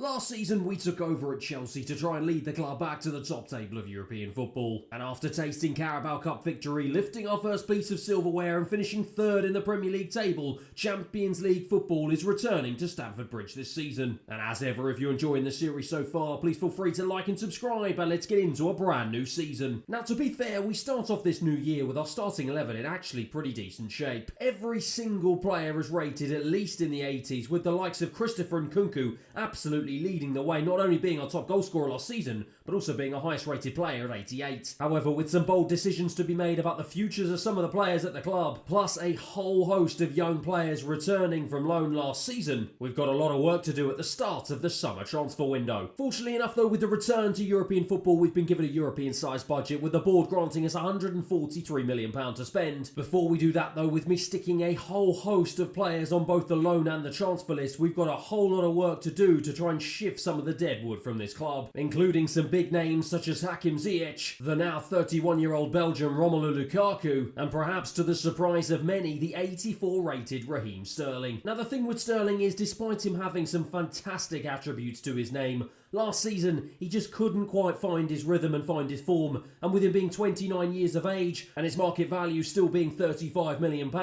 Last season we took over at Chelsea to try and lead the club back to the top table of European football, and after tasting Carabao Cup victory, lifting our first piece of silverware and finishing third in the Premier League table, Champions League football is returning to Stamford Bridge this season. And as ever, if you're enjoying the series so far, please feel free to like and subscribe, and let's get into a brand new season. Now, to be fair, we start off this new year with our starting 11 in actually pretty decent shape. Every single player is rated at least in the 80s, with the likes of Christopher Nkunku absolutely leading the way, not only being our top goalscorer last season, but also being our highest rated player at 88. However, with some bold decisions to be made about the futures of some of the players at the club, plus a whole host of young players returning from loan last season, we've got a lot of work to do at the start of the summer transfer window. Fortunately enough though, with the return to European football, we've been given a European-sized budget, with the board granting us £143 million to spend. Before we do that though, with me sticking a whole host of players on both the loan and the transfer list, we've got a whole lot of work to do to try and shift some of the deadwood from this club, including some big names such as Hakim Ziyech, the now 31-year-old Belgian Romelu Lukaku, and perhaps to the surprise of many, the 84-rated Raheem Sterling. Now the thing with Sterling is, despite him having some fantastic attributes to his name, last season he just couldn't quite find his rhythm and find his form, and with him being 29 years of age and his market value still being £35 million,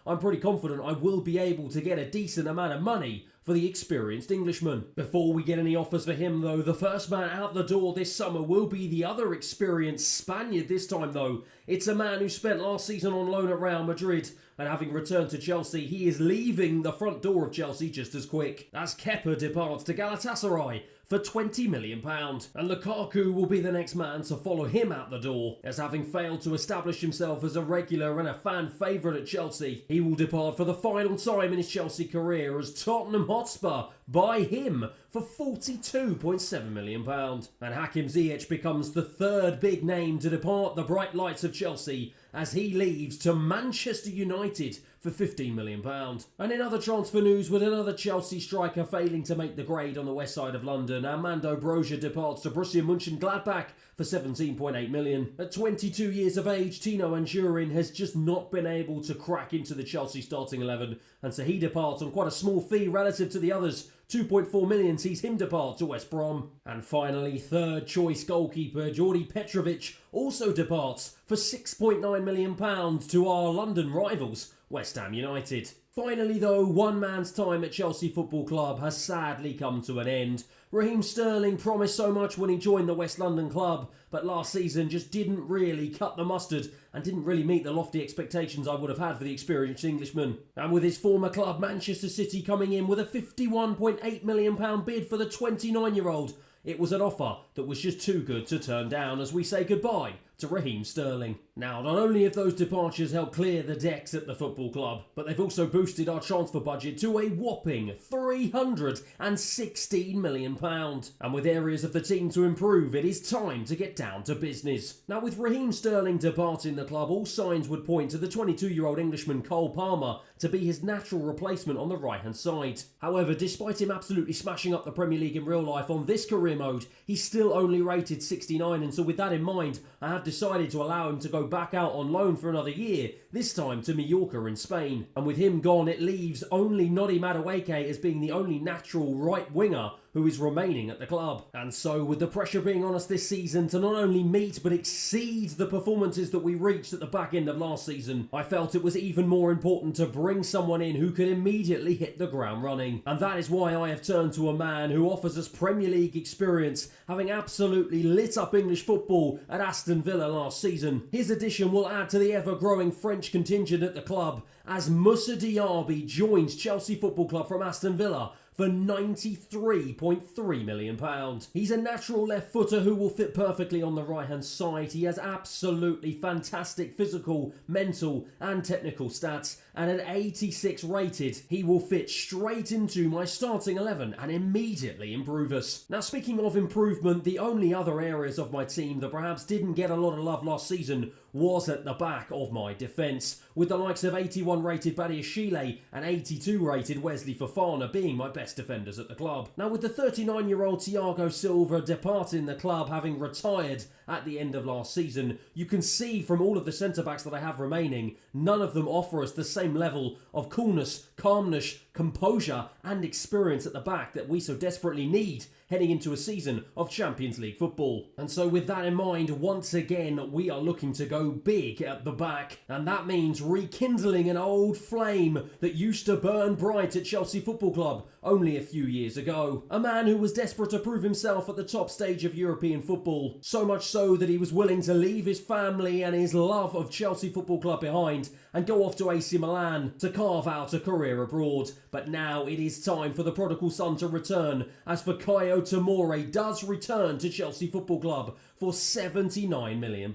I'm pretty confident I will be able to get a decent amount of money for the experienced Englishman. Before we get any offers for him though, the first man out the door this summer will be the other experienced Spaniard this time though. It's a man who spent last season on loan at Real Madrid, and having returned to Chelsea, he is leaving the front door of Chelsea just as quick, as Kepa departs to Galatasaray for £20 million. And Lukaku will be the next man to follow him out the door, as having failed to establish himself as a regular and a fan favourite at Chelsea, he will depart for the final time in his Chelsea career as Tottenham Hotspur buy him for £42.7 million. And Hakim Ziyech becomes the third big name to depart the bright lights of Chelsea, as he leaves to Manchester United for £15 million. And in other transfer news, with another Chelsea striker failing to make the grade on the west side of London, Armando Broja departs to Borussia Mönchengladbach for £17.8 million. At 22 years of age, Tino Anjurin has just not been able to crack into the Chelsea starting 11, and so he departs on quite a small fee relative to the others. 2.4 million sees him depart to West Brom. And finally, third choice goalkeeper Jordi Petrovic also departs for £6.9 million to our London rivals, West Ham United. Finally though, one man's time at Chelsea Football Club has sadly come to an end. Raheem Sterling promised so much when he joined the West London club, but last season just didn't really cut the mustard and didn't really meet the lofty expectations I would have had for the experienced Englishman. And with his former club Manchester City coming in with a £51.8 million bid for the 29-year-old, it was an offer that was just too good to turn down, as we say goodbye to Raheem Sterling. Now, not only have those departures helped clear the decks at the football club, but they've also boosted our transfer budget to a whopping £316 million. And with areas of the team to improve, it is time to get down to business. Now, with Raheem Sterling departing the club, all signs would point to the 22-year-old Englishman Cole Palmer to be his natural replacement on the right-hand side. However, despite him absolutely smashing up the Premier League in real life on this career mode, he's still only rated 69, and so with that in mind, I have decided to allow him to go back out on loan for another year, this time to Mallorca in Spain. And with him gone, it leaves only Noddy Madueke as being the only natural right winger who is remaining at the club. And so, with the pressure being on us this season to not only meet but exceed the performances that we reached at the back end of last season, I felt it was even more important to bring someone in who could immediately hit the ground running. And that is why I have turned to a man who offers us Premier League experience, having absolutely lit up English football at Aston Villa last season. His addition will add to the ever-growing French contingent at the club, as Moussa Diaby joins Chelsea Football Club from Aston Villa for £93.3 million. He's a natural left footer who will fit perfectly on the right hand side. He has absolutely fantastic physical, mental and technical stats, and at 86 rated, he will fit straight into my starting 11 and immediately improve us. Now, speaking of improvement, the only other areas of my team that perhaps didn't get a lot of love last season was at the back of my defence, with the likes of 81 rated Badiashile and 82 rated Wesley Fofana being my best defenders at the club. Now, with the 39-year-old Thiago Silva departing the club, having retired at the end of last season, you can see from all of the centre-backs that I have remaining, none of them offer us the same same level of coolness, calmness, composure and experience at the back that we so desperately need heading into a season of Champions League football. And so with that in mind, once again, we are looking to go big at the back. And that means rekindling an old flame that used to burn bright at Chelsea Football Club only a few years ago. A man who was desperate to prove himself at the top stage of European football. So much so that he was willing to leave his family and his love of Chelsea Football Club behind and go off to AC Milan to carve out a career abroad. But now it is time for the prodigal son to return, as Fikayo Tomori does return to Chelsea Football Club for £79 million.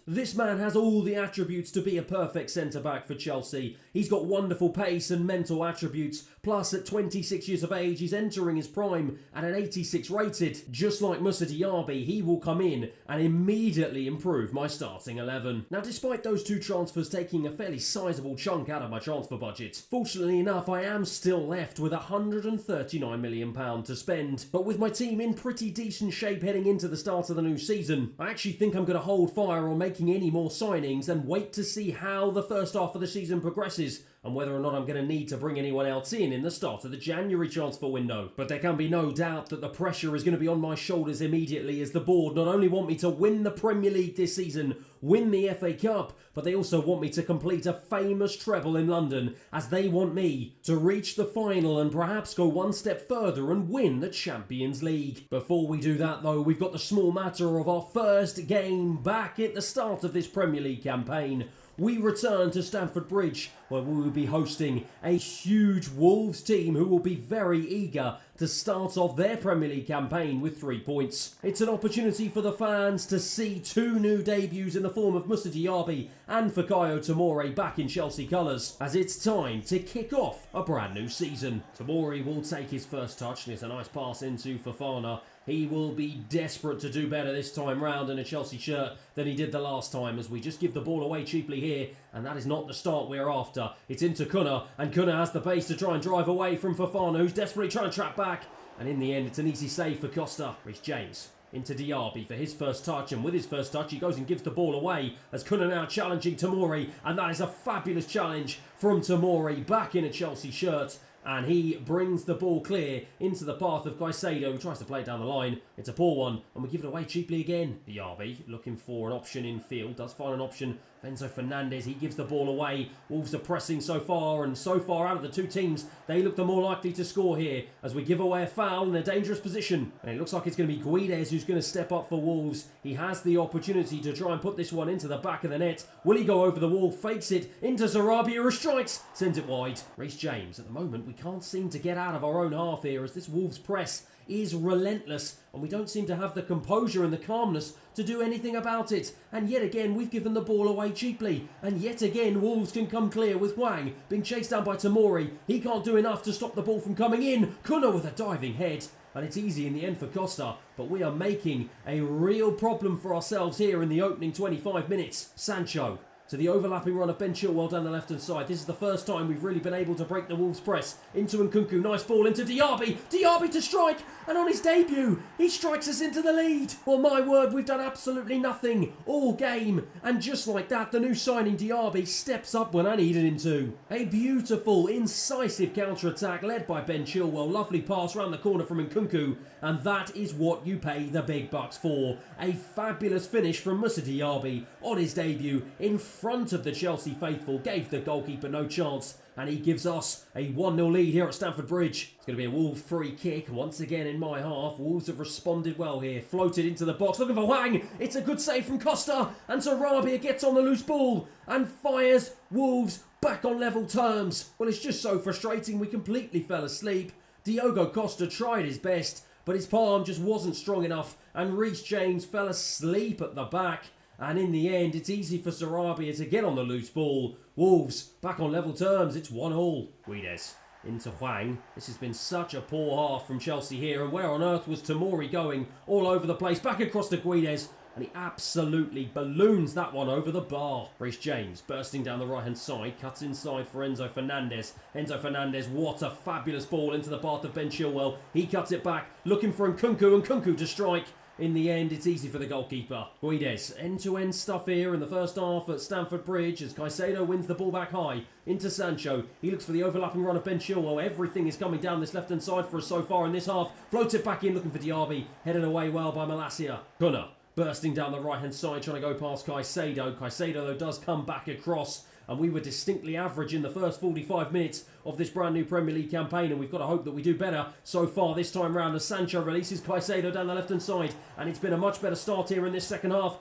This man has all the attributes to be a perfect centre-back for Chelsea. He's got wonderful pace and mental attributes, plus at 26 years of age he's entering his prime at an 86 rated. Just like Moussa Diaby, he will come in and immediately improve my starting 11. Now despite those two transfers taking a fairly sizable chunk out of my transfer budget, fortunately enough I am still left with £139 million to spend. But with my team in pretty decent shape heading into the start of the new season, I actually think I'm going to hold fire on making any more signings and wait to see how the first half of the season progresses and whether or not I'm going to need to bring anyone else in the start of the January transfer window. But there can be no doubt that the pressure is going to be on my shoulders immediately, as the board not only want me to win the Premier League this season, win the FA Cup, but they also want me to complete a famous treble in London, as they want me to reach the final and perhaps go one step further and win the Champions League. Before we do that though, we've got the small matter of our first game back at the start of this Premier League campaign. We return to Stamford Bridge, where we will be hosting a huge Wolves team who will be very eager to start off their Premier League campaign with 3 points. It's an opportunity for the fans to see two new debuts in the form of Moussa Diaby and Fikayo Tomori back in Chelsea colours, as it's time to kick off a brand new season. Tomori will take his first touch, and it's a nice pass into Fofana. He will be desperate to do better this time round in a Chelsea shirt than he did the last time, as we just give the ball away cheaply here, and that is not the start we're after. It's into Kuna, and Kuna has the pace to try and drive away from Fofana, who's desperately trying to track back, and in the end it's an easy save for Costa. Reece James into Diaby for his first touch, and with his first touch he goes and gives the ball away as Kuna now challenging Tomori, and that is a fabulous challenge from Tomori back in a Chelsea shirt. And he brings the ball clear into the path of Caicedo, who tries to play it down the line. It's a poor one, and we give it away cheaply again. Diaby looking for an option in field, does find an option. Enzo Fernandez, he gives the ball away. Wolves are pressing so far, and so far out of the two teams, they look the more likely to score here as we give away a foul in a dangerous position. And it looks like it's going to be Guedes who's going to step up for Wolves. He has the opportunity to try and put this one into the back of the net. Will he go over the wall? Fakes it into Sarabia, who strikes, sends it wide. Reece James, at the moment, we can't seem to get out of our own half here as this Wolves press is relentless, and we don't seem to have the composure and the calmness to do anything about it. And yet again we've given the ball away cheaply, and yet again Wolves can come clear with Hwang being chased down by Tomori. He can't do enough to stop the ball from coming in. Kuna with a diving head, and it's easy in the end for Costa, but we are making a real problem for ourselves here in the opening 25 minutes. Sancho to the overlapping run of Ben Chilwell down the left-hand side. This is the first time we've really been able to break the Wolves' press. Into Nkunku, nice ball into Diaby. Diaby to strike, and on his debut, he strikes us into the lead. Well, my word, we've done absolutely nothing all game. And just like that, the new signing Diaby steps up when I needed him to. A beautiful, incisive counter-attack led by Ben Chilwell. Lovely pass round the corner from Nkunku, and that is what you pay the big bucks for. A fabulous finish from Moussa Diaby on his debut in front of the Chelsea faithful, gave the goalkeeper no chance, and he gives us a 1-0 lead here at Stamford Bridge. It's going to be a Wolves free kick once again in my half. Wolves have responded well here, floated into the box, looking for Hwang. It's a good save from Costa, and Sarabia gets on the loose ball and fires Wolves back on level terms. Well, it's just so frustrating, we completely fell asleep. Diogo Costa tried his best, but his palm just wasn't strong enough, and Reece James fell asleep at the back. And in the end, it's easy for Sarabia to get on the loose ball. Wolves back on level terms. It's 1-1. Guedes into Hwang. This has been such a poor half from Chelsea here. And where on earth was Tomori going? All over the place. Back across to Guedes. And he absolutely balloons that one over the bar. Reece James bursting down the right-hand side. Cuts inside for Enzo Fernandez. Enzo Fernandez, what a fabulous ball into the path of Ben Chilwell. He cuts it back. Looking for Nkunku. Nkunku to strike. in the end, it's easy for the goalkeeper. Guedes, end-to-end stuff here in the first half at Stamford Bridge as Caicedo wins the ball back high into Sancho. He looks for the overlapping run of Ben Chilwell. Everything is coming down this left-hand side for us so far in this half. Floats it back in, looking for Diaby. Headed away well by Malacia. Gunnar bursting down the right-hand side, trying to go past Caicedo. Caicedo, though, does come back across. And we were distinctly average in the first 45 minutes of this brand new Premier League campaign, and we've got to hope that we do better so far this time round as Sancho releases Caicedo down the left-hand side, and it's been a much better start here in this second half.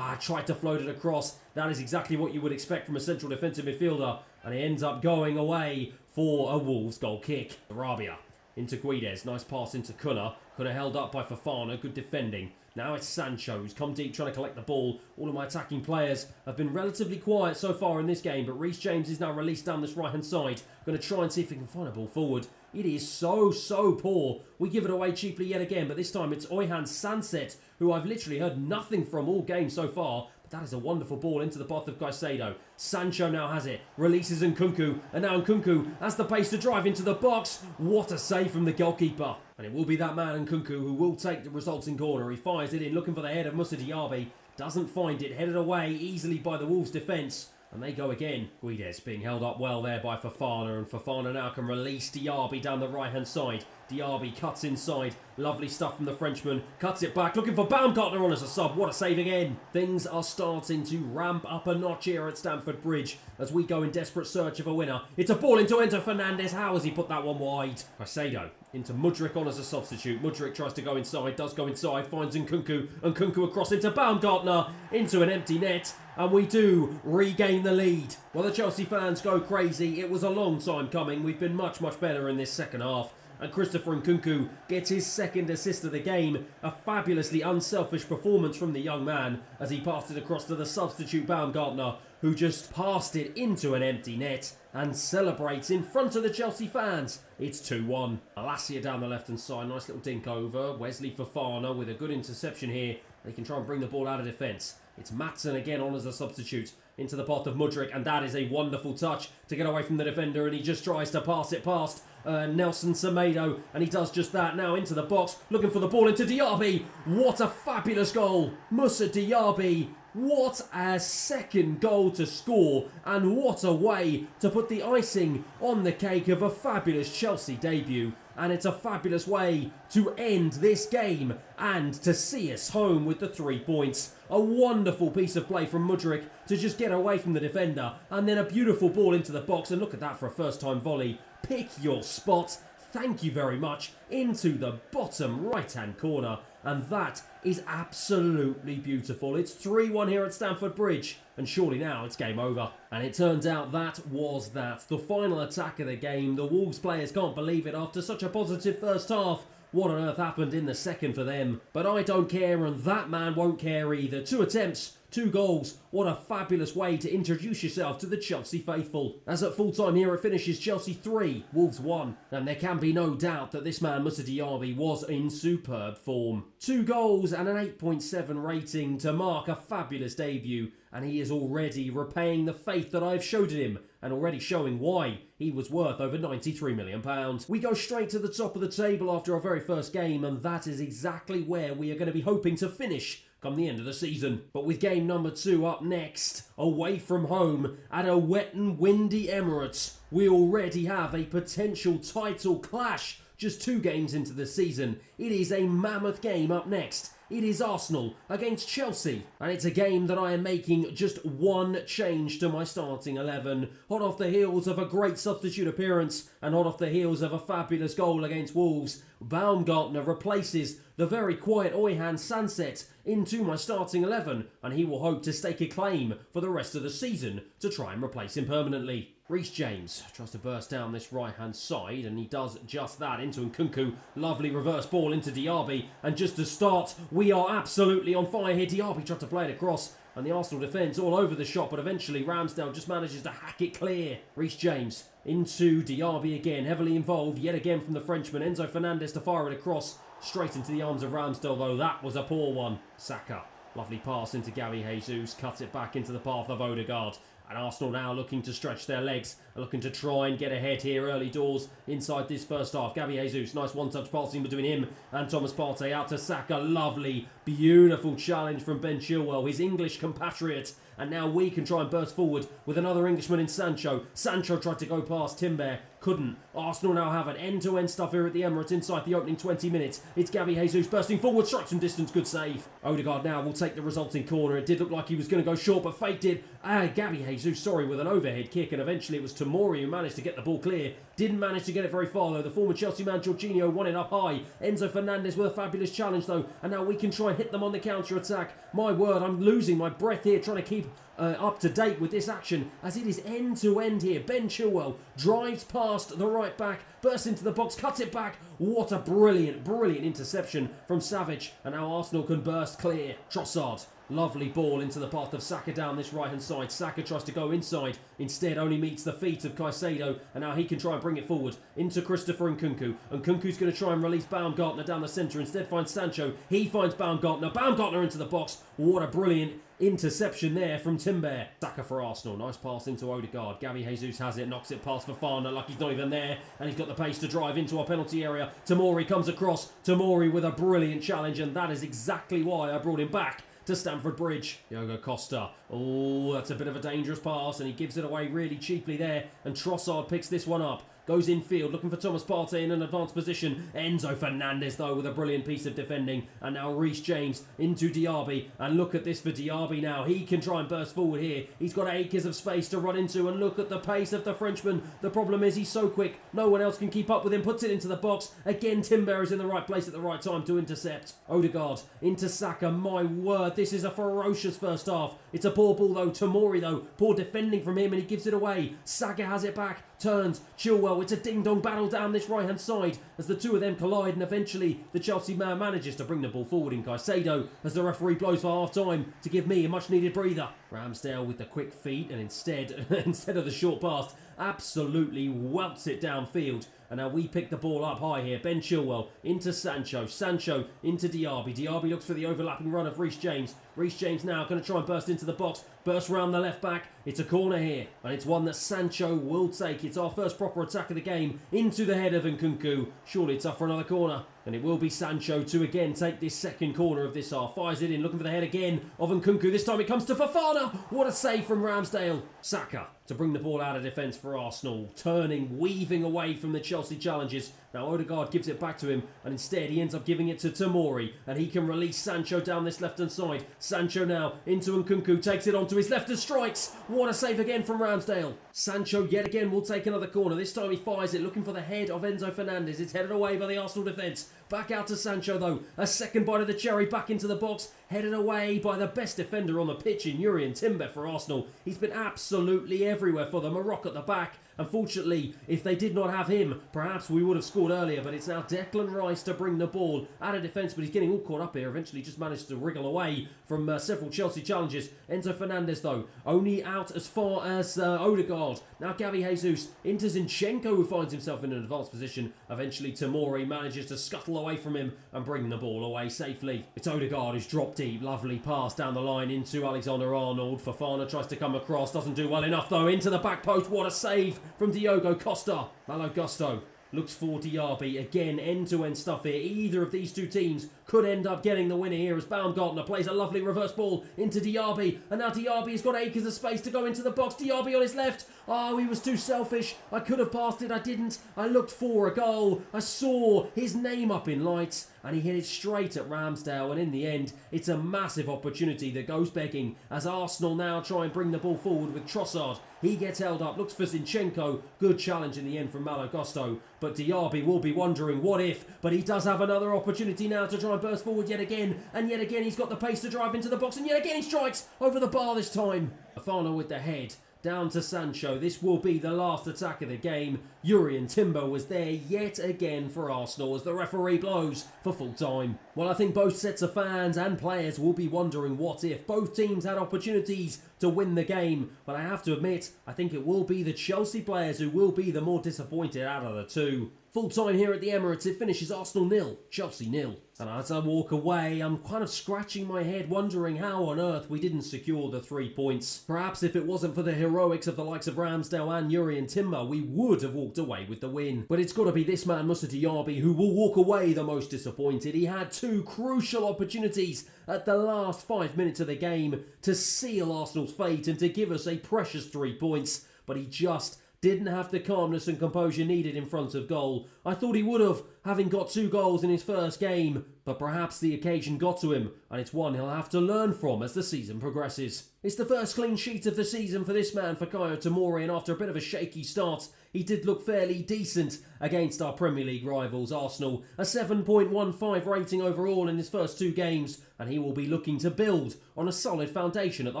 Tried to float it across. That is exactly what you would expect from a central defensive midfielder, and it ends up going away for a Wolves goal kick. Rabia into Guedes, nice pass into Cunha. Cunha held up by Fofana, good defending. Now it's Sancho who's come deep trying to collect the ball. All of my attacking players have been relatively quiet so far in this game, but Reece James is now released down this right-hand side. Going to try and see if he can find a ball forward. It is so poor. We give it away cheaply yet again, but this time it's Oyhan Sanset, who I've literally heard nothing from all game so far. But that is a wonderful ball into the path of Caicedo. Sancho now has it, releases Nkunku, and now Nkunku has the pace to drive into the box. What a save from the goalkeeper. And it will be that man Nkunku who will take the resulting corner. He fires it in, looking for the head of Moussa Diaby. Doesn't find it, headed away easily by the Wolves defence. And they go again. Guedes being held up well there by Fofana, and Fofana now can release Diaby down the right-hand side. Diaby cuts inside. Lovely stuff from the Frenchman. Cuts it back, looking for Baumgartner on as a sub. What a save again. Things are starting to ramp up a notch here at Stamford Bridge as we go in desperate search of a winner. It's a ball into Enzo Fernandez. How has he put that one wide? Caicedo into Mudryk on as a substitute. Mudryk tries to go inside, does go inside, finds Nkunku. Nkunku across into Baumgartner, into an empty net. And we do regain the lead. Well, the Chelsea fans go crazy. It was a long time coming. We've been much better in this second half. And Christopher Nkunku gets his second assist of the game. A fabulously unselfish performance from the young man as he passed it across to the substitute Baumgartner, who just passed it into an empty net and celebrates in front of the Chelsea fans. It's 2-1. Malacia down the left-hand side. Nice little dink over. Wesley Fofana with a good interception here. They can try and bring the ball out of defence. It's Maatsen again on as a substitute into the path of Mudryk, and that is a wonderful touch to get away from the defender, and he just tries to pass it past Nelson Semedo, and he does just that. Now into the box, looking for the ball into Diaby. What a fabulous goal. Moussa Diaby. What a second goal to score, and what a way to put the icing on the cake of a fabulous Chelsea debut. And it's a fabulous way to end this game and to see us home with the 3 points. A wonderful piece of play from Mudryk to just get away from the defender, and then a beautiful ball into the box, and look at that for a first time volley. Pick your spot. Thank you very much. Into the bottom right hand corner. And that is absolutely beautiful. It's 3-1 here at Stamford Bridge. And surely now it's game over. And it turns out that was that. The final attack of the game. The Wolves players can't believe it after such a positive first half. What on earth happened in the second for them? But I don't care, and that man won't care either. 2 attempts, 2 goals. What a fabulous way to introduce yourself to the Chelsea faithful. As at full time here it finishes Chelsea 3, Wolves 1. And there can be no doubt that this man Moussa Diaby was in superb form. 2 goals and an 8.7 rating to mark a fabulous debut. And he is already repaying the faith that I've showed him, and already showing why he was worth over £93 million. We go straight to the top of the table after our very first game, and that is exactly where we are going to be hoping to finish come the end of the season. But with game number 2 up next, away from home at a wet and windy Emirates, we already have a potential title clash just 2 games into the season. It is a mammoth game up next. It is Arsenal against Chelsea, and it's a game that I am making just 1 change to my starting 11. Hot off the heels of a great substitute appearance and hot off the heels of a fabulous goal against Wolves, Baumgartner replaces the very quiet Oyhan Sanset into my starting 11, and he will hope to stake a claim for the rest of the season to try and replace him permanently. Reece James tries to burst down this right-hand side, and he does just that into Nkunku. Lovely reverse ball into Diaby, and just to start, we are absolutely on fire here. Diaby tried to play it across, and the Arsenal defence all over the shot, but eventually Ramsdale just manages to hack it clear. Reece James into Diaby again, heavily involved yet again from the Frenchman. Enzo Fernandez to fire it across, straight into the arms of Ramsdale, though that was a poor one. Saka. Lovely pass into Gary Jesus, cuts it back into the path of Odegaard. And Arsenal now looking to stretch their legs, looking to try and get ahead here early doors inside this first half. Gabby Jesus, nice one-touch passing between him and Thomas Partey out to Saka. Lovely, beautiful challenge from Ben Chilwell, his English compatriot. And now we can try and burst forward with another Englishman in Sancho. Sancho tried to go past Timber, couldn't. Arsenal now have an end-to-end stuff here at the Emirates inside the opening 20 minutes. It's Gabby Jesus bursting forward, strikes from distance, good save. Odegaard now will take the resulting corner. It did look like he was going to go short, but faked it. Gabby Jesus, with an overhead kick, and eventually it was Tomori who managed to get the ball clear. Didn't manage to get it very far though. The former Chelsea man Jorginho won it up high. Enzo Fernandez with a fabulous challenge though, and now we can try and hit them on the counter-attack. My word, I'm losing my breath here trying to keep up to date with this action as it is end-to-end here. Ben Chilwell drives past the right back, bursts into the box, cuts it back. What a brilliant interception from Savage, and now Arsenal can burst clear. Trossard, lovely ball into the path of Saka down this right hand side. Saka tries to go inside, instead only meets the feet of Caicedo, and now he can try and bring it forward into Christopher Nkunku. Nkunku's going to try and release Baumgartner down the centre, instead finds Sancho. He finds Baumgartner into the box. What a brilliant interception there from Timber. Saka for Arsenal, nice pass into Odegaard. Gabby Jesus has it, knocks it past Fofana like he's not even there, and he's got the pace to drive into our penalty area. Tomori comes across, Tomori with a brilliant challenge, and that is exactly why I brought him back to Stamford Bridge. Diogo Costa, oh, that's a bit of a dangerous pass, and he gives it away really cheaply there, and Trossard picks this one up. Goes infield, looking for Thomas Partey in an advanced position. Enzo Fernandez, though, with a brilliant piece of defending. And now Reece James into Diaby. And look at this for Diaby now. He can try and burst forward here. He's got acres of space to run into. And look at the pace of the Frenchman. The problem is he's so quick. No one else can keep up with him. Puts it into the box. Again, Timber is in the right place at the right time to intercept. Odegaard into Saka. My word, this is a ferocious first half. It's a poor ball, though. Tomori, though. Poor defending from him, and he gives it away. Saka has it back. Turns, Chilwell, it's a ding-dong battle down this right-hand side as the two of them collide, and eventually the Chelsea man manages to bring the ball forward in Caicedo as the referee blows for half-time to give me a much-needed breather. Ramsdale with the quick feet, and instead of the short pass, absolutely welts it downfield. And now we pick the ball up high here. Ben Chilwell into Sancho. Sancho into Diaby. Diaby looks for the overlapping run of Reece James. Reece James now going to try and burst into the box. Burst round the left back. It's a corner here. And it's one that Sancho will take. It's our first proper attack of the game. Into the head of Nkunku. Surely it's up for another corner. And it will be Sancho to again take this second corner of this half. Fires it in, looking for the head again of Nkunku. This time it comes to Fofana. What a save from Ramsdale. Saka to bring the ball out of defence for Arsenal. Turning, weaving away from the Chelsea challenges. Now Odegaard gives it back to him, and instead he ends up giving it to Tomori, and he can release Sancho down this left-hand side. Sancho now into Nkunku, takes it onto his left and strikes. What a save again from Ramsdale. Sancho yet again will take another corner. This time he fires it, looking for the head of Enzo Fernandez. It's headed away by the Arsenal defence. Back out to Sancho though. A second bite of the cherry back into the box. Headed away by the best defender on the pitch in Urian Timber for Arsenal. He's been absolutely everywhere for them. A rock at the back. Unfortunately, if they did not have him, perhaps we would have scored earlier, but it's now Declan Rice to bring the ball out of defence, but he's getting all caught up here. Eventually just managed to wriggle away from several Chelsea challenges. Enzo Fernandez, though, only out as far as Odegaard. Now Gabby Jesus into Zinchenko, who finds himself in an advanced position. Eventually Tomori manages to scuttle away from him and bring the ball away safely. It's Odegaard who's dropped deep. Lovely pass down the line into Alexander-Arnold. Fofana tries to come across, doesn't do well enough, though. Into the back post. What a save from Diogo Costa. Malo Gusto looks for Diaby. Again, end-to-end stuff here. Either of these two teams could end up getting the winner here as Baumgartner plays a lovely reverse ball into Diaby. And now Diaby's got acres of space to go into the box. Diaby on his left. Oh, he was too selfish. I could have passed it. I didn't. I looked for a goal. I saw his name up in lights, and he hit it straight at Ramsdale. And in the end, it's a massive opportunity that goes begging as Arsenal now try and bring the ball forward with Trossard. He gets held up, looks for Zinchenko. Good challenge in the end from Malo Gusto. But Diaby will be wondering, what if? But he does have another opportunity now to try and burst forward yet again. And yet again, he's got the pace to drive into the box. And yet again, he strikes over the bar this time. Fofana with the head. Down to Sancho. This will be the last attack of the game. Urian Timber was there yet again for Arsenal as the referee blows for full time. Well, I think both sets of fans and players will be wondering what if. Both teams had opportunities to win the game, but I have to admit, I think it will be the Chelsea players who will be the more disappointed out of the two. Full time here at the Emirates, it finishes Arsenal 0, Chelsea 0. And as I walk away, I'm kind of scratching my head wondering how on earth we didn't secure the 3 points. Perhaps if it wasn't for the heroics of the likes of Ramsdale and Yuri and Timber, we would have walked away with the win. But it's got to be this man, Moussa Diaby, who will walk away the most disappointed. He had 2 crucial opportunities at the last 5 minutes of the game to seal Arsenal's fate and to give us a precious 3 points. But he just didn't have the calmness and composure needed in front of goal. I thought he would have, having got 2 goals in his first game, but perhaps the occasion got to him, and it's one he'll have to learn from as the season progresses. It's the first clean sheet of the season for this man, Fikayo Tomori, and after a bit of a shaky start, he did look fairly decent against our Premier League rivals Arsenal. A 7.15 rating overall in his first 2 games, and he will be looking to build on a solid foundation at the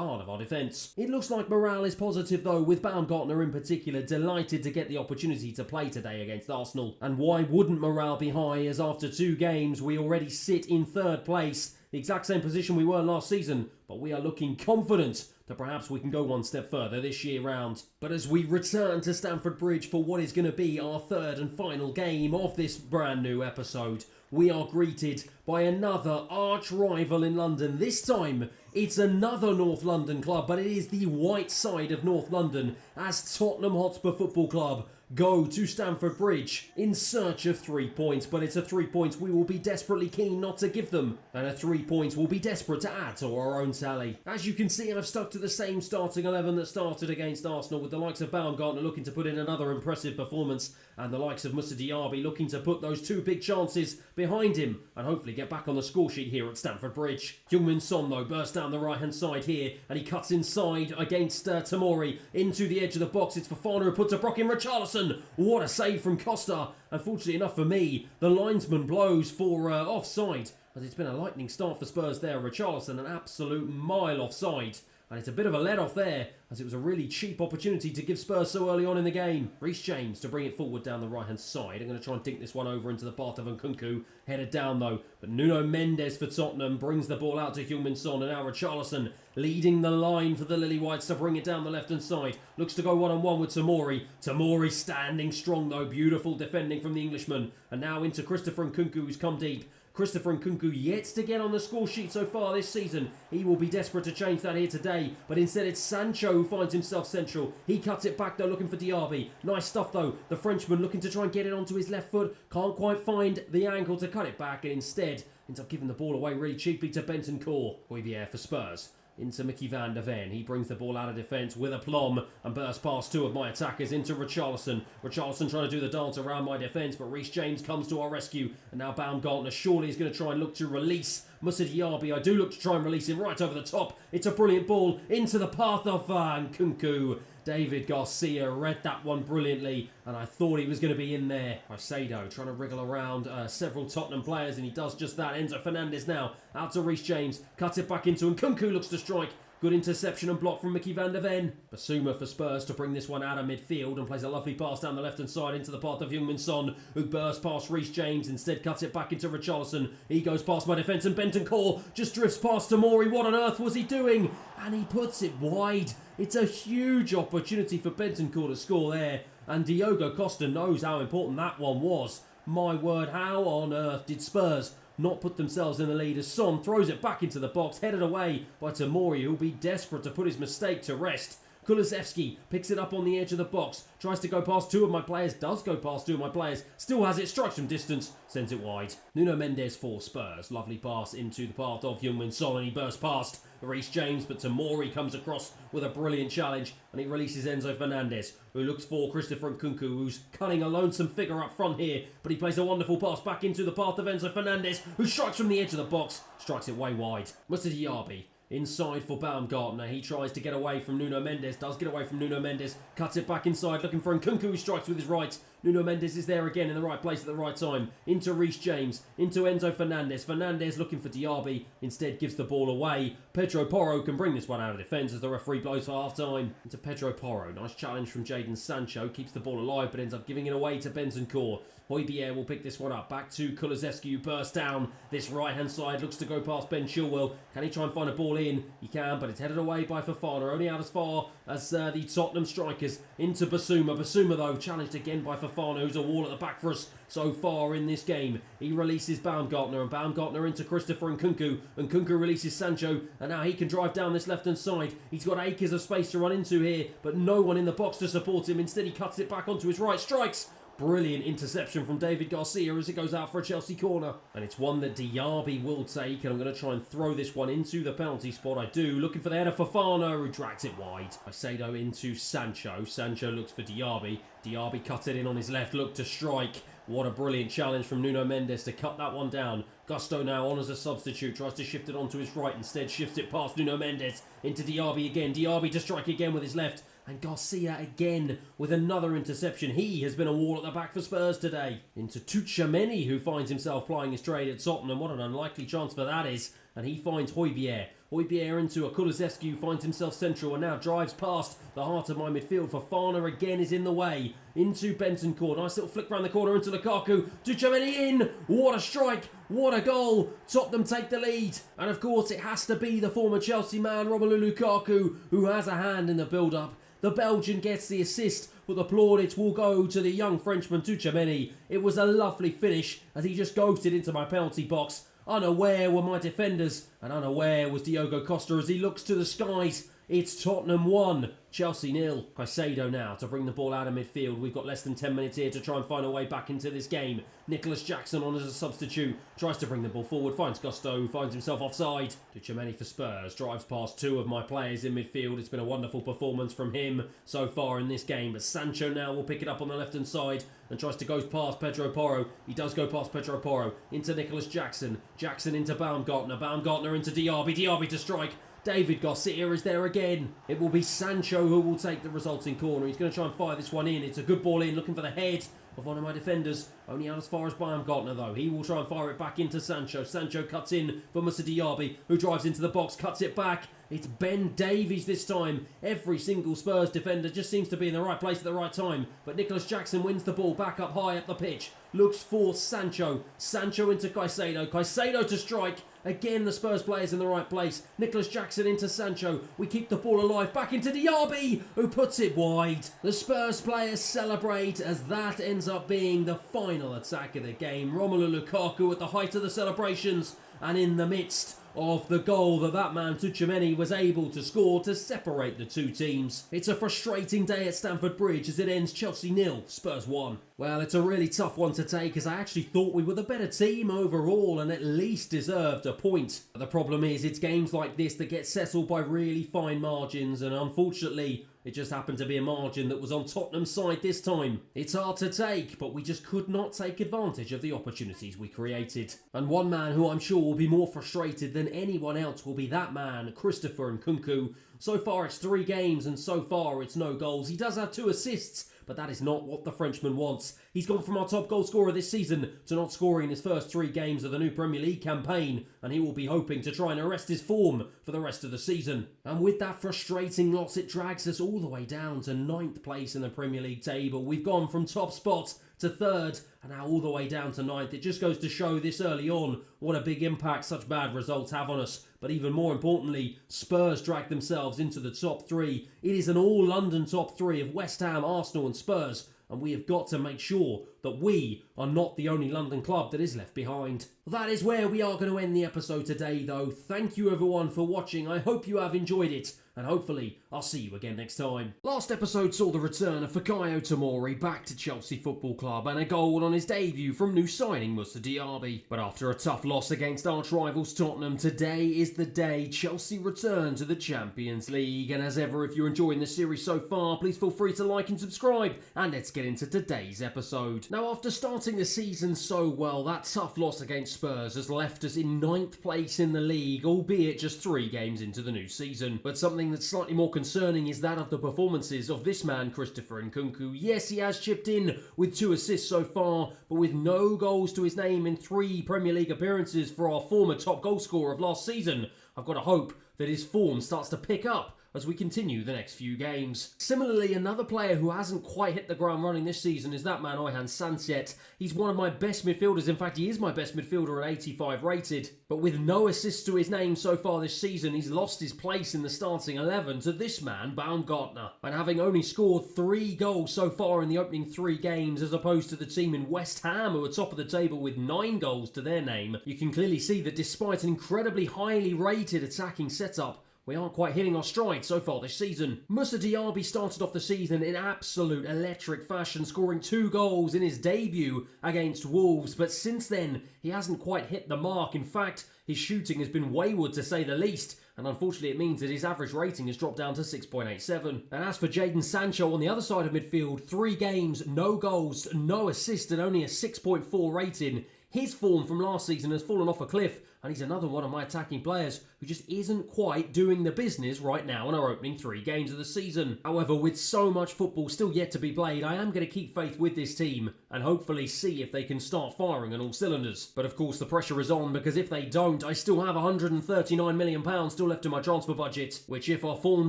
heart of our defence. It looks like morale is positive though, with Baumgartner in particular delighted to get the opportunity to play today against Arsenal. And why wouldn't morale be high, as after 2 games we already sit in 3rd place, the exact same position we were last season, but we are looking confident that perhaps we can go one step further this year round. But as we return to Stamford Bridge for what is going to be our 3rd and final game of this brand new episode, we are greeted by another arch rival in London. This time, it's another North London club, but it is the white side of North London, as Tottenham Hotspur Football Club go to Stamford Bridge in search of 3 points. But it's a 3 points we will be desperately keen not to give them, and a 3 points we'll be desperate to add to our own tally. As you can see, I've stuck to the same starting 11 that started against Arsenal, with the likes of Baumgartner looking to put in another impressive performance, and the likes of Moussa Diaby looking to put those 2 big chances behind him and hopefully get back on the score sheet here at Stamford Bridge. Heung-min Son though bursts down the right hand side here, and he cuts inside against Tomori into the edge of the box. It's Fofana who puts a block in. Richarlison, what a save from Costa. Unfortunately enough for me, the linesman blows for offside, as it's been a lightning start for Spurs there. Richarlison an absolute mile offside. And it's a bit of a let-off there, as it was a really cheap opportunity to give Spurs so early on in the game. Reece James to bring it forward down the right-hand side. I'm going to try and dink this one over into the path of Nkunku. Headed down, though. But Nuno Mendes for Tottenham brings the ball out to Heung-min Son. And now Richarlison leading the line for the Lily Whites to bring it down the left-hand side. Looks to go one-on-one with Tomori. Tomori standing strong, though. Beautiful defending from the Englishman. And now into Christopher Nkunku, who's come deep. Christopher Nkunku yet to get on the score sheet so far this season. He will be desperate to change that here today, but instead it's Sancho who finds himself central. He cuts it back though, looking for Diaby. Nice stuff though. The Frenchman looking to try and get it onto his left foot. Can't quite find the angle to cut it back, and instead ends up giving the ball away really cheaply to Bentancur. Højbjerg for Spurs. Into Mickey van der Ven. He brings the ball out of defence with aplomb and bursts past 2 of my attackers into Richarlison. Richarlison trying to do the dance around my defence, but Reece James comes to our rescue. And now Baumgartner surely is going to try and look to release Moussa Diaby. I do look to try and release him right over the top. It's a brilliant ball into the path of Nkunku. David Garcia read that one brilliantly, and I thought he was going to be in there. Caicedo trying to wriggle around several Tottenham players, and he does just that. Enzo Fernandez now out to Reece James, cuts it back into Nkunku, looks to strike. Good interception and block from Mickey van der Ven. Basuma for Spurs to bring this one out of midfield and plays a lovely pass down the left-hand side into the path of Heung-min Son, who bursts past Reece James, instead cuts it back into Richarlison. He goes past my defence and Bentancur just drifts past Tomori. What on earth was he doing? And he puts it wide. It's a huge opportunity for Bentancur to score there, and Diogo Costa knows how important that one was. My word, how on earth did Spurs not put themselves in the lead as Son throws it back into the box, headed away by Tomori, who'll be desperate to put his mistake to rest. Kulusevski picks it up on the edge of the box, tries to go past 2 of my players, does go past 2 of my players, still has it, strikes from distance, sends it wide. Nuno Mendes for Spurs, lovely pass into the path of Heung-min Son, and he bursts past Reece James, but Tomori comes across with a brilliant challenge, and he releases Enzo Fernandez, who looks for Christopher Nkunku, who's cutting a lonesome figure up front here, but he plays a wonderful pass back into the path of Enzo Fernandez, who strikes from the edge of the box, strikes it way wide. Moussa Diaby inside for Baumgartner. He tries to get away from Nuno Mendes, does get away from Nuno Mendes, cuts it back inside, looking for Nkunku, who strikes with his right. Nuno Mendes is there again in the right place at the right time. Into Reece James, into Enzo Fernandez. Fernandez looking for Diaby, instead gives the ball away. Pedro Porro can bring this one out of defence as the referee blows for half-time. Into Pedro Porro, nice challenge from Jadon Sancho, keeps the ball alive but ends up giving it away to Bentancur. Højbjerg will pick this one up, back to Kulusevski, who bursts down this right-hand side, looks to go past Ben Chilwell. Can he try and find a ball in? He can, but it's headed away by Fofana, only out as far as the Tottenham strikers. Into Basuma. Basuma, though, challenged again by Fofana. Fofana, who's a wall at the back for us so far in this game. He releases Baumgartner, and Baumgartner into Christopher Nkunku, and Nkunku releases Sancho, and now he can drive down this left-hand side. He's got acres of space to run into here, but no one in the box to support him. Instead, he cuts it back onto his right, strikes. Brilliant interception from David Garcia as it goes out for a Chelsea corner. And it's one that Diaby will take, and I'm going to try and throw this one into the penalty spot. I do, looking for the header for Fofana, who drags it wide. Caicedo into Sancho. Sancho looks for Diaby. Diaby cuts it in on his left, look to strike. What a brilliant challenge from Nuno Mendes to cut that one down. Gusto now on as a substitute, tries to shift it onto his right, instead shifts it past Nuno Mendes into Diaby again. Diaby to strike again with his left. And Garcia again with another interception. He has been a wall at the back for Spurs today. Into Tchouaméni, who finds himself plying his trade at Tottenham. What an unlikely transfer that is. And he finds Højbjerg. Højbjerg into a Kulusevski, who finds himself central and now drives past the heart of my midfield. Fofana again is in the way. Into Bentancur. Nice little flick round the corner into Lukaku. Tchouaméni in. What a strike. What a goal. Tottenham take the lead. And of course it has to be the former Chelsea man, Romelu Lukaku, who has a hand in the build-up. The Belgian gets the assist, but the plaudits will go to the young Frenchman Tchouaméni. It was a lovely finish as he just ghosted into my penalty box. Unaware were my defenders, and unaware was Diogo Costa as he looks to the skies. It's Tottenham 1, Chelsea 0. Caicedo now to bring the ball out of midfield. We've got less than 10 minutes here to try and find a way back into this game. Nicholas Jackson on as a substitute. Tries to bring the ball forward. Finds Gusto. Finds himself offside. Tchouaméni for Spurs. Drives past two of my players in midfield. It's been a wonderful performance from him so far in this game. But Sancho now will pick it up on the left-hand side and tries to go past Pedro Porro. He does go past Pedro Porro. Into Nicholas Jackson. Jackson into Baumgartner. Baumgartner into Diaby. Diaby to strike. David Garcia is there again. It will be Sancho who will take the resulting corner. He's going to try and fire this one in. It's a good ball in, looking for the head of one of my defenders. Only out as far as Baumgartner though. He will try and fire it back into Sancho. Sancho cuts in for Moussa Diaby, who drives into the box, cuts it back. It's Ben Davies this time. Every single Spurs defender just seems to be in the right place at the right time. But Nicholas Jackson wins the ball back up high up the pitch. Looks for Sancho. Sancho into Caicedo. Caicedo to strike. Again, the Spurs players in the right place. Nicholas Jackson into Sancho. We keep the ball alive. Back into Diaby, who puts it wide. The Spurs players celebrate as that ends up being the final attack of the game. Romelu Lukaku at the height of the celebrations and in the midst of the goal that man Tchouaméni was able to score to separate the two teams. It's a frustrating day at Stamford Bridge as it ends Chelsea 0, Spurs 1. Well, it's a really tough one to take as I actually thought we were the better team overall and at least deserved a point. But the problem is it's games like this that get settled by really fine margins, and unfortunately it just happened to be a margin that was on Tottenham's side this time. It's hard to take, but we just could not take advantage of the opportunities we created. And one man who I'm sure will be more frustrated than anyone else will be that man, Christopher Nkunku. So far it's 3 games and so far it's no goals. He does have 2 assists, but that is not what the Frenchman wants. He's gone from our top goal scorer this season to not scoring his first 3 games of the new Premier League campaign, and he will be hoping to try and arrest his form for the rest of the season. And with that frustrating loss, it drags us all the way down to 9th place in the Premier League table. We've gone from top spot to 3rd and now all the way down to 9th. It just goes to show this early on what a big impact such bad results have on us. But even more importantly, Spurs drag themselves into the top 3. It is an all-London top 3 of West Ham, Arsenal and Spurs. And we have got to make sure that we are not the only London club that is left behind. That is where we are going to end the episode today though. Thank you everyone for watching. I hope you have enjoyed it. And hopefully, I'll see you again next time. Last episode saw the return of Fikayo Tomori back to Chelsea Football Club and a goal on his debut from new signing Moussa Diaby. But after a tough loss against arch-rivals Tottenham, today is the day Chelsea return to the Champions League. And as ever, if you're enjoying the series so far, please feel free to like and subscribe. And let's get into today's episode. Now, after starting the season so well, that tough loss against Spurs has left us in 9th place in the league, albeit just 3 games into the new season. But something that's slightly more concerning is that of the performances of this man, Christopher Nkunku. Yes, he has chipped in with 2 assists so far, but with no goals to his name in 3 Premier League appearances for our former top goal scorer of last season. I've got to hope that his form starts to pick up as we continue the next few games. Similarly, another player who hasn't quite hit the ground running this season is that man Oyhan Sanset. He's one of my best midfielders. In fact, he is my best midfielder at 85 rated. But with no assists to his name so far this season, he's lost his place in the starting 11 to this man, Baumgartner. And having only scored 3 goals so far in the opening 3 games, as opposed to the team in West Ham, who are top of the table with 9 goals to their name, you can clearly see that despite an incredibly highly rated attacking setup, we aren't quite hitting our stride so far this season. Moussa Diaby started off the season in absolute electric fashion, scoring 2 goals in his debut against Wolves, but since then, he hasn't quite hit the mark. In fact, his shooting has been wayward to say the least, and unfortunately it means that his average rating has dropped down to 6.87. And as for Jadon Sancho on the other side of midfield, 3 games, no goals, no assists, and only a 6.4 rating. His form from last season has fallen off a cliff, and he's another one of my attacking players who just isn't quite doing the business right now in our opening 3 games of the season. However, with so much football still yet to be played, I am going to keep faith with this team and hopefully see if they can start firing on all cylinders. But of course the pressure is on, because if they don't, I still have £139 million still left in my transfer budget, which if our form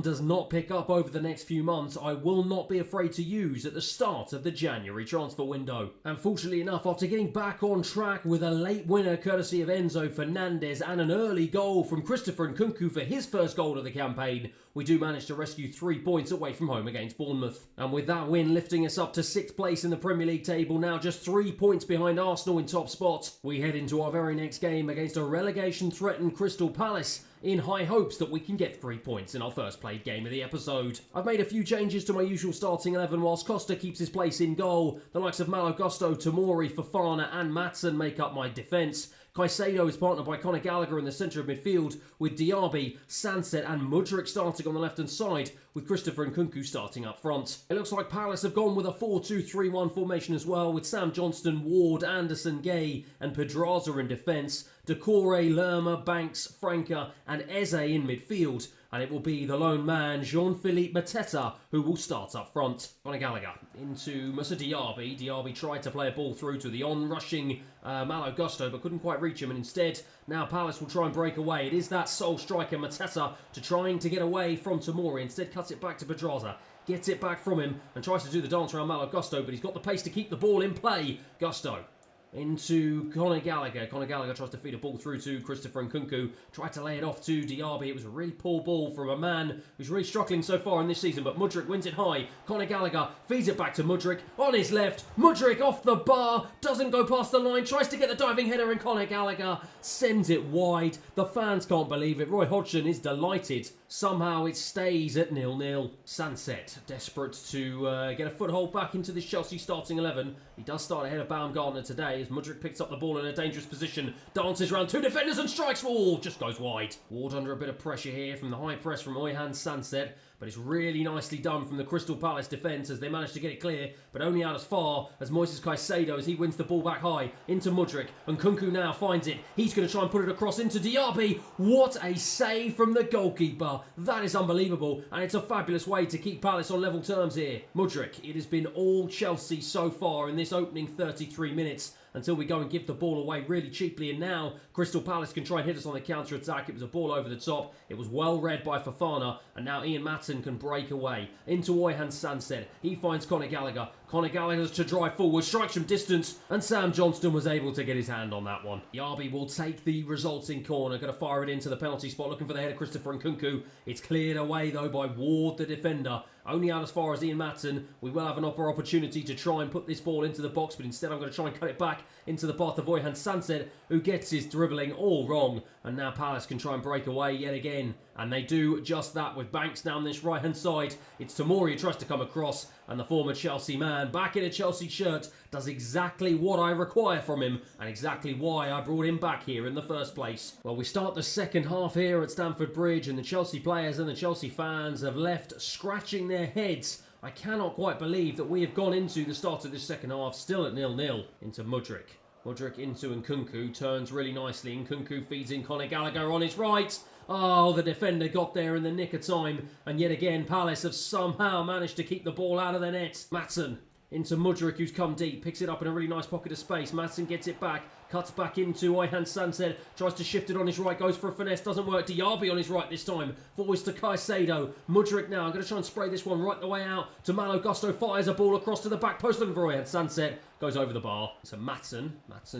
does not pick up over the next few months, I will not be afraid to use at the start of the January transfer window. And fortunately enough, after getting back on track with a late winner courtesy of Enzo Fernandez and an early goal from Christopher Nkunku for his first goal of the campaign, we do manage to rescue 3 points away from home against Bournemouth. And with that win lifting us up to 6th place in the Premier League table, now just 3 points behind Arsenal in top spot, we head into our very next game against a relegation-threatened Crystal Palace, in high hopes that we can get 3 points in our first played game of the episode. I've made a few changes to my usual starting 11 whilst Costa keeps his place in goal. The likes of Malo Gusto, Tomori, Fofana and Maatsen make up my defence. Caicedo is partnered by Conor Gallagher in the centre of midfield, with Diaby, Sanset and Mudryk starting on the left-hand side, with Christopher Nkunku starting up front. It looks like Palace have gone with a 4-2-3-1 formation as well, with Sam Johnston, Ward, Anderson, Gay and Pedraza in defence, Decore, Lerma, Banks, Franca and Eze in midfield. And it will be the lone man, Jean-Philippe Mateta, who will start up front. Conor Gallagher into Moussa Diaby. Diaby tried to play a ball through to the on-rushing Malo Gusto, but couldn't quite reach him. And instead, now Palace will try and break away. It is that sole striker, Mateta, trying to get away from Tomori. Instead, cuts it back to Pedraza. Gets it back from him and tries to do the dance around Malo Gusto, but he's got the pace to keep the ball in play. Gusto into Conor Gallagher. Conor Gallagher tries to feed a ball through to Christopher Nkunku. Tried to lay it off to Diaby. It was a really poor ball from a man who's really struggling so far in this season, but Mudryk wins it high. Conor Gallagher feeds it back to Mudryk on his left. Mudryk off the bar, doesn't go past the line, tries to get the diving header, and Conor Gallagher sends it wide. The fans can't believe it. Roy Hodgson is delighted. Somehow it stays at 0-0. Sanset, desperate to get a foothold back into this Chelsea starting 11. He does start ahead of Baumgartner today as Mudryk picks up the ball in a dangerous position, dances around 2 defenders and strikes. Just goes wide. Ward under a bit of pressure here from the high press from Oyhan Sanset, but it's really nicely done from the Crystal Palace defence as they manage to get it clear, but only out as far as Moises Caicedo as he wins the ball back high into Mudryk, and Nkunku now finds it. He's going to try and put it across into Diaby. What a save from the goalkeeper. That is unbelievable, and it's a fabulous way to keep Palace on level terms here. Mudryk, it has been all Chelsea so far in this opening 33 minutes, until we go and give the ball away really cheaply, and now Crystal Palace can try and hit us on the counter-attack. It was a ball over the top. It was well read by Fofana, and now Ian Maatsen can break away into Oyhan Sanset. He finds Conor Gallagher. Conor Gallagher's to drive forward, strikes from distance, and Sam Johnston was able to get his hand on that one. Diaby will take the resulting corner, going to fire it into the penalty spot, looking for the head of Christopher Nkunku. It's cleared away though by Ward, the defender. Only out as far as Ian Maatsen. We will have an opportunity to try and put this ball into the box, but instead I'm going to try and cut it back into the path of Oyhan Sanset, who gets his dribbling all wrong. And now Palace can try and break away yet again. And they do just that with Banks down this right-hand side. It's Tomori who tries to come across, and the former Chelsea man, back in a Chelsea shirt, does exactly what I require from him, and exactly why I brought him back here in the first place. Well, we start the second half here at Stamford Bridge, and the Chelsea players and the Chelsea fans have left scratching their heads. I cannot quite believe that we have gone into the start of this second half still at 0-0. Into Mudryk. Mudryk into Nkunku, turns really nicely. Nkunku feeds in Conor Gallagher on his right. Oh, the defender got there in the nick of time. And yet again, Palace have somehow managed to keep the ball out of the net. Maatsen into Mudryk, who's come deep, picks it up in a really nice pocket of space. Maatsen gets it back cuts back into Oyhan Sunset, tries to shift it on his right, goes for a finesse, doesn't work. Diaby on his right this time, forwards to Caicedo. Mudryk now, going to try and spray this one right the way out to Malo Gusto, fires a ball across to the back post, looking for Oyhan Sunset, goes over the bar. So Matson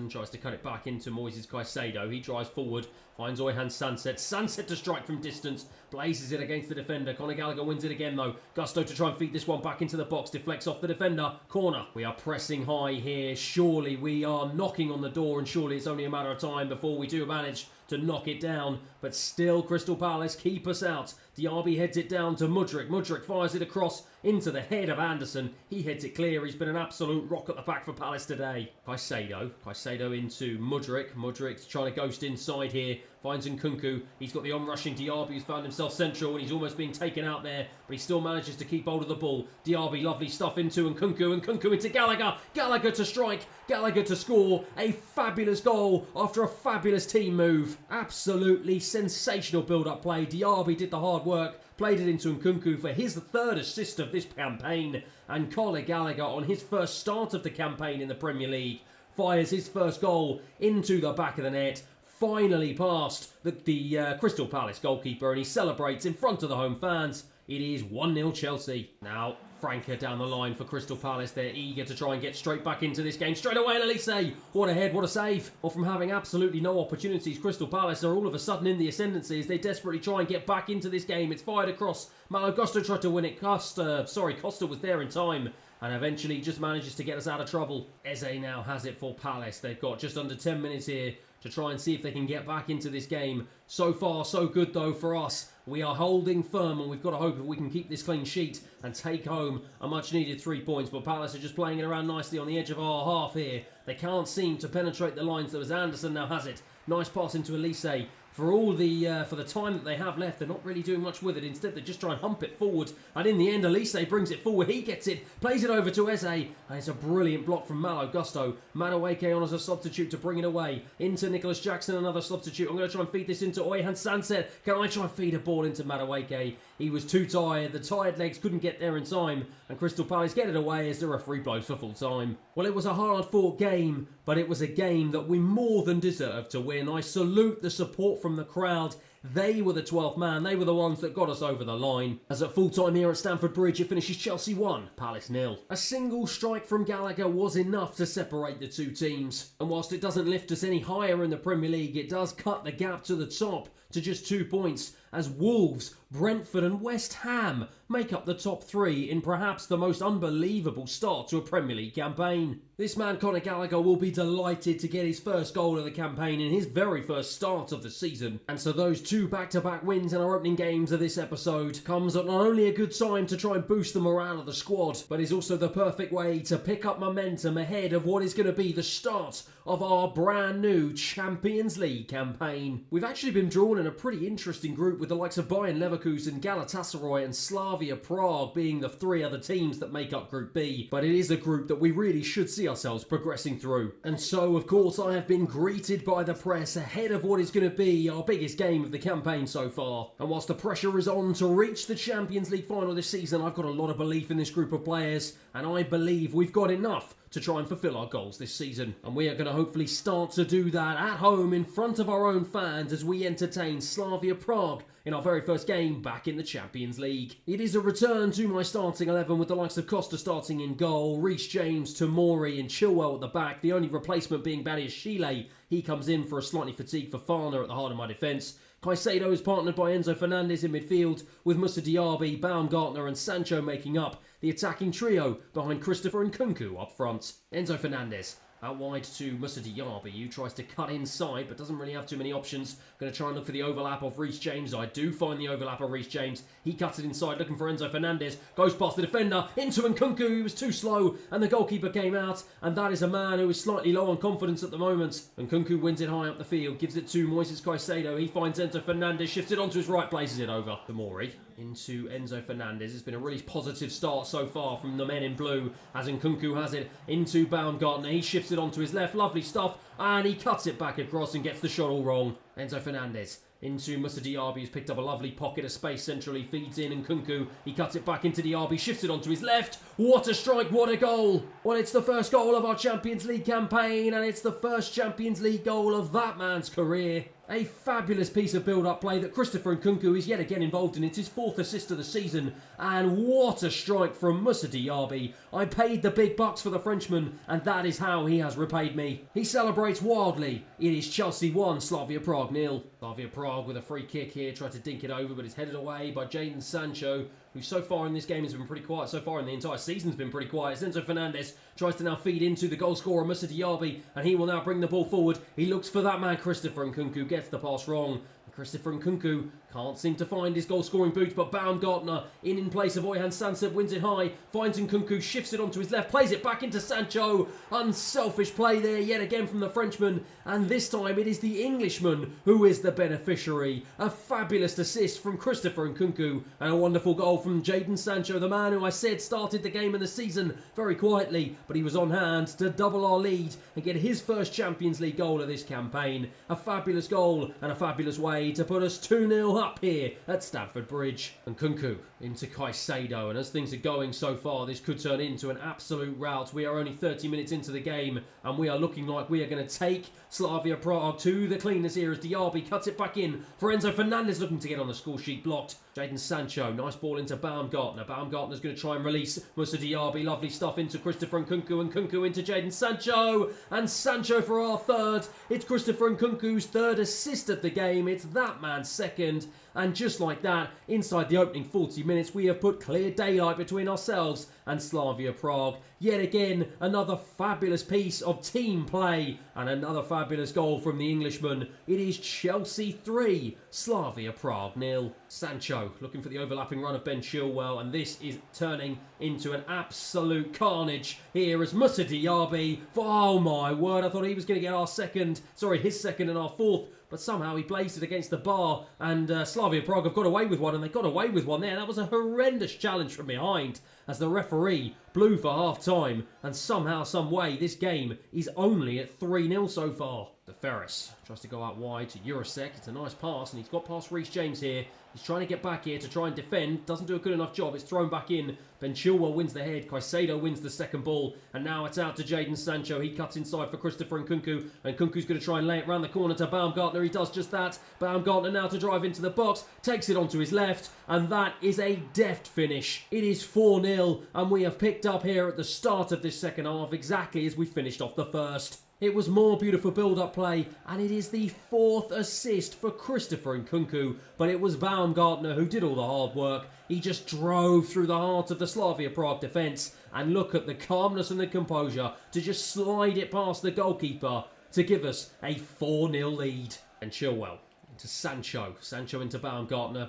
tries to cut it back into Moises Caicedo. He drives forward, finds Oyhan Sunset. Sunset to strike from distance, blazes it against the defender. Conor Gallagher wins it again though. Gusto to try and feed this one back into the box, deflects off the defender. Corner. We are pressing high here. Surely we are knocking on the door, and surely it's only a matter of time before we do manage to knock it down. But still, Crystal Palace keep us out. Diaby heads it down to Mudryk. Mudryk fires it across into the head of Anderson. He heads it clear. He's been an absolute rock at the back for Palace today. Caicedo into Mudryk. Mudryk trying to ghost inside here. Finds Nkunku. He's got the on-rushing Diaby, who's found himself central, and he's almost being taken out there, but he still manages to keep hold of the ball. Diaby, lovely stuff into Nkunku. Nkunku into Gallagher. Gallagher to strike. Gallagher to score. A fabulous goal after a fabulous team move. Absolutely sensational build-up play. Diaby did the hard work, played it into Nkunku for his third assist of this campaign. And Conor Gallagher, on his first start of the campaign in the Premier League, fires his first goal into the back of the net. Finally past the Crystal Palace goalkeeper, and he celebrates in front of the home fans. It is 1-0 Chelsea. Now, Franca down the line for Crystal Palace. They're eager to try and get straight back into this game. Straight away, Analysing. What a head, what a save. Well, from having absolutely no opportunities, Crystal Palace are all of a sudden in the ascendancy as they desperately try and get back into this game. It's fired across. Malo Gusto tried to win it. Costa was there in time, and eventually just manages to get us out of trouble. Eze now has it for Palace. They've got just under 10 minutes here to try and see if they can get back into this game. So far, so good though for us. We are holding firm, and we've got to hope if we can keep this clean sheet and take home a much needed 3 points. But Palace are just playing it around nicely on the edge of our half here. They can't seem to penetrate the lines. There was Anderson now has it. Nice pass into Elise. For the time that they have left, they're not really doing much with it. Instead, they just try and hump it forward. And in the end, Elise brings it forward. He gets it, plays it over to Eze. And it's a brilliant block from Malo Gusto. Madueke on as a substitute to bring it away. Into Nicholas Jackson, another substitute. I'm going to try and feed this into Oyhan Sunset. Can I try and feed a ball into Madueke? He was too tired. The tired legs couldn't get there in time. And Crystal Palace get it away as the referee blows for full time. Well, it was a hard-fought game, but it was a game that we more than deserved to win. I salute the support from the crowd. They were the 12th man. They were the ones that got us over the line. As at full time here at Stamford Bridge, it finishes Chelsea 1, Palace 0. A single strike from Gallagher was enough to separate the two teams. And whilst it doesn't lift us any higher in the Premier League, it does cut the gap to the top to just 2 points, as Wolves, Brentford and West Ham make up the top 3 in perhaps the most unbelievable start to a Premier League campaign. This man Conor Gallagher will be delighted to get his first goal of the campaign in his very first start of the season. And so those 2 back-to-back wins in our opening games of this episode comes at not only a good time to try and boost the morale of the squad, but is also the perfect way to pick up momentum ahead of what is going to be the start of our brand new Champions League campaign. We've actually been drawn in a pretty interesting group with the likes of Bayern Leverkusen, Galatasaray and Slavia Prague being the 3 other teams that make up Group B. But it is a group that we really should see ourselves progressing through. And so, of course, I have been greeted by the press ahead of what is going to be our biggest game of the campaign so far. And whilst the pressure is on to reach the Champions League final this season, I've got a lot of belief in this group of players, and I believe we've got enough to try and fulfill our goals this season. And we are going to hopefully start to do that at home in front of our own fans as we entertain Slavia Prague in our very first game back in the Champions League. It is a return to my starting 11 with the likes of Costa starting in goal, Reece James, Tomori and Chilwell at the back, the only replacement being Badiashile. He comes in for a slightly fatigued Fofana at the heart of my defence. Caicedo is partnered by Enzo Fernandez in midfield, with Moussa Diaby, Baumgartner and Sancho making up the attacking trio behind Christopher and Nkunku up front. Enzo Fernandez out wide to Moussa Diaby, who tries to cut inside but doesn't really have too many options. Going to try and look for the overlap of Reece James. I do find the overlap of Reece James. He cuts it inside looking for Enzo Fernandez. Goes past the defender into Nkunku, who was too slow and the goalkeeper came out. And that is a man who is slightly low on confidence at the moment. Nkunku wins it high up the field. Gives it to Moises Caicedo. He finds Enzo Fernandez. Shifts it onto his right. Places it over. Tomori into Enzo Fernandez. It's been a really positive start so far from the men in blue as Nkunku has it into Baumgartner. He shifts it onto his left. Lovely stuff. And he cuts it back across and gets the shot all wrong. Enzo Fernandez into Moussa Diaby, who's picked up a lovely pocket of space centrally, feeds in, and Nkunku, he cuts it back into Diaby, shifts it onto his left. What a strike, what a goal! Well, it's the first goal of our Champions League campaign, and it's the first Champions League goal of that man's career. A fabulous piece of build-up play that Christopher Nkunku is yet again involved in. It's his 4th assist of the season, and what a strike from Moussa Diaby. I paid the big bucks for the Frenchman, and that is how he has repaid me. He celebrates wildly. It is Chelsea 1, Slavia Prague 0. Slavia Prague with a free kick here, tried to dink it over, but it's headed away by Jadon Sancho, who so far in this game has been pretty quiet. So far in the entire season has been pretty quiet. Enzo Fernandez tries to now feed into the goal scorer, Moussa Diaby, and he will now bring the ball forward. He looks for that man, Christopher Nkunku, gets the pass wrong. Christopher Nkunku can't seem to find his goal-scoring boots, but Baumgartner in place of Oyhan Sansep wins it high, finds Nkunku, shifts it onto his left, plays it back into Sancho. Unselfish play there yet again from the Frenchman, and this time it is the Englishman who is the beneficiary. A fabulous assist from Christopher Nkunku, and a wonderful goal from Jadon Sancho, the man who I said started the game and the season very quietly, but he was on hand to double our lead and get his first Champions League goal of this campaign. A fabulous goal and a fabulous way to put us 2-0 up here at Stamford Bridge. And Nkunku into Caicedo, and as things are going so far, this could turn into an absolute rout. We are only 30 minutes into the game, and we are looking like we are going to take Slavia Prague to the cleaners here as Diaby cuts it back in for Enzo Fernandez, looking to get on the score sheet, blocked. Jadon Sancho, nice ball into Baumgartner. Baumgartner's going to try and release Moussa Diaby. Lovely stuff into Christopher Nkunku, and Nkunku into Jadon Sancho. And Sancho for our third. It's Christopher Nkunku's 3rd assist of the game. It's that man's 2nd. And just like that, inside the opening 40 minutes, we have put clear daylight between ourselves and Slavia Prague. Yet again, another fabulous piece of team play and another fabulous goal from the Englishman. It is Chelsea 3, Slavia Prague 0. Sancho looking for the overlapping run of Ben Chilwell, and this is turning into an absolute carnage here as Moussa Diaby. Oh my word, I thought he was going to get his second and our 4th. But somehow he placed it against the bar, and Slavia Prague have got away with one, and they got away with one there. That was a horrendous challenge from behind as the referee blew for half-time, and somehow, some way, this game is only at 3-0 so far. De Ferris tries to go out wide to Jurasek. It's a nice pass, and he's got past Reece James here. He's trying to get back here to try and defend. Doesn't do a good enough job. It's thrown back in. Ben Chilwell wins the head. Caicedo wins the second ball. And now it's out to Jadon Sancho. He cuts inside for Christopher Nkunku. And Nkunku's going to try and lay it round the corner to Baumgartner. He does just that. Baumgartner now to drive into the box. Takes it onto his left. And that is a deft finish. It is 4-0. And we have picked up here at the start of this second half exactly as we finished off the first. It was more beautiful build-up play, and it is the 4th assist for Christopher Nkunku, but it was Baumgartner who did all the hard work. He just drove through the heart of the Slavia Prague defence, and look at the calmness and the composure to just slide it past the goalkeeper to give us a 4-0 lead. And Chilwell into Sancho into Baumgartner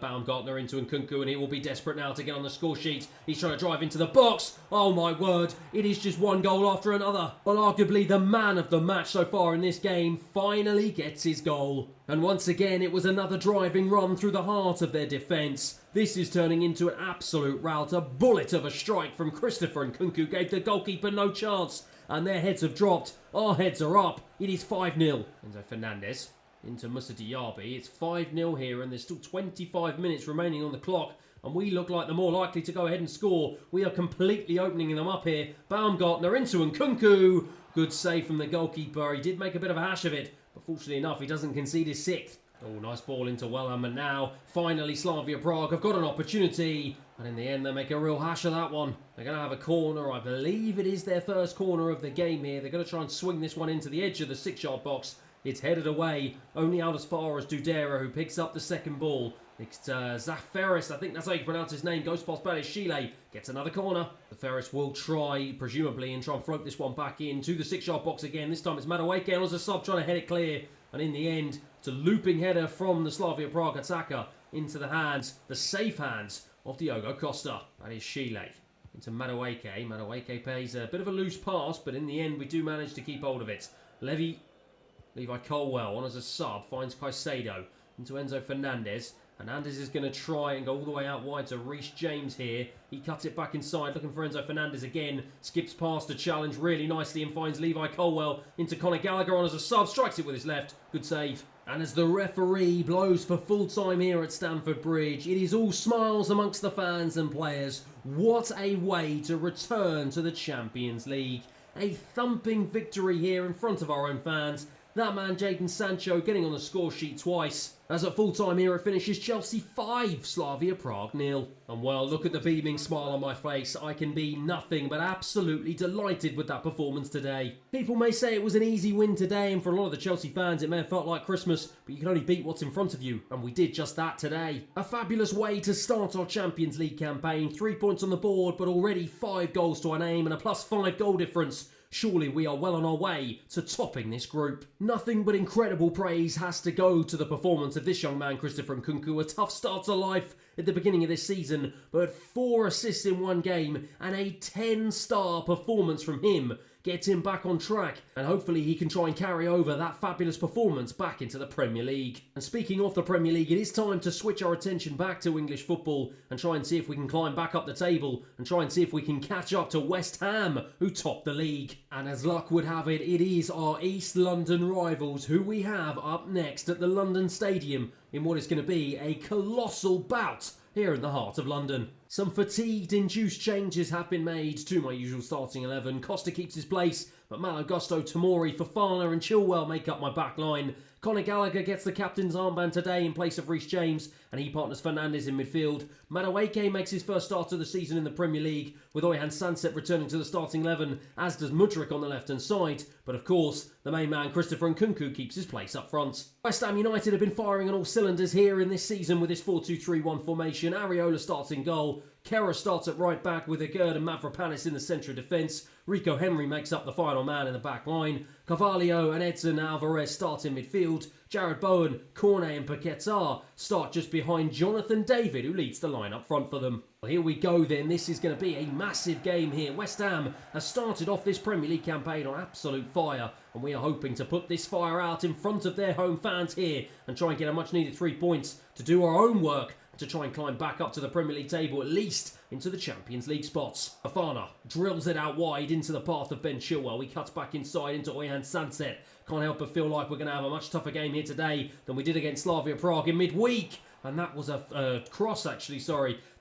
into Nkunku, and he will be desperate now to get on the score sheet. He's trying to drive into the box. Oh my word, it is just one goal after another. But arguably the man of the match so far in this game finally gets his goal. And once again, it was another driving run through the heart of their defence. This is turning into an absolute rout. A bullet of a strike from Christopher Nkunku gave the goalkeeper no chance, and their heads have dropped. Our heads are up. It is 5-0. Enzo Fernandez into Moussa Diaby. It's 5-0 here, and there's still 25 minutes remaining on the clock, and we look like the more likely to go ahead and score. We are completely opening them up here. Baumgartner into Nkunku. Good save from the goalkeeper. He did make a bit of a hash of it, but fortunately enough, he doesn't concede his 6th. Oh, nice ball into Wellham, and now, finally, Slavia Prague have got an opportunity, and in the end, they make a real hash of that one. They're going to have a corner. I believe it is their first corner of the game here. They're going to try and swing this one into the edge of the 6-yard box. It's headed away, only out as far as Dudera, who picks up the second ball. It's Zaferis, I think that's how you pronounce his name, goes past Balashile, gets another corner. Zaferis will try, presumably, and try and float this one back into the 6-yard box again. This time it's Madueke as a sub trying to head it clear. And in the end, it's a looping header from the Slavia Prague attacker into the hands, the safe hands of Diogo Costa. That is Chile into Madueke. Madueke pays a bit of a loose pass, but in the end we do manage to keep hold of it. Levi Colwell on as a sub, finds Caicedo into Enzo Fernandez. Fernandez is going to try and go all the way out wide to Reece James here. He cuts it back inside, looking for Enzo Fernandez again. Skips past the challenge really nicely and finds Levi Colwell into Conor Gallagher on as a sub. Strikes it with his left. Good save And as the referee blows for full time here at Stamford Bridge, it is all smiles amongst the fans and players. What a way to return to the Champions League. A thumping victory here in front of our own fans. That man Jadon Sancho getting on the score sheet twice. As at full time here it finishes Chelsea 5, Slavia Prague 0. And well, look at the beaming smile on my face. I can be nothing but absolutely delighted with that performance today. People may say it was an easy win today, and for a lot of the Chelsea fans it may have felt like Christmas, but you can only beat what's in front of you, and we did just that today. A fabulous way to start our Champions League campaign. 3 points on the board, but already 5 goals to our name and a +5 goal difference. Surely we are well on our way to topping this group. Nothing but incredible praise has to go to the performance of this young man, Christopher Nkunku. A tough start to life at the beginning of this season, but 4 assists in 1 game and a 10-star performance from him gets him back on track, and hopefully he can try and carry over that fabulous performance back into the Premier League. And speaking of the Premier League, it is time to switch our attention back to English football and try and see if we can climb back up the table and try and see if we can catch up to West Ham, who top the league. And as luck would have it, it is our East London rivals who we have up next at the London Stadium in what is going to be a colossal bout here in the heart of London. Some fatigue-induced changes have been made to my usual starting 11. Costa keeps his place, but Malo Gusto, Tomori, Fofana and Chilwell make up my back line. Conor Gallagher gets the captain's armband today in place of Reece James, and he partners Fernandes in midfield. Madueke makes his first start of the season in the Premier League, with Oyhan Sanset returning to the starting 11, as does Mudryk on the left-hand side. But of course, the main man Christopher Nkunku keeps his place up front. West Ham United have been firing on all cylinders here in this season with this 4-2-3-1 formation. Areola starts in goal. Kehrer starts at right back with Agurd and Mavropanis in the centre of defence. Rico Henry makes up the final man in the back line. Carvalho and Edson Alvarez start in midfield. Jared Bowen, Cornet and Paquetá start just behind Jonathan David, who leads the line up front for them. Well, here we go then. This is going to be a massive game here. West Ham has started off this Premier League campaign on absolute fire, and we are hoping to put this fire out in front of their home fans here and try and get a much needed 3 points to do our own work to try and climb back up to the Premier League table, at least into the Champions League spots. Fofana drills it out wide into the path of Ben Chilwell. He cuts back inside into Oyhan Sanset. Can't help but feel like we're going to have a much tougher game here today than we did against Slavia Prague in midweek. And that was a cross, that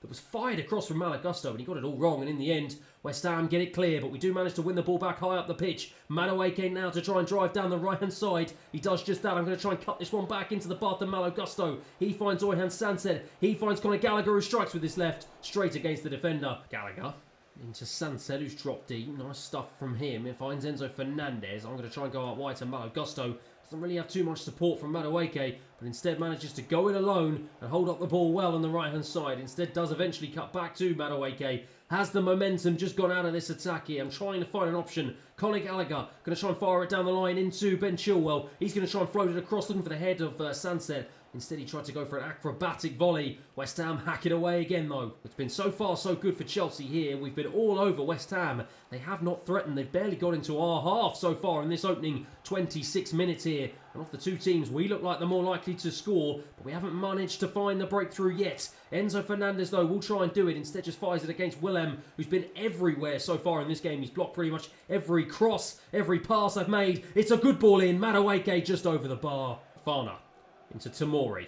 was fired across from Malo Gusto, and he got it all wrong. And in the end, West Ham get it clear, but we do manage to win the ball back high up the pitch. Madueke now to try and drive down the right-hand side. He does just that. I'm going to try and cut this one back into the path of Malo Gusto. He finds Oyhan Sanset. He finds Conor Gallagher, who strikes with his left, straight against the defender. Gallagher into Sanset, who's dropped deep. Nice stuff from him. It finds Enzo Fernandez. I'm going to try and go out wide to Malo Gusto. Doesn't really have too much support from Madueke, but instead manages to go in alone and hold up the ball well on the right-hand side. Instead does eventually cut back to Madueke. Has the momentum just gone out of this attack here? I'm trying to find an option. Conor Gallagher going to try and fire it down the line into Ben Chilwell. He's going to try and float it across, looking for the head of Sanset. Instead, he tried to go for an acrobatic volley. West Ham hack it away again, though. It's been so far so good for Chelsea here. We've been all over West Ham. They have not threatened. They've barely got into our half so far in this opening 26 minutes here. And off the two teams, we look like the more likely to score, but we haven't managed to find the breakthrough yet. Enzo Fernandez, though, will try and do it. Instead, just fires it against Willem, who's been everywhere so far in this game. He's blocked pretty much every cross, every pass I've made. It's a good ball in. Madueke just over the bar. Fofana into Tomori.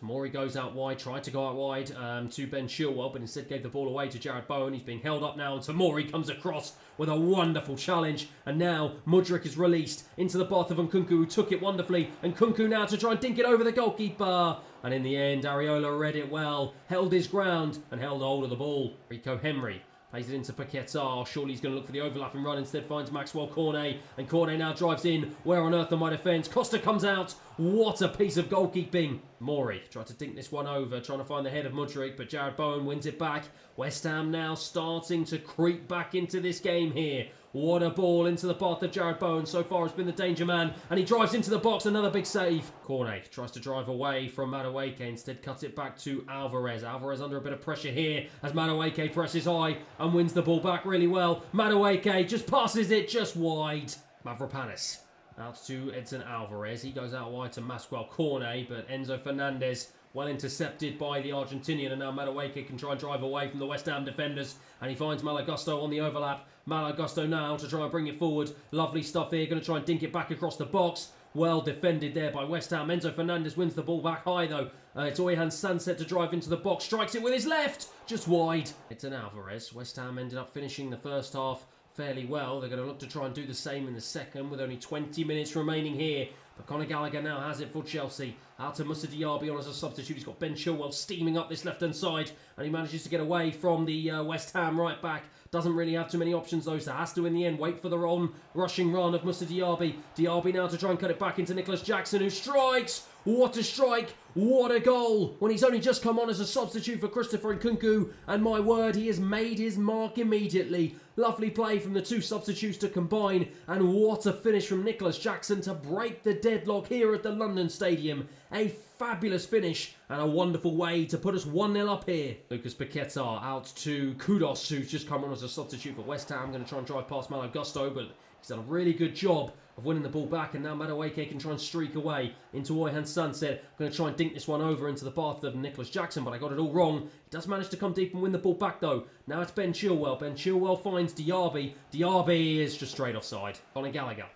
Tomori goes out wide, tried to go out wide to Ben Chilwell, but instead gave the ball away to Jared Bowen. He's being held up now, and Tomori comes across with a wonderful challenge. And now Mudryk is released into the path of Nkunku, who took it wonderfully. And Nkunku now to try and dink it over the goalkeeper. And in the end, Areola read it well, held his ground, and held hold of the ball. Rico Henry plays it into Paquetá. Surely he's going to look for the overlapping run. Instead finds Maxwell Cornet. And Cornet now drives in. Where on earth am I defence? Costa comes out. What a piece of goalkeeping. Mori tried to dink this one over, trying to find the head of Mudryk, but Jared Bowen wins it back. West Ham now starting to creep back into this game here. What a ball into the path of Jared Bowen. So far has been the danger man, and he drives into the box. Another big save. Cornet tries to drive away from Madueke. Instead cuts it back to Alvarez. Alvarez under a bit of pressure here as Madueke presses high and wins the ball back really well. Madueke just passes it just wide. Mavropanis out to Edson Alvarez. He goes out wide to Maxwell Cornet, but Enzo Fernandez well intercepted by the Argentinian, and now Madueke can try and drive away from the West Ham defenders, and he finds Malo Gusto on the overlap. Malo Gusto now to try and bring it forward. Lovely stuff here. Going to try and dink it back across the box. Well defended there by West Ham. Enzo Fernandez wins the ball back high though. It's Oyhan Sunset to drive into the box. Strikes it with his left. Just wide. It's an Alvarez. West Ham ended up finishing the first half fairly well. They're going to look to try and do the same in the second with only 20 minutes remaining here. But Conor Gallagher now has it for Chelsea. Out to Moussa Diaby on as a substitute. He's got Ben Chilwell steaming up this left-hand side. And he manages to get away from the West Ham right back. Doesn't really have too many options though, so has to in the end wait for the rushing run of Moussa Diaby. Diaby now to try and cut it back into Nicholas Jackson, who strikes. What a strike! What a goal! When he's only just come on as a substitute for Christopher Nkunku, and my word, he has made his mark immediately. Lovely play from the two substitutes to combine, and what a finish from Nicholas Jackson to break the deadlock here at the London Stadium. A fabulous finish and a wonderful way to put us 1-0 up here. Lucas Paquetá out to Kudos, who's just come on as a substitute for West Ham. Going to try and drive past Malo Gusto, but he's done a really good job of winning the ball back, and now Madueke can try and streak away into Oyhan Sunset. Going to try and dink this one over into the path of Nicholas Jackson, but I got it all wrong. He does manage to come deep and win the ball back though. Now it's Ben Chilwell. Ben Chilwell finds Diaby. Diaby is just straight offside. Conor Gallagher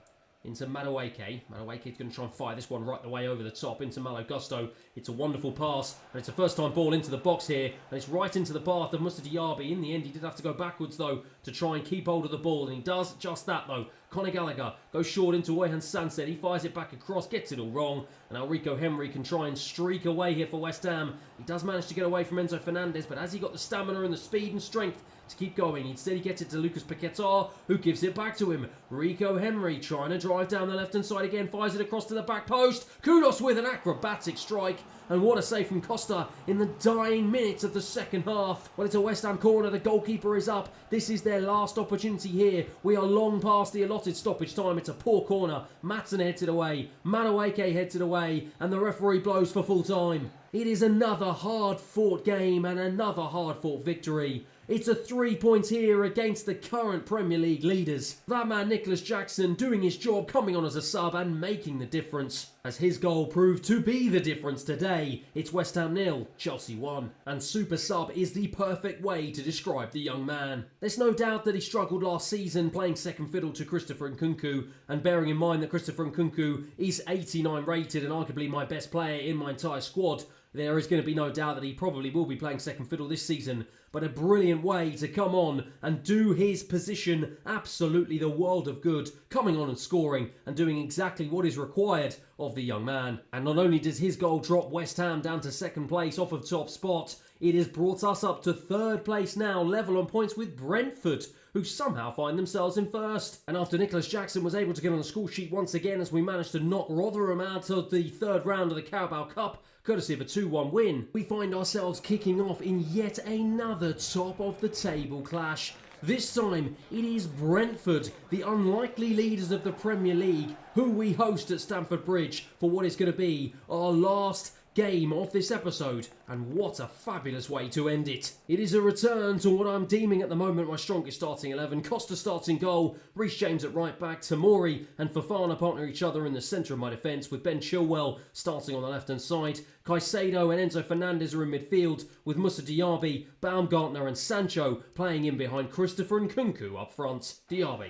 into Madueke. Madueke's going to try and fire this one right the way over the top into Malo Gusto. It's a wonderful pass, and it's a first-time ball into the box here, and it's right into the path of Moussa Diaby. In the end, he did have to go backwards, though, to try and keep hold of the ball, and he does just that, though. Conor Gallagher goes short into Oyhan Sunset. He fires it back across, gets it all wrong, and Rico Henry can try and streak away here for West Ham. He does manage to get away from Enzo Fernandez, but has he got the stamina and the speed and strength to keep going? Instead, he gets it to Lucas Paquetá, who gives it back to him. Rico Henry trying to drive down the left-hand side again, fires it across to the back post. Kudos with an acrobatic strike, and what a save from Costa in the dying minutes of the second half. Well, it's a West Ham corner. The goalkeeper is up. This is their last opportunity here. We are long past the allotted stoppage time. It's a poor corner. Matson heads it away. Madueke heads it away, and the referee blows for full time. It is another hard-fought game and another hard-fought victory. It's a 3 points here against the current Premier League leaders. That man Nicholas Jackson doing his job, coming on as a sub and making the difference. As his goal proved to be the difference today. It's West Ham 0, Chelsea 1. And super sub is the perfect way to describe the young man. There's no doubt that he struggled last season playing second fiddle to Christopher Nkunku, and bearing in mind that Christopher Nkunku is 89 rated and arguably my best player in my entire squad, there is going to be no doubt that he probably will be playing second fiddle this season. But a brilliant way to come on and do his position absolutely the world of good, coming on and scoring and doing exactly what is required of the young man. And not only does his goal drop West Ham down to second place off of top spot, it has brought us up to third place now, level on points with Brentford, who somehow find themselves in first. And after Nicholas Jackson was able to get on the score sheet once again as we managed to knock Rotherham out of the third round of the Carabao Cup, courtesy of a 2-1 win, we find ourselves kicking off in yet another top of the table clash. This time, it is Brentford, the unlikely leaders of the Premier League, who we host at Stamford Bridge for what is going to be our last game of this episode, and what a fabulous way to end it. It is a return to what I'm deeming at the moment my strongest starting 11. Costa starting goal, Reece James at right back, Tomori and Fofana partner each other in the centre of my defence, with Ben Chilwell starting on the left hand side. Caicedo and Enzo Fernandez are in midfield, with Moussa Diaby, Baumgartner and Sancho playing in behind Christopher Nkunku up front. Diaby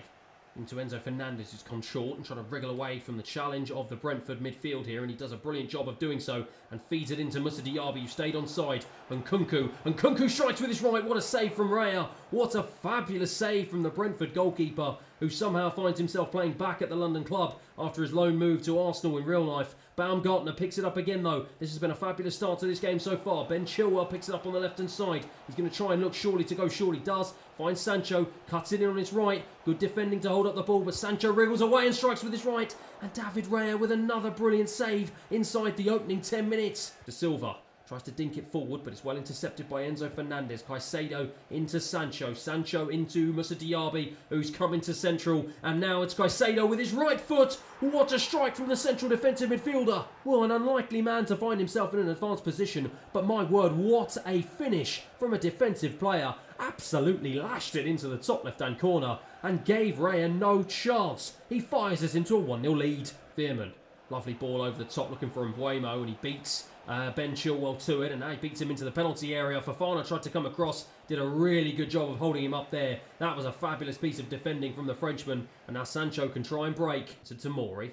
into Enzo Fernandez, who's come short and trying to wriggle away from the challenge of the Brentford midfield here, and he does a brilliant job of doing so and feeds it into Moussa Diaby, who stayed on side. And Nkunku strikes with his right. What a save from Raya. What a fabulous save from the Brentford goalkeeper, who somehow finds himself playing back at the London club after his loan move to Arsenal in real life. Baumgartner picks it up again though. This has been a fabulous start to this game so far. Ben Chilwell picks it up on the left hand side. He's going to try and look surely to go short. He does. Finds Sancho, cuts it in on his right. Good defending to hold up the ball, but Sancho wriggles away and strikes with his right. And David Raya with another brilliant save inside the opening 10 minutes. De Silva tries to dink it forward, but it's well intercepted by Enzo Fernandez. Caicedo into Sancho. Sancho into Moussa Diaby, who's coming to central. And now it's Caicedo with his right foot. What a strike from the central defensive midfielder. Well, an unlikely man to find himself in an advanced position. But my word, what a finish from a defensive player. Absolutely lashed it into the top left-hand corner and gave Raya no chance. He fires us into a 1-0 lead. Veerman, lovely ball over the top looking for Mbuemo, and he beats Ben Chilwell to it, and now he beats him into the penalty area. Fofana tried to come across, did a really good job of holding him up there. That was a fabulous piece of defending from the Frenchman, and now Sancho can try and break to Tomori.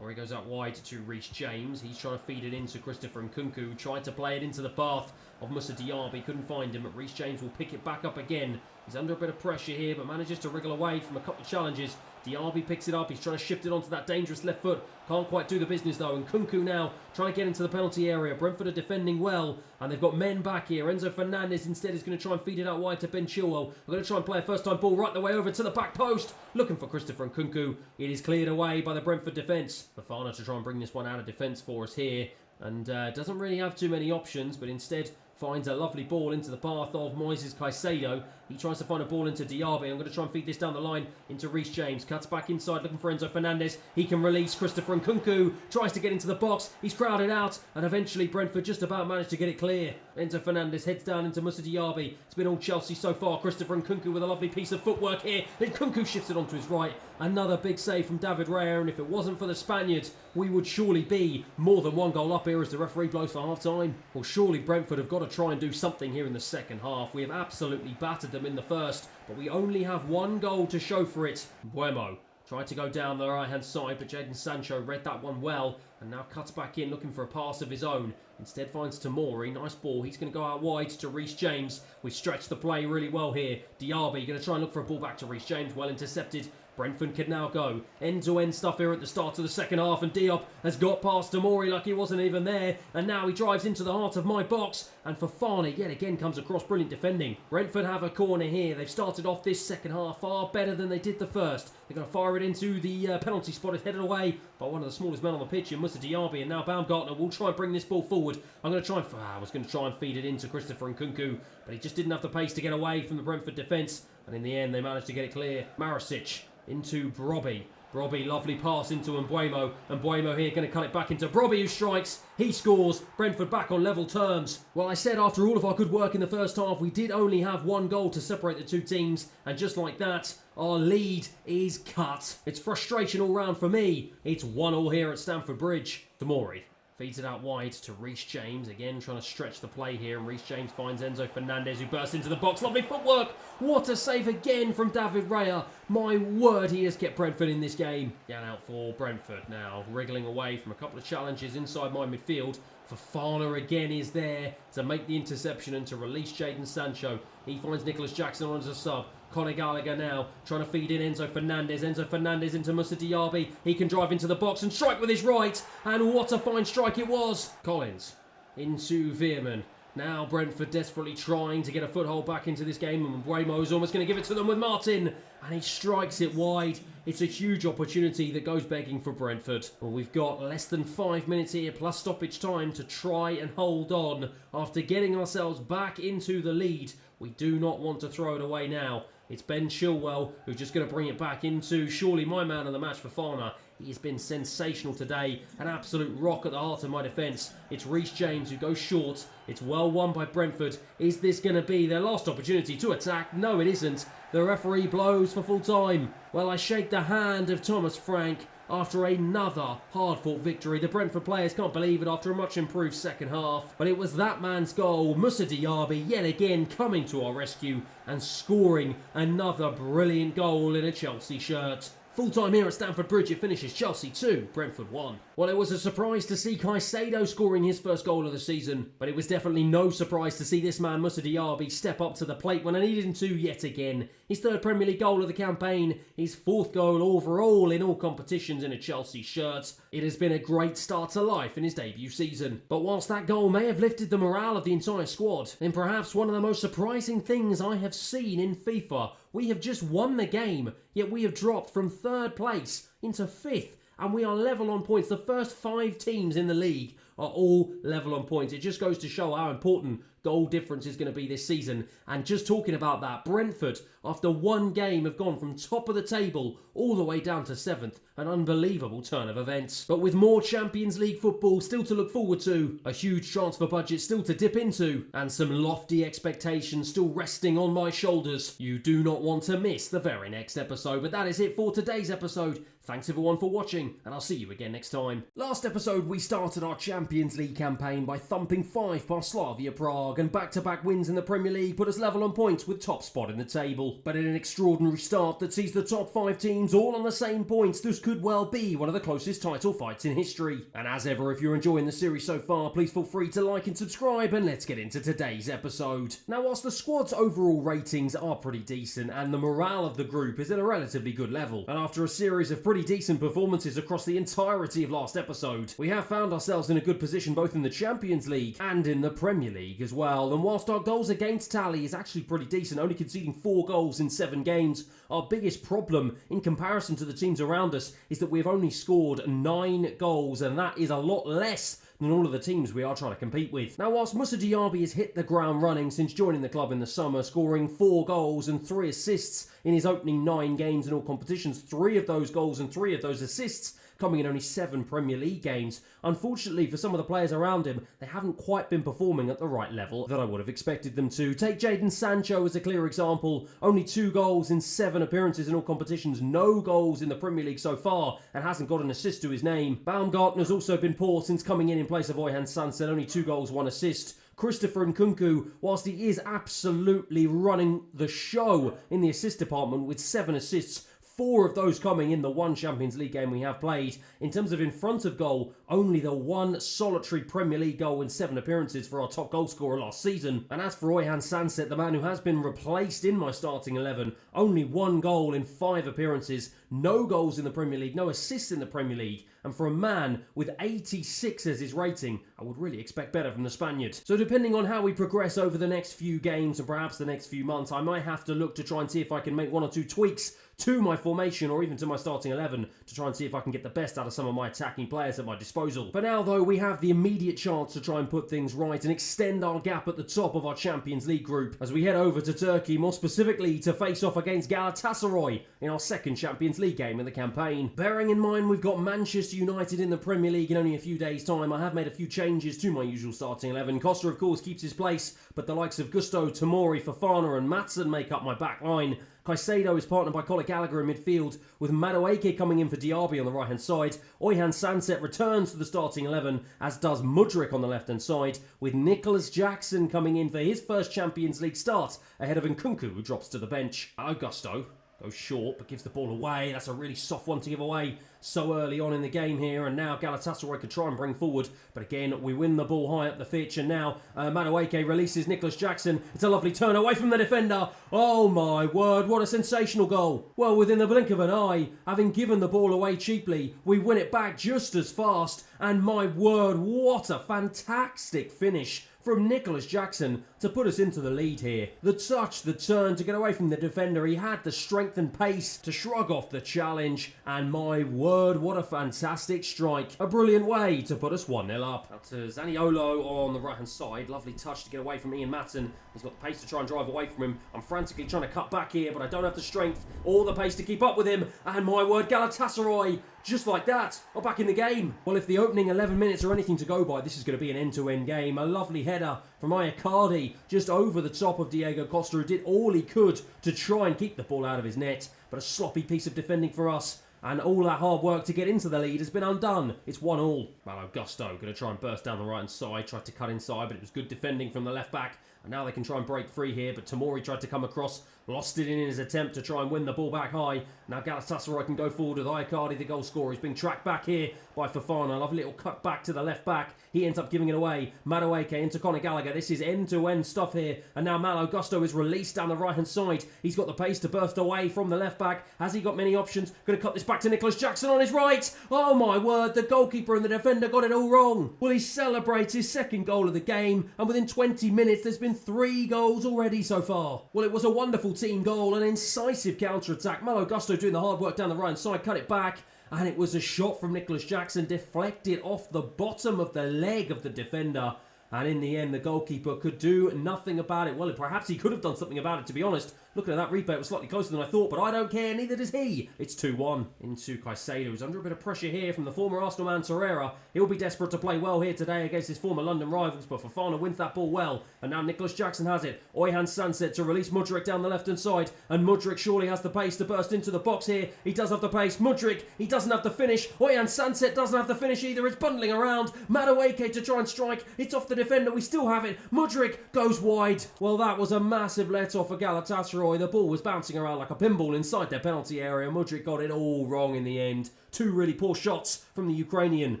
Or he goes out wide to Reece James. He's trying to feed it into Christopher Nkunku. Tried to play it into the path of Moussa Diaby. Couldn't find him, but Reece James will pick it back up again. He's under a bit of pressure here, but manages to wriggle away from a couple of challenges. Diaby picks it up. He's trying to shift it onto that dangerous left foot. Can't quite do the business though. And Nkunku now trying to get into the penalty area. Brentford are defending well, and they've got men back here. Enzo Fernandez instead is going to try and feed it out wide to Ben Chilwell. We're going to try and play a first-time ball right the way over to the back post. Looking for Christopher Nkunku. It is cleared away by the Brentford defence. Fofana to try and bring this one out of defence for us here. And doesn't really have too many options, but instead finds a lovely ball into the path of Moises Caicedo. He tries to find a ball into Diaby. I'm going to try and feed this down the line into Reece James. Cuts back inside looking for Enzo Fernandez. He can release Christopher Nkunku. Tries to get into the box. He's crowded out. And eventually Brentford just about managed to get it clear. Enzo Fernandez heads down into Moussa Diaby. It's been all Chelsea so far. Christopher Nkunku with a lovely piece of footwork here. Then Nkunku shifts it onto his right. Another big save from David Raya. And if it wasn't for the Spaniards, we would surely be more than one goal up here as the referee blows for half-time. Well, surely Brentford have got to try and do something here in the second half. We have absolutely battered them in the first, but we only have one goal to show for it. Mbeumo tried to go down the right-hand side, but Jadon Sancho read that one well, and now cuts back in looking for a pass of his own. Instead finds Tomori. Nice ball. He's going to go out wide to Reece James. We stretched the play really well here. Diaby going to try and look for a ball back to Reece James. Well intercepted. Brentford can now go end-to-end stuff here at the start of the second half, and Diop has got past Tomori like he wasn't even there, and now he drives into the heart of my box, and Fofana yet again comes across. Brilliant defending. Brentford have a corner here. They've started off this second half far better than they did the first. They're going to fire it into the penalty spot. It's headed away by one of the smallest men on the pitch in Moussa Diaby, and now Baumgartner will try and bring this ball forward. I was going to try and feed it into Christopher Nkunku, but he just didn't have the pace to get away from the Brentford defence, and in the end they managed to get it clear. Maricic into Brobby. Brobby, lovely pass into Mbeumo. Mbeumo here going to cut it back into Brobby, who strikes. He scores. Brentford back on level terms. Well, I said after all of our good work in the first half, we did only have one goal to separate the two teams. And just like that, our lead is cut. It's frustration all round for me. It's 1-1 here at Stamford Bridge. Tomori feeds it out wide to Reece James. Again, trying to stretch the play here. And Reece James finds Enzo Fernandez, who bursts into the box. Lovely footwork. What a save again from David Raya. My word, he has kept Brentford in this game. Down out for Brentford now. Wriggling away from a couple of challenges inside my midfield. Fofana again is there to make the interception and to release Jadon Sancho. He finds Nicholas Jackson on as a sub. Conor Gallagher now trying to feed in Enzo Fernandez. Enzo Fernandez into Moussa Diaby. He can drive into the box and strike with his right. And what a fine strike it was. Collins into Veerman. Now Brentford desperately trying to get a foothold back into this game. And Mbeumo's almost going to give it to them with Martin. And he strikes it wide. It's a huge opportunity that goes begging for Brentford. Well, we've got less than 5 minutes here plus stoppage time to try and hold on. After getting ourselves back into the lead, we do not want to throw it away now. It's Ben Chilwell who's just going to bring it back into surely my man of the match, Fofana. He has been sensational today. An absolute rock at the heart of my defence. It's Reece James who goes short. It's well won by Brentford. Is this going to be their last opportunity to attack? No, it isn't. The referee blows for full time. Well, I shake the hand of Thomas Frank. After another hard-fought victory, the Brentford players can't believe it after a much improved second half. But it was that man's goal, Moussa Diaby, yet again coming to our rescue and scoring another brilliant goal in a Chelsea shirt. Full time here at Stamford Bridge, it finishes Chelsea 2, Brentford 1. Well, it was a surprise to see Caicedo scoring his first goal of the season, but it was definitely no surprise to see this man, Moussa Diaby, step up to the plate when I needed him to yet again. His third Premier League goal of the campaign, his fourth goal overall in all competitions in a Chelsea shirt. It has been a great start to life in his debut season. But whilst that goal may have lifted the morale of the entire squad, then perhaps one of the most surprising things I have seen in FIFA, we have just won the game, yet we have dropped from third place into fifth, and we are level on points. The first 5 teams in the league are all level on points. It just goes to show how important goal difference is going to be this season. And just talking about that, Brentford, after one game, have gone from top of the table all the way down to 7th. An unbelievable turn of events. But with more Champions League football still to look forward to, a huge transfer budget still to dip into, and some lofty expectations still resting on my shoulders, you do not want to miss the very next episode. But that is it for today's episode. Thanks everyone for watching, and I'll see you again next time. Last episode we started our Champions Champions League campaign by thumping 5 past Slavia Prague, and back-to-back wins in the Premier League put us level on points with top spot in the table. But in an extraordinary start that sees the top 5 teams all on the same points, this could well be one of the closest title fights in history. And as ever, if you're enjoying the series so far, please feel free to like and subscribe, and let's get into today's episode. Now, whilst the squad's overall ratings are pretty decent and the morale of the group is at a relatively good level, and after a series of pretty decent performances across the entirety of last episode, we have found ourselves in a good position both in the Champions League and in the Premier League as well. And whilst our goals against tally is actually pretty decent, only conceding 4 goals in 7 games, our biggest problem in comparison to the teams around us is that we've only scored 9 goals, and that is a lot less than all of the teams we are trying to compete with. Now, whilst Moussa Diaby has hit the ground running since joining the club in the summer, scoring 4 goals and 3 assists in his opening 9 games in all competitions, 3 of those goals and 3 of those assists coming in only 7 Premier League games. Unfortunately for some of the players around him, they haven't quite been performing at the right level that I would have expected them to. Take Jadon Sancho as a clear example. Only 2 goals in 7 appearances in all competitions, no goals in the Premier League so far, and hasn't got an assist to his name. Baumgartner's also been poor since coming in place of Oyhan Sanset, only 2 goals, 1 assist. Christopher Nkunku, whilst he is absolutely running the show in the assist department with 7 assists, 4 of those coming in the 1 Champions League game we have played. In terms of in front of goal, only the 1 solitary Premier League goal in 7 appearances for our top goal scorer last season. And as for Oyhan Sanset, the man who has been replaced in my starting 11, only 1 goal in 5 appearances, no goals in the Premier League, no assists in the Premier League. And for a man with 86 as his rating, I would really expect better from the Spaniard. So depending on how we progress over the next few games and perhaps the next few months, I might have to look to try and see if I can make 1 or 2 tweaks to my formation or even to my starting 11 to try and see if I can get the best out of some of my attacking players at my disposal. For now though, we have the immediate chance to try and put things right and extend our gap at the top of our Champions League group as we head over to Turkey, more specifically to face off against Galatasaray in our 2nd Champions League game in the campaign. Bearing in mind we've got Manchester United in the Premier League in only a few days' time, I have made a few changes to my usual starting 11. Costa of course keeps his place, but the likes of Gusto, Tomori, Fofana and Maatsen make up my back line. Caicedo is partnered by Conor Gallagher in midfield, with Madueke coming in for Diaby on the right-hand side. Oyhan Sanset returns to the starting 11, as does Mudryk on the left-hand side, with Nicholas Jackson coming in for his first Champions League start, ahead of Nkunku, who drops to the bench. Augusto goes short, but gives the ball away. That's a really soft one to give away so early on in the game here, and now Galatasaray could try and bring forward, but again we win the ball high up the pitch, and now Madueke releases Nicholas Jackson. It's a lovely turn away from the defender. Oh my word, what a sensational goal. Well, within the blink of an eye, having given the ball away cheaply, we win it back just as fast, and my word, what a fantastic finish from Nicholas Jackson to put us into the lead here. The touch, the turn to get away from the defender, he had the strength and pace to shrug off the challenge, and my word, what a fantastic strike. A brilliant way to put us 1-0 up. Out to Zaniolo on the right hand side, lovely touch to get away from Ian Maatsen. He's got the pace to try and drive away from him. I'm frantically trying to cut back here, but I don't have the strength or the pace to keep up with him, and my word, Galatasaray, just like that, are back in the game. Well, if the opening 11 minutes are anything to go by, this is going to be an end-to-end game. A lovely header from Icardi just over the top of Diego Costa, who did all he could to try and keep the ball out of his net. But a sloppy piece of defending for us, and all that hard work to get into the lead has been undone. It's 1-1. Malo Gusto going to try and burst down the right-hand side, tried to cut inside, but it was good defending from the left-back. And now they can try and break free here, but Tomori tried to come across, lost it in his attempt to try and win the ball back high. Now Galatasaray can go forward with Icardi, the goal scorer. He's being tracked back here by Fofana. Lovely little cut back to the left back. He ends up giving it away. Madueke into Conor Gallagher. This is end-to-end stuff here. And now Malo Gusto is released down the right-hand side. He's got the pace to burst away from the left back. Has he got many options? Going to cut this back to Nicholas Jackson on his right. Oh my word, the goalkeeper and the defender got it all wrong. Well, he celebrates his 2nd goal of the game, and within 20 minutes there's been 3 goals already so far. Well, it was a wonderful team goal, an incisive counter-attack. Malo Gusto doing the hard work down the right-hand side, cut it back. And it was a shot from Nicholas Jackson, deflected off the bottom of the leg of the defender. And in the end, the goalkeeper could do nothing about it. Well, perhaps he could have done something about it, to be honest. Looking at that replay, it was slightly closer than I thought, but I don't care, neither does he. It's 2-1 into Caicedo, who's under a bit of pressure here from the former Arsenal man Torreira. He'll be desperate to play well here today against his former London rivals, but Fofana wins that ball well. And now Nicholas Jackson has it. Oyhan Sanset to release Mudryk down the left-hand side, and Mudryk surely has the pace to burst into the box here. He does have the pace. Mudryk, he doesn't have the finish. Oyhan Sanset doesn't have the finish either. It's bundling around. Madueke to try and strike. It's off the defender. We still have it. Mudryk goes wide. Well, that was a massive let-off for Galatasaray. The ball was bouncing around like a pinball inside their penalty area. Mudryk got it all wrong in the end. Two really poor shots from the Ukrainian.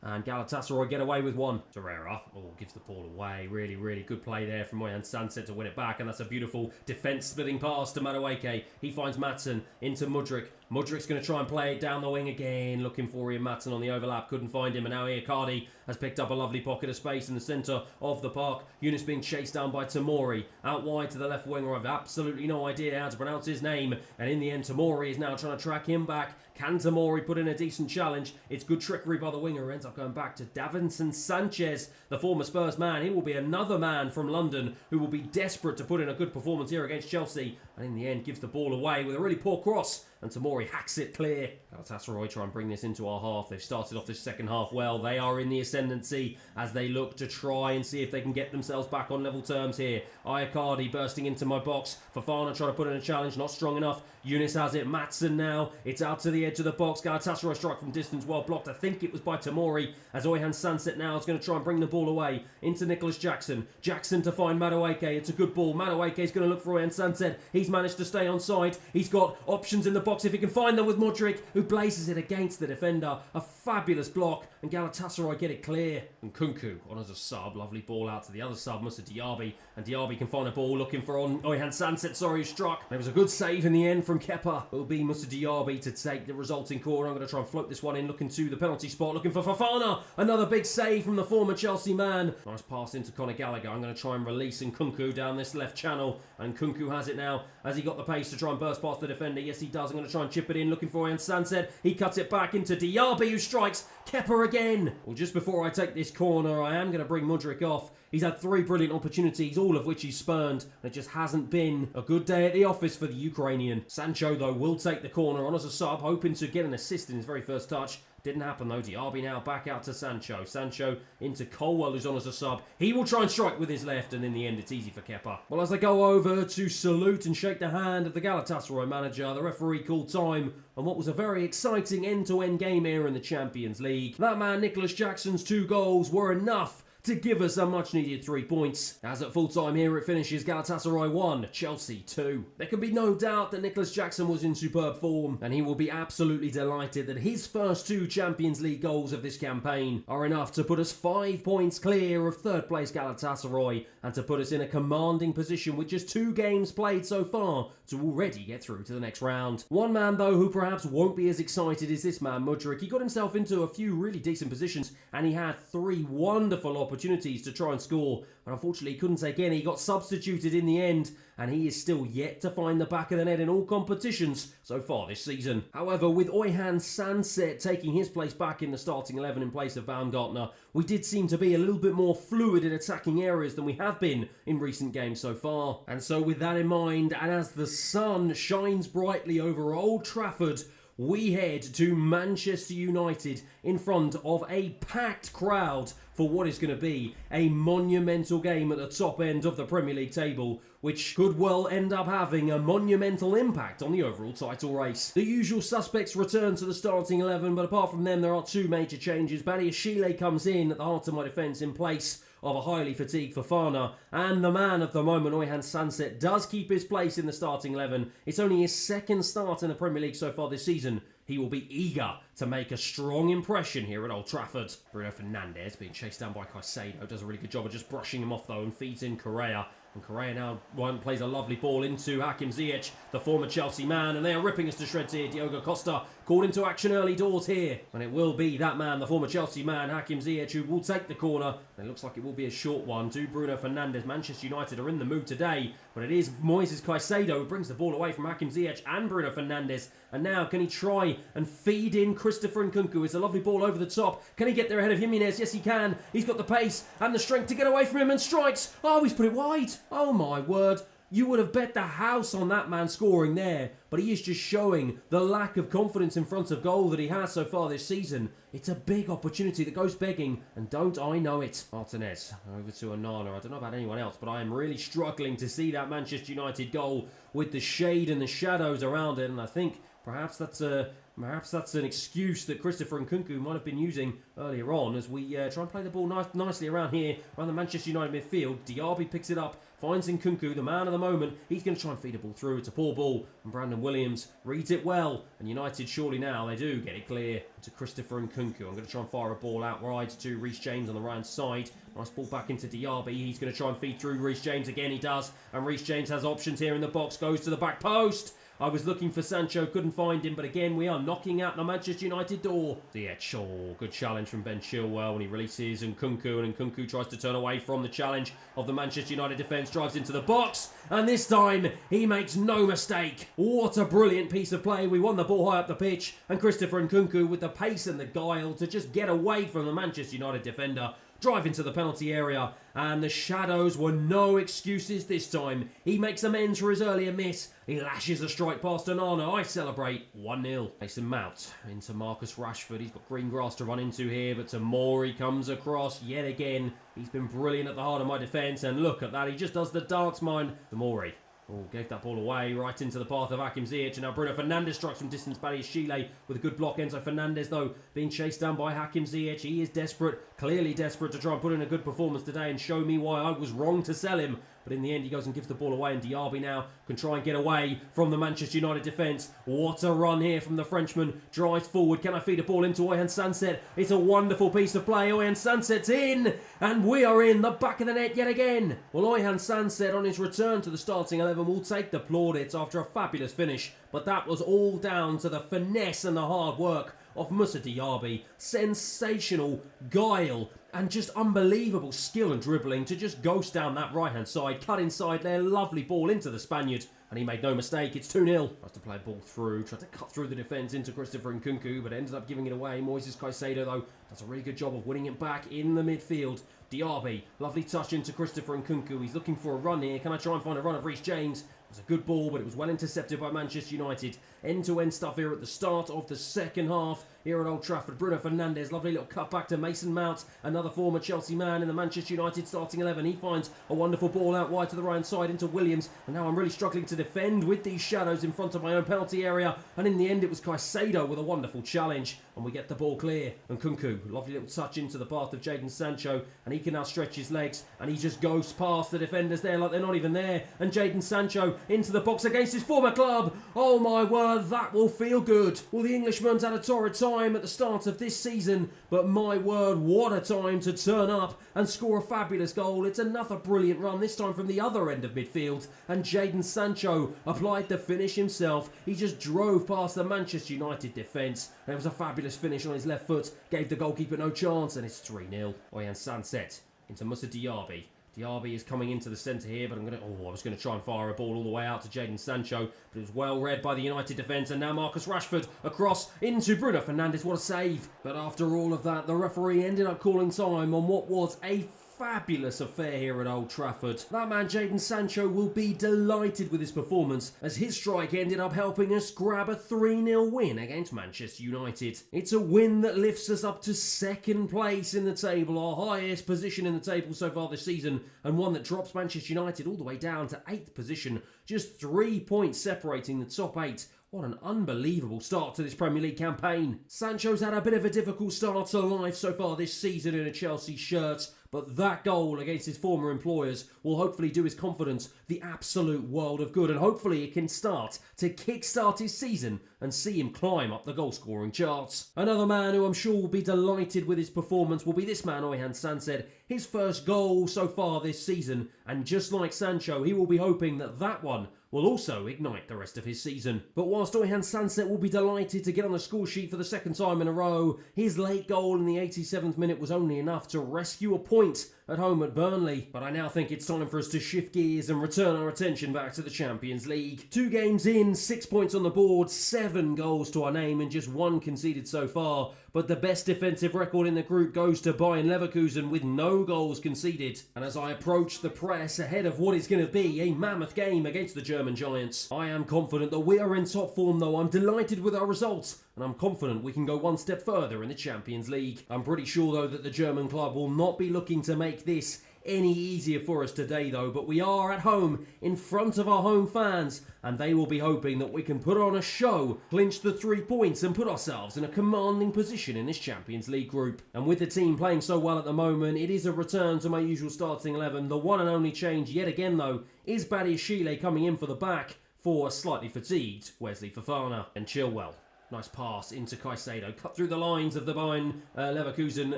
And Galatasaray get away with one. Torreira gives the ball away. Really, really good play there from Oyhan Sanset to win it back. And that's a beautiful defence-splitting pass to Madueke. He finds Maatsen into Mudryk. Mudryk's going to try and play it down the wing again. Looking for Ian Maatsen on the overlap. Couldn't find him. And now Icardi has picked up a lovely pocket of space in the centre of the park. Yunus being chased down by Tomori. Out wide to the left winger. I've absolutely no idea how to pronounce his name. And in the end, Tomori is now trying to track him back. Can Tomori put in a decent challenge? It's good trickery by the winger. Ends up going back to Davinson Sanchez, the former Spurs man. He will be another man from London who will be desperate to put in a good performance here against Chelsea. And in the end, gives the ball away with a really poor cross. And Tomori hacks it clear. Galatasaray try and bring this into our half. They've started off this second half well. They are in the ascendancy as they look to try and see if they can get themselves back on level terms here. Icardi bursting into my box. Fofana trying to put in a challenge. Not strong enough. Yunus has it. Maatsen now. It's out to the edge of the box. Galatasaray strike from distance. Well blocked. I think it was by Tomori. As Oyhan Sanset now is going to try and bring the ball away into Nicholas Jackson. Jackson to find Madueke. It's a good ball. Madueke is going to look for Oyhan Sanset. He's managed to stay on side. He's got options in the box if he can find them with Mudryk, who blazes it against the defender. A fabulous block, and Galatasaray get it clear. And Kunku on as a sub. Lovely ball out to the other sub, Moussa Diaby. And Diaby can find a ball looking for Oyhan Sanset, who struck. There was a good save in the end from Kepa. It will be Moussa Diaby to take the resulting corner. I'm going to try and float this one in, looking to the penalty spot, looking for Fofana. Another big save from the former Chelsea man. Nice pass into Conor Gallagher. I'm going to try and release Nkunku down this left channel. And Nkunku has it now. Has he got the pace to try and burst past the defender? Yes, he does. I'm going to try and chip it in, looking for Oyhan Sanset. He cuts it back into Diaby, who strikes. Kepa again. Well, just before I take this corner, I am going to bring Mudryk off. He's had 3 brilliant opportunities, all of which he's spurned. And it just hasn't been a good day at the office for the Ukrainian. Sancho, though, will take the corner on as a sub, hoping to get an assist in his very first touch. Didn't happen though. Diaby now back out to Sancho. Sancho into Colwell, who's on as a sub. He will try and strike with his left, and in the end it's easy for Kepa. Well, as I go over to salute and shake the hand of the Galatasaray manager, the referee called time on what was a very exciting end-to-end game here in the Champions League. That man Nicholas Jackson's 2 goals were enough to give us a much-needed 3 points. As at full-time here it finishes Galatasaray 1, Chelsea 2. There can be no doubt that Nicholas Jackson was in superb form, and he will be absolutely delighted that his first 2 Champions League goals of this campaign are enough to put us 5 points clear of third place Galatasaray, and to put us in a commanding position with just 2 games played so far to already get through to the next round. One man though who perhaps won't be as excited is this man Mudryk. He got himself into a few really decent positions, and he had 3 wonderful opportunities to try and score, but unfortunately he couldn't take any. He got substituted in the end, and he is still yet to find the back of the net in all competitions so far this season. However, with Oyhan Sanset taking his place back in the starting 11 in place of Baumgartner, we did seem to be a little bit more fluid in attacking areas than we have been in recent games so far. And so with that in mind, and as the sun shines brightly over Old Trafford, we head to Manchester United in front of a packed crowd for what is going to be a monumental game at the top end of the Premier League table, which could well end up having a monumental impact on the overall title race. The usual suspects return to the starting 11, but apart from them there are 2 major changes. Badiashile comes in at the heart of my defence in place of a highly fatigued Fofana, and the man of the moment, Oyhan Sanset, does keep his place in the starting 11. It's only his 2nd start in the Premier League so far this season. He will be eager to make a strong impression here at Old Trafford. Bruno Fernandes being chased down by Caicedo, does a really good job of just brushing him off though, and feeds in Correa. And Correa now plays a lovely ball into Hakim Ziyech, the former Chelsea man, and they are ripping us to shreds here. Diogo Costa called into action early doors here, and it will be that man, the former Chelsea man, Hakim Ziyech, who will take the corner. And it looks like it will be a short one to Bruno Fernandes. Manchester United are in the mood today, but it is Moises Caicedo who brings the ball away from Hakim Ziyech and Bruno Fernandes. And now can he try and feed in Christopher Nkunku. It's a lovely ball over the top. Can he get there ahead of Jimenez? Yes, he can. He's got the pace and the strength to get away from him and strikes. Oh, he's put it wide. Oh, my word. You would have bet the house on that man scoring there, but he is just showing the lack of confidence in front of goal that he has so far this season. It's a big opportunity that goes begging, and don't I know it. Martinez over to Onana. I don't know about anyone else, but I am really struggling to see that Manchester United goal with the shade and the shadows around it, and I think perhaps that's an excuse that Christopher Nkunku might have been using earlier on as we try and play the ball nicely around here, around the Manchester United midfield. Diaby picks it up, finds Nkunku, the man of the moment. He's going to try and feed a ball through. It's a poor ball, and Brandon Williams reads it well. And United, surely now, they do get it clear to Christopher Nkunku. I'm going to try and fire a ball out wide to Reece James on the right side. Nice ball back into Diaby. He's going to try and feed through Reece James again. He does. And Reece James has options here in the box. Goes to the back post. I was looking for Sancho, couldn't find him, but again, we are knocking out the Manchester United door. Oh, good challenge from Ben Chilwell when he releases Nkunku, and Nkunku tries to turn away from the challenge of the Manchester United defence, drives into the box, and this time, he makes no mistake. What a brilliant piece of play. We won the ball high up the pitch, and Christopher Nkunku with the pace and the guile to just get away from the Manchester United defender. Drive into the penalty area, and the shadows were no excuses this time. He makes amends for his earlier miss. He lashes a strike past Onana. I celebrate 1-0. Mason Mount into Marcus Rashford. He's got green grass to run into here, but Tomori comes across yet again. He's been brilliant at the heart of my defence, and look at that. He just does the dance mind. Tomori. Oh, gave that ball away right into the path of Hakim Ziyech. And now Bruno Fernandes strikes from distance. Chile with a good block. Enzo Fernandez, though, being chased down by Hakim Ziyech. He is desperate, clearly desperate to try and put in a good performance today and show me why I was wrong to sell him. But in the end, he goes and gives the ball away, and Diaby now can try and get away from the Manchester United defence. What a run here from the Frenchman. Drives forward. Can I feed a ball into Oyhan Sanset? It's a wonderful piece of play. Oyhan Sanset's in, and we are in the back of the net yet again. Well, Oyhan Sanset, on his return to the starting 11, will take the plaudits after a fabulous finish. But that was all down to the finesse and the hard work of Moussa Diaby. Sensational guile and just unbelievable skill and dribbling to just ghost down that right-hand side, cut inside there, lovely ball into the Spaniard, and he made no mistake. It's 2-0. Tries to play a ball through, tried to cut through the defence into Christopher Nkunku, but ended up giving it away. Moises Caicedo, though, does a really good job of winning it back in the midfield. Diaby, lovely touch into Christopher Nkunku. He's looking for a run here. Can I try and find a run of Reece James? It was a good ball, but it was well intercepted by Manchester United. End-to-end stuff here at the start of the second half. Here at Old Trafford, Bruno Fernandes, lovely little cut back to Mason Mount, another former Chelsea man in the Manchester United starting 11. He finds a wonderful ball out wide to the right side into Williams, and now I'm really struggling to defend with these shadows in front of my own penalty area, and in the end it was Caicedo with a wonderful challenge, and we get the ball clear. And Nkunku, lovely little touch into the path of Jadon Sancho, and he can now stretch his legs, and he just goes past the defenders there like they're not even there, and Jadon Sancho into the box against his former club. Oh my word, that will feel good. Well, the Englishman's had a torrid time at the start of this season, but my word, what a time to turn up and score a fabulous goal. It's another brilliant run, this time from the other end of midfield, and Jadon Sancho applied the finish himself. He just drove past the Manchester United defence, and it was a fabulous finish on his left foot, gave the goalkeeper no chance, and it's 3-0. Oyhan Sanset into Moussa Diaby. Diaby is coming into the centre here, but I was going to try and fire a ball all the way out to Jadon Sancho, but it was well read by the United defence, and now Marcus Rashford across into Bruno Fernandes. What a save. But after all of that, the referee ended up calling time on what was a fabulous affair here at Old Trafford. That man Jadon Sancho will be delighted with his performance, as his strike ended up helping us grab a 3-0 win against Manchester United. It's a win that lifts us up to second place in the table, our highest position in the table so far this season, and one that drops Manchester United all the way down to 8th position, just 3 points separating the top 8. What an unbelievable start to this Premier League campaign. Sancho's had a bit of a difficult start to life so far this season in a Chelsea shirt, but that goal against his former employers will hopefully do his confidence the absolute world of good, and hopefully it can start to kickstart his season and see him climb up the goal-scoring charts. Another man who I'm sure will be delighted with his performance will be this man, Oyhan Sanset. His first goal so far this season, and just like Sancho, he will be hoping that that one will also ignite the rest of his season. But whilst Oyhan Sanset will be delighted to get on the score sheet for the second time in a row, his late goal in the 87th minute was only enough to rescue a point at home at Burnley. But I now think it's time for us to shift gears and return our attention back to the Champions League. 2 games in, 6 points on the board, 7 goals to our name and just 1 conceded so far. But the best defensive record in the group goes to Bayern Leverkusen with no goals conceded. And as I approach the press ahead of what is going to be a mammoth game against the German Giants, I am confident that we are in top form though. I'm delighted with our results and I'm confident we can go one step further in the Champions League. I'm pretty sure though that the German club will not be looking to make this any easier for us today though, but we are at home in front of our home fans and they will be hoping that we can put on a show, clinch the 3 points and put ourselves in a commanding position in this Champions League group. And with the team playing so well at the moment, it is a return to my usual starting 11. The one and only change yet again though is Badiashile coming in for the back for a slightly fatigued Wesley Fofana. And Chilwell. Nice pass into Caicedo, cut through the lines of the Bayern Leverkusen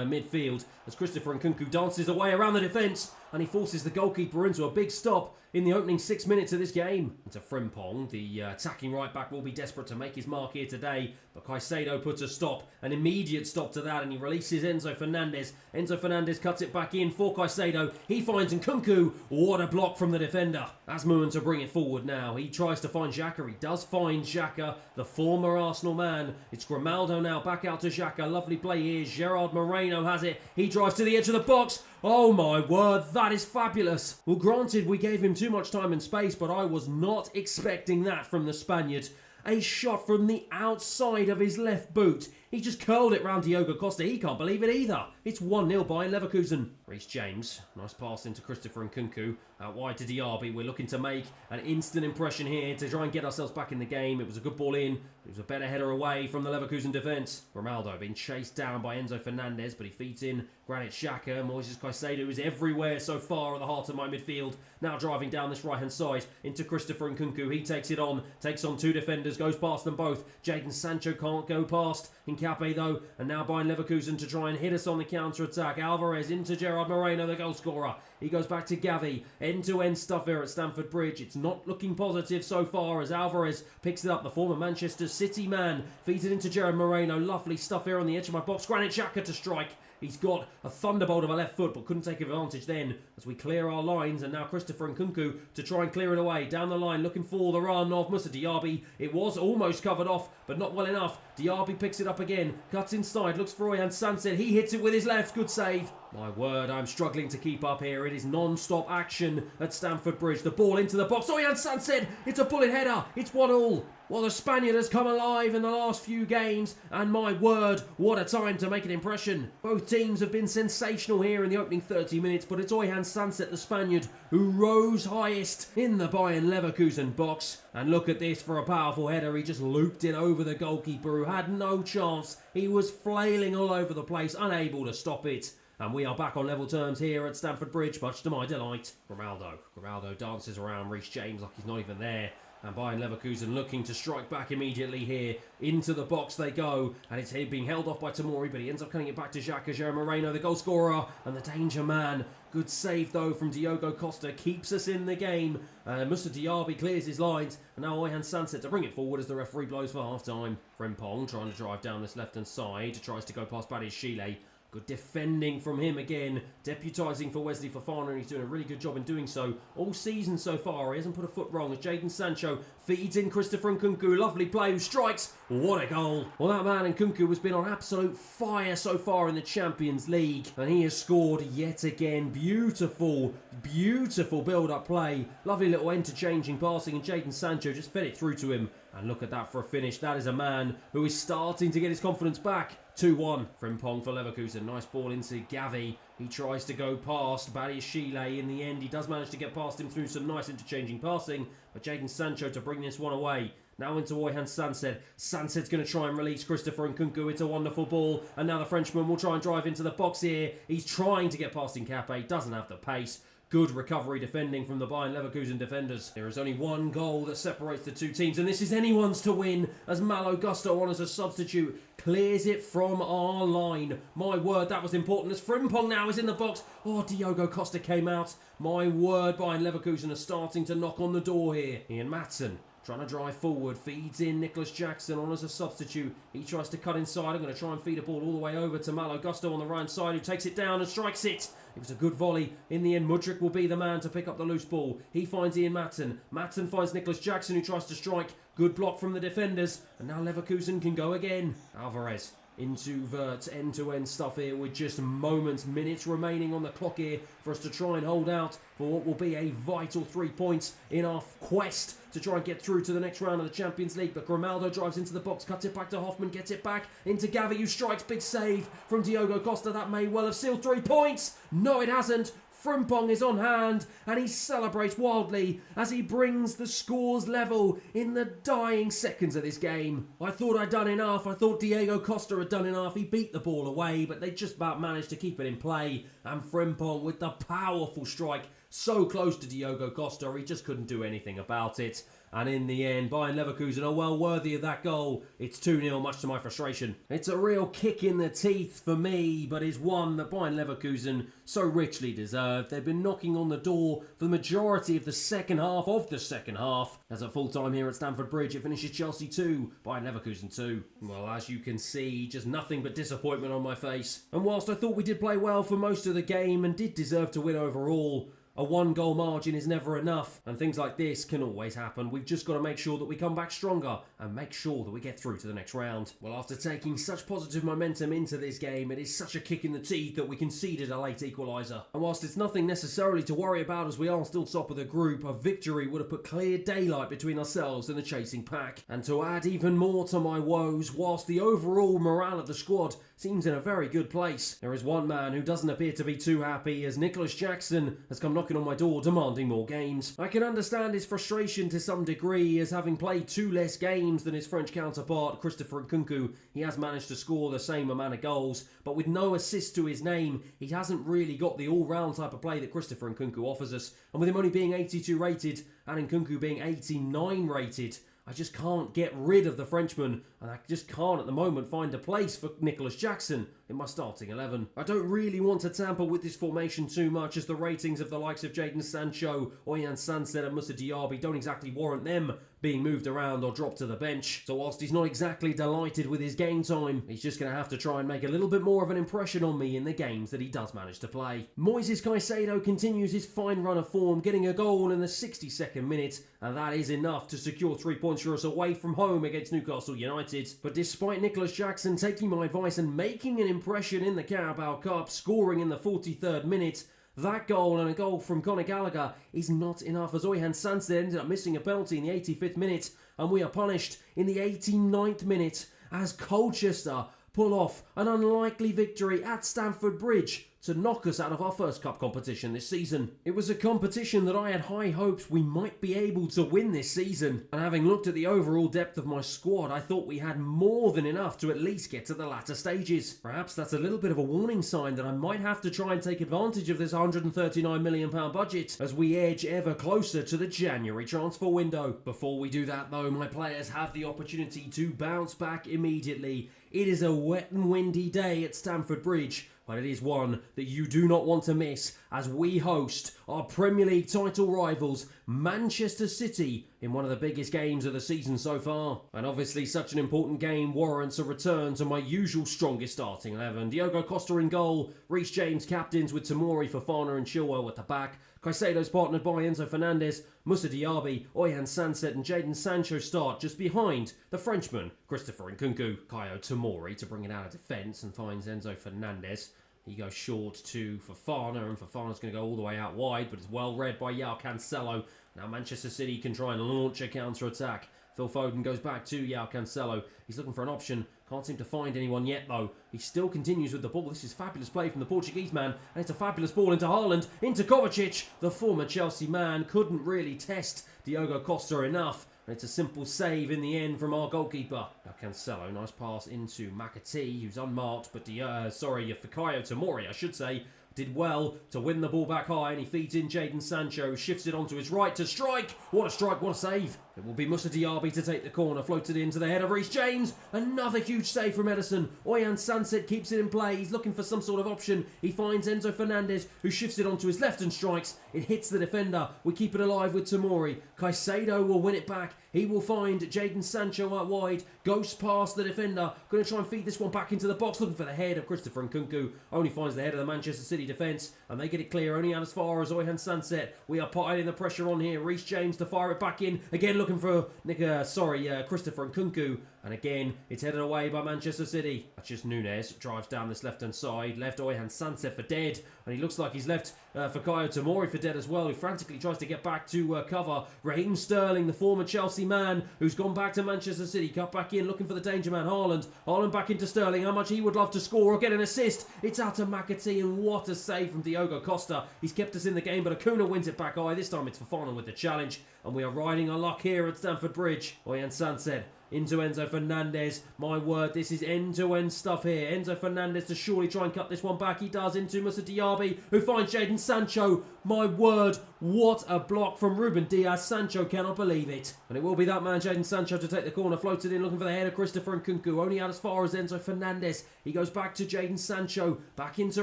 midfield as Christopher Nkunku dances away around the defence and he forces the goalkeeper into a big stop in the opening 6 minutes of this game. Into Frimpong, the attacking right back will be desperate to make his mark here today, but Caicedo puts a stop, an immediate stop to that, and he releases Enzo Fernandez. Enzo Fernandez cuts it back in for Caicedo. He finds Nkunku. What a block from the defender. Asmussen to bring it forward now. He tries to find Xhaka. He does find Xhaka, the former Arsenal man. It's Grimaldo now back out to Xhaka. Lovely play here. Gerard Moreno has it. He drives to the edge of the box. Oh my word, that is fabulous. Well, granted, we gave him too much time and space, but I was not expecting that from the Spaniard. A shot from the outside of his left boot. He just curled it round Diogo Costa. He can't believe it either. It's 1-0 by Leverkusen. Reece James. Nice pass into Christopher Nkunku. Out wide to Diaby. We're looking to make an instant impression here to try and get ourselves back in the game. It was a good ball in. It was a better header away from the Leverkusen defence. Ronaldo being chased down by Enzo Fernandez, but he feeds in Granit Xhaka. Moises Caicedo is everywhere so far at the heart of my midfield. Now driving down this right-hand side into Christopher Nkunku. He takes it on. Takes on 2 defenders. Goes past them both. Jadon Sancho can't go past Hincapié though, and now Bayern Leverkusen to try and hit us on the counter-attack. Alvarez into Gerard Moreno, the goal scorer. He goes back to Gavi. End-to-end stuff here at Stamford Bridge. It's not looking positive so far as Alvarez picks it up. The former Manchester City man feeds it into Gerard Moreno. Lovely stuff here on the edge of my box. Granit Xhaka to strike. He's got a thunderbolt of a left foot, but couldn't take advantage then as we clear our lines. And now Christopher Nkunku to try and clear it away. Down the line, looking for the run of Moussa Diaby. It was almost covered off, but not well enough. Diaby picks it up again, cuts inside, looks for Oyan Sanset. He hits it with his left. Good save. My word, I'm struggling to keep up here. It is non-stop action at Stamford Bridge. The ball into the box. Oyan Sanset. It's a bullet header. It's 1-1. Well, the Spaniard has come alive in the last few games, and my word, what a time to make an impression. Both teams have been sensational here in the opening 30 minutes, but it's Oyan Sanset, the Spaniard, who rose highest in the Bayern Leverkusen box. And look at this for a powerful header. He just looped it over the goalkeeper, who had no chance. He was flailing all over the place, unable to stop it. And we are back on level terms here at Stamford Bridge, much to my delight. Grimaldo dances around Reece James like he's not even there. And Bayern Leverkusen looking to strike back immediately here. Into the box they go. And it's being held off by Tomori, but he ends up cutting it back to Xhaka. Gerard Moreno, the goal scorer, and the danger man. Good save, though, from Diogo Costa. Keeps us in the game. Moussa Diaby clears his lines. And now Oyan Sanset to bring it forward as the referee blows for half-time. Frimpong trying to drive down this left-hand side. Tries to go past Badiashile. Good defending from him again, deputising for Wesley Fofana, and he's doing a really good job in doing so all season so far. He hasn't put a foot wrong as Jadon Sancho feeds in Christopher Nkunku. Lovely play, who strikes. What a goal. Well, that man Nkunku has been on absolute fire so far in the Champions League, and he has scored yet again. Beautiful, beautiful build-up play. Lovely little interchanging passing, and Jadon Sancho just fed it through to him. And look at that for a finish. That is a man who is starting to get his confidence back. 2-1. Frimpong for Leverkusen. Nice ball into Gavi. He tries to go past Badiashile. In the end, he does manage to get past him through some nice interchanging passing. But Jadon Sancho to bring this one away. Now into Oyan Sanset. Sanset's going to try and release Christopher Nkunku. It's a wonderful ball. And now the Frenchman will try and drive into the box here. He's trying to get past Hincapié. Doesn't have the pace. Good recovery defending from the Bayern Leverkusen defenders. There is only one goal that separates the two teams, and this is anyone's to win as Malo Gusto on as a substitute clears it from our line. My word, that was important as Frimpong now is in the box. Oh, Diogo Costa came out. My word, Bayern Leverkusen are starting to knock on the door here. Ian Maatsen trying to drive forward, feeds in Nicholas Jackson on as a substitute. He tries to cut inside. I'm going to try and feed a ball all the way over to Malo Gusto on the right side, who takes it down and strikes it. It was a good volley. In the end, Mudryk will be the man to pick up the loose ball. He finds Ian Matson. Matson finds Nicholas Jackson, who tries to strike. Good block from the defenders. And now Leverkusen can go again. Alvarez into Wirtz, end-to-end stuff here with just minutes remaining on the clock here for us to try and hold out for what will be a vital 3 points in our quest to try and get through to the next round of the Champions League. But Grimaldo drives into the box, cuts it back to Hoffman, gets it back into Gavi, who strikes. Big save from Diogo Costa. That may well have sealed 3 points. No, it hasn't. Frimpong is on hand and he celebrates wildly as he brings the scores level in the dying seconds of this game. I thought I'd done enough. I thought Diego Costa had done enough. He beat the ball away, but they just about managed to keep it in play. And Frimpong with the powerful strike, so close to Diogo Costa, he just couldn't do anything about it. And in the end, Bayern Leverkusen are well worthy of that goal. It's 2-0, much to my frustration. It's a real kick in the teeth for me, but it's one that Bayern Leverkusen so richly deserved. They've been knocking on the door for the majority of the second half. As at full time here at Stamford Bridge, it finishes Chelsea 2, Bayern Leverkusen 2. Well, as you can see, just nothing but disappointment on my face. And whilst I thought we did play well for most of the game and did deserve to win overall, a 1-goal margin is never enough, and things like this can always happen. We've just got to make sure that we come back stronger and make sure that we get through to the next round. Well, after taking such positive momentum into this game, it is such a kick in the teeth that we conceded a late equaliser. And whilst it's nothing necessarily to worry about as we are still top of the group, a victory would have put clear daylight between ourselves and the chasing pack. And to add even more to my woes, whilst the overall morale of the squad seems in a very good place, there is one man who doesn't appear to be too happy, as Nicholas Jackson has come knocking on my door demanding more games. I can understand his frustration to some degree, as having played 2 less games than his French counterpart Christopher Nkunku, he has managed to score the same amount of goals, but with no assist to his name, he hasn't really got the all-round type of play that Christopher Nkunku offers us. And with him only being 82 rated and Nkunku being 89 rated, I just can't get rid of the Frenchman, and I just can't at the moment find a place for Nicholas Jackson in my starting 11. I don't really want to tamper with this formation too much, as the ratings of the likes of Jadon Sancho, Oyan Sanset and Moussa Diaby don't exactly warrant them being moved around or dropped to the bench. So whilst he's not exactly delighted with his game time, he's just going to have to try and make a little bit more of an impression on me in the games that he does manage to play. Moises Caicedo continues his fine run of form, getting a goal in the 62nd minute, and that is enough to secure 3 points for us away from home against Newcastle United. But despite Nicholas Jackson taking my advice and making an impression in the Carabao Cup, scoring in the 43rd minute, that goal and a goal from Conor Gallagher is not enough, as Oyan Sanset ended up missing a penalty in the 85th minute, and we are punished in the 89th minute as Colchester pull off an unlikely victory at Stamford Bridge to knock us out of our first cup competition this season. It was a competition that I had high hopes we might be able to win this season, and having looked at the overall depth of my squad, I thought we had more than enough to at least get to the latter stages. Perhaps that's a little bit of a warning sign that I might have to try and take advantage of this £139 million budget as we edge ever closer to the January transfer window. Before we do that though, my players have the opportunity to bounce back immediately. It is a wet and windy day at Stamford Bridge, but it is one that you do not want to miss as we host our Premier League title rivals, Manchester City, in one of the biggest games of the season so far. And obviously such an important game warrants a return to my usual strongest starting 11. Diogo Costa in goal, Reece James captains with Tomori, Fofana and Chilwell at the back. Caicedo's partnered by Enzo Fernandez, Moussa Diaby, Oyan Sanset and Jadon Sancho start just behind the Frenchman, Christopher Nkunku. Kayo Tomori to bring it out of defence and finds Enzo Fernandez. He goes short to Fofana, and Fofana's going to go all the way out wide, but it's well read by João Cancelo. Now Manchester City can try and launch a counter-attack. Phil Foden goes back to João Cancelo. He's looking for an option. Can't seem to find anyone yet, though. He still continues with the ball. This is fabulous play from the Portuguese man. And it's a fabulous ball into Haaland, into Kovacic. The former Chelsea man couldn't really test Diogo Costa enough. And it's a simple save in the end from our goalkeeper. Now Cancelo, nice pass into McAtee, who's unmarked. But Fikayo Tomori, I should say, did well to win the ball back high, and he feeds in Jadon Sancho, shifts it onto his right to strike. What a strike, what a save. It will be Moussa Diaby to take the corner, floated into the head of Reece James. Another huge save from Ederson. Oyan Sanset keeps it in play. He's looking for some sort of option. He finds Enzo Fernandez, who shifts it onto his left and strikes. It hits the defender. We keep it alive with Tomori. Caicedo will win it back. He will find Jadon Sancho out wide, goes past the defender, going to try and feed this one back into the box, looking for the head of Christopher Nkunku, only finds the head of the Manchester City defence, and they get it clear, only out as far as Oyhan Sunset. We are piling the pressure on here. Reece James to fire it back in, again looking for Christopher Nkunku, and again it's headed away by Manchester City. That's just Nunes, drives down this left-hand side, left Oyhan Sunset for dead, and he looks like he's left Fikayo Tomori for dead as well, who frantically tries to get back to cover. Raheem Sterling, the former Chelsea man, who's gone back to Manchester City, cut back in, looking for the danger man, Haaland. Haaland back into Sterling, how much he would love to score or get an assist. It's out to McAtee, and what a save from Diogo Costa. He's kept us in the game, but Acuna wins it back high. This time it's Fofana with the challenge, and we are riding our luck here at Stamford Bridge. Oyhan Sunset into Enzo Fernandez. My word, this is end-to-end stuff here. Enzo Fernandez to surely try and cut this one back. He does into Moussa Diaby, who finds Jadon Sancho. My word, what a block from Ruben Diaz. Sancho cannot believe it. And it will be that man, Jadon Sancho, to take the corner. Floats it in, looking for the head of Christopher Nkunku. Only out as far as Enzo Fernandez. He goes back to Jadon Sancho. Back into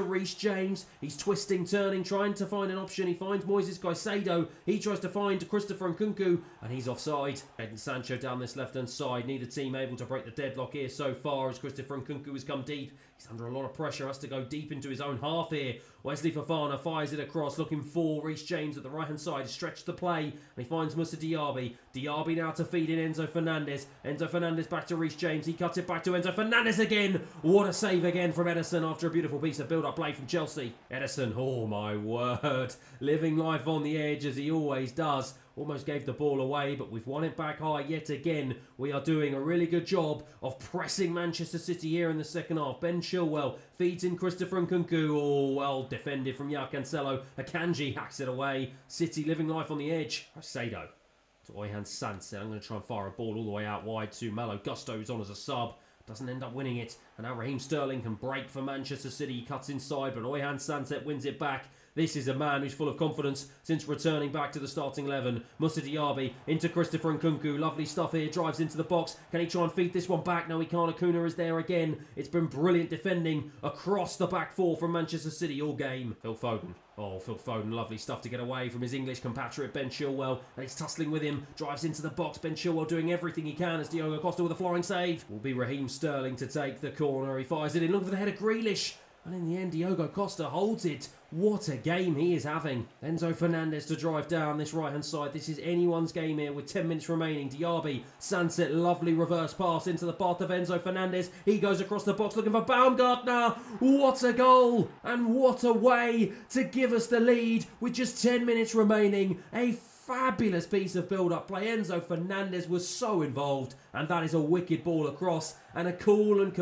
Reece James. He's twisting, turning, trying to find an option. He finds Moises Caicedo. He tries to find Christopher Nkunku, and he's offside. Jadon Sancho down this left-hand side. Neither team able to break the deadlock here so far as Christopher Nkunku has come deep. He's under a lot of pressure, has to go deep into his own half here. Wesley Fofana fires it across, looking for Reece James at the right-hand side. He stretched the play, and he finds Moussa Diaby. Diaby now to feed in Enzo Fernandez. Enzo Fernandez back to Reece James. He cuts it back to Enzo Fernandez again. What a save again from Ederson after a beautiful piece of build-up play from Chelsea. Ederson, oh my word, living life on the edge as he always does. Almost gave the ball away, but we've won it back high yet again. We are doing a really good job of pressing Manchester City here in the second half. Ben Chilwell feeds in Christopher Nkunku. Oh, well defended from Yao Cancelo. Akanji hacks it away. City living life on the edge. Caicedo to Oyhan Sunset. I'm going to try and fire a ball all the way out wide to Malo Gusto, who's on as a sub. Doesn't end up winning it. And now Raheem Sterling can break for Manchester City. He cuts inside, but Oyhan Sunset wins it back. This is a man who's full of confidence since returning back to the starting 11. Moussa Diaby into Christopher Nkunku. Lovely stuff here. Drives into the box. Can he try and feed this one back? No, he can't. Acuna is there again. It's been brilliant defending across the back four from Manchester City all game. Phil Foden. Oh, Phil Foden, lovely stuff to get away from his English compatriot Ben Chilwell. And he's tussling with him. Drives into the box. Ben Chilwell doing everything he can as Diogo Costa with a flying save. Will be Raheem Sterling to take the corner. He fires it in. Looking for the head of Grealish. And in the end, Diogo Costa holds it. What a game he is having. Enzo Fernandez to drive down this right-hand side. This is anyone's game here with 10 minutes remaining. Diaby, Sunset, lovely reverse pass into the path of Enzo Fernandez. He goes across the box looking for Baumgartner. What a goal. And what a way to give us the lead with just 10 minutes remaining. A fabulous piece of build-up play. Enzo Fernandez was so involved, and that is a wicked ball across, and a cool and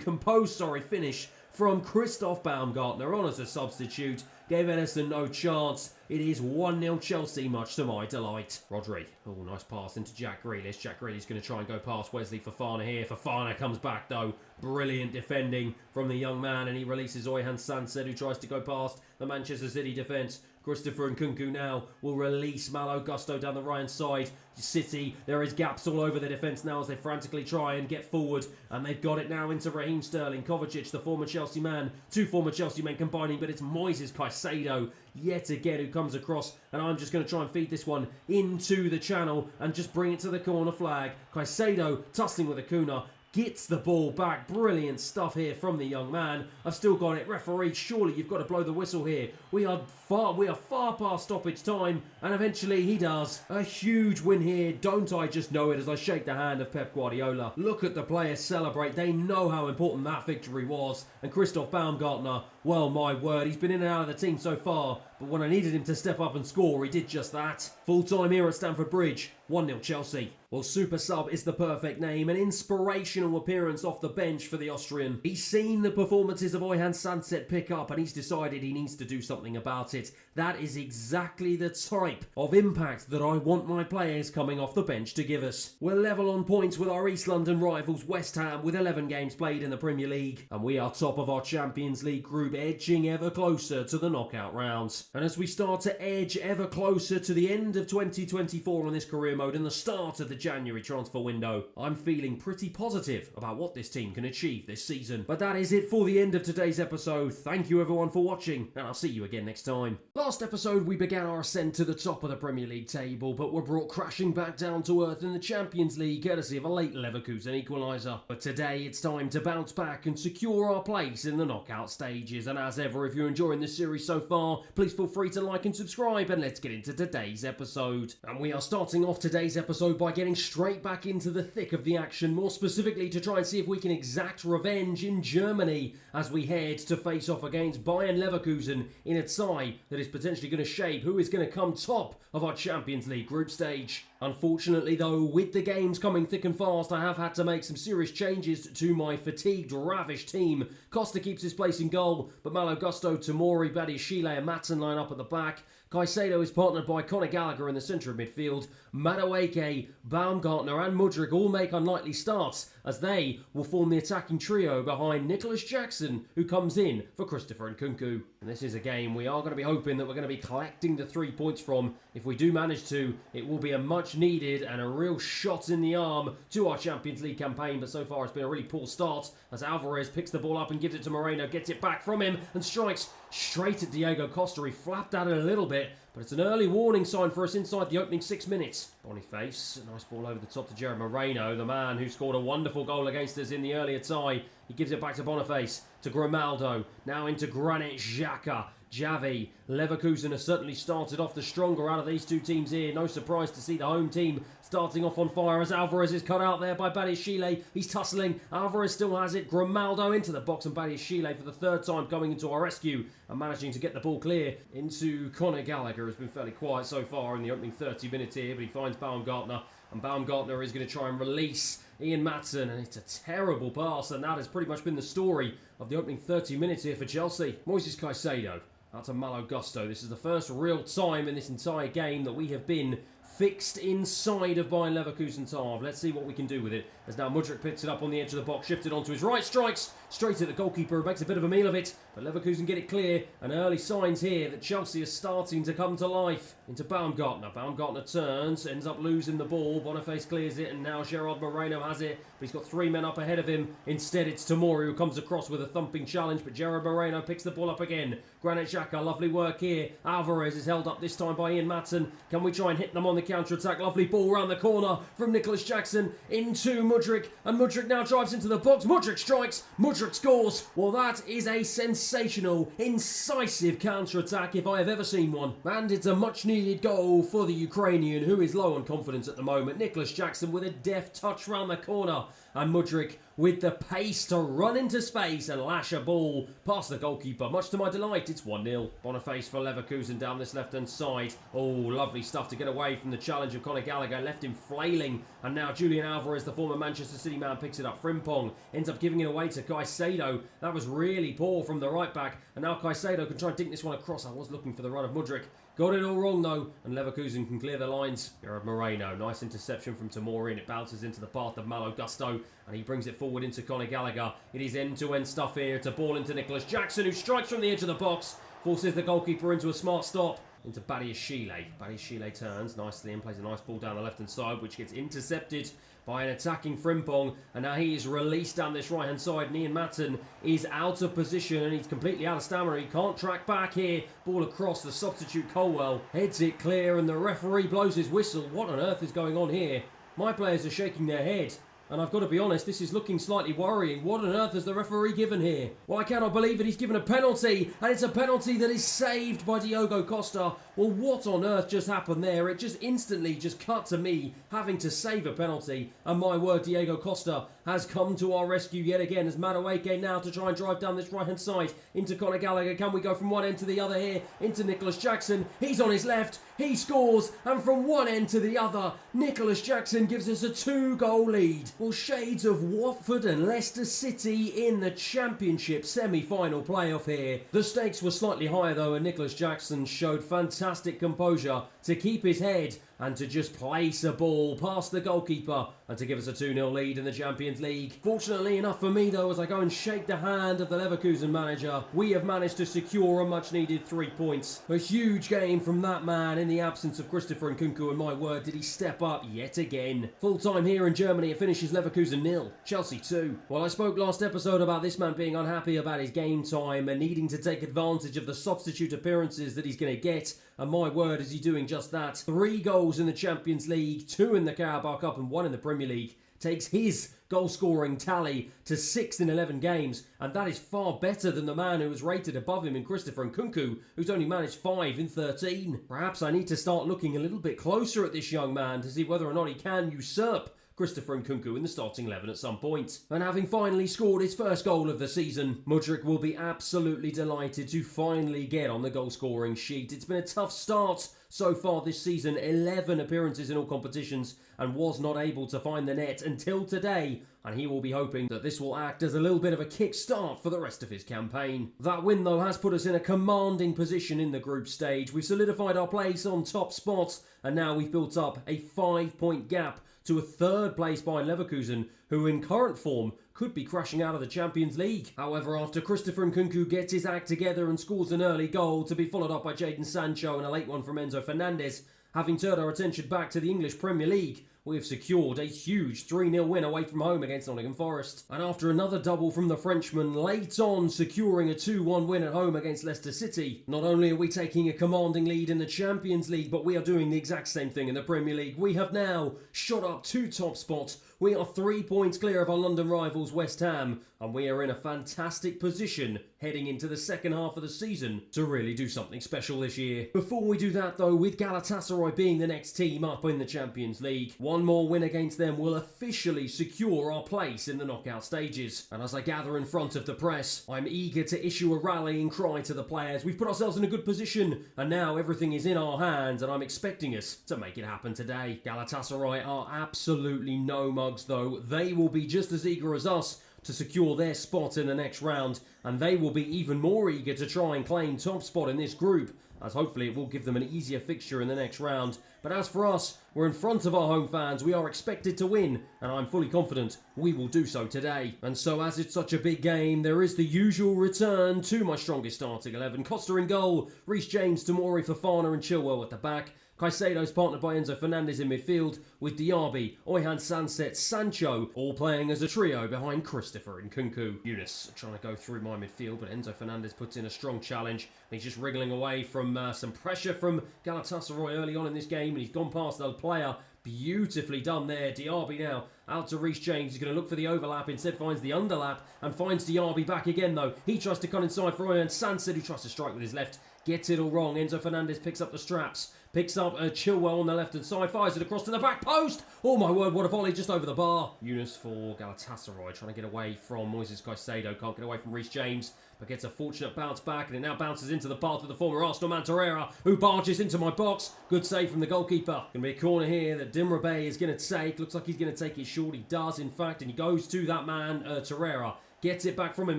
composed finish from Christoph Baumgartner on as a substitute. Gave Ederson no chance. It is 1-0 Chelsea, much to my delight. Rodri. Oh, nice pass into Jack Grealish. Jack Grealish going to try and go past Wesley Fofana here. Fofana comes back though. Brilliant defending from the young man, and he releases Oyhan Sunset, who tries to go past the Manchester City defence. Christopher Nkunku now will release Malo Gusto down the right-hand side. City, there is gaps all over the defence now as they frantically try and get forward. And they've got it now into Raheem Sterling. Kovacic, the former Chelsea man. Two former Chelsea men combining, but it's Moises Caicedo yet again who comes across. And I'm just going to try and feed this one into the channel and just bring it to the corner flag. Caicedo tussling with Acuna. Gets the ball back. Brilliant stuff here from the young man. I've still got it. Referee, surely you've got to blow the whistle here. We are far past stoppage time, and eventually he does. A huge win here. Don't I just know it as I shake the hand of Pep Guardiola. Look at the players celebrate. They know how important that victory was. And Christoph Baumgartner, well, my word, he's been in and out of the team so far, but when I needed him to step up and score, he did just that. Full time here at Stamford Bridge. 1-0 Chelsea. Well, Super Sub is the perfect name. An inspirational appearance off the bench for the Austrian. He's seen the performances of Oyhan Sunset pick up, and he's decided he needs to do something about it. That is exactly the type of impact that I want my players coming off the bench to give us. We're level on points with our East London rivals West Ham with 11 games played in the Premier League. And we are top of our Champions League group, edging ever closer to the knockout rounds. And as we start to edge ever closer to the end of 2024 on this career mode and the start of the January transfer window, I'm feeling pretty positive about what this team can achieve this season. But that is it for the end of today's episode. Thank you everyone for watching, and I'll see you again next time. Last episode we began our ascent to the top of the Premier League table, but were brought crashing back down to earth in the Champions League courtesy of a late Leverkusen equaliser. But today it's time to bounce back and secure our place in the knockout stages. And as ever, if you're enjoying this series so far, please feel free to like and subscribe, and let's get into today's episode. And we are starting off today's episode by getting straight back into the thick of the action, more specifically to try and see if we can exact revenge in Germany as we head to face off against Bayern Leverkusen in a tie that is potentially going to shape who is going to come top of our Champions League group stage. Unfortunately though, with the games coming thick and fast, I have had to make some serious changes to my fatigued, ravished team. Costa keeps his place in goal, but Malo Gusto, Tomori, Badiashile and Matson line up at the back. Caicedo is partnered by Conor Gallagher in the centre of midfield. Madueke, Baumgartner and Mudryk all make unlikely starts as they will form the attacking trio behind Nicholas Jackson, who comes in for Christopher Nkunku. And this is a game we are going to be hoping that we're going to be collecting the 3 points from. If we do manage to, it will be a much needed and a real shot in the arm to our Champions League campaign, but so far it's been a really poor start as Alvarez picks the ball up and gives it to Moreno, gets it back from him and strikes straight at Diego Costa. He flapped at it a little bit, but it's an early warning sign for us inside the opening 6 minutes. Boniface, a nice ball over the top to Jared Moreno, the man who scored a wonderful goal against us in the earlier tie. He gives it back to Boniface, to Grimaldo, now into Granit Xhaka. Xavi, Leverkusen has certainly started off the stronger out of these two teams here. No surprise to see the home team starting off on fire as Alvarez is cut out there by Badiashile. He's tussling. Alvarez still has it. Grimaldo into the box and Badiashile for the third time coming into our rescue and managing to get the ball clear into Conor Gallagher. Has been fairly quiet so far in the opening 30 minutes here, but he finds Baumgartner. And Baumgartner is going to try and release Ian Matson, and it's a terrible pass, and that has pretty much been the story of the opening 30 minutes here for Chelsea. Moises Caicedo out to Malo Gusto. This is the first real time in this entire game that we have been fixed inside of Bayern Leverkusen's half. Let's see what we can do with it. As now Mudryk picks it up on the edge of the box, shifted onto his right, strikes straight at the goalkeeper, who makes a bit of a meal of it. But Leverkusen get it clear, and early signs here that Chelsea is starting to come to life. Into Baumgartner. Baumgartner turns, ends up losing the ball. Boniface clears it, and now Gerard Moreno has it. But he's got 3 men up ahead of him. Instead, it's Tomori who comes across with a thumping challenge, but Gerard Moreno picks the ball up again. Granit Xhaka, lovely work here. Alvarez is held up this time by Ian Matson. Can we try and hit them on the counter-attack? Lovely ball round the corner from Nicholas Jackson into Mudryk, and Mudryk now drives into the box. Mudryk strikes, Mudryk scores. Well, that is a sensational, incisive counter-attack if I have ever seen one. And it's a much-needed goal for the Ukrainian, who is low on confidence at the moment. Nicholas Jackson with a deft touch round the corner, and Mudryk with the pace to run into space and lash a ball past the goalkeeper. Much to my delight, it's 1-0. Boniface for Leverkusen down this left-hand side. Oh, lovely stuff to get away from the challenge of Conor Gallagher. Left him flailing. And now Julian Alvarez, the former Manchester City man, picks it up. Frimpong ends up giving it away to Caicedo. That was really poor from the right back. And now Caicedo can try and dink this one across. I was looking for the run of Mudryk. Got it all wrong though, and Leverkusen can clear the lines. Gerard Moreno, nice interception from Tomori, and it bounces into the path of Malo Gusto, and he brings it forward into Conor Gallagher. It is end-to-end stuff here. It's a ball into Nicholas Jackson, who strikes from the edge of the box, forces the goalkeeper into a smart stop. Into Badiashile. Badiashile turns nicely and plays a nice ball down the left-hand side, which gets intercepted by an attacking Frimpong, and now he is released down this right-hand side, and Ian Matson is out of position, and he's completely out of stamina. He can't track back here. Ball across, the substitute Colwell heads it clear, and the referee blows his whistle. What on earth is going on here? My players are shaking their head. And I've got to be honest, this is looking slightly worrying. What on earth has the referee given here? Well, I cannot believe it. He's given a penalty, and it's a penalty that is saved by Diego Costa. Well, what on earth just happened there? It just instantly just cut to me having to save a penalty. And my word, Diego Costa has come to our rescue yet again as Madueke now to try and drive down this right-hand side into Conor Gallagher. Can we go from one end to the other here? Into Nicholas Jackson. He's on his left. He scores. And from one end to the other, Nicholas Jackson gives us a 2-goal lead. Well, shades of Watford and Leicester City in the Championship semi-final playoff here. The stakes were slightly higher though, and Nicholas Jackson showed fantastic composure to keep his head and to just place a ball past the goalkeeper and to give us a 2-0 lead in the Champions League. Fortunately enough for me though, as I go and shake the hand of the Leverkusen manager, we have managed to secure a much needed 3 points. A huge game from that man in the absence of Christopher Nkunku, and my word, did he step up yet again. Full time here in Germany, it finishes Leverkusen 0, Chelsea 2. Well, I spoke last episode about this man being unhappy about his game time and needing to take advantage of the substitute appearances that he's going to get, and my word, is he doing just that. 3 goals in the Champions League, 2 in the Carabao Cup and 1 in the Premier League. Takes his goal-scoring tally to 6 in 11 games, and that is far better than the man who was rated above him in Christopher Nkunku, who's only managed 5 in 13. Perhaps I need to start looking a little bit closer at this young man to see whether or not he can usurp Christopher Nkunku in the starting 11 at some point. And having finally scored his first goal of the season, Mudryk will be absolutely delighted to finally get on the goal-scoring sheet. It's been a tough start so far this season, 11 appearances in all competitions, and was not able to find the net until today, and he will be hoping that this will act as a little bit of a kick-start for the rest of his campaign. That win, though, has put us in a commanding position in the group stage. We've solidified our place on top spot, and now we've built up a 5-point gap to a third place behind Leverkusen, who in current form could be crashing out of the Champions League. However, after Christopher Nkunku gets his act together and scores an early goal to be followed up by Jadon Sancho and a late one from Enzo Fernandez, having turned our attention back to the English Premier League, we have secured a huge 3-0 win away from home against Nottingham Forest. And after another double from the Frenchman, late on securing a 2-1 win at home against Leicester City, not only are we taking a commanding lead in the Champions League, but we are doing the exact same thing in the Premier League. We have now shot up 2 top spots. We are 3 points clear of our London rivals West Ham, and we are in a fantastic position heading into the second half of the season to really do something special this year. Before we do that though, with Galatasaray being the next team up in the Champions League, one more win against them will officially secure our place in the knockout stages. And as I gather in front of the press, I'm eager to issue a rallying cry to the players. We've put ourselves in a good position, and now everything is in our hands, and I'm expecting us to make it happen today. Galatasaray are absolutely no mugs though. They will be just as eager as us to secure their spot in the next round, and they will be even more eager to try and claim top spot in this group, as hopefully it will give them an easier fixture in the next round. But as for us, we're in front of our home fans, we are expected to win, and I'm fully confident we will do so today. And so as it's such a big game, there is the usual return to my strongest starting 11. Costa in goal, Reece James, Tomori, Fofana and Chilwell at the back. Caicedo's partnered by Enzo Fernandez in midfield, with Diaby, Oyhan Sanset, Sancho all playing as a trio behind Christopher Nkunku. Yunus trying to go through my midfield, but Enzo Fernandez puts in a strong challenge. He's just wriggling away from some pressure from Galatasaray early on in this game, and he's gone past the player. Beautifully done there. Diaby now out to Reece James. He's going to look for the overlap. Instead finds the underlap and finds Diaby back again though. He tries to cut inside for Oyhan Sanset, who tries to strike with his left. Gets it all wrong. Enzo Fernandez picks up the straps. Picks up Chilwell on the left-hand side. Fires it across to the back post. Oh my word, what a volley just over the bar. Yunus for Galatasaray trying to get away from Moises Caicedo. Can't get away from Reece James, but gets a fortunate bounce back, and it now bounces into the path of the former Arsenal man Torreira, who barges into my box. Good save from the goalkeeper. Going to be a corner here that Dimrabe is going to take. Looks like he's going to take it short. He does, in fact, and he goes to that man, Torreira. Gets it back from him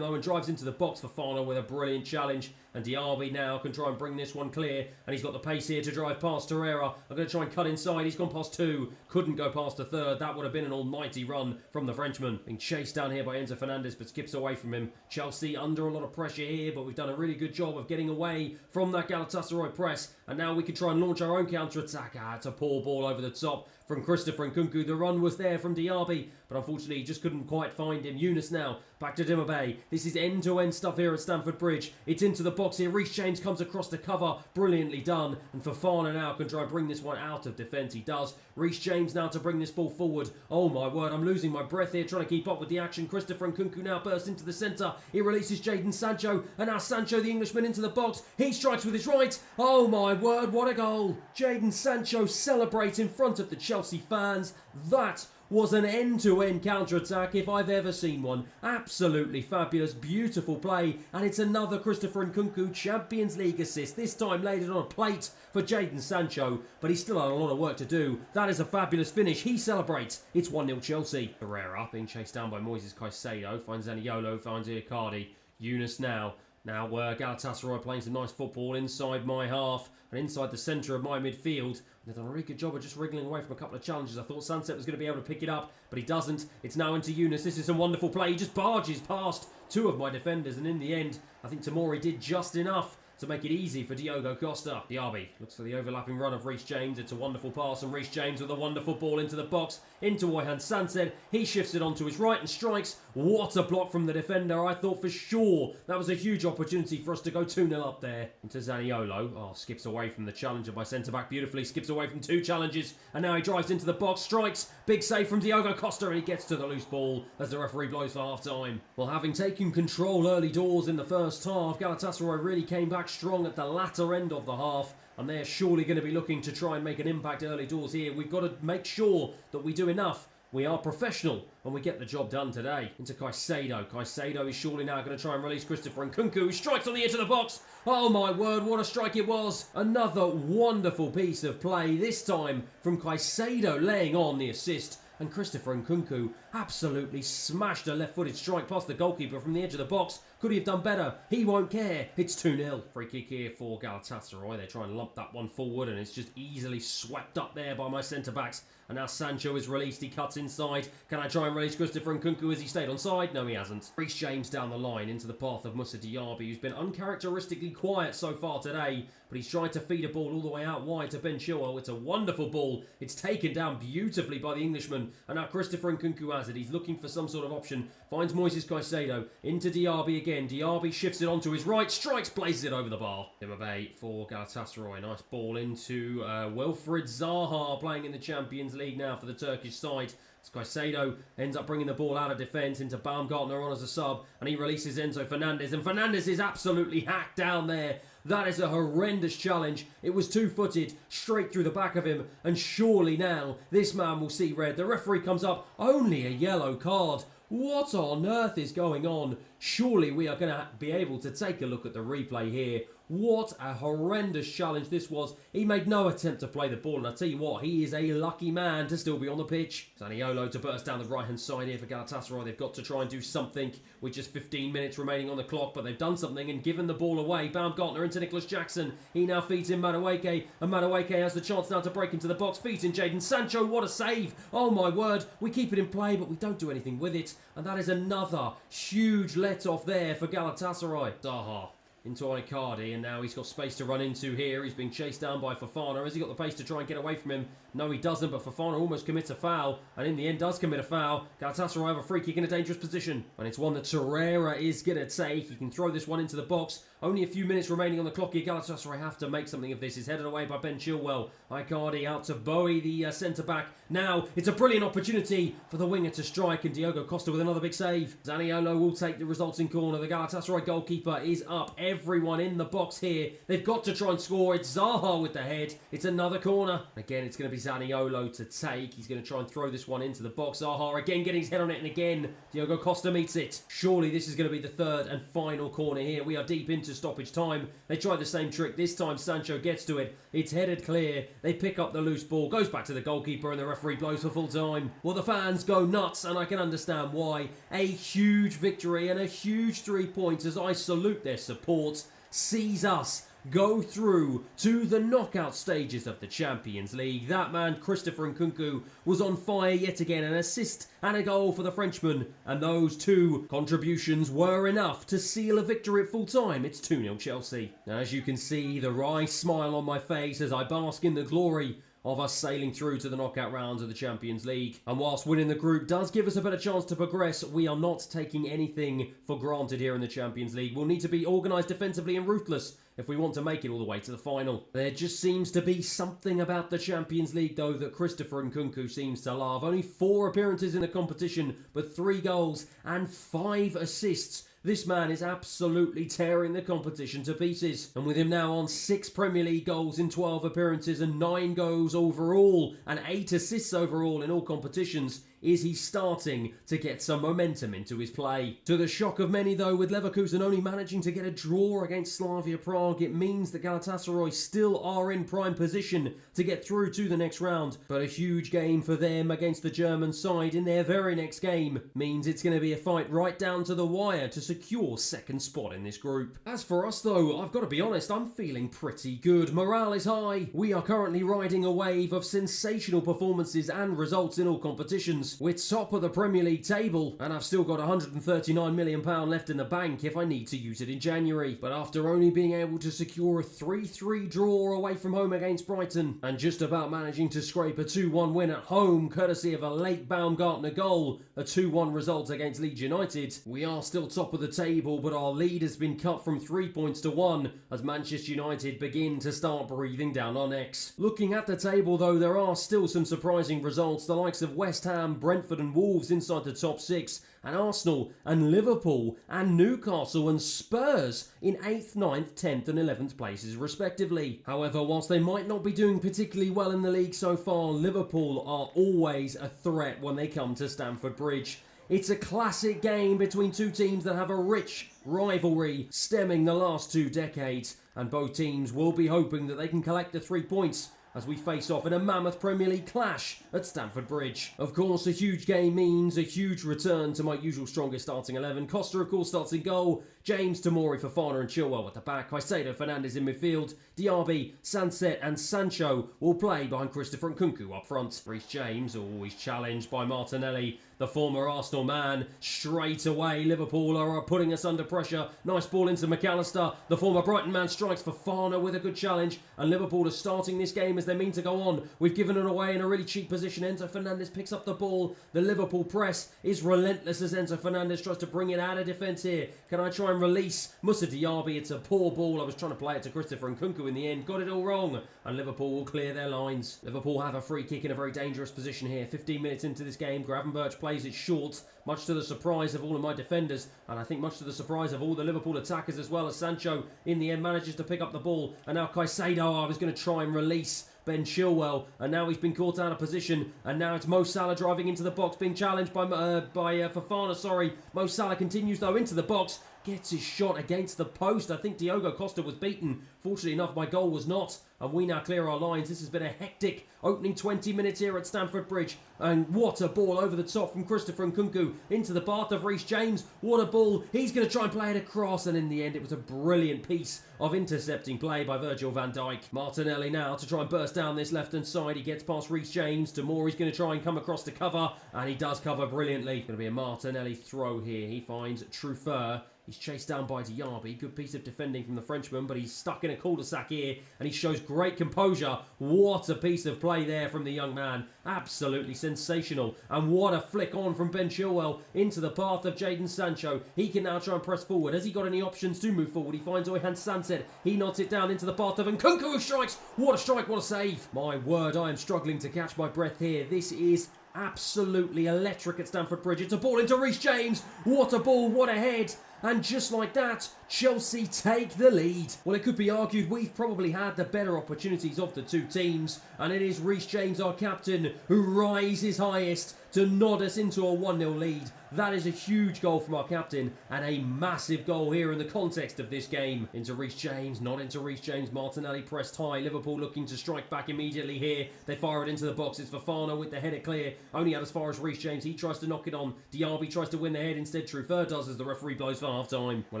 though and drives into the box for Fofana with a brilliant challenge. And Diaby now can try and bring this one clear. And he's got the pace here to drive past Torreira. I'm going to try and cut inside. He's gone past 2. Couldn't go past a third. That would have been an almighty run from the Frenchman. Being chased down here by Enzo Fernandez, but skips away from him. Chelsea under a lot of pressure here, but we've done a really good job of getting away from that Galatasaray press. And now we can try and launch our own counter-attack. It's a poor ball over the top from Christopher Nkunku. The run was there from Diaby, but unfortunately he just couldn't quite find him. Yunus now back to Dimrabe. This is end-to-end stuff here at Stamford Bridge. It's into the box here. Reece James comes across the cover. Brilliantly done. And Fofana now can try and bring this one out of defence. He does. Reece James now to bring this ball forward. Oh my word, I'm losing my breath here trying to keep up with the action. Christopher Nkunku now bursts into the centre. He releases Jadon Sancho, and now Sancho, the Englishman, into the box. He strikes with his right. Oh my word, what a goal. Jadon Sancho celebrates in front of the Chelsea fans. That was an end-to-end counter-attack if I've ever seen one. Absolutely fabulous, beautiful play, and it's another Christopher Nkunku Champions League assist, this time laid it on a plate for Jadon Sancho, but he's still had a lot of work to do. That is a fabulous finish. He celebrates. It's 1-0 Chelsea. Herrera being chased down by Moises Caicedo, finds Zaniolo, finds Icardi. Yunus now Now Galatasaray playing some nice football inside my half and inside the centre of my midfield. They've done a really good job of just wriggling away from a couple of challenges. I thought Sunset was going to be able to pick it up, but he doesn't. It's now into Yunus. This is some wonderful play. He just barges past two of my defenders, and in the end, I think Tamori did just enough to make it easy for Diogo Costa. Diaby looks for the overlapping run of Reece James. It's a wonderful pass, and Reece James with a wonderful ball into the box, into Oyhan Sanset. He shifts it onto his right and strikes. What a block from the defender. I thought for sure that was a huge opportunity for us to go 2-0 up there. Into Zaniolo. Oh, skips away from the challenger by centre-back beautifully. Skips away from two challenges, and now he drives into the box, strikes. Big save from Diogo Costa, and he gets to the loose ball as the referee blows for half-time. Well, having taken control early doors in the first half, Galatasaray really came back strong at the latter end of the half, and they're surely going to be looking to try and make an impact early doors here. We've got to make sure that we do enough. We are professional and we get the job done today. Into Caicedo. Caicedo is surely now going to try and release Christopher Nkunku, who strikes on the edge of the box. Oh my word, what a strike it was. Another wonderful piece of play, this time from Caicedo laying on the assist. And Christopher Nkunku absolutely smashed a left-footed strike past the goalkeeper from the edge of the box. Could he have done better? He won't care. It's 2-0. Free kick here for Galatasaray. They try and lump that one forward, and it's just easily swept up there by my centre-backs. And now Sancho is released. He cuts inside. Can I try and release Christopher Nkunku? Has he stayed on side? No, he hasn't. Reece James down the line into the path of Moussa Diaby, who's been uncharacteristically quiet so far today, but he's tried to feed a ball all the way out wide to Ben Chilwell. It's a wonderful ball. It's taken down beautifully by the Englishman, and now Christopher Nkunku has it. He's looking for some sort of option. Finds Moises Caicedo into Diaby again. Diaby shifts it onto his right, strikes, blazes it over the bar. Demabe for Galatasaray. Nice ball into Wilfried Zaha, playing in the Champions League now for the Turkish side. Caicedo ends up bringing the ball out of defence into Baumgartner on as a sub, and he releases Enzo Fernandez, and Fernandez is absolutely hacked down there. That is a horrendous challenge. It was two-footed straight through the back of him, and surely now this man will see red. The referee comes up, only a yellow card. What on earth is going on? Surely we are going to be able to take a look at the replay here. What a horrendous challenge this was. He made no attempt to play the ball, and I tell you what, he is a lucky man to still be on the pitch. Zaniolo to burst down the right-hand side here for Galatasaray. They've got to try and do something with just 15 minutes remaining on the clock, but they've done something and given the ball away. Baumgartner into Nicholas Jackson. He now feeds in Madueke, and Madueke has the chance now to break into the box. Feeds in Jadon Sancho. What a save. Oh my word. We keep it in play, but we don't do anything with it. And that is another huge let-off there for Galatasaray. Zaha into Icardi, and now he's got space to run into here. He's being chased down by Fofana. Has he got the pace to try and get away from him? No, he doesn't, but Fofana almost commits a foul, and in the end does commit a foul. Galatasaray have a free kick in a dangerous position, and it's one that Torreira is going to take. He can throw this one into the box. Only a few minutes remaining on the clock here. Galatasaray have to make something of this. It's headed away by Ben Chilwell. Icardi out to Bowie, the centre-back. Now, it's a brilliant opportunity for the winger to strike, and Diogo Costa with another big save. Zaniolo will take the resulting corner. The Galatasaray goalkeeper is up. Everyone in the box here. They've got to try and score. It's Zaha with the head. It's another corner. Again, it's going to be Zaniolo to take. He's going to try and throw this one into the box. Zaha again getting his head on it, and again, Diogo Costa meets it. Surely this is going to be the third and final corner here. We are deep into stoppage time. They try the same trick. This time Sancho gets to it. It's headed clear. They pick up the loose ball. Goes back to the goalkeeper, and the referee blows for full time. Well, the fans go nuts, and I can understand why. A huge victory and a huge 3 points as I salute their support. Sees us go through to the knockout stages of the Champions League. That man, Christopher Nkunku, was on fire yet again. An assist and a goal for the Frenchman. And those two contributions were enough to seal a victory at full time. It's 2-0 Chelsea. Now, as you can see, the wry smile on my face as I bask in the glory of us sailing through to the knockout rounds of the Champions League. And whilst winning the group does give us a better chance to progress, we are not taking anything for granted here in the Champions League. We'll need to be organised defensively and ruthless if we want to make it all the way to the final. There just seems to be something about the Champions League, though, that Christopher Nkunku seems to love. Only 4 appearances in the competition, but 3 goals and 5 assists. This man is absolutely tearing the competition to pieces. And with him now on 6 Premier League goals in 12 appearances and 9 goals overall and 8 assists overall in all competitions, is he starting to get some momentum into his play. To the shock of many though, with Leverkusen only managing to get a draw against Slavia Prague, it means that Galatasaray still are in prime position to get through to the next round. But a huge game for them against the German side in their very next game means it's going to be a fight right down to the wire to secure second spot in this group. As for us though, I've got to be honest, I'm feeling pretty good. Morale is high. We are currently riding a wave of sensational performances and results in all competitions. We're top of the Premier League table, and I've still got £139 million left in the bank if I need to use it in January. But after only being able to secure a 3-3 draw away from home against Brighton, and just about managing to scrape a 2-1 win at home courtesy of a late Baumgartner goal, a 2-1 result against Leeds United, we are still top of the table, but our lead has been cut from 3 points to 1 as Manchester United begin to start breathing down our necks. Looking at the table though, there are still some surprising results. The likes of West Ham, Brentford and Wolves inside the top 6, and Arsenal and Liverpool and Newcastle and Spurs in 8th, 9th, 10th and 11th places respectively. However, whilst they might not be doing particularly well in the league so far, Liverpool are always a threat when they come to Stamford Bridge. It's a classic game between two teams that have a rich rivalry stemming the last 2 decades, and both teams will be hoping that they can collect the 3 points as we face off in a mammoth Premier League clash at Stamford Bridge. Of course, a huge game means a huge return to my usual strongest starting 11. Costa, of course, starts in goal. James, Tomori, Fofana and Chilwell at the back. Caicedo, Fernandes in midfield. Diaby, Sancet and Sancho will play behind Christopher Nkunku up front. Reece James, always challenged by Martinelli, the former Arsenal man. Straight away, Liverpool are putting us under pressure. Nice ball into McAllister. The former Brighton man strikes Fofana with a good challenge. And Liverpool are starting this game as they mean to go on. We've given it away in a really cheap position. Enzo Fernandez picks up the ball. The Liverpool press is relentless as Enzo Fernandez tries to bring it out of defence here. Can I try and release Moussa Diaby? It's a poor ball. I was trying to play it to Christopher Nkunku in the end. Got it all wrong. And Liverpool will clear their lines. Liverpool have a free kick in a very dangerous position here. 15 minutes into this game, Gravenberch plays it short, much to the surprise of all of my defenders, and I think much to the surprise of all the Liverpool attackers as well, as Sancho in the end manages to pick up the ball. And now Caicedo, I was going to try and release Ben Chilwell, and now he's been caught out of position, and now it's Mo Salah driving into the box, being challenged by Fofana, Mo Salah continues though into the box, gets his shot against the post. I think Diogo Costa was beaten. Fortunately enough, my goal was not, and we now clear our lines. This has been a hectic opening 20 minutes here at Stamford Bridge, and what a ball over the top from Christopher Nkunku into the path of Reece James. What a ball. He's going to try and play it across, and in the end it was a brilliant piece of intercepting play by Virgil van Dijk. Martinelli now to try and burst down this left-hand side. He gets past Reece James. Tomori's going to try and come across to cover, and he does cover brilliantly. Going to be a Martinelli throw here. He finds Truffert. He's chased down by Diaby. Good piece of defending from the Frenchman, but he's stuck in a cul-de-sac here, and he shows great composure. What a piece of play there from the young man. Absolutely sensational. And what a flick on from Ben Chilwell into the path of Jadon Sancho. He can now try and press forward. Has he got any options to move forward? He finds Oyhan Sancet. He nods it down into the path of Nkunku, who strikes. What a strike, what a save. My word, I am struggling to catch my breath here. This is absolutely electric at Stamford Bridge. It's a ball into Reece James. What a ball, what a head. And just like that, Chelsea take the lead. Well, it could be argued we've probably had the better opportunities of the two teams, and it is Reece James, our captain, who rises highest to nod us into a 1-0 lead. That is a huge goal from our captain, and a massive goal here in the context of this game. Into Reece James, not into Reece James. Martinelli pressed high. Liverpool looking to strike back immediately here. They fire it into the box. It's Fofana with the header clear. Only out as far as Reece James. He tries to knock it on. Diaby tries to win the head. Instead, Truffert does as the referee blows for half-time. Well,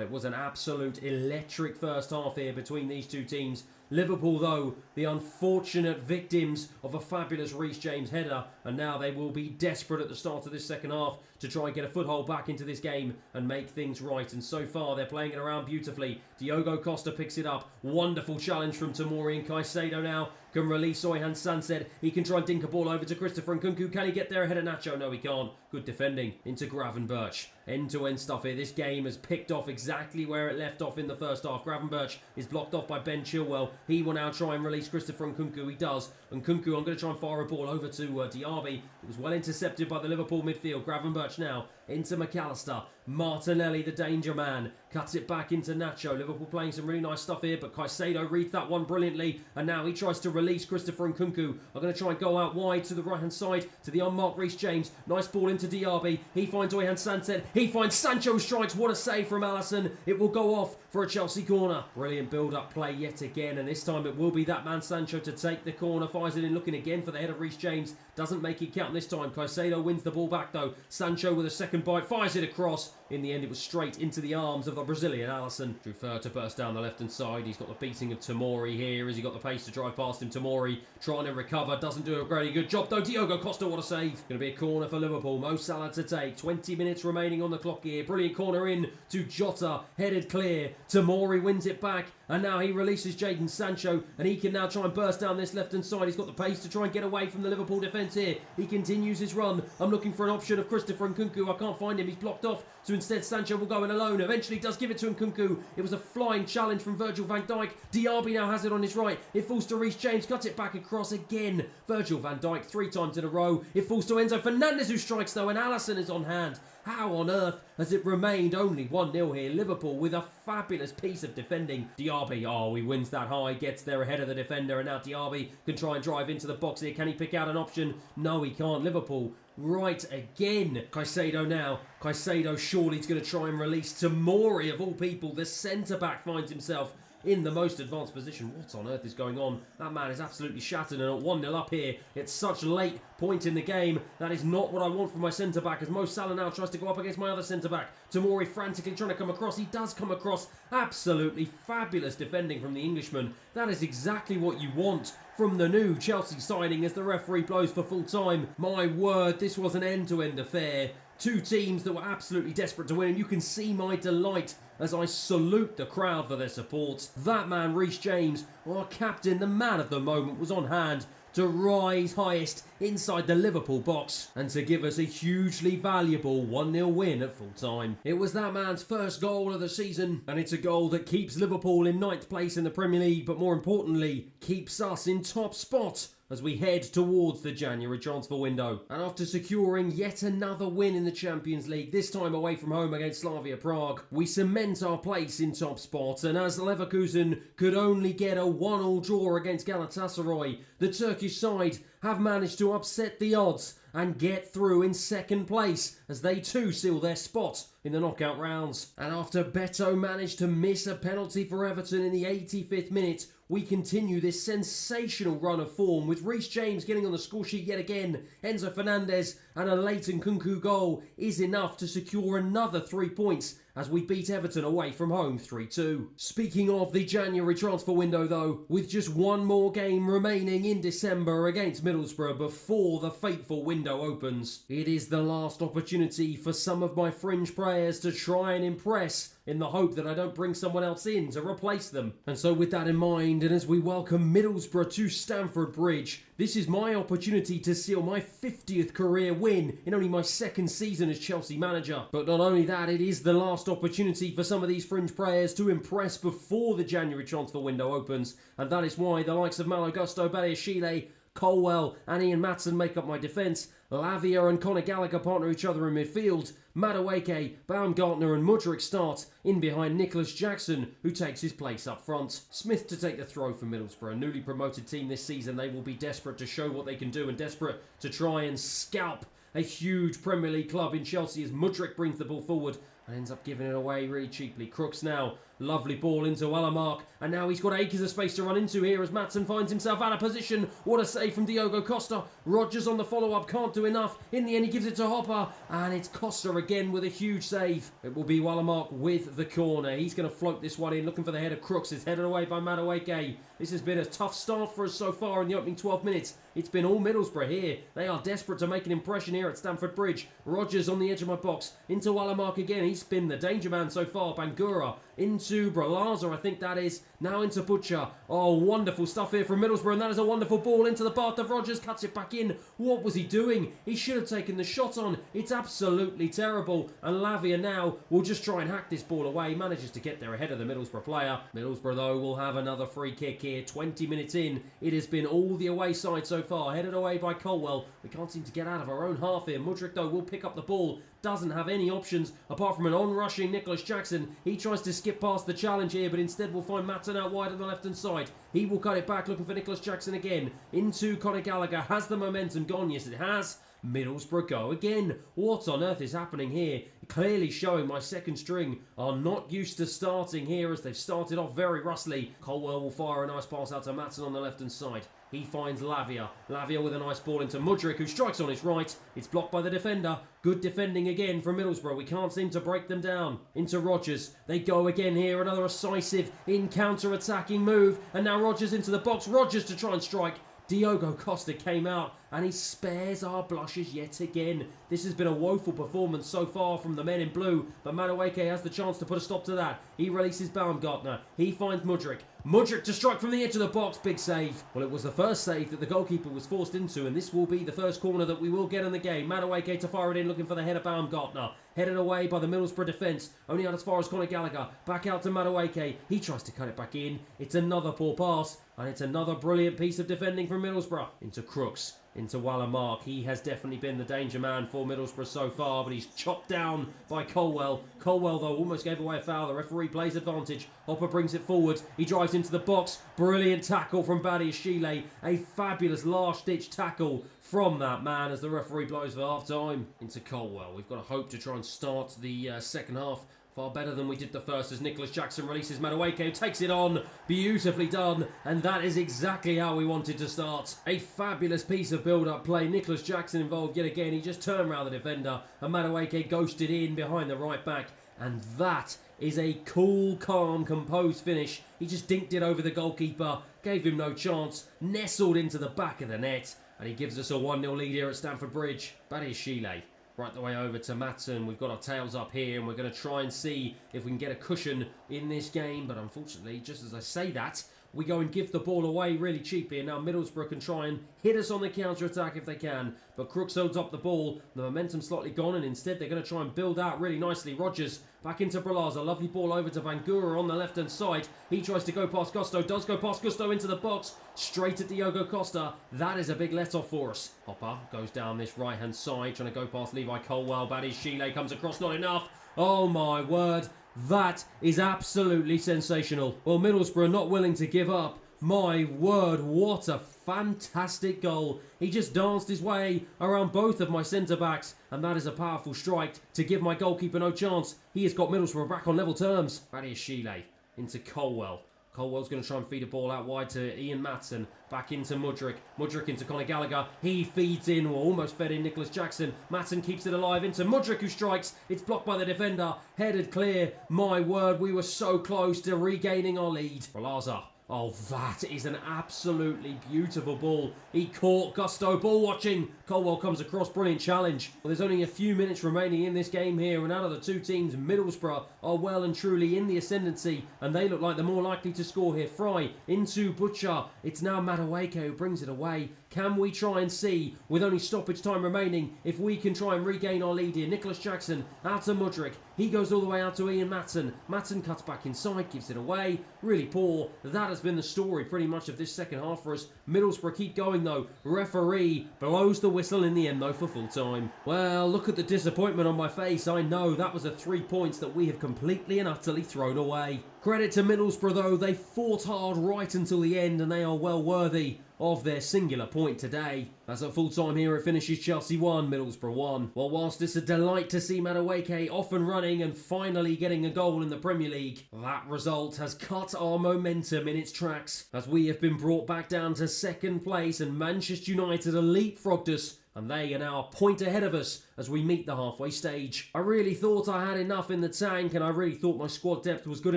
it was an absolute electric first half here between these two teams. Liverpool, though, the unfortunate victims of a fabulous Reece James header, and now they will be desperate at the start of this second half to try and get a foothold back into this game and make things right. And so far, they're playing it around beautifully. Diogo Costa picks it up. Wonderful challenge from Tomori, and Caicedo now can release Oyhan Sancet. He can try and dink a ball over to Christopher Nkunku. Can he get there ahead of Nacho? No, he can't. Good defending into Gravenberch. End-to-end stuff here. This game has picked off exactly where it left off in the first half. Gravenberch is blocked off by Ben Chilwell. He will now try and release Christopher Nkunku. He does. Nkunku, I'm going to try and fire a ball over to Diaby. It was well intercepted by the Liverpool midfield. Gravenberch now into McAllister. Martinelli, the danger man, cuts it back into Nacho. Liverpool playing some really nice stuff here, but Caicedo reads that one brilliantly, and now he tries to release Christopher Nkunku. Are going to try and go out wide to the right-hand side to the unmarked Reece James. Nice ball into Diaby. He finds Oyhan Santet. He finds Sancho, strikes. What a save from Alisson. It will go off for a Chelsea corner. Brilliant build-up play yet again, and this time it will be that man Sancho to take the corner. Fires it in, looking again for the head of Reece James. Doesn't make it count this time. Caicedo wins the ball back though. Sancho with a second bite, fires it across. In the end, it was straight into the arms of the Brazilian Alisson. Trufer to burst down the left-hand side. He's got the beating of Tomori here. Has he got the pace to drive past him? Tomori trying to recover. Doesn't do a very good job though. Diogo Costa, what a save. Going to be a corner for Liverpool. Mo Salah to take. 20 minutes remaining on the clock here. Brilliant corner in to Jota. Headed clear. Tomori wins it back. And now he releases Jadon Sancho. And he can now try and burst down this left-hand side. He's got the pace to try and get away from the Liverpool defence here. He continues his run. I'm looking for an option of Christopher Nkunku. I can't find him. He's blocked off. So instead, Sancho will go in alone. Eventually does give it to Nkunku. It was a flying challenge from Virgil van Dijk. Diaby now has it on his right. It falls to Reece James. Cuts it back across again. Virgil van Dijk 3 times in a row. It falls to Enzo Fernandez, who strikes though, and Alisson is on hand. How on earth has it remained only 1-0 here? Liverpool with a fabulous piece of defending. Diaby, he wins that high, gets there ahead of the defender, and now Diaby can try and drive into the box here. Can he pick out an option? No, he can't. Liverpool right again. Caicedo now. Caicedo surely is going to try and release Tomori of all people. The centre-back finds himself in the most advanced position. What on earth is going on? That man is absolutely shattered, and at 1-0 up here, it's such a late point in the game. That is not what I want from my centre-back, as Mo Salah now tries to go up against my other centre-back. Tomori frantically trying to come across. He does come across. Absolutely fabulous defending from the Englishman. That is exactly what you want from the new Chelsea signing as the referee blows for full time. My word, this was an end-to-end affair. Two teams that were absolutely desperate to win, and you can see my delight as I salute the crowd for their support. That man, Reece James, our captain, the man of the moment, was on hand to rise highest inside the Liverpool box and to give us a hugely valuable 1-0 win at full time. It was that man's first goal of the season, and it's a goal that keeps Liverpool in 9th place in the Premier League, but more importantly, keeps us in top spot as we head towards the January transfer window. And after securing yet another win in the Champions League, this time away from home against Slavia Prague, we cement our place in top spot, and as Leverkusen could only get a 1-1 draw against Galatasaray, the Turkish side have managed to upset the odds and get through in 2nd place as they too seal their spot in the knockout rounds. And after Beto managed to miss a penalty for Everton in the 85th minute, we continue this sensational run of form with Reece James getting on the score sheet yet again. Enzo Fernandez and a late Nkunku goal is enough to secure another 3 points as we beat Everton away from home 3-2. Speaking of the January transfer window though, with just one more game remaining in December against Middlesbrough before the fateful window opens, it is the last opportunity for some of my fringe players to try and impress in the hope that I don't bring someone else in to replace them. And so with that in mind, and as we welcome Middlesbrough to Stamford Bridge, this is my opportunity to seal my 50th career win in only my 2nd season as Chelsea manager. But not only that, it is the last opportunity for some of these fringe players to impress before the January transfer window opens, and that is why the likes of Malo Gusto, Badiashile, Colwell and Ian Matson make up my defence. Lavia and Conor Gallagher partner each other in midfield. Madueke, Baumgartner and Mudryk start in behind Nicholas Jackson, who takes his place up front. Smith to take the throw for Middlesbrough, a newly promoted team this season. They will be desperate to show what they can do and desperate to try and scalp a huge Premier League club in Chelsea as Mudryk brings the ball forward and ends up giving it away really cheaply. Crooks now, lovely ball into Alamark, and now he's got acres of space to run into here as Matson finds himself out of position. What a save from Diogo Costa. Rodgers on the follow-up, can't do enough. In the end, he gives it to Hopper, and it's Costa again with a huge save. It will be Alamark with the corner. He's going to float this one in, looking for the head of Crooks. It's headed away by Madueke. This has been a tough start for us so far in the opening 12 minutes. It's been all Middlesbrough here. They are desperate to make an impression here at Stamford Bridge. Rodgers on the edge of my box, into Alamark again. He's been the danger man so far. Bangura into Bralaza, I think that is. Now into Butcher. Oh, wonderful stuff here from Middlesbrough, and that is a wonderful ball into the path of Rodgers. Cuts it back in. What was he doing? He should have taken the shot on. It's absolutely terrible. And Lavia now will just try and hack this ball away. Manages to get there ahead of the Middlesbrough player. Middlesbrough, though, will have another free kick here. 20 minutes in. It has been all the away side so far. Headed away by Colwell. We can't seem to get out of our own half here. Mudryk, though, will pick up the ball. Doesn't have any options apart from an on-rushing Nicholas Jackson. He tries to skip past the challenge here, but instead will find Matson out wide on the left-hand side. He will cut it back, looking for Nicholas Jackson again. Into Conor Gallagher. Has the momentum gone? Yes, it has. Middlesbrough go again. What on earth is happening here? Clearly showing my second string are not used to starting here, as they've started off very rustly. Colwell will fire a nice pass out to Matson on the left-hand side. He finds Lavia. Lavia with a nice ball into Mudryk, who strikes on his right. It's blocked by the defender. Good defending again from Middlesbrough. We can't seem to break them down. Into Rodgers. They go again here. Another decisive counter-attacking move. And now Rodgers into the box. Rodgers to try and strike. Diogo Costa came out and he spares our blushes yet again. This has been a woeful performance so far from the men in blue, but Madueke has the chance to put a stop to that. He releases Baumgartner. He finds Mudryk. Mudryk to strike from the edge of the box. Big save. Well, it was the first save that the goalkeeper was forced into, and this will be the first corner that we will get in the game. Madueke to fire it in, looking for the header Baumgartner. Headed away by the Middlesbrough defence. Only out as far as Conor Gallagher. Back out to Madueke. He tries to cut it back in. It's another poor pass, and it's another brilliant piece of defending from Middlesbrough. Into Crooks. Into Wallamark. He has definitely been the danger man for Middlesbrough so far, but he's chopped down by Colwell. Colwell, though, almost gave away a foul. The referee plays advantage. Hopper brings it forward. He drives into the box. Brilliant tackle from Badiashile. A fabulous last-ditch tackle from that man as the referee blows for half-time. Into Colwell. We've got to hope to try and start the second half far better than we did the first, as Nicholas Jackson releases Madueke, takes it on, beautifully done, and that is exactly how we wanted to start. A fabulous piece of build-up play. Nicholas Jackson involved yet again. He just turned around the defender, and Madueke ghosted in behind the right back, and that is a cool, calm, composed finish. He just dinked it over the goalkeeper, gave him no chance, nestled into the back of the net, and he gives us a 1-0 lead here at Stamford Bridge. Badiashile. Right the way over to Matson. We've got our tails up here and we're going to try and see if we can get a cushion in this game. But unfortunately, just as I say that, we go and give the ball away really cheaply. And now Middlesbrough can try and hit us on the counter-attack if they can. But Crooks holds up the ball. The momentum's slightly gone, and instead they're going to try and build out really nicely. Rodgers back into Bralaza. Lovely ball over to Bangura on the left-hand side. He tries to go past Gusto. Does go past Gusto into the box. Straight at Diogo Costa. That is a big let-off for us. Hopper goes down this right-hand side, trying to go past Levi Colwell. Badiashile comes across, not enough. Oh my word. That is absolutely sensational. Well, Middlesbrough not willing to give up. My word, what a fantastic goal. He just danced his way around both of my centre-backs, and that is a powerful strike to give my goalkeeper no chance. He has got Middlesbrough back on level terms. Badiashile into Colwell. Colwell's going to try and feed a ball out wide to Ian Matson. Back into Mudryk. Mudryk into Conor Gallagher. He feeds in, or almost fed in, Nicholas Jackson. Matson keeps it alive into Mudryk, who strikes. It's blocked by the defender. Headed clear. My word, we were so close to regaining our lead. Bralaza. Oh, that is an absolutely beautiful ball. He caught Gusto. Ball watching. Colwell comes across. Brilliant challenge. Well, there's only a few minutes remaining in this game here, and out of the two teams, Middlesbrough are well and truly in the ascendancy, and they look like they're more likely to score here. Fry into Butcher. It's now Madueke who brings it away. Can we try and see, with only stoppage time remaining, if we can try and regain our lead here? Nicholas Jackson out to Mudryk. He goes all the way out to Ian Matson. Matson cuts back inside, gives it away. Really poor. That has been the story pretty much of this second half for us. Middlesbrough keep going though. Referee blows the whistle in the end though for full time. Well, look at the disappointment on my face. I know that was 3 points that we have completely and utterly thrown away. Credit to Middlesbrough though. They fought hard right until the end, and they are well worthy of their singular point today. As at full time here, it finishes Chelsea 1, Middlesbrough 1. Well, whilst it's a delight to see Madueke off and running and finally getting a goal in the Premier League, that result has cut our momentum in its tracks, as we have been brought back down to second place, and Manchester United have leapfrogged us, and they are now a point ahead of us as we meet the halfway stage. I really thought I had enough in the tank, and I really thought my squad depth was good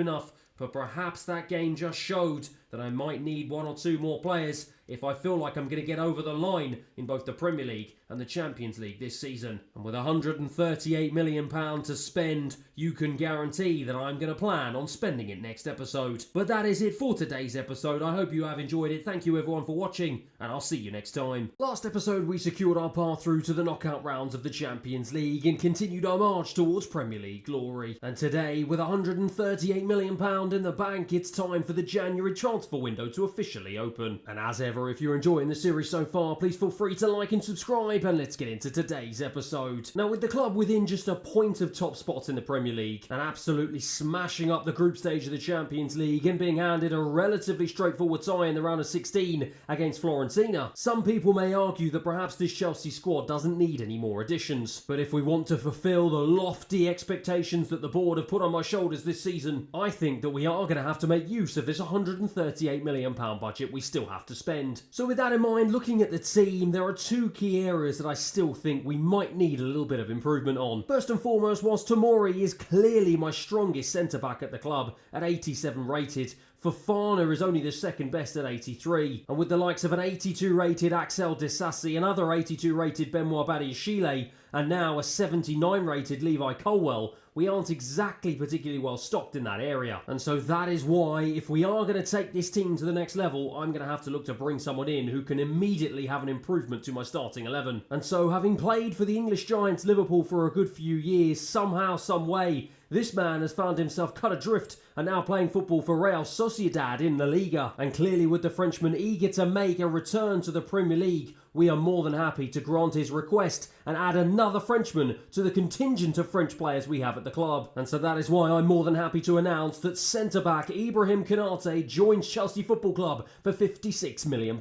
enough, but perhaps that game just showed that that I might need one or two more players if I feel like I'm going to get over the line in both the Premier League and the Champions League this season. And with £138 million to spend, you can guarantee that I'm going to plan on spending it next episode. But that is it for today's episode. I hope you have enjoyed it. Thank you everyone for watching, and I'll see you next time. Last episode we secured our path through to the knockout rounds of the Champions League and continued our march towards Premier League glory. And today, with £138 million in the bank, it's time for the January transfer window to officially open. And as ever, if you're enjoying the series so far, please feel free to like and subscribe, and let's get into today's episode. Now, with the club within just a point of top spots in the Premier League and absolutely smashing up the group stage of the Champions League and being handed a relatively straightforward tie in the round of 16 against Fiorentina, some people may argue that perhaps this Chelsea squad doesn't need any more additions. But if we want to fulfill the lofty expectations that the board have put on my shoulders this season, I think that we are going to have to make use of this £138 million budget we still have to spend. So with that in mind, looking at the team, there are two key areas that I still think we might need a little bit of improvement on. First and foremost, whilst Tomori is clearly my strongest centre-back at the club at 87 rated, Fofana is only the second best at 83, and with the likes of an 82 rated Axel Disasi, another 82 rated Benoit Badiashile, and now a 79 rated Levi Colwell, we aren't exactly particularly well stocked in that area. And so that is why, if we are going to take this team to the next level, I'm going to have to look to bring someone in who can immediately have an improvement to my starting 11. And so, having played for the English Giants Liverpool for a good few years, somehow, some way, this man has found himself cut adrift and now playing football for Real Sociedad in La Liga. And clearly, with the Frenchman eager to make a return to the Premier League, we are more than happy to grant his request and add another Frenchman to the contingent of French players we have at the club. And so that is why I'm more than happy to announce that centre-back Ibrahim Konate joins Chelsea Football Club for £56 million.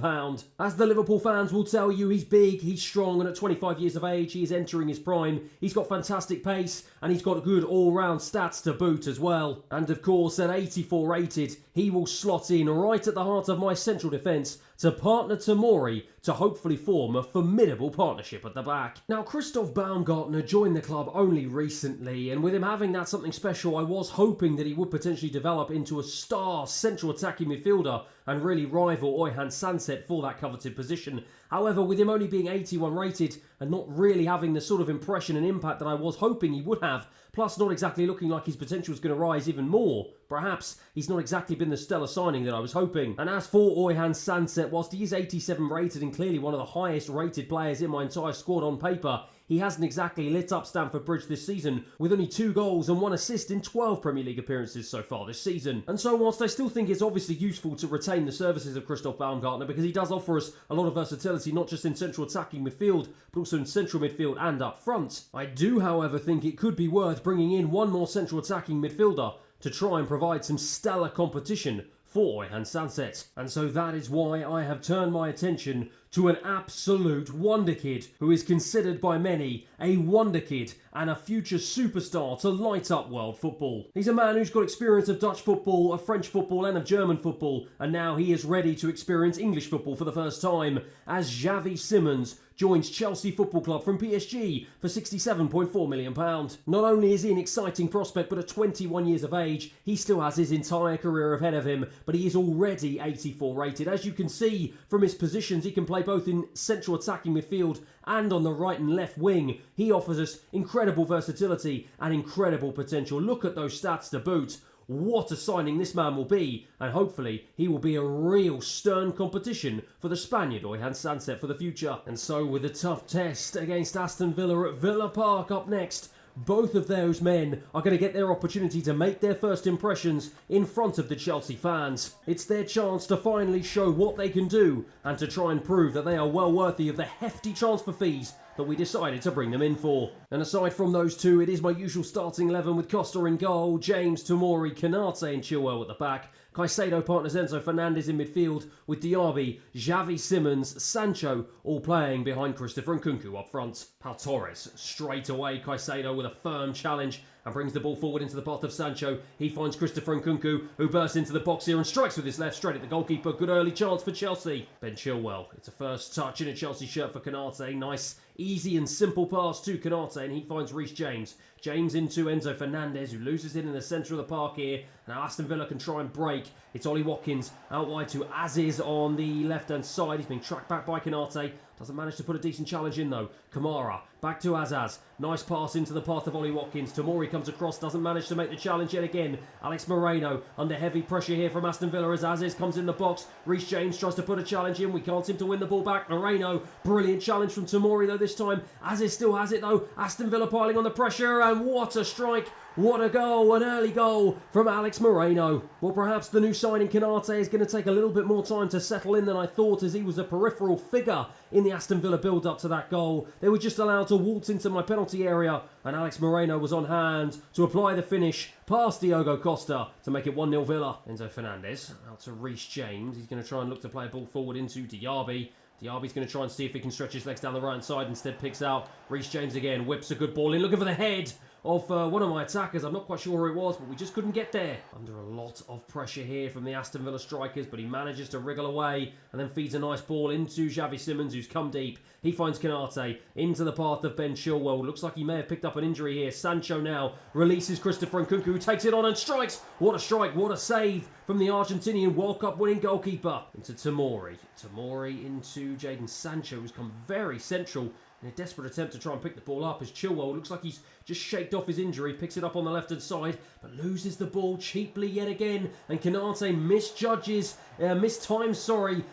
As the Liverpool fans will tell you, he's big, he's strong, and at 25 years of age, he is entering his prime. He's got fantastic pace, and he's got good all-round stats to boot as well. And of course, at 84 rated, he will slot in right at the heart of my central defence to partner Tomori to hopefully form a formidable partnership at the back. Now, Christoph Baumgartner joined the club only recently, and with him having that something special, I was hoping that he would potentially develop into a star central attacking midfielder and really rival Oyhan Sanset for that coveted position. However, with him only being 81 rated and not really having the sort of impression and impact that I was hoping he would have, plus not exactly looking like his potential is going to rise even more, perhaps he's not exactly been the stellar signing that I was hoping. And as for Oyhan Sanset, whilst he is 87 rated and clearly one of the highest rated players in my entire squad on paper, he hasn't exactly lit up Stamford Bridge this season, with only 2 goals and 1 assist in 12 Premier League appearances so far this season. And so whilst I still think it's obviously useful to retain the services of Christoph Baumgartner because he does offer us a lot of versatility, not just in central attacking midfield, but also in central midfield and up front, I do however think it could be worth bringing in one more central attacking midfielder to try and provide some stellar competition for Oyhan Sanset. And so that is why I have turned my attention to an absolute wonderkid who is considered by many a wonderkid and a future superstar to light up world football. He's a man who's got experience of Dutch football, of French football and of German football, and now he is ready to experience English football for the first time as Xavi Simons joins Chelsea Football Club from PSG for £67.4 million. Not only is he an exciting prospect, but at 21 years of age, he still has his entire career ahead of him, but he is already 84 rated. As you can see from his positions, he can play both in central attacking midfield and on the right and left wing. He offers us incredible versatility and incredible potential. Look at those stats to boot. What a signing this man will be, and hopefully he will be a real stern competition for the Spaniard Oyhan Sanset for the future. And so with a tough test against Aston Villa at Villa Park up next, both of those men are going to get their opportunity to make their first impressions in front of the Chelsea fans. It's their chance to finally show what they can do and to try and prove that they are well worthy of the hefty transfer fees that we decided to bring them in for. And aside from those two, it is my usual starting 11 with Costa in goal, James, Tomori, Konate and Chilwell at the back. Caicedo partners Enzo Fernandez in midfield with Diaby, Xavi Simons, Sancho all playing behind Christopher Nkunku up front. Pau Torres straight away, Caicedo with a firm challenge and brings the ball forward into the path of Sancho. He finds Christopher Nkunku, who bursts into the box here and strikes with his left straight at the goalkeeper. Good early chance for Chelsea. Ben Chilwell, it's a first touch in a Chelsea shirt for Konate. Nice, easy and simple pass to Konate, and he finds Reece James. James into Enzo Fernandez, who loses it in the centre of the park here. Now Aston Villa can try and break. It's Ollie Watkins out wide to Aziz on the left-hand side. He's being tracked back by Konate. Doesn't manage to put a decent challenge in though. Kamara, back to Azaz. Nice pass into the path of Ollie Watkins. Tamori comes across, doesn't manage to make the challenge yet again. Alex Moreno under heavy pressure here from Aston Villa as Aziz comes in the box. Reece James tries to put a challenge in. We can't seem to win the ball back. Moreno, brilliant challenge from Tamori though this time. Aziz still has it though. Aston Villa piling on the pressure, and what a strike. What a goal, an early goal from Alex Moreno. Well, perhaps the new signing Konate is going to take a little bit more time to settle in than I thought, as he was a peripheral figure in the Aston Villa build-up to that goal. They were just allowed to waltz into my penalty area, and Alex Moreno was on hand to apply the finish past Diogo Costa to make it 1-0 Villa. Enzo Fernandez out to Reece James. He's going to try and look to play a ball forward into Diaby. Diaby's going to try and see if he can stretch his legs down the right side. Instead picks out Reece James again. Whips a good ball in. Looking for the head of one of my attackers. I'm not quite sure who it was, but we just couldn't get there. Under a lot of pressure here from the Aston Villa strikers, but he manages to wriggle away and then feeds a nice ball into Xavi Simons, who's come deep. He finds Konate into the path of Ben Chilwell. Looks like he may have picked up an injury here. Sancho now releases Christopher Nkunku, who takes it on and strikes. What a strike, what a save from the Argentinian World Cup winning goalkeeper. Into Tamori. Tamori into Jadon Sancho, who's come very central in a desperate attempt to try and pick the ball up, as Chilwell looks like he's just shaked off his injury, picks it up on the left-hand side, but loses the ball cheaply yet again, and Konate mistimes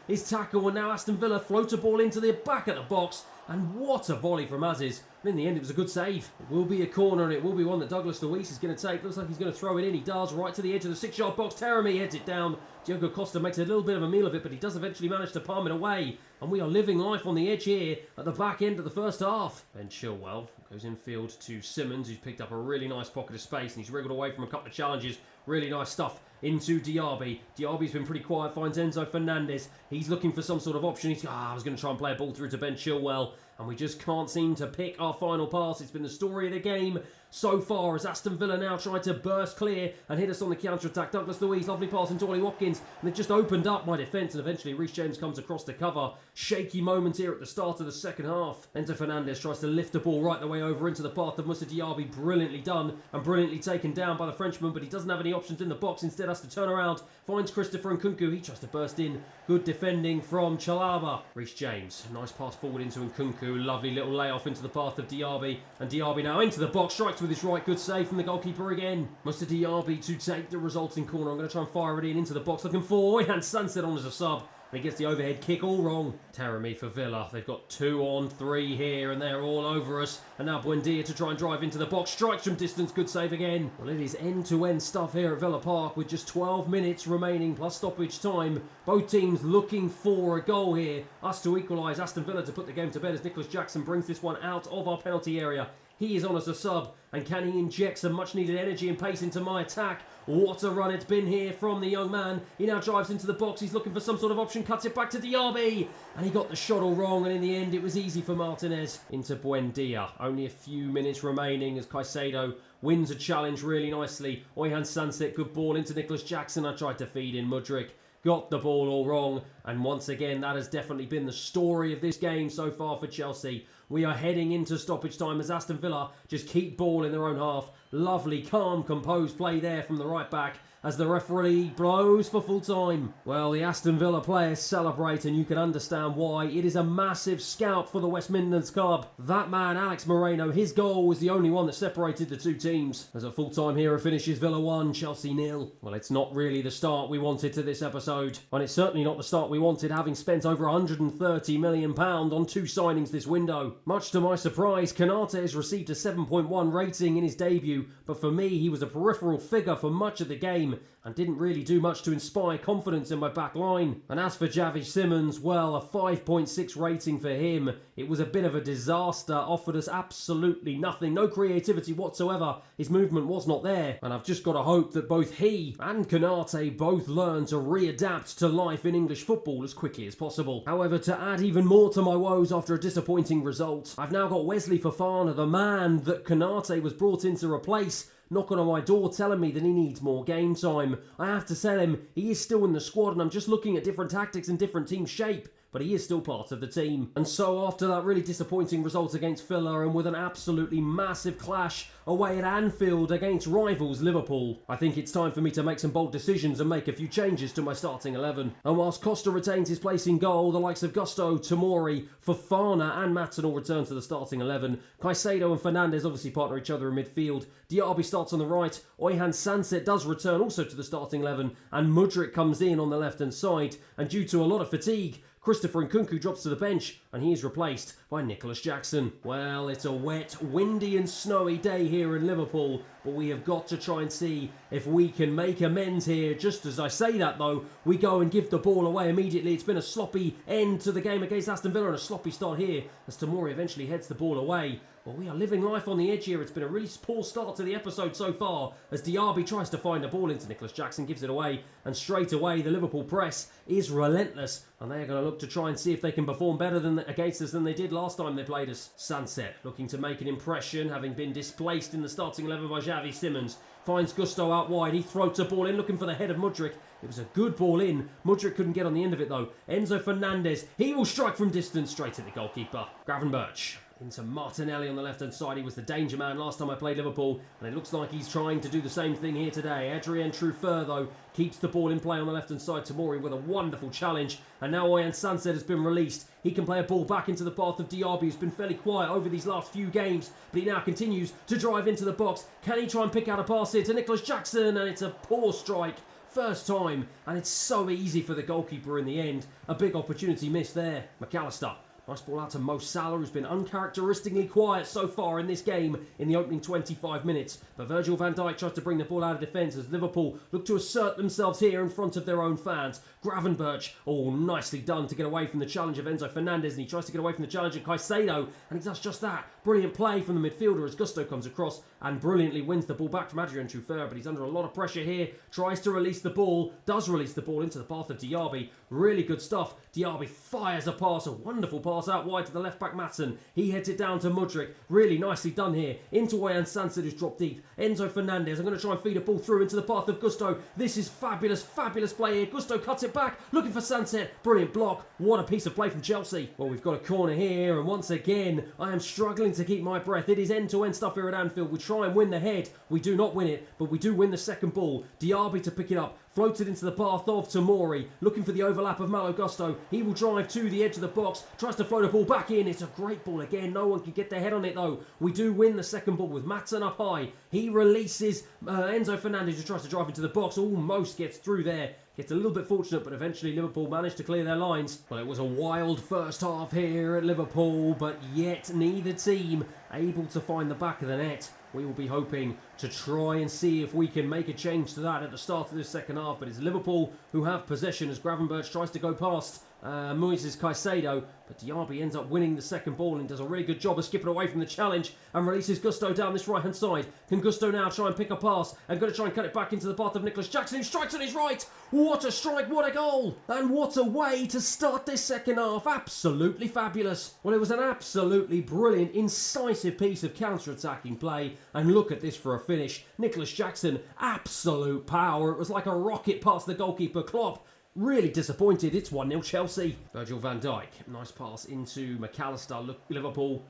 his tackle, and now Aston Villa float a ball into the back of the box, and what a volley from Aziz. And in the end, it was a good save. It will be a corner, and it will be one that Douglas Luiz is going to take. Looks like he's going to throw it in. He does, right to the edge of the 6-yard box. Taremi heads it down. Diogo Costa makes a little bit of a meal of it, but he does eventually manage to palm it away. And we are living life on the edge here at the back end of the first half. Ben Chilwell goes infield to Simons, who's picked up a really nice pocket of space, and he's wriggled away from a couple of challenges. Really nice stuff into Diaby. Diaby's been pretty quiet, finds Enzo Fernandez. He's looking for some sort of option. I was going to try and play a ball through to Ben Chilwell, and we just can't seem to pick our final pass. It's been the story of the game so far, as Aston Villa now try to burst clear and hit us on the counter-attack. Douglas Luiz, lovely pass into Ollie Watkins, and it just opened up my defence, and eventually Reece James comes across to cover. Shaky moment here at the start of the second half. Enzo Fernandez tries to lift the ball right the way over into the path of Moussa Diaby. Brilliantly done and brilliantly taken down by the Frenchman, but he doesn't have any options in the box. Instead has to turn around, finds Christopher Nkunku. He tries to burst in. Good defending from Chalaba. Reece James, nice pass forward into Nkunku. Lovely little layoff into the path of Diaby, and Diaby now into the box, strikes with his right. Good save from the goalkeeper again. Moussa Diaby to take the resulting corner. I'm going to try and fire it into the box, looking for Oyhan Sunset on as a sub. And he gets the overhead kick all wrong. Taremi for Villa. They've got 2-on-3 here, and they're all over us. And now Buendia to try and drive into the box. Strikes from distance. Good save again. Well, it is end-to-end stuff here at Villa Park with just 12 minutes remaining plus stoppage time. Both teams looking for a goal here. Us to equalise, Aston Villa to put the game to bed as Nicholas Jackson brings this one out of our penalty area. He is on as a sub, and can he inject some much-needed energy and pace into my attack? What a run it's been here from the young man. He now drives into the box. He's looking for some sort of option, cuts it back to Diaby, and he got the shot all wrong, and in the end it was easy for Martinez. Into Buendia. Only a few minutes remaining as Caicedo wins a challenge really nicely. Oyhan Sunset, good ball into Nicholas Jackson. I tried to feed in Mudryk. Got the ball all wrong, and once again that has definitely been the story of this game so far for Chelsea. We are heading into stoppage time as Aston Villa just keep ball in their own half. Lovely, calm, composed play there from the right back as the referee blows for full time. Well, the Aston Villa players celebrate, and you can understand why. It is a massive scalp for the West Midlands club. That man, Alex Moreno, his goal was the only one that separated the two teams. As at full time here, it finishes Villa 1, Chelsea 0. Well, it's not really the start we wanted to this episode, and it's certainly not the start we wanted, having spent over £130 million on two signings this window. Much to my surprise, Konate has received a 7.1 rating in his debut, but for me, he was a peripheral figure for much of the game and didn't really do much to inspire confidence in my back line. And as for Xavi Simons, well, a 5.6 rating for him. It was a bit of a disaster, offered us absolutely nothing, no creativity whatsoever. His movement was not there, and I've just got to hope that both he and Konate both learn to readapt to life in English football as quickly as possible. However, to add even more to my woes after a disappointing result, I've now got Wesley Fofana, the man that Konate was brought in to replace, knocking on my door telling me that he needs more game time. I have to tell him he is still in the squad and I'm just looking at different tactics and different team shape. But he is still part of the team. And so after that really disappointing result against Villa and with an absolutely massive clash away at Anfield against rivals Liverpool, I think it's time for me to make some bold decisions and make a few changes to my starting 11. And whilst Costa retains his place in goal, the likes of Gusto, Tomori, Fofana and Maatsen all return to the starting 11. Caicedo and Fernandes obviously partner each other in midfield. Diaby starts on the right. Oyhan Sanset does return also to the starting 11. And Mudryk comes in on the left-hand side. And due to a lot of fatigue, Christopher Nkunku drops to the bench and he is replaced by Nicholas Jackson. Well, it's a wet, windy and snowy day here in Liverpool, but we have got to try and see if we can make amends here. Just as I say that though, we go and give the ball away immediately. It's been a sloppy end to the game against Aston Villa and a sloppy start here as Tomori eventually heads the ball away. Well, we are living life on the edge here. It's been a really poor start to the episode so far as Diaby tries to find a ball into Nicholas Jackson, gives it away, and straight away the Liverpool press is relentless and they're going to look to try and see if they can perform better against us than they did last time they played us. Sunset looking to make an impression, having been displaced in the starting 11 by Xavi Simons. Finds Gusto out wide, he throats a ball in looking for the head of Mudryk. It was a good ball in. Mudryk couldn't get on the end of it though. Enzo Fernandez, he will strike from distance straight at the goalkeeper. Gravenberch into Martinelli on the left-hand side. He was the danger man last time I played Liverpool, and it looks like he's trying to do the same thing here today. Adrien Truffert, though, keeps the ball in play on the left-hand side. Tomori with a wonderful challenge, and now Oyhan Sanset has been released. He can play a ball back into the path of Diaby, who's been fairly quiet over these last few games, but he now continues to drive into the box. Can he try and pick out a pass here to Nicholas Jackson? And it's a poor strike. First time, and it's so easy for the goalkeeper in the end. A big opportunity missed there. McAllister. Nice ball out to Mo Salah, who's been uncharacteristically quiet so far in this game in the opening 25 minutes. But Virgil van Dijk tries to bring the ball out of defence as Liverpool look to assert themselves here in front of their own fans. Gravenberch, nicely done to get away from the challenge of Enzo Fernandez, and he tries to get away from the challenge of Caicedo, and he does just that. Brilliant play from the midfielder as Gusto comes across and brilliantly wins the ball back from Adrien Truffert, but he's under a lot of pressure here. Tries to release the ball, does release the ball into the path of Diaby. Really good stuff. Diaby fires a pass, a wonderful pass out wide to the left-back Maatsen. He heads it down to Mudryk. Really nicely done here. Into Oyhan Sanset, who's dropped deep. Enzo Fernandez, I'm going to try and feed a ball through into the path of Gusto. This is fabulous, fabulous play here. Gusto cuts it back, looking for Sanset. Brilliant block. What a piece of play from Chelsea. Well, we've got a corner here, and once again, I am struggling to keep my breath. It is end-to-end stuff here at Anfield. We try and win the head. We do not win it, but we do win the second ball. Diaby to pick it up. Floated into the path of Tomori, looking for the overlap of Malo Gusto. He will drive to the edge of the box, tries to float a ball back in. It's a great ball again. No one can get their head on it though. We do win the second ball with Maatsen up high. He releases Enzo Fernandez, who tries to drive into the box. Almost gets through there. Gets a little bit fortunate, but eventually Liverpool managed to clear their lines. Well, it was a wild first half here at Liverpool, but yet neither team able to find the back of the net. We will be hoping to try and see if we can make a change to that at the start of this second half, but it's Liverpool who have possession as Gravenberch tries to go past Moises Caicedo, but Diaby ends up winning the second ball and does a really good job of skipping away from the challenge and releases Gusto down this right-hand side. Can Gusto now try and pick a pass and going to try and cut it back into the path of Nicholas Jackson, who strikes on his right. What a strike, what a goal, and what a way to start this second half. Absolutely fabulous. Well, it was an absolutely brilliant, incisive piece of counter-attacking play, and look at this for a finish. Nicholas Jackson, absolute power. It was like a rocket past the goalkeeper. Klopp really disappointed. It's 1-0 Chelsea. Virgil van Dijk, nice pass into McAllister. Look, Liverpool.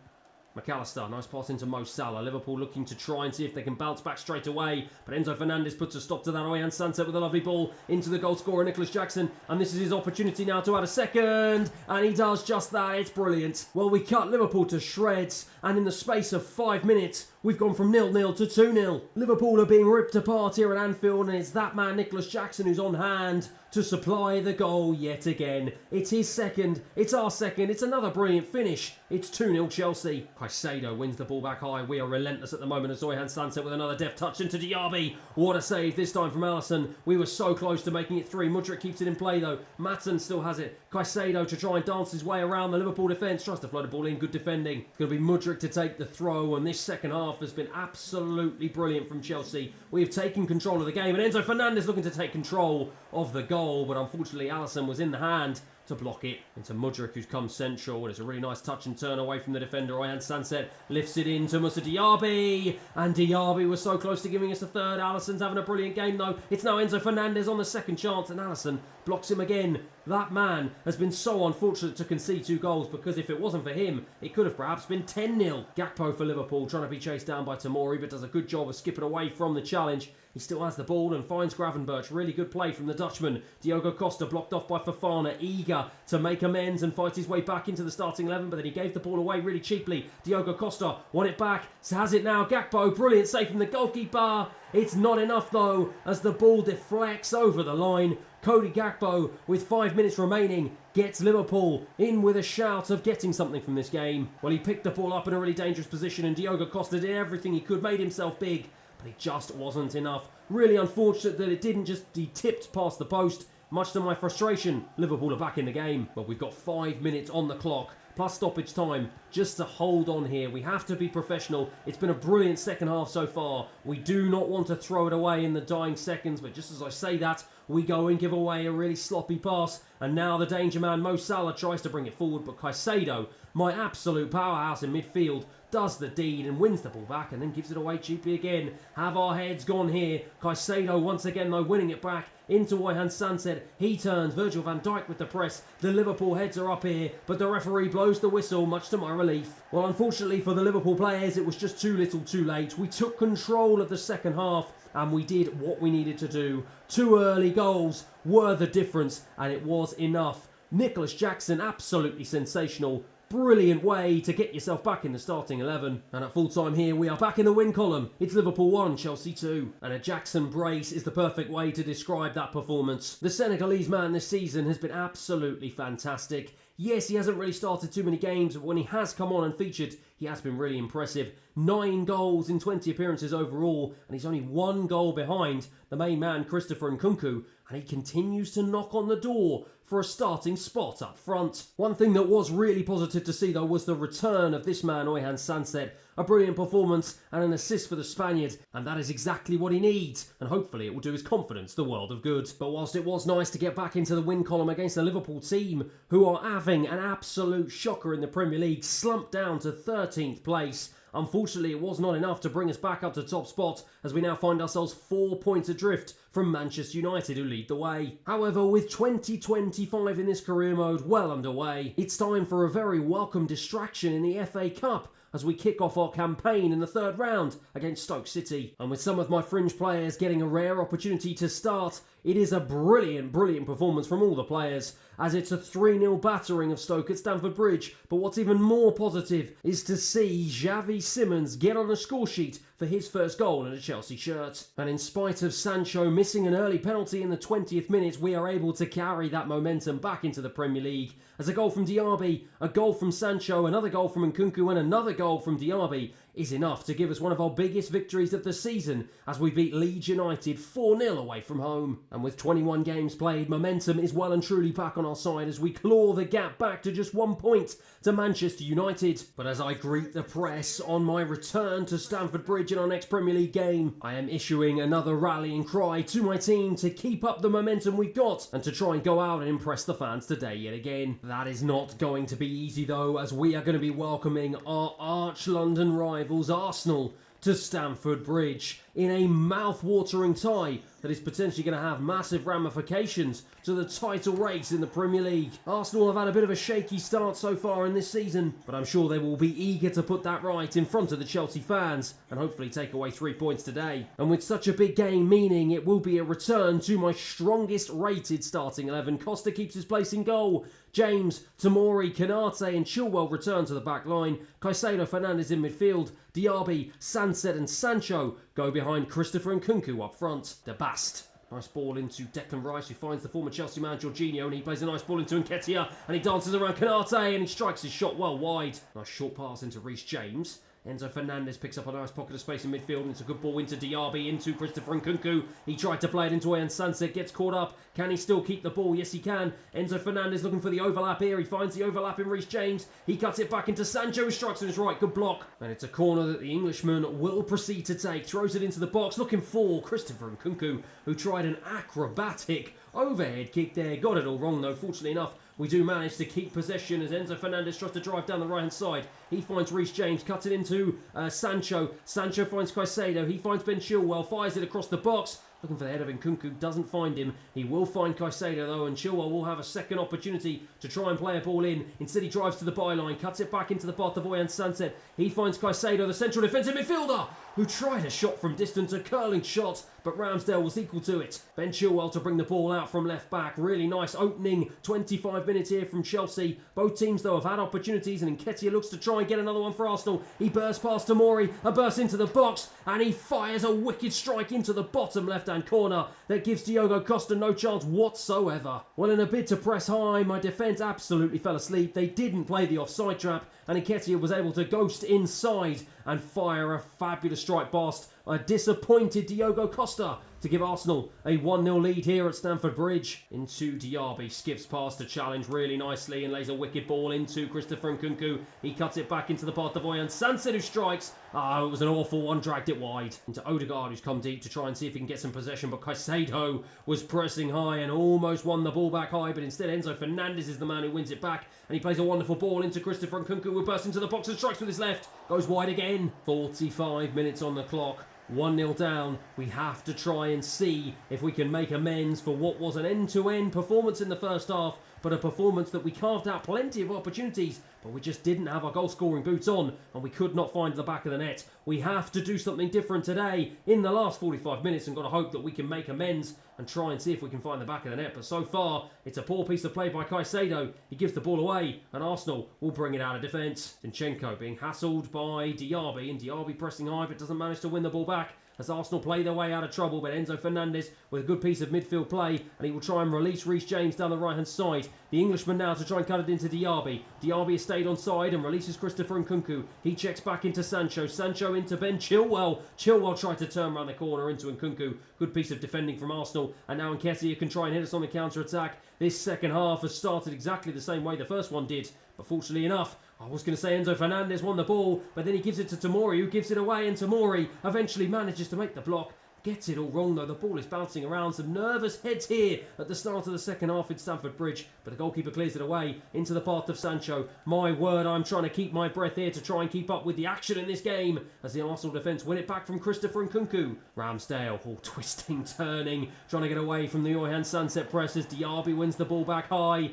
McAllister, nice pass into Mo Salah. Liverpool looking to try and see if they can bounce back straight away. But Enzo Fernandez puts a stop to that. Oyhan Sanset with a lovely ball into the goal scorer, Nicholas Jackson. And this is his opportunity now to add a second. And he does just that. It's brilliant. Well, we cut Liverpool to shreds. And in the space of 5 minutes, we've gone from 0-0 to 2-0. Liverpool are being ripped apart here at Anfield. And it's that man, Nicholas Jackson, who's on hand to supply the goal yet again. It's his second, it's our second, it's another brilliant finish. It's 2-0 Chelsea. Caicedo wins the ball back high. We are relentless at the moment as Oyhan Sanset with another deft touch into Diaby. What a save this time from Alisson. We were so close to making it 3. Mudryk keeps it in play though. Maatsen still has it. Caicedo to try and dance his way around the Liverpool defence. Tries to float a ball in, good defending. It's going to be Mudryk to take the throw, and this second half has been absolutely brilliant from Chelsea. We have taken control of the game, and Enzo Fernandez looking to take control of the goal, but unfortunately Alisson was in the hand to block it into Mudryk, who's come central, and it's a really nice touch and turn away from the defender. Ayhan Sanset lifts it in to Moussa Diaby, and Diaby was so close to giving us a third. Alisson's having a brilliant game though. It's now Enzo Fernandez on the second chance, and Alisson blocks him again. That man has been so unfortunate to concede 2 goals, because if it wasn't for him, it could have perhaps been 10-0. Gakpo for Liverpool, trying to be chased down by Tomori, but does a good job of skipping away from the challenge. He still has the ball and finds Gravenberch. Really good play from the Dutchman. Diogo Costa blocked off by Fofana, eager to make amends and fight his way back into the starting 11, but then he gave the ball away really cheaply. Diogo Costa won it back, has it now. Gakpo, brilliant save from the goalkeeper. It's not enough though, as the ball deflects over the line. Cody Gakpo, with 5 minutes remaining, gets Liverpool in with a shout of getting something from this game. Well, he picked the ball up in a really dangerous position, and Diogo Costa did everything he could, made himself big, but it just wasn't enough. Really unfortunate that it didn't just be tipped past the post. Much to my frustration, Liverpool are back in the game. But we've got 5 minutes on the clock, plus stoppage time, just to hold on here. We have to be professional. It's been a brilliant second half so far. We do not want to throw it away in the dying seconds, but just as I say that, we go and give away a really sloppy pass, and now the danger man Mo Salah tries to bring it forward, but Caicedo, my absolute powerhouse in midfield, does the deed and wins the ball back and then gives it away cheaply again. Have our heads gone here? Caicedo once again though winning it back into Ayhan Sanset. He turns, Virgil van Dijk with the press. The Liverpool heads are up here, but the referee blows the whistle, much to my relief. Well, unfortunately for the Liverpool players, it was just too little too late. We took control of the second half, and we did what we needed to do. 2 early goals were the difference, and it was enough. Nicholas Jackson, absolutely sensational. Brilliant way to get yourself back in the starting 11. And at full time here, we are back in the win column. It's Liverpool 1, Chelsea 2. And a Jackson brace is the perfect way to describe that performance. The Senegalese man this season has been absolutely fantastic. Yes, he hasn't really started too many games, but when he has come on and featured, he has been really impressive. 9 goals in 20 appearances overall, and he's only 1 goal behind the main man, Christopher Nkunku, and he continues to knock on the door for a starting spot up front. One thing that was really positive to see though was the return of this man, Ayhan Sanset. A brilliant performance and an assist for the Spaniard, and that is exactly what he needs, and hopefully it will do his confidence the world of good. But whilst it was nice to get back into the win column against a Liverpool team who are having an absolute shocker in the Premier League, slumped down to 13th place, unfortunately, it was not enough to bring us back up to top spot, as we now find ourselves 4 points adrift from Manchester United, who lead the way. However, with 2025 in this career mode well underway, it's time for a very welcome distraction in the FA Cup, as we kick off our campaign in the 3rd round against Stoke City. And with some of my fringe players getting a rare opportunity to start, it is a brilliant performance from all the players, as it's a 3-0 battering of Stoke at Stamford Bridge. But what's even more positive is to see Xavi Simons get on the score sheet for his first goal in a Chelsea shirt. And in spite of Sancho missing an early penalty in the 20th minute, we are able to carry that momentum back into the Premier League, as a goal from Diaby, a goal from Sancho, another goal from Nkunku, and another goal from Diaby is enough to give us one of our biggest victories of the season, as we beat Leeds United 4-0 away from home. And with 21 games played, momentum is well and truly back on our side as we claw the gap back to just 1 point to Manchester United. But as I greet the press on my return to Stamford Bridge in our next Premier League game, I am issuing another rallying cry to my team to keep up the momentum we've got and to try and go out and impress the fans today yet again. That is not going to be easy though, as we are going to be welcoming our arch London rivals Arsenal to Stamford Bridge in a mouth-watering tie that is potentially going to have massive ramifications to the title race in the Premier League. Arsenal have had a bit of a shaky start so far in this season, but I'm sure they will be eager to put that right in front of the Chelsea fans and hopefully take away 3 points today. And with such a big game meaning it will be a return to my strongest rated starting 11, Costa keeps his place in goal. James, Tomori, Kanate and Chilwell return to the back line. Caicedo, Fernandez in midfield. Diaby, Sanset and Sancho go behind Christopher Nkunku up front. De Bast. Nice ball into Declan Rice, who finds the former Chelsea man Jorginho, and he plays a nice ball into Nketiah, and he dances around Kanate, and he strikes his shot well wide. Nice short pass into Reece James. Enzo Fernandez picks up a nice pocket of space in midfield, and it's a good ball into Diaby, into Christopher Nkunku. He tried to play it into Ayhan Sanset, gets caught up. Can he still keep the ball? Yes, he can. Enzo Fernandez looking for the overlap here. He finds the overlap in Reece James. He cuts it back into Sancho, who strikes on his right. Good block. And it's a corner that the Englishman will proceed to take. Throws it into the box, looking for Christopher Nkunku, who tried an acrobatic overhead kick there. Got it all wrong though, fortunately enough. We do manage to keep possession as Enzo Fernandez tries to drive down the right-hand side. He finds Reece James, cuts it into Sancho. Sancho finds Caicedo. He finds Ben Chilwell, fires it across the box. Looking for the head of Nkunku, doesn't find him. He will find Caicedo though, and Chilwell will have a second opportunity to try and play a ball in. Instead he drives to the byline, cuts it back into the path of Oyan Sunset. He finds Caicedo, the central defensive midfielder, who tried a shot from distance, a curling shot, but Ramsdale was equal to it. Ben Chilwell to bring the ball out from left back. Really nice opening 25 minutes here from Chelsea. Both teams though have had opportunities, and Nketiah looks to try and get another one for Arsenal. He bursts past Tomori, a burst into the box, and he fires a wicked strike into the bottom left-hand corner that gives Diogo Costa no chance whatsoever. Well, in a bid to press high, my defence absolutely fell asleep. They didn't play the offside trap, and Nketiah was able to ghost inside and fire a fabulous strike past a disappointed Diogo Costa to give Arsenal a 1-0 lead here at Stamford Bridge. Into Diaby, skips past the challenge really nicely and lays a wicked ball into Christopher Nkunku. He cuts it back into the path of Oyan Sanset, who strikes. It was an awful one, dragged it wide. Into Odegaard, who's come deep to try and see if he can get some possession, but Caicedo was pressing high and almost won the ball back high, but instead Enzo Fernandez is the man who wins it back, and he plays a wonderful ball into Christopher Nkunku, who bursts into the box and strikes with his left. Goes wide again. 45 minutes on the clock. 1-0 down. We have to try and see if we can make amends for what was an end-to-end performance in the first half, but a performance that we carved out plenty of opportunities, but we just didn't have our goal-scoring boots on, and we could not find the back of the net. We have to do something different today in the last 45 minutes, and got to hope that we can make amends and try and see if we can find the back of the net. But so far, it's a poor piece of play by Caicedo. He gives the ball away, and Arsenal will bring it out of defence. Zinchenko being hassled by Diaby, and Diaby pressing high, but doesn't manage to win the ball back as Arsenal play their way out of trouble. But Enzo Fernandez with a good piece of midfield play, and he will try and release Reece James down the right-hand side. The Englishman now to try and cut it into Diaby. Diaby has stayed on side and releases Christopher Nkunku. He checks back into Sancho. Sancho into Ben Chilwell. Chilwell tried to turn around the corner into Nkunku. Good piece of defending from Arsenal. And now Nketiah can try and hit us on the counter-attack. This second half has started exactly the same way the first one did. But fortunately enough, I was going to say Enzo Fernandez won the ball, but then he gives it to Tomori, who gives it away, and Tomori eventually manages to make the block. Gets it all wrong though, the ball is bouncing around. Some nervous heads here at the start of the second half in Stamford Bridge, but the goalkeeper clears it away into the path of Sancho. My word, I'm trying to keep my breath here to try and keep up with the action in this game as the Arsenal defence win it back from Christopher Nkunku. Ramsdale, all twisting, turning, trying to get away from the Oyan Sunset press as Diaby wins the ball back high.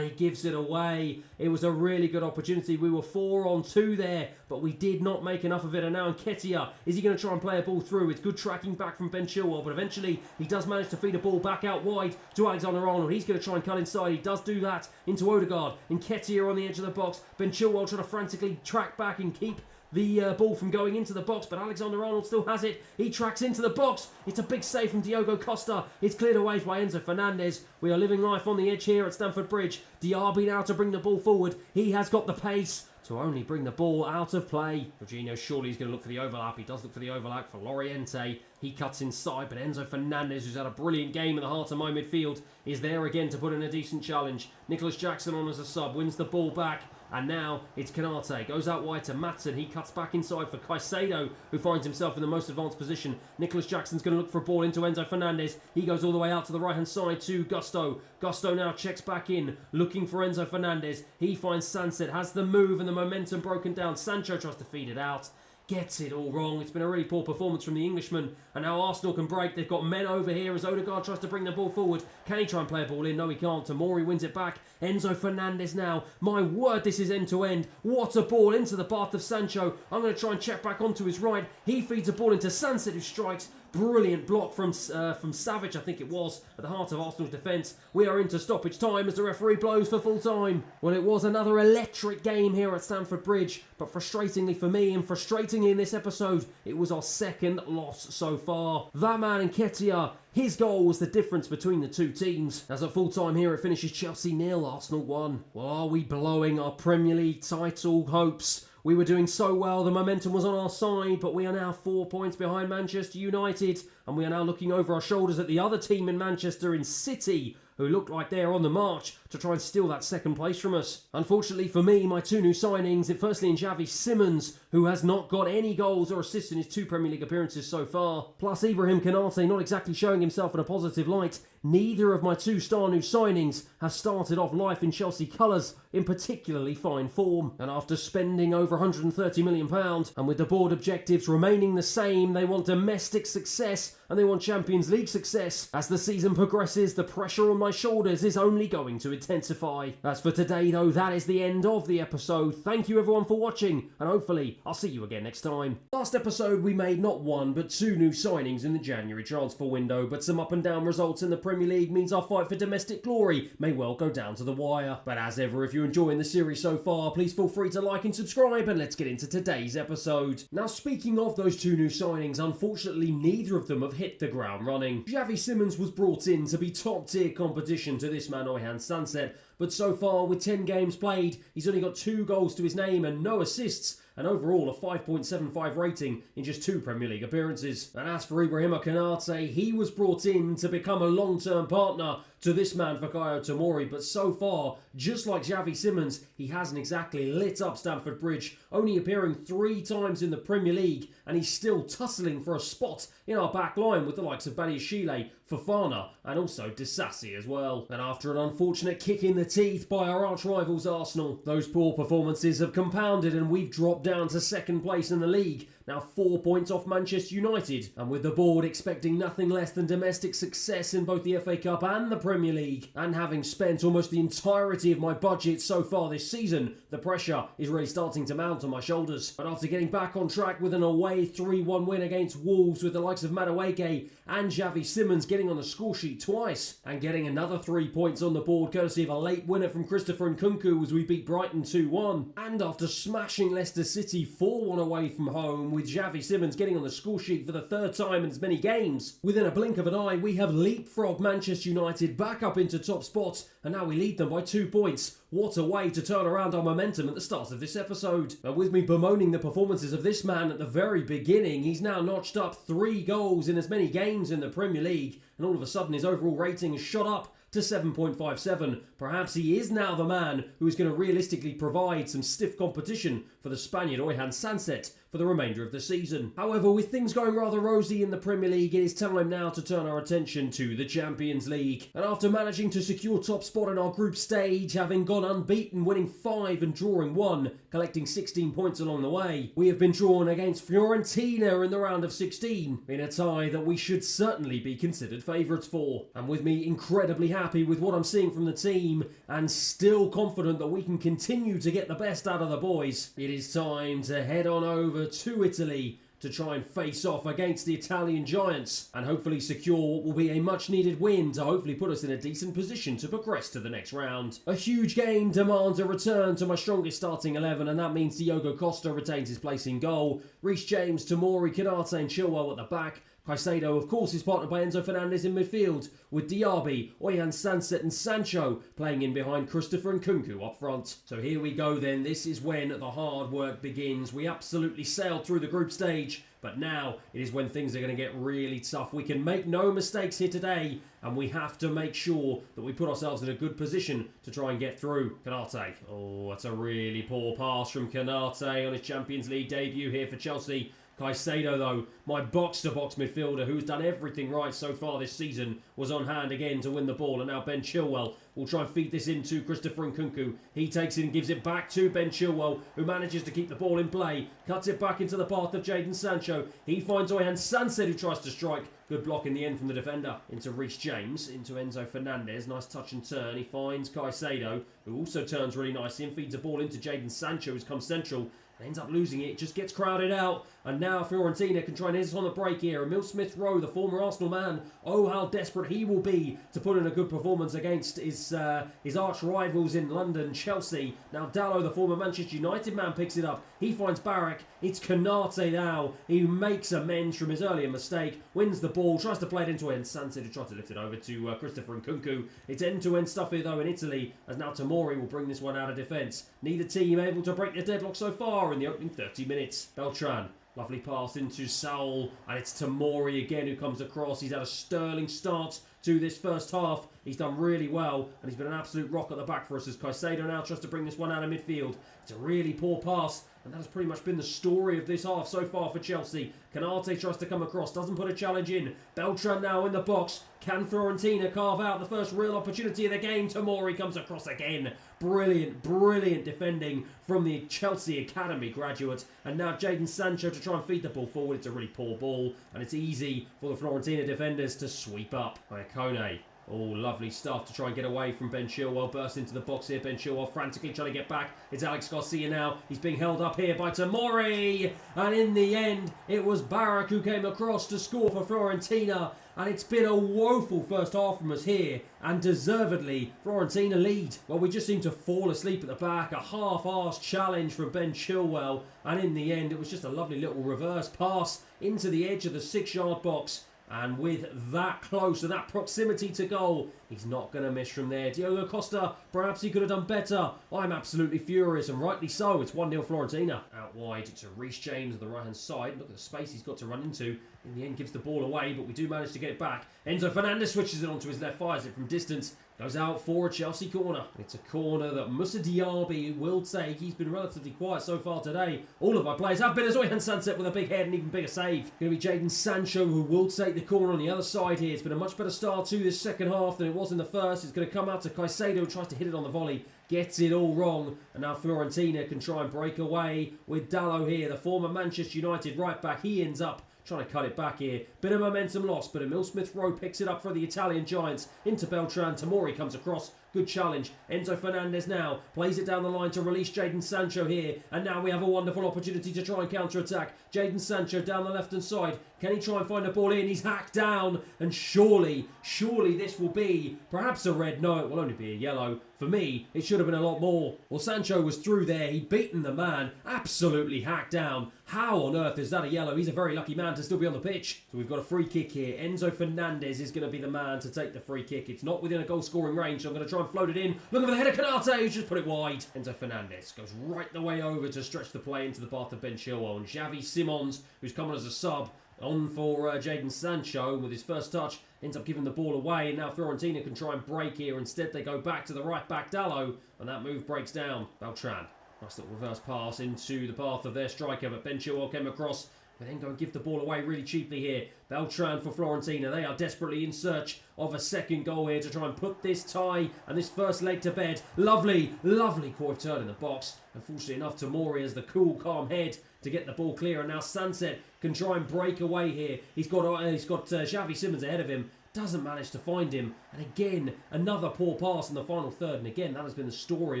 He gives it away. It was a really good opportunity. We were 4-on-2 there, but we did not make enough of it. And now Nketiah, is he going to try and play a ball through? It's good tracking back from Ben Chilwell, but eventually he does manage to feed a ball back out wide to Alexander-Arnold. He's going to try and cut inside. He does do that into Odegaard. Nketiah on the edge of the box. Ben Chilwell trying to frantically track back and keep the ball from going into the box, but Alexander-Arnold still has it. He tracks into the box. It's a big save from Diogo Costa. It's cleared away by Enzo Fernandez. We are living life on the edge here at Stamford Bridge. Diaby now to bring the ball forward. He has got the pace to only bring the ball out of play. Jorginho surely is going to look for the overlap. He does look for the overlap for Loriente. He cuts inside, but Enzo Fernandez, who's had a brilliant game in the heart of my midfield, is there again to put in a decent challenge. Nicholas Jackson on as a sub, wins the ball back. And now it's Canate. Goes out wide to Matson. He cuts back inside for Caicedo, who finds himself in the most advanced position. Nicholas Jackson's going to look for a ball into Enzo Fernandez. He goes all the way out to the right-hand side to Gusto. Gusto now checks back in, looking for Enzo Fernandez. He finds Sanset, has the move and the momentum broken down. Sancho tries to feed it out. Gets it all wrong. It's been a really poor performance from the Englishman. And now Arsenal can break. They've got men over here as Odegaard tries to bring the ball forward. Can he try and play a ball in? No, he can't. Tomori wins it back. Enzo Fernandez now. My word, this is end-to-end. What a ball into the path of Sancho. I'm going to try and check back onto his right. He feeds a ball into Sanset, who strikes. Brilliant block from Savage, I think it was, at the heart of Arsenal's defence. We are into stoppage time as the referee blows for full time. Well, it was another electric game here at Stamford Bridge, but frustratingly for me and frustratingly in this episode, it was our second loss so far. That man Nketiah, his goal was the difference between the two teams. As at full time here, it finishes Chelsea 0, Arsenal 1. Well, are we blowing our Premier League title hopes? We were doing so well, the momentum was on our side, but we are now 4 points behind Manchester United, and we are now looking over our shoulders at the other team in Manchester, in City, who look like they're on the march to try and steal that second place from us. Unfortunately for me, my two new signings, firstly in Xavi Simons, who has not got any goals or assists in his 2 Premier League appearances so far, plus Ibrahim Konate not exactly showing himself in a positive light. Neither of my 2 star new signings have started off life in Chelsea colours in particularly fine form. And after spending over £130 million, and with the board objectives remaining the same, they want domestic success and they want Champions League success. As the season progresses, the pressure on my shoulders is only going to intensify. As for today though, that is the end of the episode. Thank you everyone for watching, and hopefully I'll see you again next time. Last episode we made not 1 but 2 new signings in the January transfer window, but some up and down results in the Premier League means our fight for domestic glory may well go down to the wire. But as ever, if you're enjoying the series so far, please feel free to like and subscribe, and let's get into today's episode. Now, speaking of those 2 new signings, unfortunately neither of them have hit the ground running. Xavi Simons was brought in to be top tier competition to this man Oyhan Sanset, but so far with 10 games played, he's only got 2 goals to his name and no assists, and overall a 5.75 rating in just 2 Premier League appearances. And as for Ibrahim Konate, he was brought in to become a long-term partner to this man Fikayo Tomori, but so far, just like Xavi Simons, he hasn't exactly lit up Stamford Bridge, only appearing 3 times in the Premier League, and he's still tussling for a spot in our back line with the likes of Badiashile, Fofana, and also Disasi as well. And after an unfortunate kick in the teeth by our arch-rivals Arsenal, those poor performances have compounded and we've dropped down to 2nd place in the league, now 4 points off Manchester United, and with the board expecting nothing less than domestic success in both the FA Cup and the Premier League, and having spent almost the entirety of my budget so far this season, the pressure is really starting to mount on my shoulders. But after getting back on track with an away 3-1 win against Wolves with the likes of Madueke and Xavi Simons getting on the scoresheet twice, and getting another 3 points on the board courtesy of a late winner from Christopher Nkunku as we beat Brighton 2-1, and after smashing Leicester City 4-1 away from home, with Xavi Simons getting on the scoresheet for the 3rd time in as many games, within a blink of an eye we have leapfrogged Manchester United back up into top spots, and now we lead them by 2 points. What a way to turn around our momentum at the start of this episode. And with me bemoaning the performances of this man at the very beginning, he's now notched up 3 goals in as many games in the Premier League, and all of a sudden his overall rating has shot up to 7.57. Perhaps he is now the man who is going to realistically provide some stiff competition for the Spaniard Oyhan Sanset for the remainder of the season. However, with things going rather rosy in the Premier League, it is time now to turn our attention to the Champions League. And after managing to secure top spot in our group stage, having gone unbeaten, winning 5 and drawing 1, collecting 16 points along the way, we have been drawn against Fiorentina in the round of 16, in a tie that we should certainly be considered favourites for. And with me incredibly happy with what I'm seeing from the team, and still confident that we can continue to get the best out of the boys, it is time to head on over to Italy to try and face off against the Italian giants and hopefully secure what will be a much needed win to hopefully put us in a decent position to progress to the next round. A huge game demands a return to my strongest starting 11, and that means Diogo Costa retains his place in goal, Reece James, Tomori, Konate and Chilwell at the back. Caicedo, of course, is partnered by Enzo Fernandez in midfield, with Diaby, Oyhan Sanset and Sancho playing in behind Christopher Nkunku up front. So here we go then, this is when the hard work begins. We absolutely sailed through the group stage, but now it is when things are going to get really tough. We can make no mistakes here today, and we have to make sure that we put ourselves in a good position to try and get through. Konate, oh, that's a really poor pass from Konate on his Champions League debut here for Chelsea. Caicedo, though, my box-to-box midfielder who's done everything right so far this season, was on hand again to win the ball, and now Ben Chilwell will try and feed this into Christopher Nkunku. He takes it and gives it back to Ben Chilwell, who manages to keep the ball in play, cuts it back into the path of Jadon Sancho. He finds Oyhan Sanset, who tries to strike. Good block in the end from the defender. Into Reece James, into Enzo Fernandez. Nice touch and turn. He finds Caicedo, who also turns really nicely and feeds a ball into Jadon Sancho, who's come central. Ends up losing it, just gets crowded out, and now Fiorentina can try and hit us on the break here. Emil Smith-Rowe, the former Arsenal man, oh how desperate he will be to put in a good performance against his arch rivals in London, Chelsea. Now Dalot, the former Manchester United man, picks it up. He finds Barak. It's Konate now. He makes amends from his earlier mistake, wins the ball, tries to play it into Sanset, who tries to lift it over to Christopher Nkunku. It's end-to-end stuff here though in Italy, as now Tomori will bring this one out of defence. Neither team able to break the deadlock so far in the opening 30 minutes. Beltran Lovely pass into Saul, and it's Tamori again who comes across. He's had a sterling start to this first half. He's done really well, and he's been an absolute rock at the back for us as Caicedo now tries to bring this one out of midfield. It's a really poor pass, and that has pretty much been the story of this half so far for Chelsea. Canate tries to come across, doesn't put a challenge in. Beltran now in the box. Can Fiorentina carve out the first real opportunity of the game? Tamori comes across again. Brilliant, brilliant defending from the Chelsea Academy graduate. And now Jadon Sancho to try and feed the ball forward. It's a really poor ball, and it's easy for the Fiorentina defenders to sweep up. Iacone. Oh, lovely stuff to try and get away from Ben Chilwell. Bursts into the box here. Ben Chilwell frantically trying to get back. It's Alex Garcia now. He's being held up here by Tamori. And in the end, it was Barak who came across to score for Fiorentina. And it's been a woeful first half from us here. And deservedly, Fiorentina lead. Well, we just seemed to fall asleep at the back. A half-arsed challenge from Ben Chilwell. And in the end, it was just a lovely little reverse pass into the edge of the 6-yard box. And with that close and that proximity to goal, he's not going to miss from there. Diogo Costa, perhaps he could have done better. I'm absolutely furious, and rightly so. It's 1-0 Fiorentina. Out wide to Reece James on the right-hand side. Look at the space he's got to run into. In the end, gives the ball away, but we do manage to get it back. Enzo Fernandez switches it onto his left, fires it from distance. Goes out for a Chelsea corner. It's a corner that Moussa Diaby will take. He's been relatively quiet so far today. All of our players have been as Oyan Sunset with a big head and even bigger save. Going to be Jadon Sancho who will take the corner on the other side here. It's been a much better start to this second half than it was in the first. It's going to come out to Caicedo who tries to hit it on the volley. Gets it all wrong. And now Fiorentina can try and break away with Dalot here. The former Manchester United right back. He ends up trying to cut it back here. Bit of momentum lost, but Emil Smith-Rowe picks it up for the Italian Giants. Into Beltran. Tamori comes across. Good challenge. Enzo Fernandez now plays it down the line to release Jadon Sancho here. And now we have a wonderful opportunity to try and counter-attack. Jadon Sancho down the left-hand side. Can he try and find a ball in? He's hacked down. And surely this will be perhaps a red. No, it will only be a yellow. For me, it should have been a lot more. Well, Sancho was through there. He'd beaten the man. Absolutely hacked down. How on earth is that a yellow? He's a very lucky man to still be on the pitch. So we've got a free kick here. Enzo Fernandez is going to be the man to take the free kick. It's not within a goal-scoring range, so I'm going to try and float it in. Look at the header, Canate, who's just put it wide. Enzo Fernandez goes right the way over to stretch the play into the path of Ben Chilwell. And Xavi Simons, who's coming as a sub, on for Jadon Sancho with his first touch, ends up giving the ball away, and now Fiorentina can try and break here. Instead, they go back to the right back, Dalot, and that move breaks down. Beltran, nice little reverse pass into the path of their striker, but Ben Chilwell came across. We then go and give the ball away really cheaply here. Beltran for Fiorentina. They are desperately in search of a second goal here to try and put this tie and this first leg to bed. Lovely, lovely Cruyff turn in the box. Unfortunately enough, Tamori has the cool, calm head to get the ball clear. And now Sunset can try and break away here. He's got Xavi Simons ahead of him. Doesn't manage to find him. And again, another poor pass in the final third. And again, that has been the story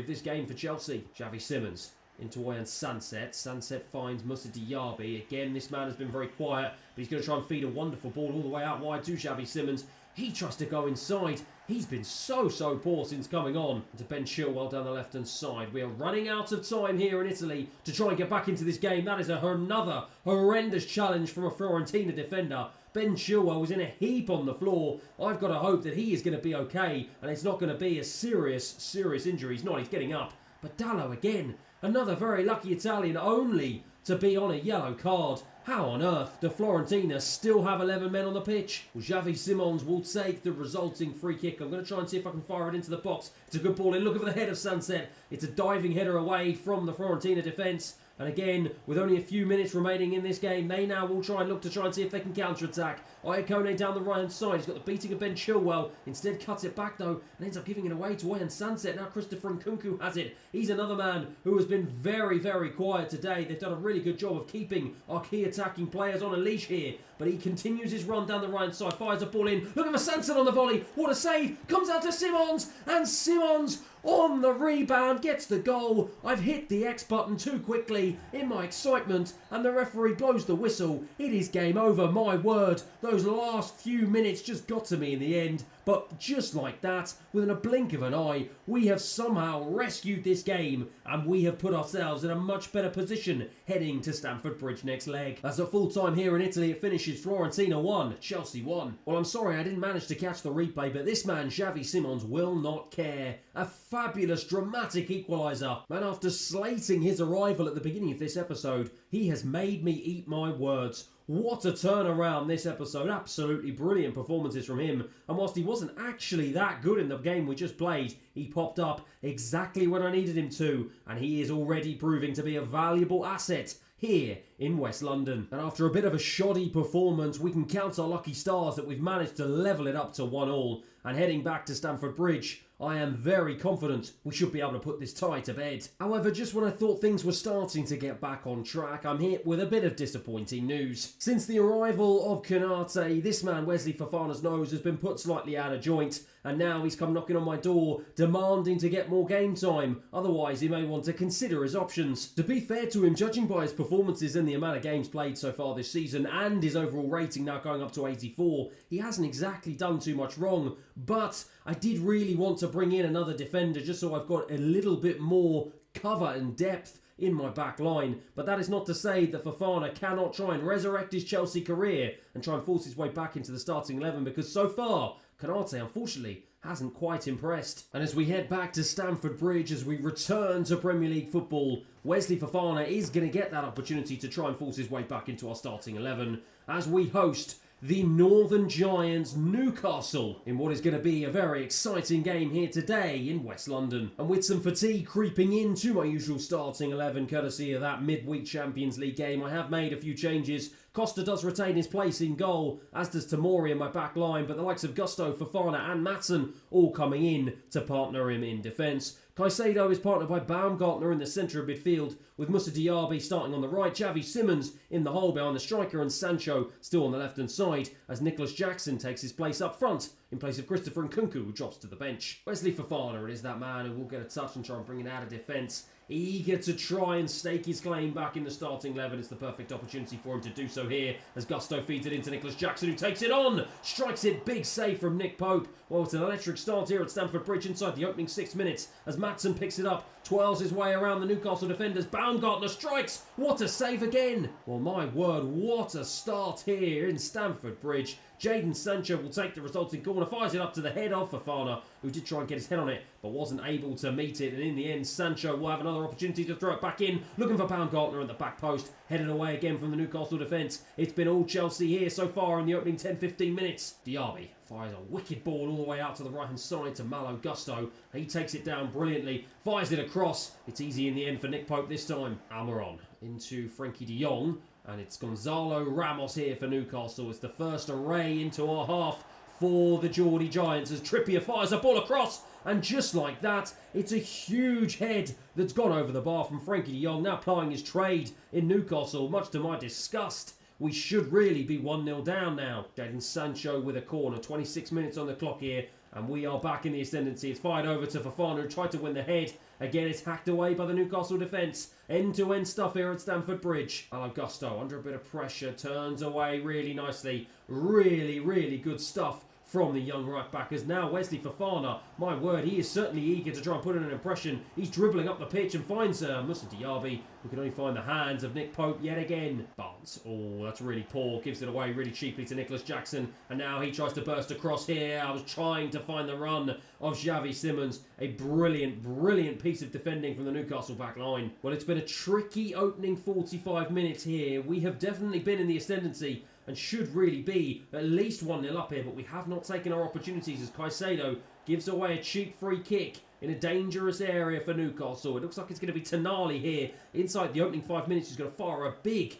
of this game for Chelsea. Xavi Simons into Oyan Sunset. Sunset finds Moussa Diaby. Again, this man has been very quiet, but he's going to try and feed a wonderful ball all the way out wide to Xavi Simons. He tries to go inside. He's been so poor since coming on. To Ben Chilwell down the left-hand side. We are running out of time here in Italy to try and get back into this game. That is another horrendous challenge from a Fiorentina defender. Ben Chilwell was in a heap on the floor. I've got to hope that he is going to be okay, and it's not going to be a serious injury. He's not. He's getting up. But Dalot again. Another very lucky Italian only to be on a yellow card. How on earth do Fiorentina still have 11 men on the pitch? Well, Xavi Simons will take the resulting free kick. I'm going to try and see if I can fire it into the box. It's a good ball in. Look at the head of Sunset. It's a diving header away from the Fiorentina defence. And again, with only a few minutes remaining in this game, they now will try and see if they can counter-attack. Iacone down the right-hand side. He's got the beating of Ben Chilwell. Instead cuts it back, though, and ends up giving it away to Oyan Sunset. Now Christopher Nkunku has it. He's another man who has been very quiet today. They've done a really good job of keeping our key attacking players on a leash here. But he continues his run down the right side. Fires a ball in. Look at the Sunset on the volley. What a save. Comes out to Simons. And Simons on the rebound gets the goal. I've hit the X button too quickly in my excitement. And the referee blows the whistle. It is game over, my word. Those last few minutes just got to me in the end. But just like that, within a blink of an eye, we have somehow rescued this game and we have put ourselves in a much better position heading to Stamford Bridge next leg. As a full time here in Italy, it finishes Fiorentina 1, Chelsea 1. Well, I'm sorry I didn't manage to catch the replay, but this man, Xavi Simons, will not care. A fabulous, dramatic equaliser. Man, after slating his arrival at the beginning of this episode, He has made me eat my words. What a turnaround this episode. Absolutely brilliant performances from him. And whilst he wasn't actually that good in the game we just played, he popped up exactly when I needed him to. And he is already proving to be a valuable asset here in West London. And after a bit of a shoddy performance, we can count our lucky stars that we've managed to level it up to 1-1. And heading back to Stamford Bridge, I am very confident we should be able to put this tie to bed. However, just when I thought things were starting to get back on track, I'm hit with a bit of disappointing news. Since the arrival of Konate, this man Wesley Fofana's nose has been put slightly out of joint, and now he's come knocking on my door, demanding to get more game time. Otherwise, he may want to consider his options. To be fair to him, judging by his performances and the amount of games played so far this season, and his overall rating now going up to 84, he hasn't exactly done too much wrong. But I did really want to bring in another defender just so I've got a little bit more cover and depth in my back line. But that is not to say that Fofana cannot try and resurrect his Chelsea career and try and force his way back into the starting 11, because so far, Konate, unfortunately, hasn't quite impressed. And as we head back to Stamford Bridge, as we return to Premier League football, Wesley Fofana is going to get that opportunity to try and force his way back into our starting 11 as we host the Northern Giants Newcastle in what is going to be a very exciting game here today in West London. And with some fatigue creeping into my usual starting 11 courtesy of that midweek Champions League game, I have made a few changes. Costa does retain his place in goal, as does Tamori in my back line, but the likes of Gusto, Fofana and Maatsen all coming in to partner him in defence. Caicedo is partnered by Baumgartner in the centre of midfield, with Moussa Diaby starting on the right, Xavi Simons in the hole behind the striker, and Sancho still on the left-hand side, as Nicholas Jackson takes his place up front in place of Christopher Nkunku, who drops to the bench. Wesley Fofana is that man who will get a touch and try and bring it out of defence. Eager to try and stake his claim back in the starting 11. It's the perfect opportunity for him to do so here, as Gusto feeds it into Nicholas Jackson, who takes it on, strikes it, big save from Nick Pope. Well, it's an electric start here at Stamford Bridge inside the opening 6 minutes, as Maatsen picks it up, twirls his way around the Newcastle defenders. Baumgartner strikes, what a save again. Well, my word, what a start here in Stamford Bridge. Jadon Sancho will take the resulting corner, fires it up to the head of Fofana, who did try and get his head on it, but wasn't able to meet it. And in the end, Sancho will have another opportunity to throw it back in, looking for Baumgartner at the back post, headed away again from the Newcastle defence. It's been all Chelsea here so far in the opening 10-15 minutes. Diaby fires a wicked ball all the way out to the right-hand side to Malo Gusto. He takes it down brilliantly, fires it across. It's easy in the end for Nick Pope this time. Almiron into Frenkie de Jong. And it's Gonzalo Ramos here for Newcastle. It's the first array into our half for the Geordie Giants as Trippier fires a ball across. And just like that, it's a huge head that's gone over the bar from Frenkie de Jong, now plying his trade in Newcastle, much to my disgust. We should really be 1-0 down now. Jadon Sancho with a corner, 26 minutes on the clock here. And we are back in the ascendancy. It's fired over to Fofana, who tried to win the head. Again, it's hacked away by the Newcastle defence. End-to-end stuff here at Stamford Bridge. Malo Gusto, under a bit of pressure, turns away really nicely. Really, really good stuff from the young right-back, as now Wesley Fofana, my word, he is certainly eager to try and put in an impression. He's dribbling up the pitch and finds Moussa Diaby, who can only find the hands of Nick Pope yet again. Barnes, oh, that's really poor, gives it away really cheaply to Nicholas Jackson, and now he tries to burst across here. I was trying to find the run of Xavi Simons. A brilliant, brilliant piece of defending from the Newcastle back line. Well, it's been a tricky opening 45 minutes here. We have definitely been in the ascendancy and should really be at least 1-0 up here, but we have not taken our opportunities as Caicedo gives away a cheap free kick in a dangerous area for Newcastle. It looks like it's going to be Tonali here inside the opening 5 minutes. He's going to fire a big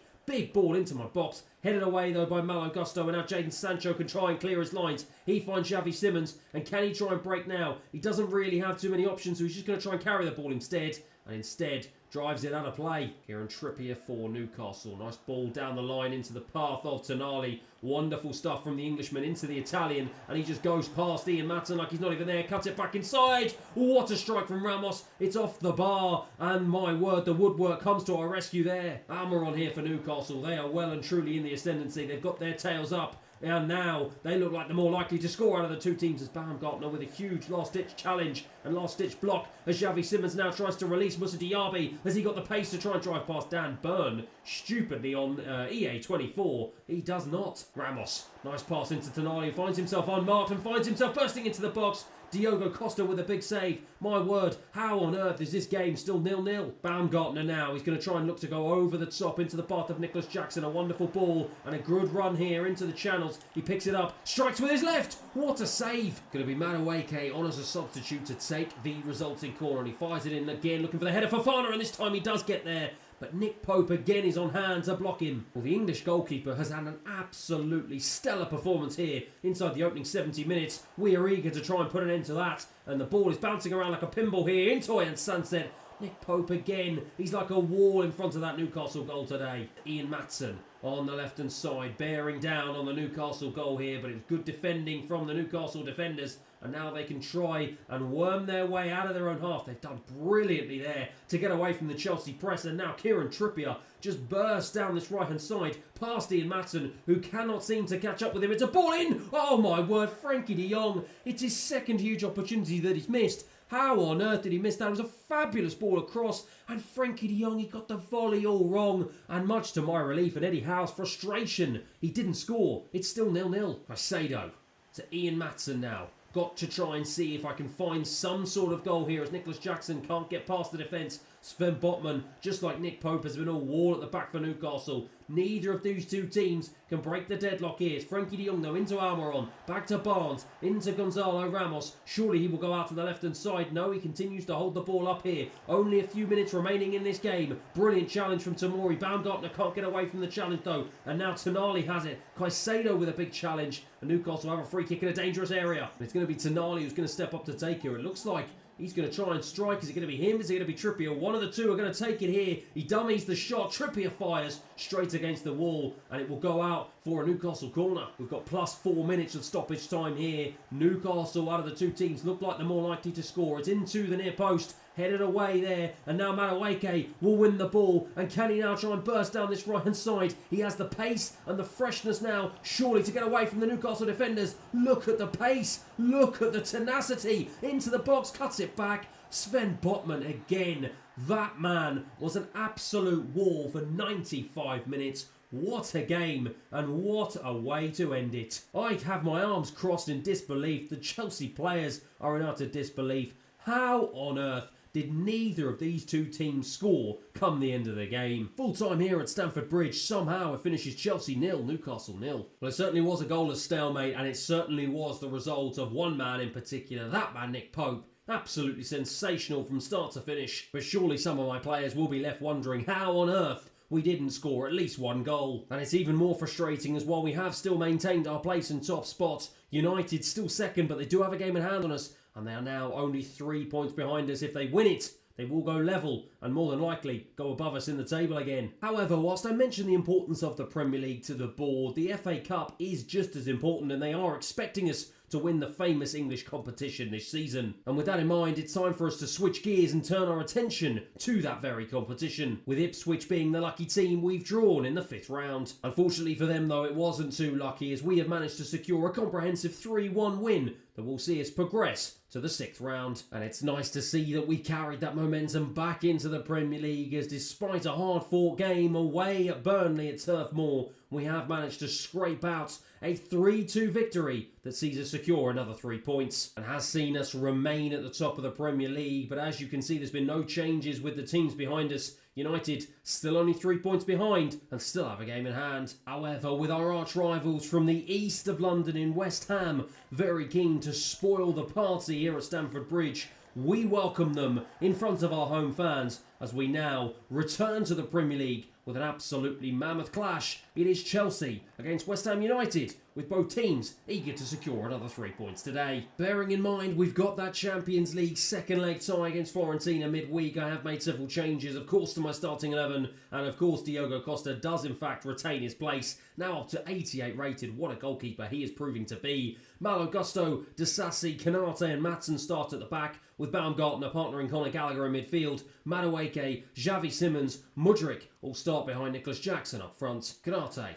ball into my box. Headed away though by Malo Gusto, and now Jadon Sancho can try and clear his lines. He finds Xavi Simons, and can he try and break now? He doesn't really have too many options, so he's just going to try and carry the ball instead. And instead drives it out of play. Kieran Trippier for Newcastle. Nice ball down the line into the path of Tonali. Wonderful stuff from the Englishman into the Italian, and he just goes past Ian Maatsen like he's not even there. Cuts it back inside. What a strike from Ramos. It's off the bar, and my word, the woodwork comes to our rescue there. Almiron here for Newcastle. They are well and truly in the ascendancy. They've got their tails up. And now they look like the more likely to score out of the two teams, as Baumgartner with a huge last-ditch challenge and last-ditch block as Xavi Simons now tries to release Moussa Diaby. Has he got the pace to try and drive past Dan Burn? Stupidly on EA24. He does not. Ramos, nice pass into Tonali, finds himself unmarked and finds himself bursting into the box. Diogo Costa with a big save. My word, how on earth is this game still 0-0? Baumgartner now, he's going to try and look to go over the top into the path of Nicholas Jackson. A wonderful ball and a good run here into the channels. He picks it up, strikes with his left. What a save. Going to be Madueke on as a substitute to take the resulting corner. And he fires it in again, looking for the header for Fofana, and this time he does get there. But Nick Pope again is on hand to block him. Well, the English goalkeeper has had an absolutely stellar performance here inside the opening 70 minutes. We are eager to try and put an end to that. And the ball is bouncing around like a pinball here into Ian Sunset. Nick Pope again. He's like a wall in front of that Newcastle goal today. Ian Matson on the left-hand side, bearing down on the Newcastle goal here. But it was good defending from the Newcastle defenders. And now they can try and worm their way out of their own half. They've done brilliantly there to get away from the Chelsea press. And now Kieran Trippier just bursts down this right-hand side past Ian Matson, who cannot seem to catch up with him. It's a ball in! Oh my word, Frankie de Jong. It's his second huge opportunity that he's missed. How on earth did he miss that? It was a fabulous ball across. And Frankie de Jong, he got the volley all wrong. And much to my relief and Eddie Howe's frustration, he didn't score. It's still 0-0. Caicedo to Ian Matson now. Got to try and see if I can find some sort of goal here as Nicholas Jackson can't get past the defence. Sven Botman, just like Nick Pope, has been all wall at the back for Newcastle. Neither of these two teams can break the deadlock here. It's Frankie de Jong though into Almiron, back to Barnes, into Gonzalo Ramos. Surely he will go out to the left-hand side. No, he continues to hold the ball up here. Only a few minutes remaining in this game. Brilliant challenge from Tamori. Baumgartner can't get away from the challenge though. And now Tonali has it. Caicedo with a big challenge. And Newcastle have a free kick in a dangerous area. It's going to be Tonali who's going to step up to take here. It looks like he's going to try and strike. Is it going to be him? Is it going to be Trippier? One of the two are going to take it here. He dummies the shot. Trippier fires straight against the wall. And it will go out for a Newcastle corner. We've got plus 4 minutes of stoppage time here. Newcastle, out of the two teams, look like they're more likely to score. It's into the near post. Headed away there. And now Madueke will win the ball. And can he now try and burst down this right-hand side? He has the pace and the freshness now, surely, to get away from the Newcastle defenders. Look at the pace. Look at the tenacity. Into the box. Cuts it back. Sven Botman again. That man was an absolute wall for 95 minutes. What a game, and what a way to end it. I have my arms crossed in disbelief. The Chelsea players are in utter disbelief. How on earth did neither of these two teams score come the end of the game? Full time here at Stamford Bridge. Somehow it finishes Chelsea 0, Newcastle 0. Well, it certainly was a goalless stalemate, and it certainly was the result of one man in particular, that man Nick Pope. Absolutely sensational from start to finish. But surely some of my players will be left wondering how on earth we didn't score at least one goal. And it's even more frustrating as while we have still maintained our place in top spot, United still second, but they do have a game in hand on us. And they are now only 3 points behind us. If they win it, they will go level and more than likely go above us in the table again. However, whilst I mention the importance of the Premier League to the board, the FA Cup is just as important, and they are expecting us to win the famous English competition this season. And with that in mind, it's time for us to switch gears and turn our attention to that very competition, with Ipswich being the lucky team we've drawn in the 5th round. Unfortunately for them though, it wasn't too lucky, as we have managed to secure a comprehensive 3-1 win that will see us progress to the 6th round. And it's nice to see that we carried that momentum back into the Premier League, as despite a hard-fought game away at Burnley at Turf Moor, we have managed to scrape out a 3-2 victory that sees us secure another 3 points and has seen us remain at the top of the Premier League. But as you can see, there's been no changes with the teams behind us. United still only 3 points behind and still have a game in hand. However, with our arch rivals from the east of London in West Ham very keen to spoil the party here at Stamford Bridge, we welcome them in front of our home fans as we now return to the Premier League with an absolutely mammoth clash. It is Chelsea against West Ham United, with both teams eager to secure another 3 points today. Bearing in mind we've got that Champions League second leg tie against Fiorentina midweek, I have made several changes, of course, to my starting 11, and of course Diogo Costa does in fact retain his place, now up to 88 rated. What a goalkeeper he is proving to be. Malo Gusto, Disasi, Canate and Matson start at the back, with Baumgartner partnering Conor Gallagher in midfield. Madueke, Xavi Simons, Mudryk all start behind Nicholas Jackson up front. Canate,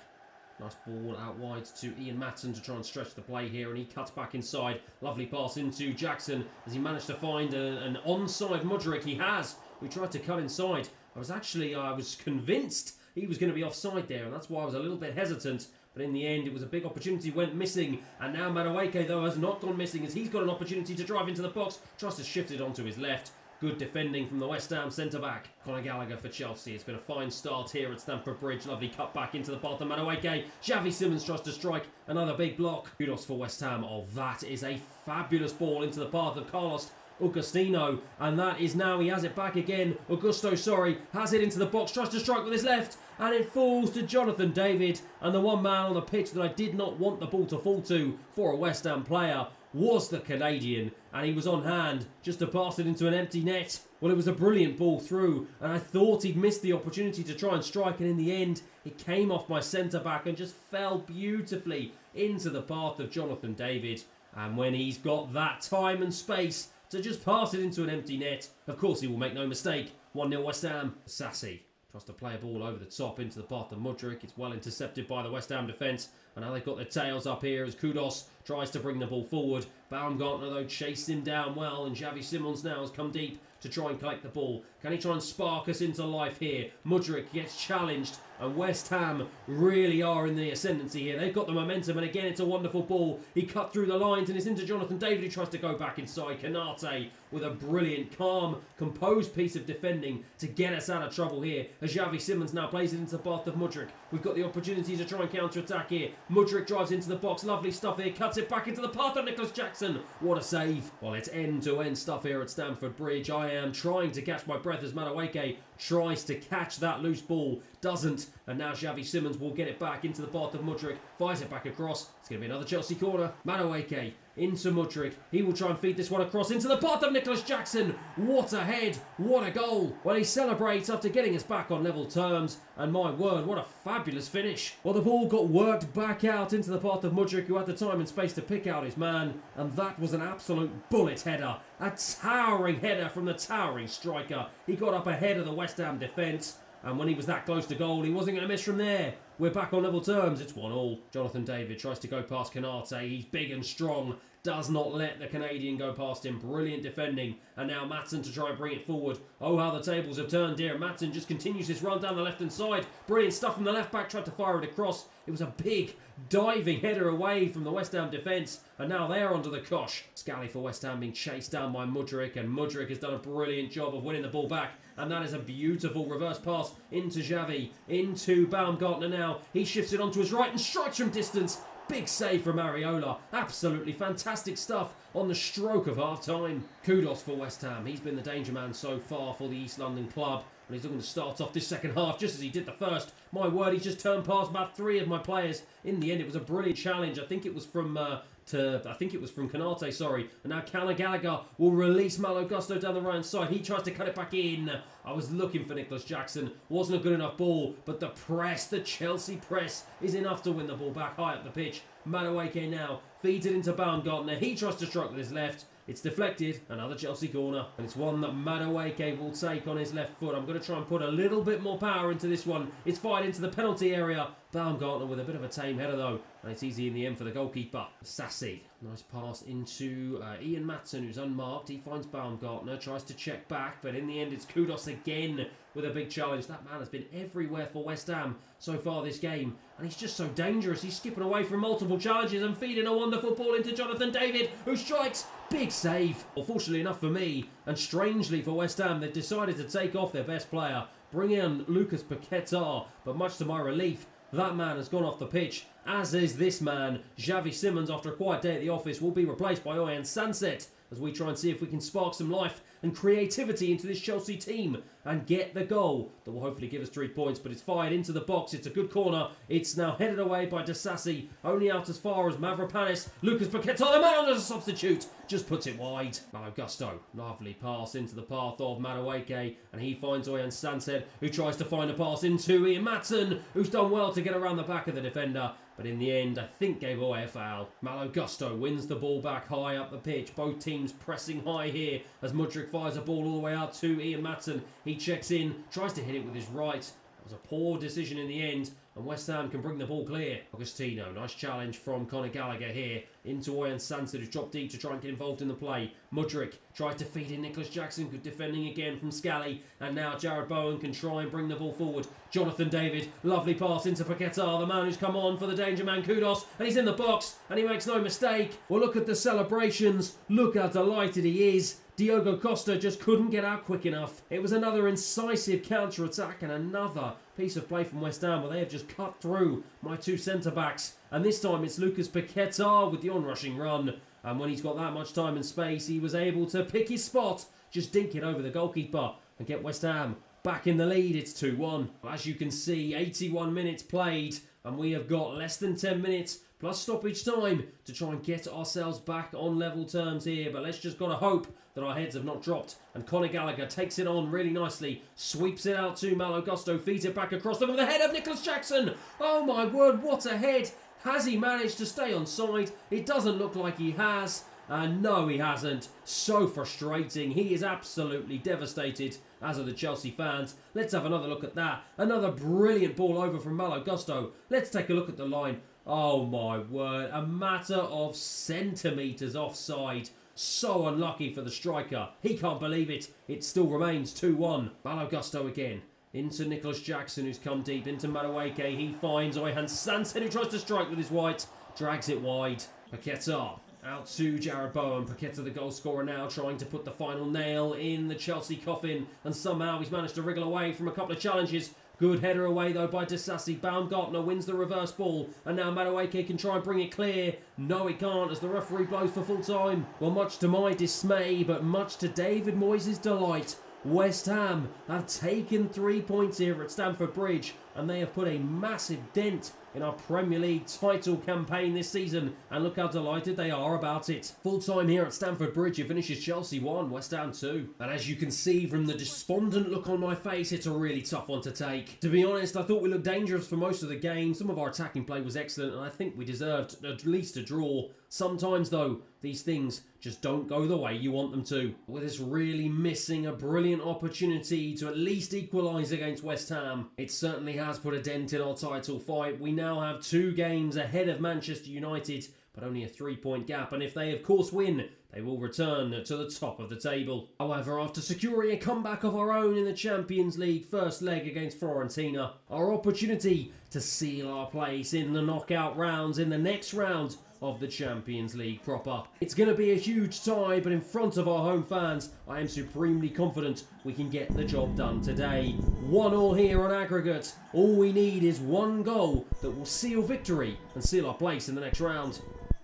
nice ball out wide to Ian Matson to try and stretch the play here, and he cuts back inside. Lovely pass into Jackson as he managed to find an onside Mudryk. He has. We tried to cut inside. I was convinced he was going to be offside there, and that's why I was a little bit hesitant. But in the end, it was a big opportunity, went missing. And now Madueke, though, has not gone missing as he's got an opportunity to drive into the box. Tries to shift it onto his left. Good defending from the West Ham centre-back. Conor Gallagher for Chelsea. It's been a fine start here at Stamford Bridge. Lovely cut back into the path of Madueke. Xavi Simons tries to strike. Another big block. Kudos for West Ham. Oh, that is a fabulous ball into the path of Carlos Augustino, and that is now, he has it back again. Has it into the box, tries to strike with his left, and it falls to Jonathan David. And the one man on the pitch that I did not want the ball to fall to for a West Ham player was the Canadian, and he was on hand just to pass it into an empty net. Well, it was a brilliant ball through, and I thought he'd missed the opportunity to try and strike, and in the end, it came off my centre-back and just fell beautifully into the path of Jonathan David. And when he's got that time and space to just pass it into an empty net, of course he will make no mistake. 1-0 West Ham. Sassy tries to play a ball over the top into the path of Mudryk. It's well intercepted by the West Ham defence. And now they've got their tails up here as Kudos tries to bring the ball forward. Baumgartner, though, chased him down well. And Xavi Simons now has come deep to try and collect the ball. Can he try and spark us into life here? Mudryk gets challenged. And West Ham really are in the ascendancy here. They've got the momentum, and again, it's a wonderful ball. He cut through the lines, and it's into Jonathan David, who tries to go back inside. Konate with a brilliant, calm, composed piece of defending to get us out of trouble here. As Xavi Simons now plays it into the path of Mudryk. We've got the opportunity to try and counter-attack here. Mudryk drives into the box. Lovely stuff here. Cuts it back into the path of Nicholas Jackson. What a save. Well, it's end-to-end stuff here at Stamford Bridge. I am trying to catch my breath as Madueke tries to catch that loose ball. Doesn't. And now Xavi Simons will get it back into the path of Mudryk. Fires it back across. It's going to be another Chelsea corner. Madueke into Mudryk. He will try and feed this one across into the path of Nicholas Jackson. What a head. What a goal. Well, he celebrates after getting us back on level terms. And my word, what a fabulous finish. Well, the ball got worked back out into the path of Mudryk, who had the time and space to pick out his man. And that was an absolute bullet header. A towering header from the towering striker. He got up ahead of the West Ham defence. And when he was that close to goal, he wasn't going to miss from there. We're back on level terms. It's 1-1. Jonathan David tries to go past Konate. He's big and strong. Does not let the Canadian go past him. Brilliant defending. And now Matson to try and bring it forward. Oh, how the tables have turned here. Matson just continues his run down the left-hand side. Brilliant stuff from the left back. Tried to fire it across. It was a big diving header away from the West Ham defence. And now they're onto the cosh. Scally for West Ham being chased down by Mudryk. And Mudryk has done a brilliant job of winning the ball back. And that is a beautiful reverse pass into Xavi. Into Baumgartner now. He shifts it onto his right and strikes from distance. Big save from Areola. Absolutely fantastic stuff on the stroke of half-time. Kudos for West Ham. He's been the danger man so far for the East London club. And he's looking to start off this second half just as he did the first. My word, he's just turned past about 3 of my players. In the end, it was a brilliant challenge. I think it was from Konate, sorry. And now Conor Gallagher will release Malo Gusto down the right side. He tries to cut it back in. I was looking for Nicholas Jackson. Wasn't a good enough ball, but the press, the Chelsea press, is enough to win the ball back high up the pitch. Madueke now feeds it into Baumgartner. He tries to strike with his left. It's deflected, another Chelsea corner, and it's one that Madueke will take on his left foot. I'm going to try and put a little bit more power into this one. It's fired into the penalty area. Baumgartner with a bit of a tame header though, and it's easy in the end for the goalkeeper. Sassy, nice pass into Ian Matson, who's unmarked. He finds Baumgartner, tries to check back, but in the end it's Kudos again with a big challenge. That man has been everywhere for West Ham so far this game, and he's just so dangerous. He's skipping away from multiple challenges and feeding a wonderful ball into Jonathan David, who strikes. Big save. Well, fortunately enough for me, and strangely for West Ham, they've decided to take off their best player, bring in Lucas Paquetá, but much to my relief, that man has gone off the pitch, as is this man. Xavi Simons, after a quiet day at the office, will be replaced by Oyan Sanset, as we try and see if we can spark some life and creativity into this Chelsea team and get the goal that will hopefully give us 3 points. But it's fired into the box. It's a good corner. It's now headed away by Disasi, only out as far as Mavropanis. Lucas Paquetá, the man on as a substitute, just puts it wide. Malo Gusto, lovely pass into the path of Madueke, and he finds Oyan Sanset, who tries to find a pass into Ian Matson, who's done well to get around the back of the defender, but in the end, I think gave away a foul. Malo Gusto wins the ball back high up the pitch. Both teams pressing high here as Mudryk fires a ball all the way out to Ian Matson. He checks in, tries to hit it with his right. That was a poor decision in the end, and West Ham can bring the ball clear. Augustino, nice challenge from Conor Gallagher here into Oyan Sanson, who's dropped deep to try and get involved in the play. Mudryk tried to feed in Nicholas Jackson, good defending again from Scally, and now Jared Bowen can try and bring the ball forward. Jonathan David, lovely pass into Paquetá, the man who's come on for the danger man Kudos, and he's in the box, and he makes no mistake. Well, look at the celebrations, look how delighted he is. Diogo Costa just couldn't get out quick enough. It was another incisive counter-attack and another piece of play from West Ham where they have just cut through my two centre-backs. And this time it's Lucas Paquetá with the onrushing run. And when he's got that much time and space, he was able to pick his spot, just dink it over the goalkeeper and get West Ham back in the lead. It's 2-1. As you can see, 81 minutes played and we have got less than 10 minutes plus stoppage time to try and get ourselves back on level terms here. But let's just gotta hope that our heads have not dropped. And Conor Gallagher takes it on really nicely, sweeps it out to Malo Gusto, feeds it back across. Look at the head of Nicholas Jackson. Oh my word, what a head. Has he managed to stay on side? It doesn't look like he has. No, he hasn't. So frustrating. He is absolutely devastated, as are the Chelsea fans. Let's have another look at that. Another brilliant ball over from Malo Gusto. Let's take a look at the line. Oh my word, a matter of centimetres offside. So unlucky for the striker. He can't believe it. It still remains 2-1. Malo Gusto again. Into Nicholas Jackson, who's come deep. Into Madueke. He finds Oyan Sanson, who tries to strike with his white. Drags it wide. Paquetá out to Jared Bowen. Paquetá, the goal scorer, now trying to put the final nail in the Chelsea coffin. And somehow he's managed to wriggle away from a couple of challenges. Good header away though by Disasi. Baumgartner wins the reverse ball. And now Madueke can try and bring it clear. No, he can't as the referee blows for full time. Well, much to my dismay, but much to David Moyes' delight, West Ham have taken 3 points here at Stamford Bridge. And they have put a massive dent in our Premier League title campaign this season, and look how delighted they are about it. Full time here at Stamford Bridge, it finishes Chelsea 1, West Ham 2. And as you can see from the despondent look on my face, it's a really tough one to take. To be honest, I thought we looked dangerous for most of the game. Some of our attacking play was excellent, and I think we deserved at least a draw. Sometimes though, these things just don't go the way you want them to. With us really missing a brilliant opportunity to at least equalise against West Ham, it certainly has put a dent in our title fight. We now have 2 games ahead of Manchester United, but only a 3-point gap, and if they of course win, they will return to the top of the table. However, after securing a comeback of our own in the Champions League first leg against Fiorentina, our opportunity to seal our place in the knockout rounds in the next round of the Champions League proper. It's going to be a huge tie, but in front of our home fans, I am supremely confident we can get the job done today. 1-1 here on aggregate. All we need is one goal that will seal victory and seal our place in the next round.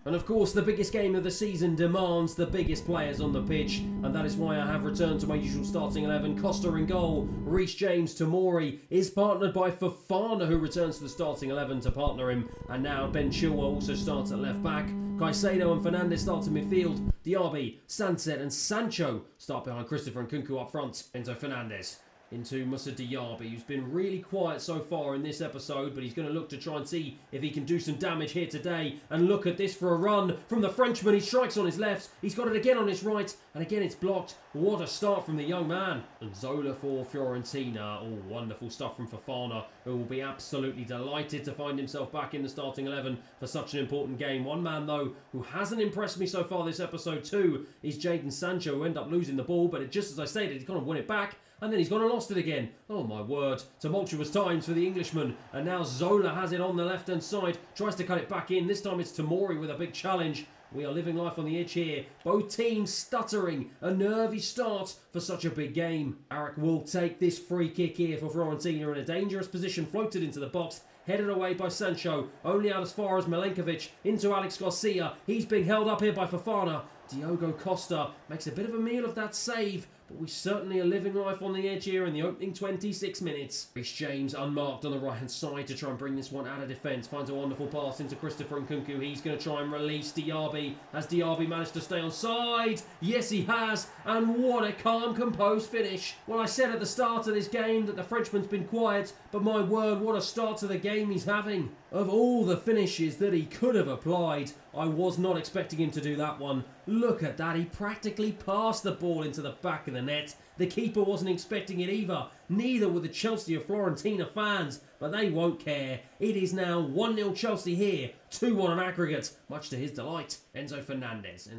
And of course, the biggest game of the season demands the biggest players on the pitch, and that is why I have returned to my usual starting 11. Costa in goal, Reece James, Tomori is partnered by Fofana, who returns to the starting 11 to partner him, and now Ben Chilwell also starts at left back. Caicedo and Fernandes start in midfield. Diaby, Sancet and Sancho start behind Christopher and Nkunku up front. Enzo Fernandez into Moussa Diaby, who's been really quiet so far in this episode, but he's going to look to try and see if he can do some damage here today. And look at this for a run from the Frenchman. He strikes on his left, he's got it again on his right, and again it's blocked. What a start from the young man. And Zola for Fiorentina. Oh, wonderful stuff from Fofana, who will be absolutely delighted to find himself back in the starting 11 for such an important game. One man though who hasn't impressed me so far this episode too is Jadon Sancho, who ended up losing the ball, but just as I stated, he's going to win it back. And then he's gone and lost it again. Oh my word. Tumultuous times for the Englishman. And now Zola has it on the left-hand side. Tries to cut it back in. This time it's Tomori with a big challenge. We are living life on the edge here. Both teams stuttering. A nervy start for such a big game. Arik will take this free kick here for Fiorentina in a dangerous position. Floated into the box. Headed away by Sancho. Only out as far as Milenkovic. Into Alex Garcia. He's being held up here by Fofana. Diogo Costa makes a bit of a meal of that save, but we certainly are living life on the edge here in the opening 26 minutes. Reece James unmarked on the right hand side to try and bring this one out of defence. Finds a wonderful pass into Christopher Nkunku. He's going to try and release Diaby. Has Diaby managed to stay on side? Yes, he has. And what a calm, composed finish. Well, I said at the start of this game that the Frenchman's been quiet, but my word, what a start to the game he's having. Of all the finishes that he could have applied, I was not expecting him to do that one. Look at that, he practically passed the ball into the back of the net. The keeper wasn't expecting it either. Neither were the Chelsea or Fiorentina fans, but they won't care. It is now 1-0 Chelsea here, 2-1 on aggregate, much to his delight. Enzo Fernandez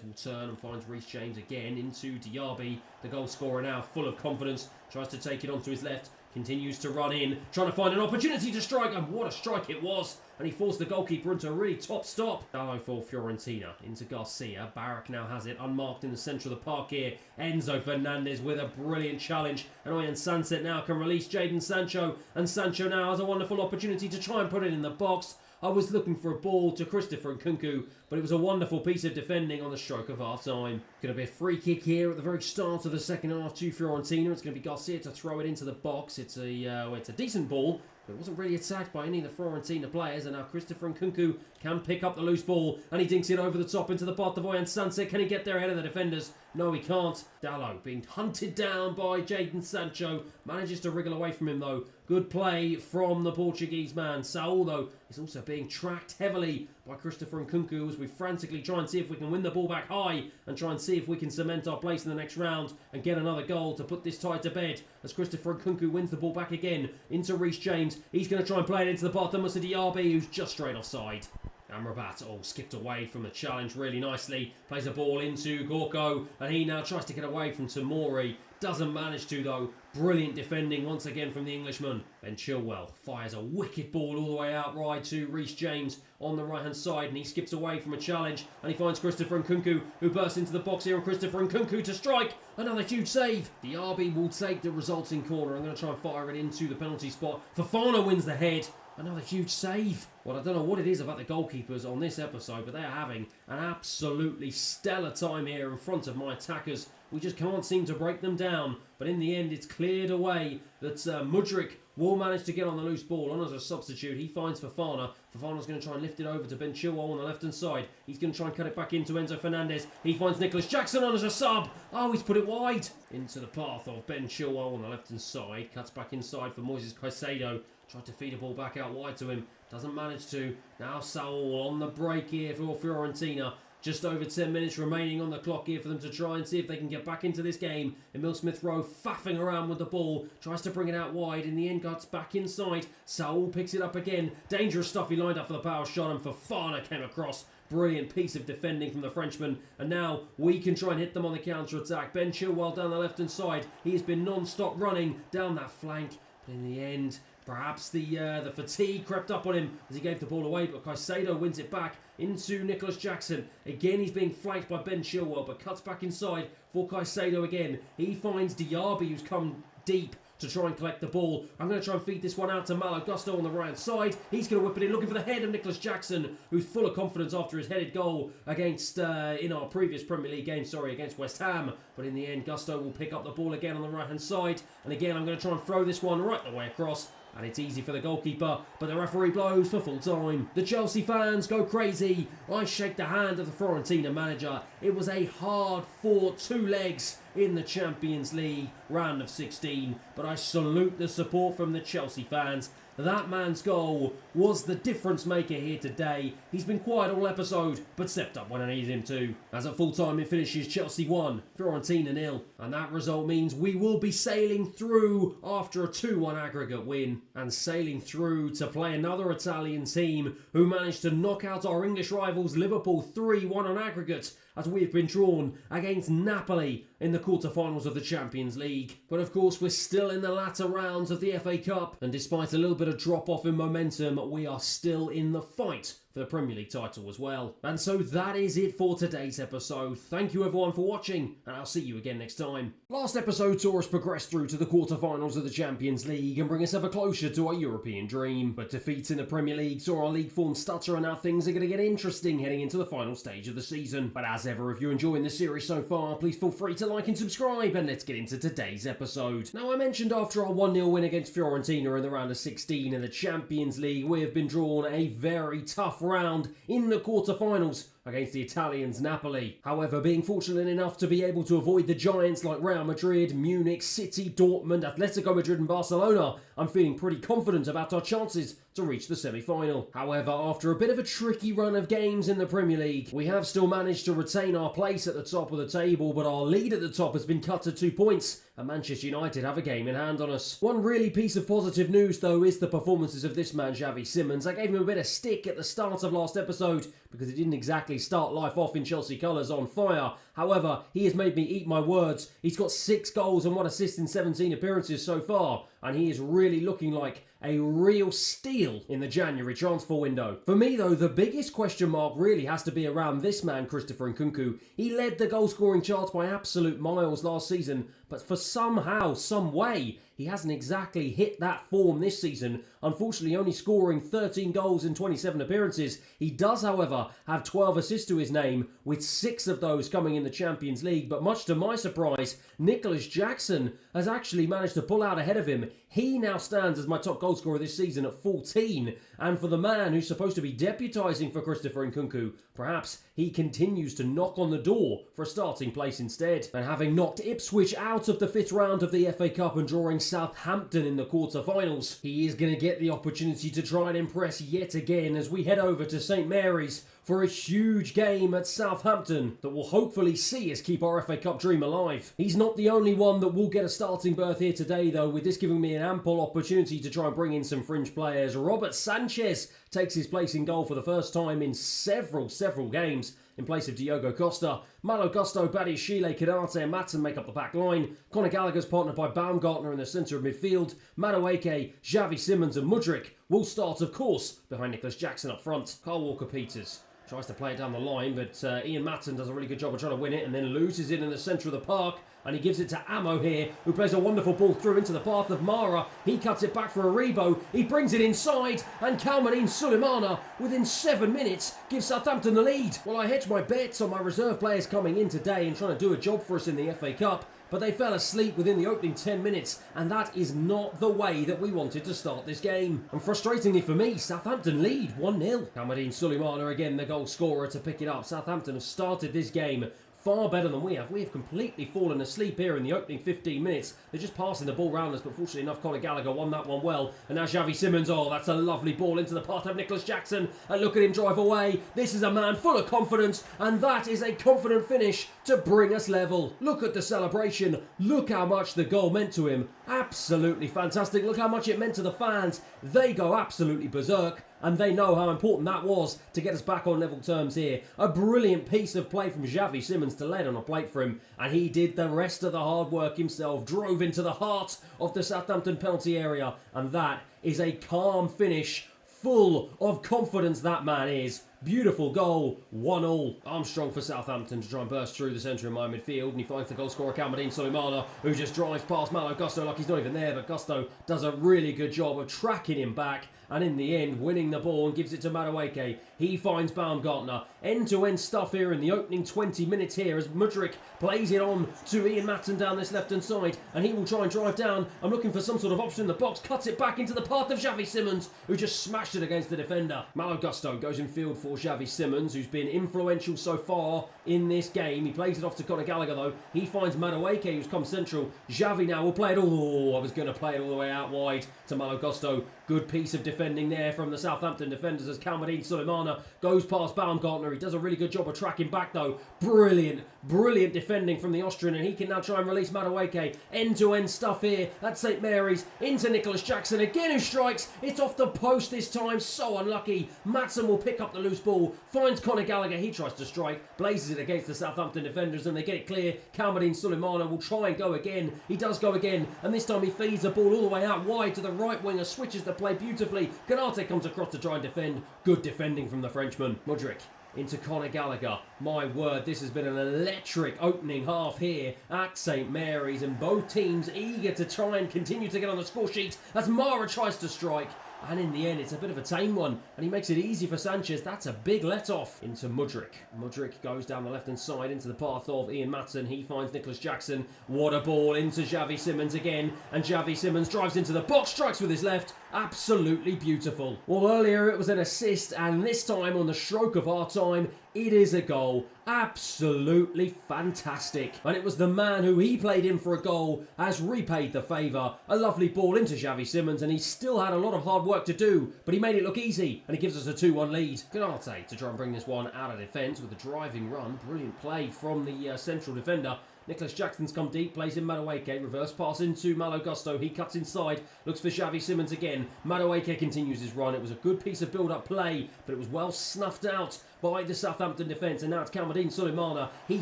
will turn and finds Reece James again into Diaby. The goal scorer now full of confidence, tries to take it onto his left, continues to run in, trying to find an opportunity to strike, and what a strike it was. And he forced the goalkeeper into a really top stop. Dallo for Fiorentina, into Garcia. Barak now has it, unmarked in the centre of the park here. Enzo Fernandez with a brilliant challenge. And Oyan Sunset now can release Jadon Sancho. And Sancho now has a wonderful opportunity to try and put it in the box. I was looking for a ball to Christopher Nkunku, but it was a wonderful piece of defending on the stroke of half-time. Going to be a free kick here at the very start of the second half to Fiorentina. It's going to be Garcia to throw it into the box. It's a decent ball, but it wasn't really attacked by any of the Fiorentina players, and now Christopher Nkunku can pick up the loose ball, and he dinks it over the top into the path of Oyan Sunset. Can he get there ahead of the defenders? No, he can't. Dallo being hunted down by Jadon Sancho. Manages to wriggle away from him, though. Good play from the Portuguese man. Saul, though, is also being tracked heavily by Christopher Nkunku as we frantically try and see if we can win the ball back high and try and see if we can cement our place in the next round and get another goal to put this tie to bed as Christopher Nkunku wins the ball back again into Reece James. He's going to try and play it into the path of Moussa Diaby, who's just straight offside. Amrabat skipped away from the challenge really nicely. Plays a ball into Gorko, and he now tries to get away from Tamori. Doesn't manage to, though. Brilliant defending once again from the Englishman. Ben Chilwell fires a wicked ball all the way out wide to Reece James on the right-hand side, and he skips away from a challenge, and he finds Christopher Nkunku, who bursts into the box here, and Christopher Nkunku to strike. Another huge save. The RB will take the resulting corner. I'm going to try and fire it into the penalty spot. Fofana wins the head. Another huge save. Well, I don't know what it is about the goalkeepers on this episode, but they're having an absolutely stellar time here in front of my attackers. We just can't seem to break them down. But in the end, it's cleared away that Mudryk will manage to get on the loose ball on as a substitute. He finds Fofana. Fofana's going to try and lift it over to Ben Chilwell on the left-hand side. He's going to try and cut it back into Enzo Fernandez. He finds Nicholas Jackson on as a sub. Oh, he's put it wide into the path of Ben Chilwell on the left-hand side. Cuts back inside for Moises Caicedo. Tried to feed a ball back out wide to him. Doesn't manage to. Now Saul on the break here for Fiorentina. Just over 10 minutes remaining on the clock here for them to try and see if they can get back into this game. Emil Smith-Rowe faffing around with the ball. Tries to bring it out wide. In the end, cuts back inside. Saul picks it up again. Dangerous stuff he lined up for the power shot, and Fofana came across. Brilliant piece of defending from the Frenchman. And now we can try and hit them on the counter-attack. Ben Chilwell down the left-hand side. He has been non-stop running down that flank. But in the end, perhaps the fatigue crept up on him as he gave the ball away, but Caicedo wins it back into Nicholas Jackson. Again, he's being flanked by Ben Chilwell, but cuts back inside for Caicedo again. He finds Diaby, who's come deep to try and collect the ball. I'm going to try and feed this one out to Malo Gusto on the right side. He's going to whip it in, looking for the head of Nicholas Jackson, who's full of confidence after his headed goal against, in our previous Premier League game, against West Ham. But in the end, Gusto will pick up the ball again on the right-hand side. And again, I'm going to try and throw this one right the way across. And it's easy for the goalkeeper, but the referee blows for full time. The Chelsea fans go crazy. I shake the hand of the Fiorentina manager. It was a hard-fought 2 legs in the Champions League round of 16, but I salute the support from the Chelsea fans. That man's goal was the difference maker here today. He's been quiet all episode, but stepped up when I needed him to. As at full time it finishes Chelsea 1, Fiorentina 0. And that result means we will be sailing through after a 2-1 aggregate win. And sailing through to play another Italian team who managed to knock out our English rivals Liverpool 3-1 on aggregate, as we have been drawn against Napoli in the quarter-finals of the Champions League. But of course, we're still in the latter rounds of the FA Cup, and despite a little bit of drop-off in momentum, we are still in the fight for the Premier League title as well. And so that is it for today's episode. Thank you everyone for watching, and I'll see you again next time. Last episode saw us progress through to the quarter-finals of the Champions League and bring us ever closer to our European dream. But defeats in the Premier League saw our league form stutter, and now things are going to get interesting heading into the final stage of the season. But as ever, if you're enjoying this series so far, please feel free to like and subscribe, and let's get into today's episode. Now, I mentioned after our 1-0 win against Fiorentina in the round of 16 in the Champions League, we have been drawn a very tough round in the quarter-finals against the Italians Napoli. However, being fortunate enough to be able to avoid the giants like Real Madrid, Munich, City, Dortmund, Atletico Madrid and Barcelona, I'm feeling pretty confident about our chances to reach the semi-final. However, after a bit of a tricky run of games in the Premier League, we have still managed to retain our place at the top of the table, but our lead at the top has been cut to 2 points, and Manchester United have a game in hand on us. One really piece of positive news though is the performances of this man Xavi Simons. I gave him a bit of stick at the start of last episode because he didn't exactly start life off in Chelsea colours on fire. However, he has made me eat my words. He's got 6 goals and 1 assist in 17 appearances so far, and he is really looking like a real steal in the January transfer window. For me though, the biggest question mark really has to be around this man, Christopher Nkunku. He led the goal scoring charts by absolute miles last season, but for somehow, some way, he hasn't exactly hit that form this season, unfortunately only scoring 13 goals in 27 appearances. He does, however, have 12 assists to his name, with 6 of those coming in the Champions League, but much to my surprise, Nicholas Jackson has actually managed to pull out ahead of him. He now stands as my top goal scorer this season at 14, and for the man who's supposed to be deputising for Christopher Nkunku, perhaps he continues to knock on the door for a starting place instead. And having knocked Ipswich out of the 5th round of the FA Cup and drawing Southampton in the quarter-finals, he is going to get the opportunity to try and impress yet again as we head over to St Mary's for a huge game at Southampton that will hopefully see us keep our FA Cup dream alive. He's not the only one that will get a starting berth here today though, with this giving me an ample opportunity to try and bring in some fringe players. Robert Sanchez takes his place in goal for the first time in several games, in place of Diogo Costa. Malo Gusto, Badiashile, Canate and Matson make up the back line. Conor Gallagher's partnered by Baumgartner in the centre of midfield. Madueke, Xavi Simons and Mudryk will start, of course, behind Nicholas Jackson up front. Kyle Walker-Peters tries to play it down the line, but Ian Matson does a really good job of trying to win it and then loses it in the centre of the park. And he gives it to Amo here, who plays a wonderful ball through into the path of Mara. He cuts it back for Aribo. He brings it inside, and Kalmadin Sulemana, within 7 minutes, gives Southampton the lead. Well, I hedged my bets on my reserve players coming in today and trying to do a job for us in the FA Cup, but they fell asleep within the opening 10 minutes, and that is not the way that we wanted to start this game. And frustratingly for me, Southampton lead 1-0. Kalmadin Sulemana again the goal scorer to pick it up. Southampton have started this game far better than we have. We have completely fallen asleep here in the opening 15 minutes. They're just passing the ball round us, but fortunately enough, Conor Gallagher won that one well. And now Xavi Simons, oh, that's a lovely ball into the path of Nicholas Jackson. And look at him drive away. This is a man full of confidence, and that is a confident finish to bring us level. Look at the celebration. Look how much the goal meant to him. Absolutely fantastic. Look how much it meant to the fans. They go absolutely berserk, and they know how important that was to get us back on level terms here. A brilliant piece of play from Xavi Simons to lay it on a plate for him, and he did the rest of the hard work himself, drove into the heart of the Southampton penalty area, and that is a calm finish, full of confidence that man is. Beautiful goal, 1-1. Armstrong for Southampton to try and burst through the centre of my midfield, and he finds the goal scorer Kalmadin Sulemana, who just drives past Malo Gusto like he's not even there, but Gusto does a really good job of tracking him back, and in the end winning the ball and gives it to Madueke. He finds Baumgartner. End-to-end stuff here in the opening 20 minutes here as Mudryk plays it on to Ian Matson down this left-hand side, and he will try and drive down. I'm looking for some sort of option in the box, cuts it back into the path of Xavi Simons, who just smashed it against the defender. Malo Gusto goes in field for Xavi Simons, who's been influential so far in this game. He plays it off to Conor Gallagher though. He finds Madueke, who's come central. Xavi now will play it all. I was going to play it all the way out wide to Malo Gusto. Good piece of defending there from the Southampton defenders as Kalmadin Sulemana goes past Baumgartner. He does a really good job of tracking back though. Brilliant defending from the Austrian, and he can now try and release Madueke. End-to-end stuff here at St Mary's into Nicholas Jackson again, who strikes. It's off the post this time, so unlucky. Matson will pick up the loose ball, finds Conor Gallagher. He tries to strike, blazes it against the Southampton defenders, and they get it clear. Kalmadin Sulemana will try and go again. He does go again, and this time he feeds the ball all the way out wide to the right winger, switches the play beautifully. Canate comes across to try and defend. Good defending from the Frenchman. Mudryk into Conor Gallagher. My word, this has been an electric opening half here at St Mary's, and both teams eager to try and continue to get on the score sheet as Mara tries to strike. And in the end, it's a bit of a tame one, and he makes it easy for Sanchez. That's a big let-off into Mudryk. Mudryk goes down the left-hand side into the path of Ian Matson. He finds Nicholas Jackson. What a ball into Xavi Simons again, and Xavi Simons drives into the box, strikes with his left. Absolutely beautiful. Well, earlier it was an assist, and this time on the stroke of our time, it is a goal. Absolutely fantastic. And it was the man who he played in for a goal has repaid the favour. A lovely ball into Xavi Simons, and he still had a lot of hard work to do, but he made it look easy, and it gives us a 2-1 lead. Canate to try and bring this one out of defence with a driving run. Brilliant play from the central defender. Nicholas Jackson's come deep, plays in Madueke, reverse pass into Malo Gusto, he cuts inside, looks for Xavi Simons again. Madueke continues his run. It was a good piece of build-up play, but it was well snuffed out by the Southampton defence, and now it's Kalmadine Sulemana. He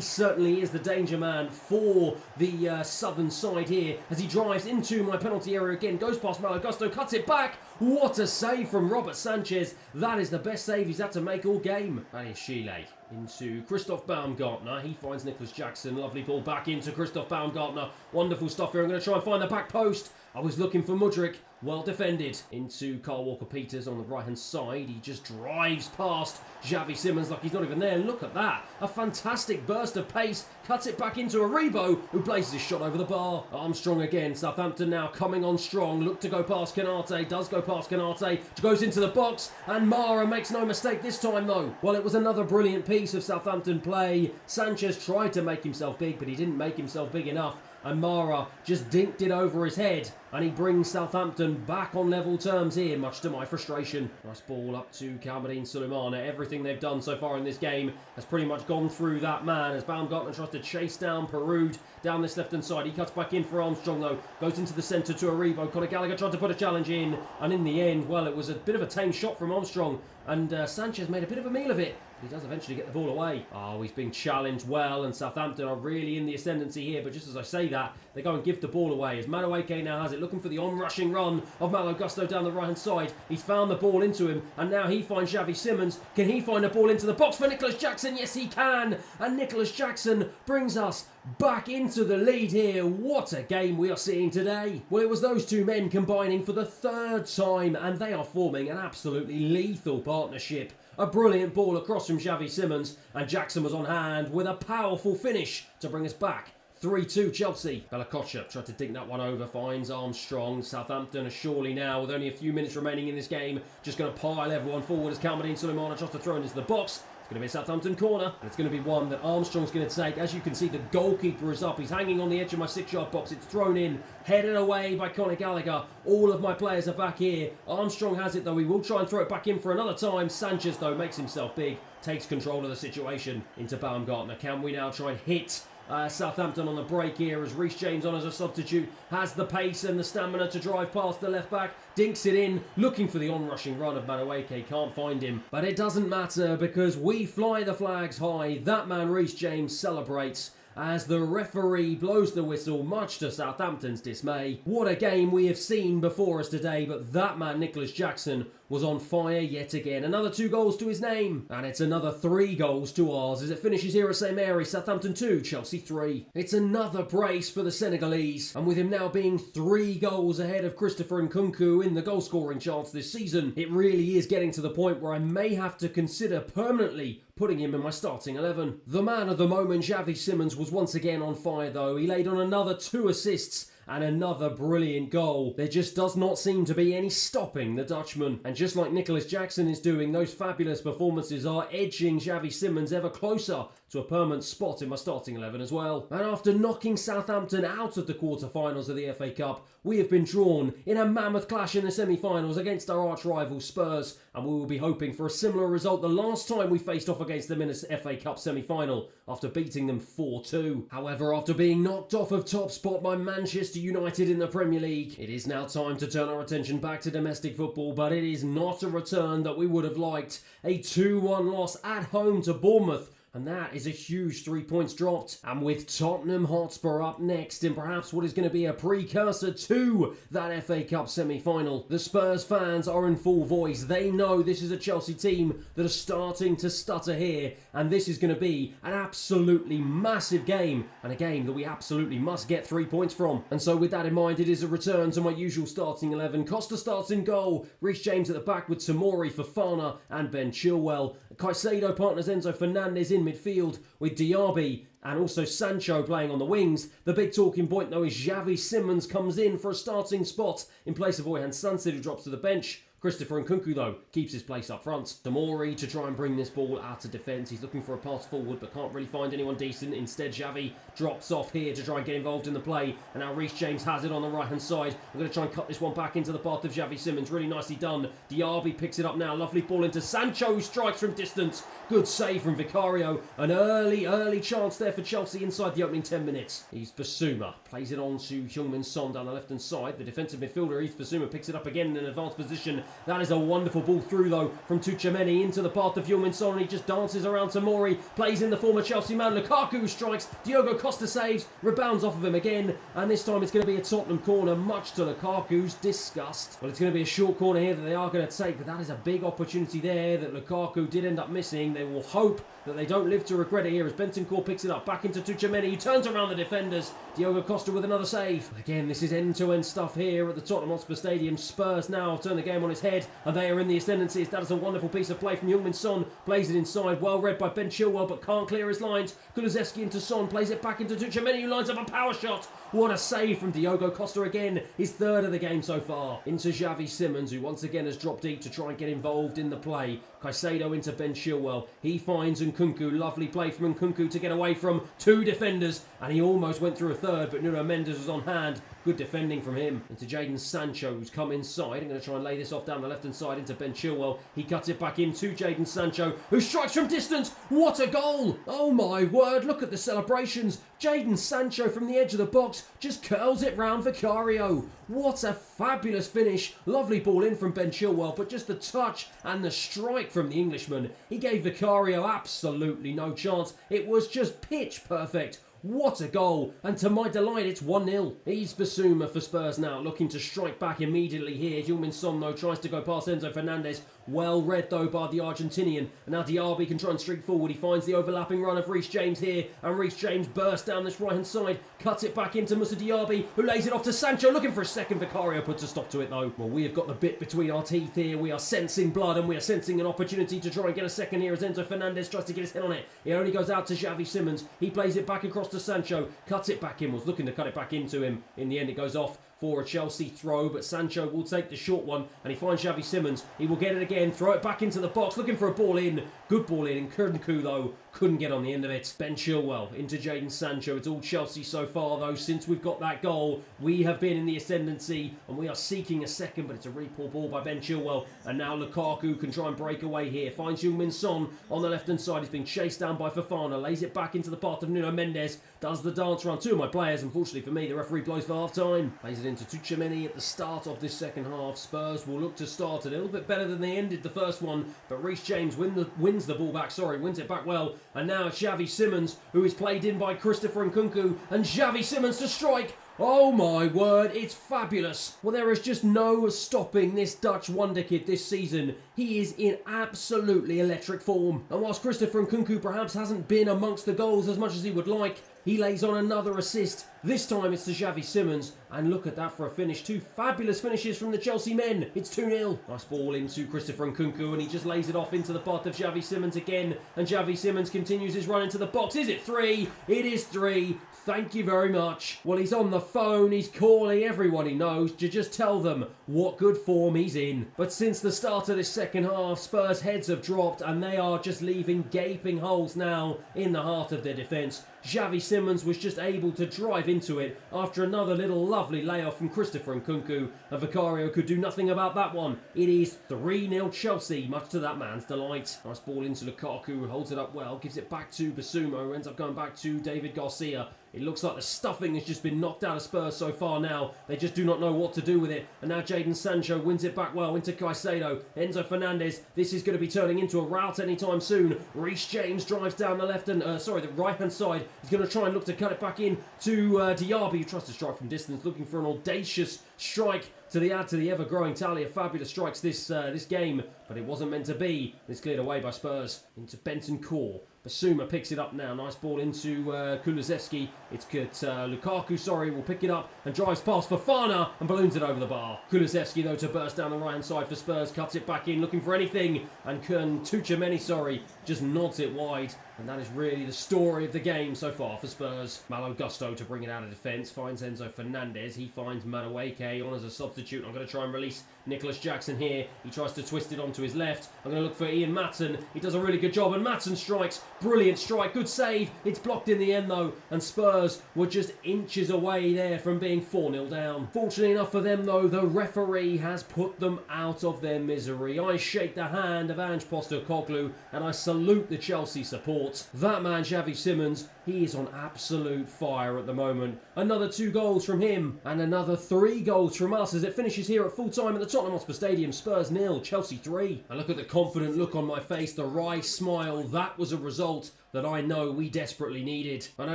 certainly is the danger man for the southern side here as he drives into my penalty area again, goes past Malo Gusto, cuts it back. What a save from Robert Sanchez. That is the best save he's had to make all game. That is Chile into Christoph Baumgartner. He finds Nicholas Jackson. Lovely ball back into Christoph Baumgartner. Wonderful stuff here. I'm going to try and find the back post. I was looking for Mudryk. Well defended. Into Carl Walker-Peters on the right-hand side. He just drives past Xavi Simons like he's not even there. Look at that. A fantastic burst of pace. Cuts it back into Aribo, who places his shot over the bar. Armstrong again. Southampton now coming on strong. Look to go past Canate. Does go past Canate. Goes into the box. And Mara makes no mistake this time, though. Well, it was another brilliant piece of Southampton play. Sanchez tried to make himself big, but he didn't make himself big enough. And Mara just dinked it over his head, and he brings Southampton back on level terms here, much to my frustration. Nice ball up to Kalmadine Sulemana. Everything they've done so far in this game has pretty much gone through that man as Baumgartner tries to chase down Perud down this left-hand side. He cuts back in for Armstrong, though. Goes into the centre to Aribo. Conor Gallagher tried to put a challenge in, and in the end, well, it was a bit of a tame shot from Armstrong, and Sanchez made a bit of a meal of it. He does eventually get the ball away. Oh, he's being challenged well, and Southampton are really in the ascendancy here. But just as I say that, they go and give the ball away. As Madueke now has it, looking for the on-rushing run of Malo Gusto down the right-hand side. He's found the ball into him, and now he finds Xavi Simons. Can he find a ball into the box for Nicholas Jackson? Yes, he can. And Nicholas Jackson brings us back into the lead here. What a game we are seeing today. Well, it was those two men combining for the third time, and they are forming an absolutely lethal partnership. A brilliant ball across from Xavi Simons, and Jackson was on hand with a powerful finish to bring us back. 3-2 Chelsea. Bella Kotchap tried to dink that one over, finds Armstrong. Southampton are surely now, with only a few minutes remaining in this game, just going to pile everyone forward as Kalmadine Sulemana tries to throw it into the box. It's going to be a Southampton corner, and it's going to be one that Armstrong's going to take. As you can see, the goalkeeper is up. He's hanging on the edge of my 6-yard box. It's thrown in, headed away by Conor Gallagher. All of my players are back here. Armstrong has it, though. He will try and throw it back in for another time. Sanchez, though, makes himself big, takes control of the situation into Baumgartner. Can we now try and hit Southampton on the break here as Reece James on as a substitute has the pace and the stamina to drive past the left back, dinks it in, looking for the on-rushing run of Madueke, can't find him, but it doesn't matter because we fly the flags high. That man Reece James celebrates as the referee blows the whistle, much to Southampton's dismay. What a game we have seen before us today, but that man Nicholas Jackson was on fire yet again. Another 2 goals to his name, and it's another 3 goals to ours as it finishes here at St Mary. Southampton 2, Chelsea 3. It's another brace for the Senegalese, and with him now being 3 goals ahead of Christopher Nkunku in the goal scoring chance this season, it really is getting to the point where I may have to consider permanently putting him in my starting 11. The man of the moment, Xavi Simons, was once again on fire though. He laid on another 2 assists and another brilliant goal. There just does not seem to be any stopping the Dutchman. And just like Nicholas Jackson is doing, those fabulous performances are edging Xavi Simons ever closer to a permanent spot in my starting 11 as well. And after knocking Southampton out of the quarter-finals of the FA Cup, we have been drawn in a mammoth clash in the semi-finals against our arch-rival Spurs, and we will be hoping for a similar result the last time we faced off against them in a FA Cup semi-final after beating them 4-2. However, after being knocked off of top spot by Manchester United in the Premier League, it is now time to turn our attention back to domestic football, but it is not a return that we would have liked. A 2-1 loss at home to Bournemouth, and that is a huge 3 points dropped. And with Tottenham Hotspur up next in perhaps what is going to be a precursor to that FA Cup semi-final, the Spurs fans are in full voice. They know this is a Chelsea team that are starting to stutter here, and this is going to be an absolutely massive game, and a game that we absolutely must get 3 points from. And so with that in mind, it is a return to my usual starting 11. Costa starts in goal, Reece James at the back with Tomori, Fofana and Ben Chilwell. Caicedo partners Enzo Fernandez in in midfield with Diaby and also Sancho playing on the wings. The big talking point though is Xavi Simons comes in for a starting spot in place of Oyhan Sansit, who drops to the bench. Christopher Nkunku, though, keeps his place up front. Tomori to try and bring this ball out of defence. He's looking for a pass forward, but can't really find anyone decent. Instead, Xavi drops off here to try and get involved in the play. And now Reece James has it on the right-hand side. I'm going to try and cut this one back into the path of Xavi Simons. Really nicely done. Diaby picks it up now. Lovely ball into Sancho, who strikes from distance. Good save from Vicario. An early chance there for Chelsea inside the opening 10 minutes. He's Basuma. Plays it on to Heung-min Son down the left-hand side. The defensive midfielder, Yves Basuma, picks it up again in an advanced position. That is a wonderful ball through, though, from Tchouaméni into the path of Heung-min Son. He just dances around Tomori. Plays in the former Chelsea man. Lukaku strikes. Diogo Costa saves. Rebounds off of him again. And this time it's going to be a Tottenham corner, much to Lukaku's disgust. Well, it's going to be a short corner here that they are going to take, but that is a big opportunity there that Lukaku did end up missing. They will hope that they don't live to regret it here as Bentancur picks it up back into Tchouaméni. He turns around the defenders. Diogo Costa with another save. Again, this is end-to-end stuff here at the Tottenham Hotspur Stadium. Spurs now turn the game on its head, and they are in the ascendancy. That is a wonderful piece of play from Heung-min Son. Plays it inside, well read by Ben Chilwell, but can't clear his lines. Kulusevski into Son, plays it back into Tchouaméni, who lines up a power shot. What a save from Diogo Costa again. His third of the game so far. Into Xavi Simons, who once again has dropped deep to try and get involved in the play. Caicedo into Ben Chilwell. He finds Nkunku. Lovely play from Nkunku to get away from two defenders. And he almost went through a third, but Nuno Mendes was on hand. Good defending from him. Into Jadon Sancho, who's come inside. I'm going to try and lay this off down the left-hand side into Ben Chilwell. He cuts it back into Jadon Sancho, who strikes from distance. What a goal! Oh my word, look at the celebrations. Jadon Sancho from the edge of the box just curls it round Vicario. What a fabulous finish. Lovely ball in from Ben Chilwell, but just the touch and the strike from the Englishman. He gave Vicario absolutely no chance. It was just pitch perfect. What a goal, and to my delight it's 1-0. He's Basuma for Spurs now, looking to strike back immediately here. Heung-min Son though tries to go past Enzo Fernandez. Well read though by the Argentinian. And now Diaby can try and streak forward. He finds the overlapping run of Reece James here, and Reece James bursts down this right hand side, cuts it back into Moussa Diaby, who lays it off to Sancho, looking for a second. Vicario puts a stop to it though. Well, we have got the bit between our teeth here. We are sensing blood, and we are sensing an opportunity to try and get a second here as Enzo Fernandez tries to get his head on it. It only goes out to Xavi Simons. He plays it back across to Sancho, cuts it back in, was looking to cut it back into him. In the end it goes off for a Chelsea throw, but Sancho will take the short one, and he finds Xavi Simons. He will get it again, throw it back into the box, looking for a ball in. Good ball in, and Nkunku though couldn't get on the end of it. Ben Chilwell into Jadon Sancho. It's all Chelsea so far though. Since we've got that goal, we have been in the ascendancy, and we are seeking a second, but it's a really poor ball by Ben Chilwell. And now Lukaku can try and break away here. Finds Heung-min Son on the left-hand side. He's being chased down by Fofana. Lays it back into the path of Nuno Mendes. Does the dance around two of my players. Unfortunately for me, the referee blows for half-time. Plays it into Tchouaméni at the start of this second half. Spurs will look to start a little bit better than they ended the first one, but Reece James wins the ball back, wins it back well. And now it's Xavi Simons, who is played in by Christopher Nkunku, and Xavi Simons to strike. Oh my word, it's fabulous. Well, there is just no stopping this Dutch wonder kid this season. He is in absolutely electric form. And whilst Christopher Nkunku perhaps hasn't been amongst the goals as much as he would like, he lays on another assist. This time it's to Xavi Simons. And look at that for a finish. Two fabulous finishes from the Chelsea men. It's 2-0. Nice ball into Christopher Nkunku, and he just lays it off into the path of Xavi Simons again. And Xavi Simons continues his run into the box. Is it 3? It is 3. Thank you very much. Well, he's on the phone, he's calling everyone he knows to just tell them what good form he's in. But since the start of this second half, Spurs' heads have dropped, and they are just leaving gaping holes now in the heart of their defence. Xavi Simons was just able to drive into it after another little lovely layoff from Christopher Nkunku, and Vicario could do nothing about that one. It is 3-0 Chelsea, much to that man's delight. Nice ball into Lukaku, who holds it up well, gives it back to Basuma, who ends up going back to David Garcia. It looks like the stuffing has just been knocked out of Spurs so far now. They just do not know what to do with it. And now Jadon Sancho wins it back well into Caicedo. Enzo Fernandez. This is going to be turning into a rout anytime soon. Reece James drives down the the right-hand side. He's going to try and look to cut it back in to Diaby, who tries to strike from distance, looking for an audacious strike to add to the ever-growing tally of fabulous strikes this game, but it wasn't meant to be. It's cleared away by Spurs into Bentancur. Basuma picks it up now. Nice ball into Kulusevski. It's Lukaku, will pick it up and drives past Fofana and balloons it over the bar. Kulusevski, though, to burst down the right-hand side for Spurs. Cuts it back in, looking for anything. And Tuchemeni, just nods it wide. And that is really the story of the game so far for Spurs. Malo Gusto to bring it out of defence. Finds Enzo Fernandez. He finds Madueke on as a substitute. I'm going to try and release Nicholas Jackson here. He tries to twist it onto his left. I'm going to look for Ian Matson. He does a really good job. And Matson strikes. Brilliant strike. Good save. It's blocked in the end, though. And Spurs were just inches away there from being 4-0 down. Fortunately enough for them, though, the referee has put them out of their misery. I shake the hand of Ange Postecoglou and I salute the Chelsea support. That man, Xavi Simons, he is on absolute fire at the moment. Another 2 goals from him and another 3 goals from us as it finishes here at full time at the Tottenham Hotspur Stadium. Spurs 0, Chelsea 3. And look at the confident look on my face, the wry smile. That was a result that I know we desperately needed. And I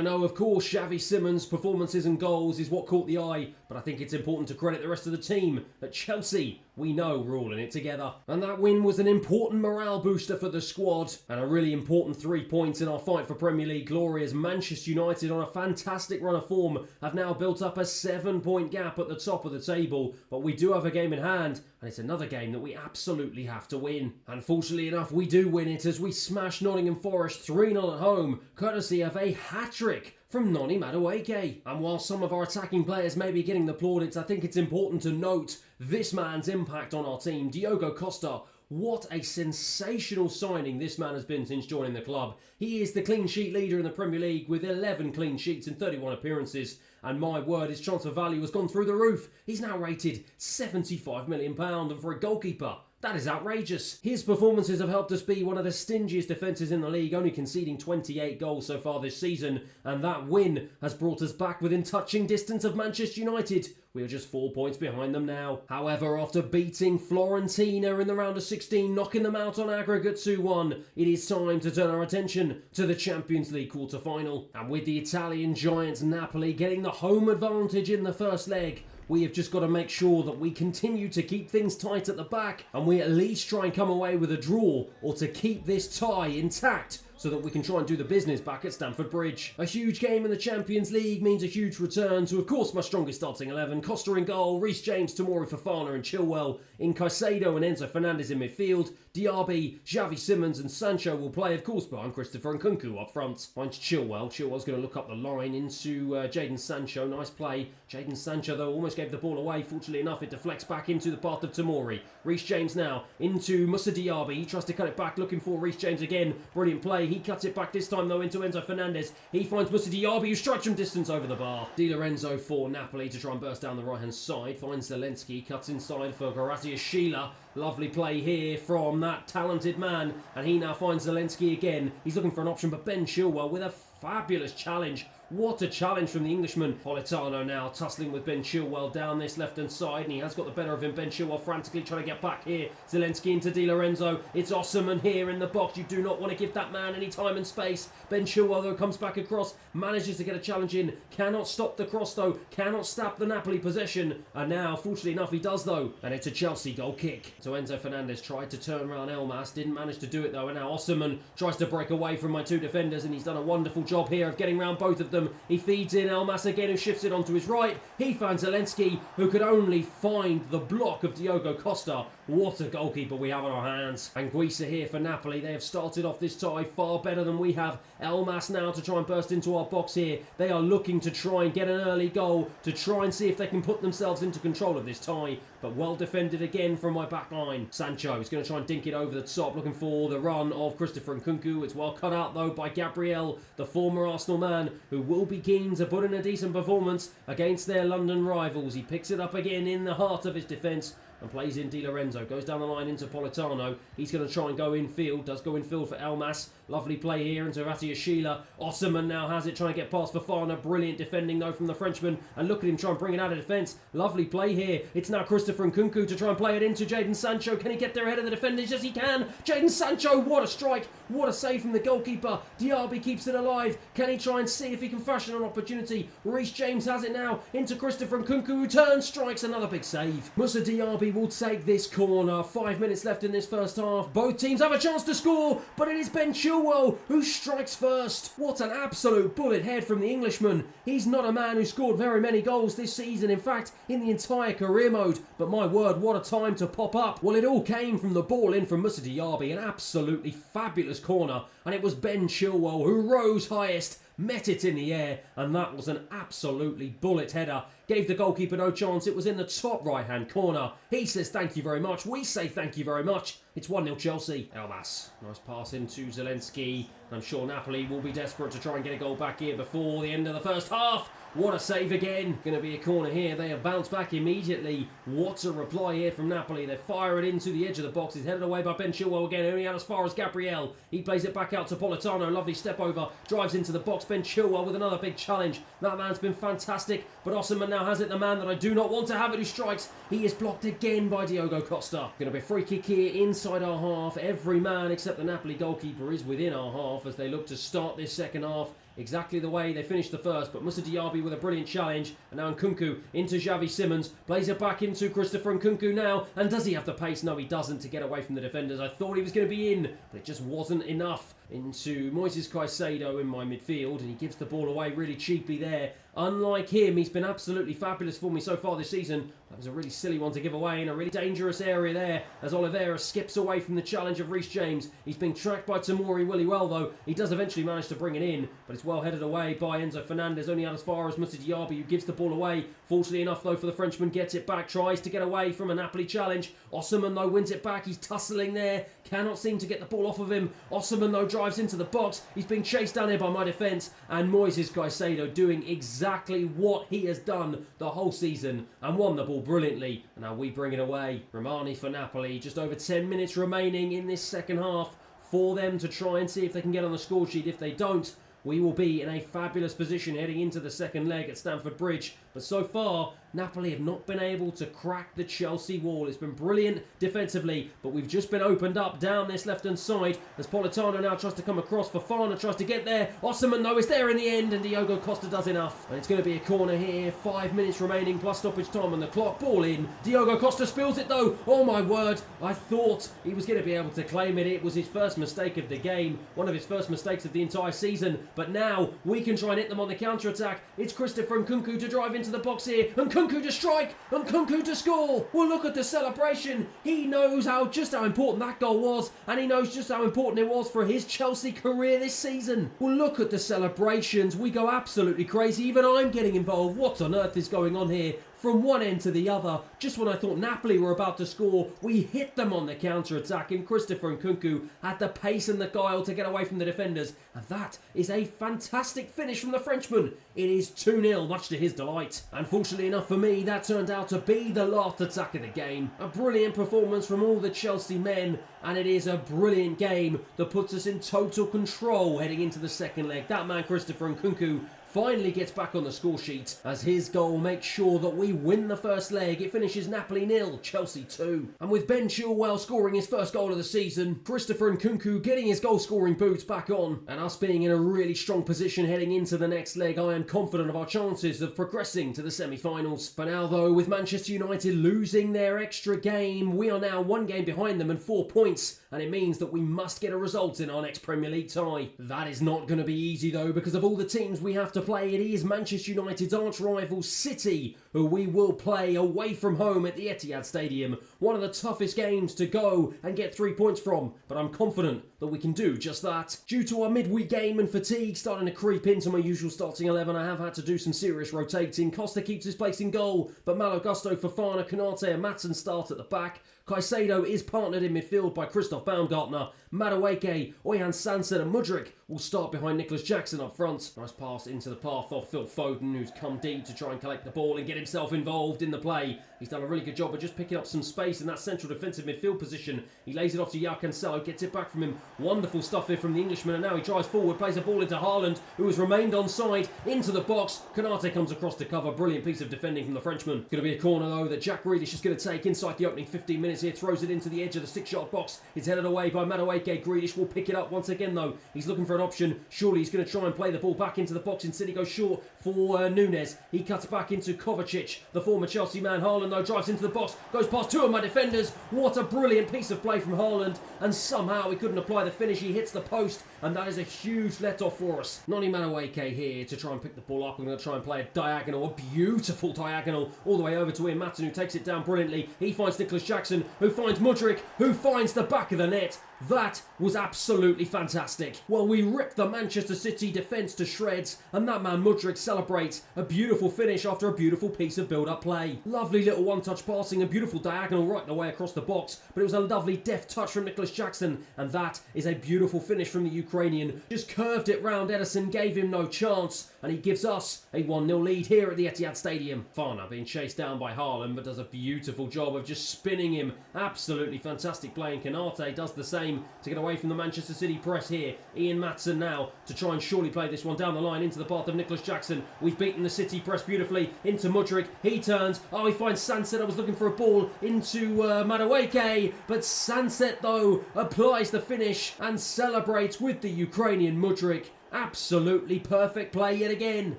know, of course, Xavi Simons' performances and goals is what caught the eye, but I think it's important to credit the rest of the team. At Chelsea, we know we're all in it together. And that win was an important morale booster for the squad, and a really important 3 points in our fight for Premier League glory, as Manchester United, on a fantastic run of form, have now built up a 7-point gap at the top of the table. But we do have a game in hand, and it's another game that we absolutely have to win. And fortunately enough, we do win it as we smash Nottingham Forest 3-0 at home, courtesy of a hat-trick from Noni Madueke. And while some of our attacking players may be getting the plaudits, I think it's important to note this man's impact on our team. Diogo Costa, what a sensational signing this man has been since joining the club. He is the clean sheet leader in the Premier League with 11 clean sheets in 31 appearances. And my word, his transfer value has gone through the roof. He's now rated £75 million, and for a goalkeeper, that is outrageous. His performances have helped us be one of the stingiest defences in the league, only conceding 28 goals so far this season, and that win has brought us back within touching distance of Manchester United. We are just 4 points behind them now. However, after beating Fiorentina in the round of 16, knocking them out on aggregate 2-1, it is time to turn our attention to the Champions League quarter-final. And with the Italian giants Napoli getting the home advantage in the first leg, we have just got to make sure that we continue to keep things tight at the back and we at least try and come away with a draw or to keep this tie intact so that we can try and do the business back at Stamford Bridge. A huge game in the Champions League means a huge return to, of course, my strongest starting 11. Costa in goal, Reece James, Tomori, Fofana and Chilwell. In Caicedo and Enzo Fernandez in midfield. Diaby, Xavi Simons and Sancho will play, of course, behind Christopher Nkunku up front. Finds Chilwell. Chilwell's going to look up the line into Jadon Sancho. Nice play. Jadon Sancho, though, almost gave the ball away. Fortunately enough, it deflects back into the path of Tomori. Reece James now into Moussa Diaby. He tries to cut it back, looking for Reece James again. Brilliant play. He cuts it back this time, though, into Enzo Fernandez. He finds Moussa Diaby, who strikes from distance over the bar. Di Lorenzo for Napoli to try and burst down the right-hand side. Finds Zelensky, cuts inside for Gvardiashvili. Lovely play here from that talented man, and he now finds Zelensky again. He's looking for an option, but Ben Chilwell with a fabulous challenge. What a challenge from the Englishman. Politano now tussling with Ben Chilwell down this left-hand side, and he has got the better of him. Ben Chilwell frantically trying to get back here. Zelensky into Di Lorenzo. It's Osimhen here in the box. You do not want to give that man any time and space. Ben Chilwell, though, comes back across, manages to get a challenge in. Cannot stop the cross, though. Cannot stop the Napoli possession. And now, fortunately enough, he does, though. And it's a Chelsea goal kick. So Enzo Fernandez tried to turn around Elmas. Didn't manage to do it, though. And now Osimhen tries to break away from my two defenders, and he's done a wonderful job here of getting around both of them. He feeds in Elmas again, who shifts it onto his right. He finds Zelensky, who could only find the block of Diogo Costa. What a goalkeeper we have on our hands. And Guisa here for Napoli. They have started off this tie far better than we have. Elmas now to try and burst into our box here. They are looking to try and get an early goal, to try and see if they can put themselves into control of this tie. But well defended again from my back line. Sancho is going to try and dink it over the top, looking for the run of Christopher Nkunku. It's well cut out, though, by Gabriel, the former Arsenal man, who will be keen to put in a decent performance against their London rivals. He picks it up again in the heart of his defence and plays in Di Lorenzo. Goes down the line into Politano. He's going to try and go infield. Does go infield for Elmas. Lovely play here into Gvardiashvili. Osimhen now has it, trying to get past Fofana. Brilliant defending, though, from the Frenchman. And look at him try and bring it out of defence. Lovely play here. It's now Christopher Nkunku to try and play it into Jadon Sancho. Can he get there ahead of the defenders? Yes, he can. Jadon Sancho, what a strike. What a save from the goalkeeper. Diaby keeps it alive. Can he try and see if he can fashion an opportunity? Reece James has it now into Christopher Nkunku, who turns, strikes, another big save. Moussa Diaby Napoli will take this corner. 5 minutes left in this first half. Both teams have a chance to score, but it is Ben Chilwell who strikes first. What an absolute bullet head from the Englishman. He's not a man who scored very many goals this season, in fact, in the entire career mode. But my word, what a time to pop up. Well, it all came from the ball in from Moussa Diaby, an absolutely fabulous corner, and it was Ben Chilwell who rose highest, met it in the air, and that was an absolutely bullet header. Gave the goalkeeper no chance. It was in the top right-hand corner. He says thank you very much. We say thank you very much. It's 1-0 Chelsea. Elmas, nice pass into Zelensky. I'm sure Napoli will be desperate to try and get a goal back here before the end of the first half. What a save again. Going to be a corner here. They have bounced back immediately. What a reply here from Napoli. They fire it into the edge of the box. It's headed away by Ben Chilwell again. Only out as far as Gabriel. He plays it back out to Politano. Lovely step over. Drives into the box. Ben Chilwell with another big challenge. That man's been fantastic. But Osimhen now has it. The man that I do not want to have it who strikes. He is blocked again by Diogo Costa. Going to be a free kick here inside our half. Every man except the Napoli goalkeeper is within our half as they look to start this second half exactly the way they finished the first. But Moussa Diaby with a brilliant challenge, and now Nkunku into Xavi Simons, plays it back into Christopher Nkunku now, and does he have the pace? No, he doesn't, to get away from the defenders. I thought he was going to be in, but it just wasn't enough. Into Moises Caicedo in my midfield, and he gives the ball away really cheaply there. Unlike him, he's been absolutely fabulous for me so far this season. That was a really silly one to give away in a really dangerous area there as Oliveira skips away from the challenge of Reece James. He's being tracked by Tamori really well though. He does eventually manage to bring it in, but it's well headed away by Enzo Fernandez, only out as far as Moussa Diaby, who gives the ball away. Fortunately enough though for the Frenchman, gets it back, tries to get away from a Napoli challenge. Osimhen though wins it back, he's tussling there, cannot seem to get the ball off of him. Osimhen though drives into the box, he's being chased down here by my defence, and Moises Caicedo doing exactly what he has done the whole season and won the ball brilliantly. And now we bring it away. Romani for Napoli, just over 10 minutes remaining in this second half for them to try and see if they can get on the score sheet. If they don't, we will be in a fabulous position heading into the second leg at Stamford Bridge. But so far, Napoli have not been able to crack the Chelsea wall. It's been brilliant defensively, but we've just been opened up down this left-hand side as Politano now tries to come across. Fofana tries to get there. Osimhen, though, is there in the end, and Diogo Costa does enough. And it's going to be a corner here. 5 minutes remaining plus stoppage time on the clock. Ball in. Diogo Costa spills it, though. Oh, my word. I thought he was going to be able to claim it. It was his first mistake of the game. One of his first mistakes of the entire season. But now we can try and hit them on the counter-attack. It's Christopher Nkunku to drive into the box here. Nkunku to strike. Nkunku to score. Well, look at the celebration. He knows just how important that goal was, and he knows just how important it was for his Chelsea career this season. Well, look at the celebrations. We go absolutely crazy. Even I'm getting involved. What on earth is going on here? From one end to the other, just when I thought Napoli were about to score, we hit them on the counter-attack, and Christopher Nkunku had the pace and the guile to get away from the defenders, and that is a fantastic finish from the Frenchman. It is 2-0, much to his delight. Unfortunately enough for me, that turned out to be the last attack of the game. A brilliant performance from all the Chelsea men, and it is a brilliant game that puts us in total control heading into the second leg. That man, Christopher Nkunku, finally gets back on the score sheet as his goal makes sure that we win the first leg. It finishes Napoli 0, Chelsea 2. And with Ben Chilwell scoring his first goal of the season, Christopher Nkunku getting his goal-scoring boots back on, and us being in a really strong position heading into the next leg, I am confident of our chances of progressing to the semi-finals. For now though, with Manchester United losing their extra game, we are now 1 game behind them and 4 points, and it means that we must get a result in our next Premier League tie. That is not going to be easy though, because of all the teams we have to play. It is Manchester United's arch-rival City who we will play away from home at the Etihad Stadium. One of the toughest games to go and get 3 points from, but I'm confident that we can do just that. Due to our midweek game and fatigue starting to creep into my usual starting 11, I have had to do some serious rotating. Costa keeps his place in goal, but Malo Gusto, Fofana, Konate and Maatsen start at the back. Caicedo is partnered in midfield by Christoph Baumgartner. Madueke, Oyan Sanson and Mudryk will start behind Nicholas Jackson up front. Nice pass into the path of Phil Foden, who's come deep to try and collect the ball and get himself involved in the play. He's done a really good job of just picking up some space in that central defensive midfield position. He lays it off to João Cancelo, gets it back from him. Wonderful stuff here from the Englishman, and now he drives forward, plays a ball into Haaland, who has remained onside, into the box. Konate comes across to cover. Brilliant piece of defending from the Frenchman. Going to be a corner though that Jack Grealish is going to take inside the opening 15 minutes here. Throws it into the edge of the 6-yard box. It's headed away by Madueke. Grealish will pick it up once again though. He's looking for an option. Surely he's going to try and play the ball back into the box. Instead he goes short for Nunes. He cuts back into Kovacic, the former Chelsea man. Haaland Haaland though drives into the box, goes past two of my defenders. What a brilliant piece of play from Haaland, and somehow he couldn't apply the finish. He hits the post, and that is a huge let-off for us. Noni Madueke here to try and pick the ball up. I'm going to try and play a diagonal, a beautiful diagonal, all the way over to Ian Maatsen, who takes it down brilliantly. He finds Nicholas Jackson, who finds Mudryk, who finds the back of the net. That was absolutely fantastic. Well, we ripped the Manchester City defence to shreds, and that man Mudryk celebrates a beautiful finish after a beautiful piece of build-up play. Lovely little one-touch passing, a beautiful diagonal right the way across the box, but it was a lovely deft touch from Nicholas Jackson, and that is a beautiful finish from the Ukrainian. Just curved it round Ederson, gave him no chance, and he gives us a 1-0 lead here at the Etihad Stadium. Fana being chased down by Haaland, but does a beautiful job of just spinning him. Absolutely fantastic play, and Kanate does the same to get away from the Manchester City press here. Ian Maatsen now to try and surely play this one down the line into the path of Nicholas Jackson. We've beaten the City press beautifully into Mudryk. He turns. Oh, he finds Sanset. I was looking for a ball into Madueke, but Sanset though applies the finish and celebrates with the Ukrainian Mudryk. Absolutely perfect play yet again.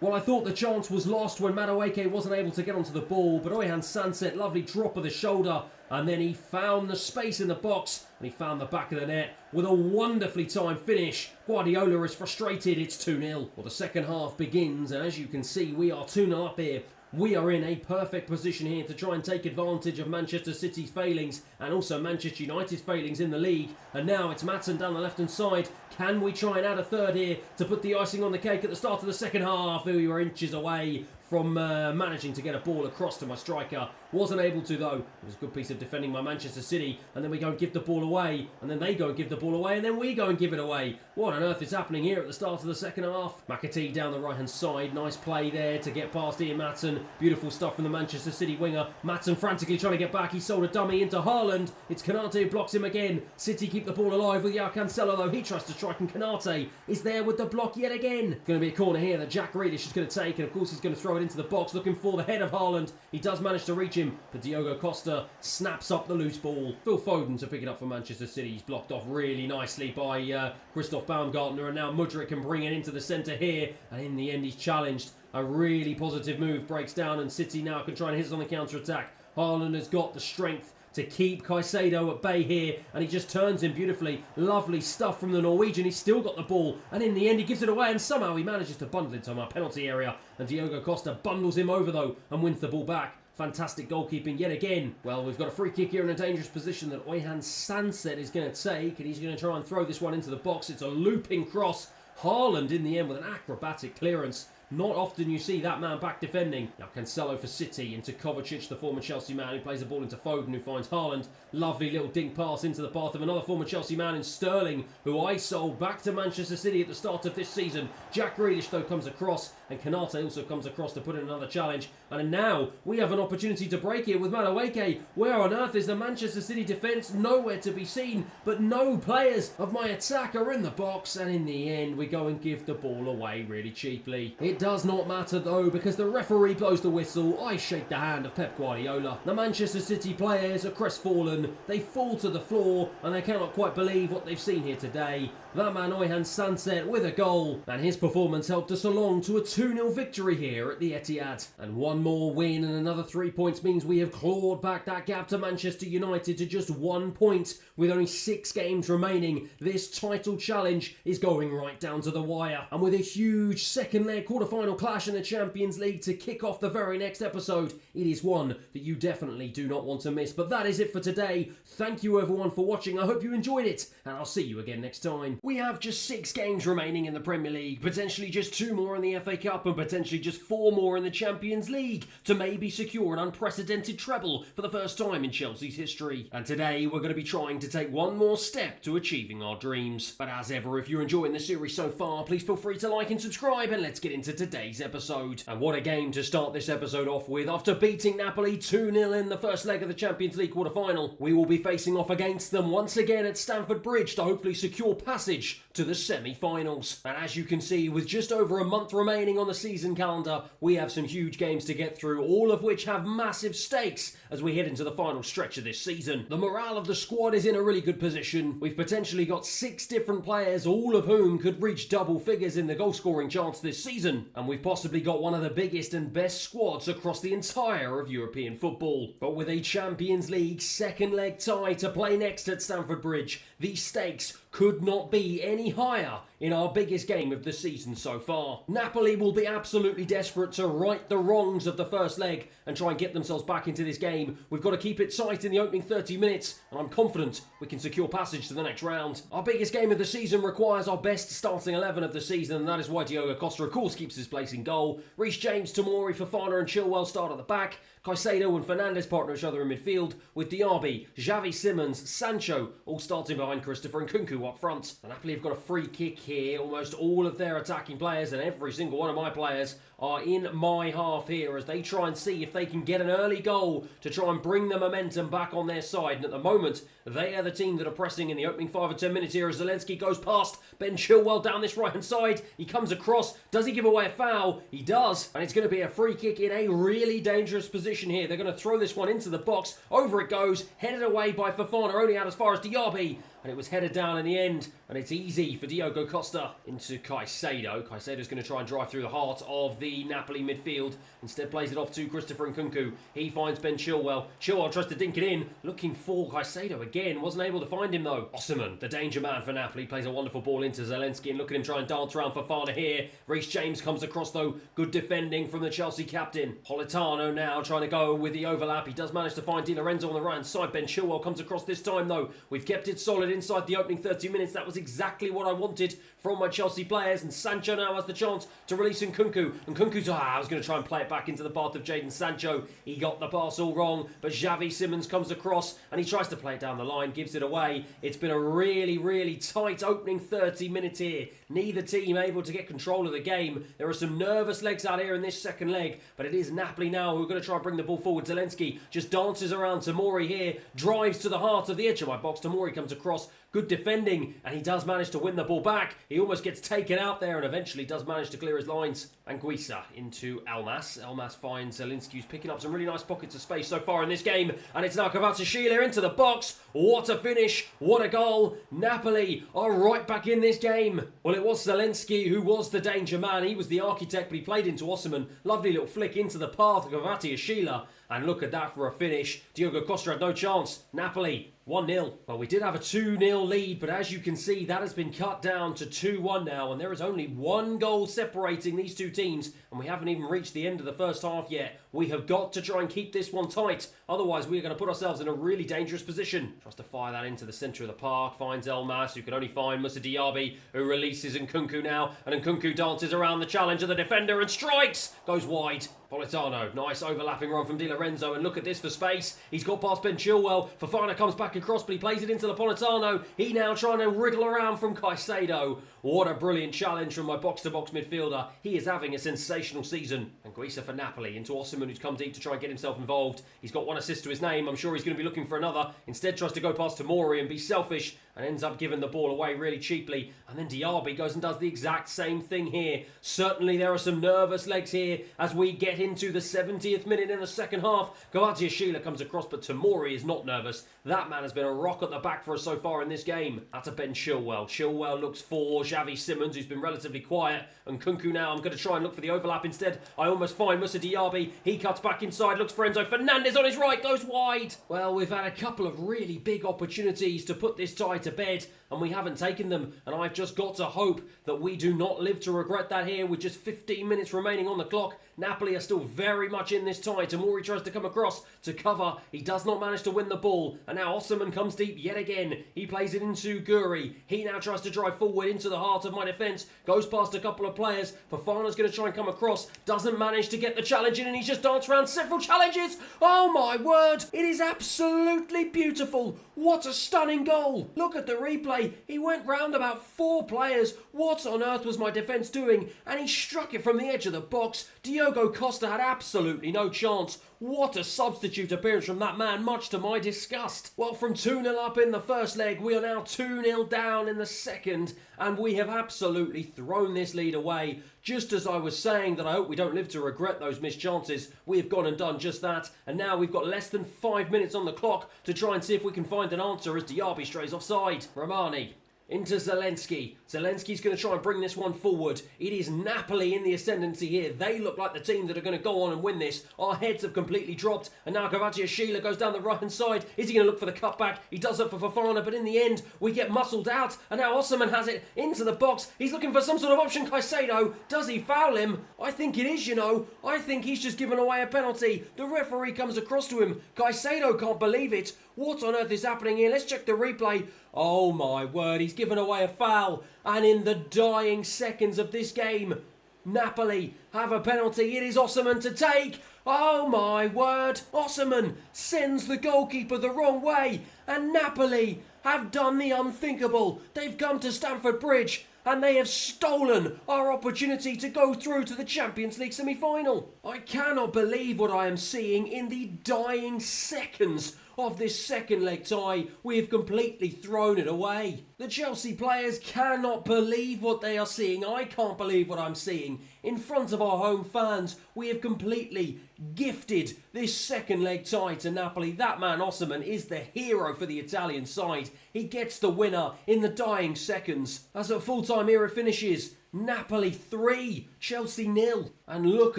Well, I thought the chance was lost when Madueke wasn't able to get onto the ball, but Oyhan Sanset, lovely drop of the shoulder, and then he found the space in the box, and he found the back of the net with a wonderfully timed finish. Guardiola is frustrated, it's 2-0. Well, the second half begins, and as you can see, we are 2-0 up here. We are in a perfect position here to try and take advantage of Manchester City's failings and also Manchester United's failings in the league. And now it's Maatsen down the left-hand side. Can we try and add a third here to put the icing on the cake at the start of the second half? We were inches away from managing to get a ball across to my striker. Wasn't able to though. It was a good piece of defending by Manchester City, and then we go and give the ball away, and then they go and give the ball away, and then we go and give it away. What on earth is happening here at the start of the second half? McAtee down the right hand side. Nice play there to get past Ian Maatsen. Beautiful stuff from the Manchester City winger. Maatsen frantically trying to get back. He sold a dummy into Haaland. It's Kanate who blocks him again. City keep the ball alive with João Cancelo though. He tries to strike, and Kanate is there with the block yet again. Going to be a corner here that Jack Grealish is going to take, and of course he's going to throw it into the box looking for the head of Haaland. He does manage to reach him, but Diogo Costa snaps up the loose ball. Phil Foden to pick it up for Manchester City. He's blocked off really nicely by Christoph Baumgartner, and now Mudryk can bring it into the centre here, and in the end he's challenged. A really positive move breaks down, and City now can try and hit us on the counter-attack. Haaland has got the strength to keep Caicedo at bay here, and he just turns him beautifully. Lovely stuff from the Norwegian. He's still got the ball, and in the end he gives it away, and somehow he manages to bundle into our penalty area, and Diogo Costa bundles him over though and wins the ball back. Fantastic goalkeeping yet again. Well, we've got a free kick here in a dangerous position that Oyhan Sanset is going to take, and he's going to try and throw this one into the box. It's a looping cross. Haaland in the end with an acrobatic clearance. Not often you see that man back defending. Now Cancelo for City into Kovacic, the former Chelsea man, who plays the ball into Foden, who finds Haaland. Lovely little dink pass into the path of another former Chelsea man in Sterling, who I sold back to Manchester City at the start of this season. Jack Grealish though comes across, and Kanate also comes across to put in another challenge. And now we have an opportunity to break it with Madueke. Where on earth is the Manchester City defence? Nowhere to be seen, but no players of my attack are in the box, and in the end we go and give the ball away really cheaply. It does not matter though, because the referee blows the whistle. I shake the hand of Pep Guardiola. The Manchester City players are crestfallen. They fall to the floor, and they cannot quite believe what they've seen here today. That man Oyhan Sanset with a goal, and his performance helped us along to a 2-0 victory here at the Etihad. And one more win and another 3 points means we have clawed back that gap to Manchester United to just 1 point with only 6 games remaining. This title challenge is going right down to the wire, and with a huge second leg quarter-final clash in the Champions League to kick off the very next episode, it is one that you definitely do not want to miss. But that is it for today. Thank you everyone for watching. I hope you enjoyed it, and I'll see you again next time. We have just 6 games remaining in the Premier League, potentially just 2 more in the FA Cup, and potentially just 4 more in the Champions League to maybe secure an unprecedented treble for the first time in Chelsea's history. And today we're going to be trying to take one more step to achieving our dreams. But as ever, if you're enjoying the series so far, please feel free to like and subscribe, and let's get into today's episode. And what a game to start this episode off with. After beating Napoli 2-0 in the first leg of the Champions League quarter-final, we will be facing off against them once again at Stamford Bridge to hopefully secure passage to the semi-finals. And as you can see, with just over a month remaining remaining on the season calendar, we have some huge games to get through, all of which have massive stakes as we head into the final stretch of this season. The morale of the squad is in a really good position. We've potentially got 6 different players, all of whom could reach double figures in the goal scoring chance this season. And we've possibly got one of the biggest and best squads across the entire of European football. But with a Champions League second leg tie to play next at Stamford Bridge, these stakes could not be any higher in our biggest game of the season so far. Napoli will be absolutely desperate to right the wrongs of the first leg and try and get themselves back into this game. We've got to keep it tight in the opening 30 minutes, and I'm confident we can secure passage to the next round. Our biggest game of the season requires our best starting 11 of the season, and that is why Diogo Costa, of course, keeps his place in goal. Reece James, Tomori, Fofana and Chilwell start at the back. Caicedo and Fernandes partner each other in midfield, with Diaby, Xavi Simons, Sancho all starting behind Christopher and Nkunku up front. And Napoli have got a free kick here. Almost all of their attacking players and every single one of my players are in my half here as they try and see if they can get an early goal to try and bring the momentum back on their side. And at the moment, they are the team that are pressing in the opening 5 or 10 minutes here as Zelensky goes past Ben Chilwell down this right-hand side. He comes across. Does he give away a foul? He does. And it's going to be a free kick in a really dangerous position here. They're going to throw this one into the box. Over it goes. Headed away by Fofana, only out as far as Diaby. And it was headed down in the end. And it's easy for Diogo Costa into Caicedo. Caicedo's going to try and drive through the heart of the Napoli midfield. Instead plays it off to Christopher Nkunku. He finds Ben Chilwell. Chilwell tries to dink it in. Looking for Caicedo again. Wasn't able to find him though. Osimhen, the danger man for Napoli, plays a wonderful ball into Zelensky. And look at him try and dance around Fofana here. Reece James comes across though. Good defending from the Chelsea captain. Politano now trying to go with the overlap. He does manage to find Di Lorenzo on the right hand side. Ben Chilwell comes across this time though. We've kept it solid inside the opening 30 minutes. That was exactly what I wanted from my Chelsea players. And Sancho now has the chance to release Nkunku. Nkunku's, I was going to try and play it back into the path of Jadon Sancho. He got the pass all wrong, but Xavi Simons comes across and he tries to play it down the line, gives it away. It's been a really, really tight opening 30 minutes here. Neither team able to get control of the game. There are some nervous legs out here in this second leg, but it is Napoli now who are going to try and bring the ball forward. Zelensky just dances around Tomori here, drives to the heart of the edge of my box. Tomori comes across. Good defending, and he does manage to win the ball back. He almost gets taken out there and eventually does manage to clear his lines. Anguissa into Elmas. Elmas finds Zelensky, who's picking up some really nice pockets of space so far in this game. And it's now Kvaratskhelia into the box. What a finish. What a goal. Napoli are right back in this game. Well, it was Zelensky who was the danger man. He was the architect, but he played into Osimhen. Lovely little flick into the path of Kvaratskhelia. And look at that for a finish. Diogo Costa had no chance. Napoli 1-0. Well, we did have a 2-0 lead, but as you can see, that has been cut down to 2-1 now, and there is only one goal separating these two teams, and we haven't even reached the end of the first half yet. We have got to try and keep this one tight, otherwise we are going to put ourselves in a really dangerous position. Tries to fire that into the centre of the park, finds Elmas, who can only find Moussa Diaby, who releases Nkunku now, and Nkunku dances around the challenge of the defender and strikes! Goes wide. Politano, nice overlapping run from Di Lorenzo, and look at this for space. He's got past Ben Chilwell. Fofana comes back across, but he plays it into Politano. He now trying to wriggle around from Caicedo. What a brilliant challenge from my box-to-box midfielder. He is having a sensational season. Anguissa for Napoli into Osimhen, who's come deep to try and get himself involved. He's got 1 assist to his name. I'm sure he's going to be looking for another. Instead tries to go past Tomori and be selfish and ends up giving the ball away really cheaply. And then Diaby goes and does the exact same thing here. Certainly there are some nervous legs here as we get into the 70th minute in the second half. Kvaratskhelia comes across, but Tomori is not nervous. That man has been a rock at the back for us so far in this game. That's a Ben Chilwell. Chilwell looks for Xavi Simons, who's been relatively quiet. And Nkunku now, I'm going to try and look for the overlap instead. I almost find Moussa Diaby. He cuts back inside, looks for Enzo Fernandez on his right, goes wide. Well, we've had a couple of really big opportunities to put this tie to bed, and we haven't taken them, and I've just got to hope that we do not live to regret that here with just 15 minutes remaining on the clock. Napoli are still very much in this tie. Tomori tries to come across to cover. He does not manage to win the ball, and now Osimhen comes deep yet again. He plays it into Guri. He now tries to drive forward into the heart of my defence, goes past a couple of players. Fofana's going to try and come across, doesn't manage to get the challenge in, and he's just danced around several challenges. Oh my word, it is absolutely beautiful. What a stunning goal. Look at the replay. He went round about 4 players. What on earth was my defence doing? And he struck it from the edge of the box. Diogo Costa had absolutely no chance. What a substitute appearance from that man, much to my disgust. Well, from 2-0 up in the first leg, we are now 2-0 down in the second, and we have absolutely thrown this lead away. Just as I was saying that I hope we don't live to regret those missed chances, we have gone and done just that, and now we've got less than 5 minutes on the clock to try and see if we can find an answer as Diaby strays offside. Romani into Zelensky. Zelensky's going to try and bring this one forward. It is Napoli in the ascendancy here. They look like the team that are going to go on and win this. Our heads have completely dropped, and now Gvardiol goes down the right-hand side. Is he going to look for the cutback? He does it for Fofana, but in the end, we get muscled out, and now Osimhen has it into the box. He's looking for some sort of option. Caicedo, does he foul him? I think it is, you know. I think he's just given away a penalty. The referee comes across to him. Caicedo can't believe it. What on earth is happening here? Let's check the replay. Oh my word, he's given away a foul. And in the dying seconds of this game, Napoli have a penalty. It is Osimhen to take. Oh my word. Osimhen sends the goalkeeper the wrong way. And Napoli have done the unthinkable. They've come to Stamford Bridge and they have stolen our opportunity to go through to the Champions League semi-final. I cannot believe what I am seeing in the dying seconds of this second leg tie. We have completely thrown it away. The Chelsea players cannot believe what they are seeing. I can't believe what I'm seeing. In front of our home fans, we have completely gifted this second leg tie to Napoli. That man Osimhen is the hero for the Italian side. He gets the winner in the dying seconds. As a full-time era finishes, Napoli 3, Chelsea 0. And look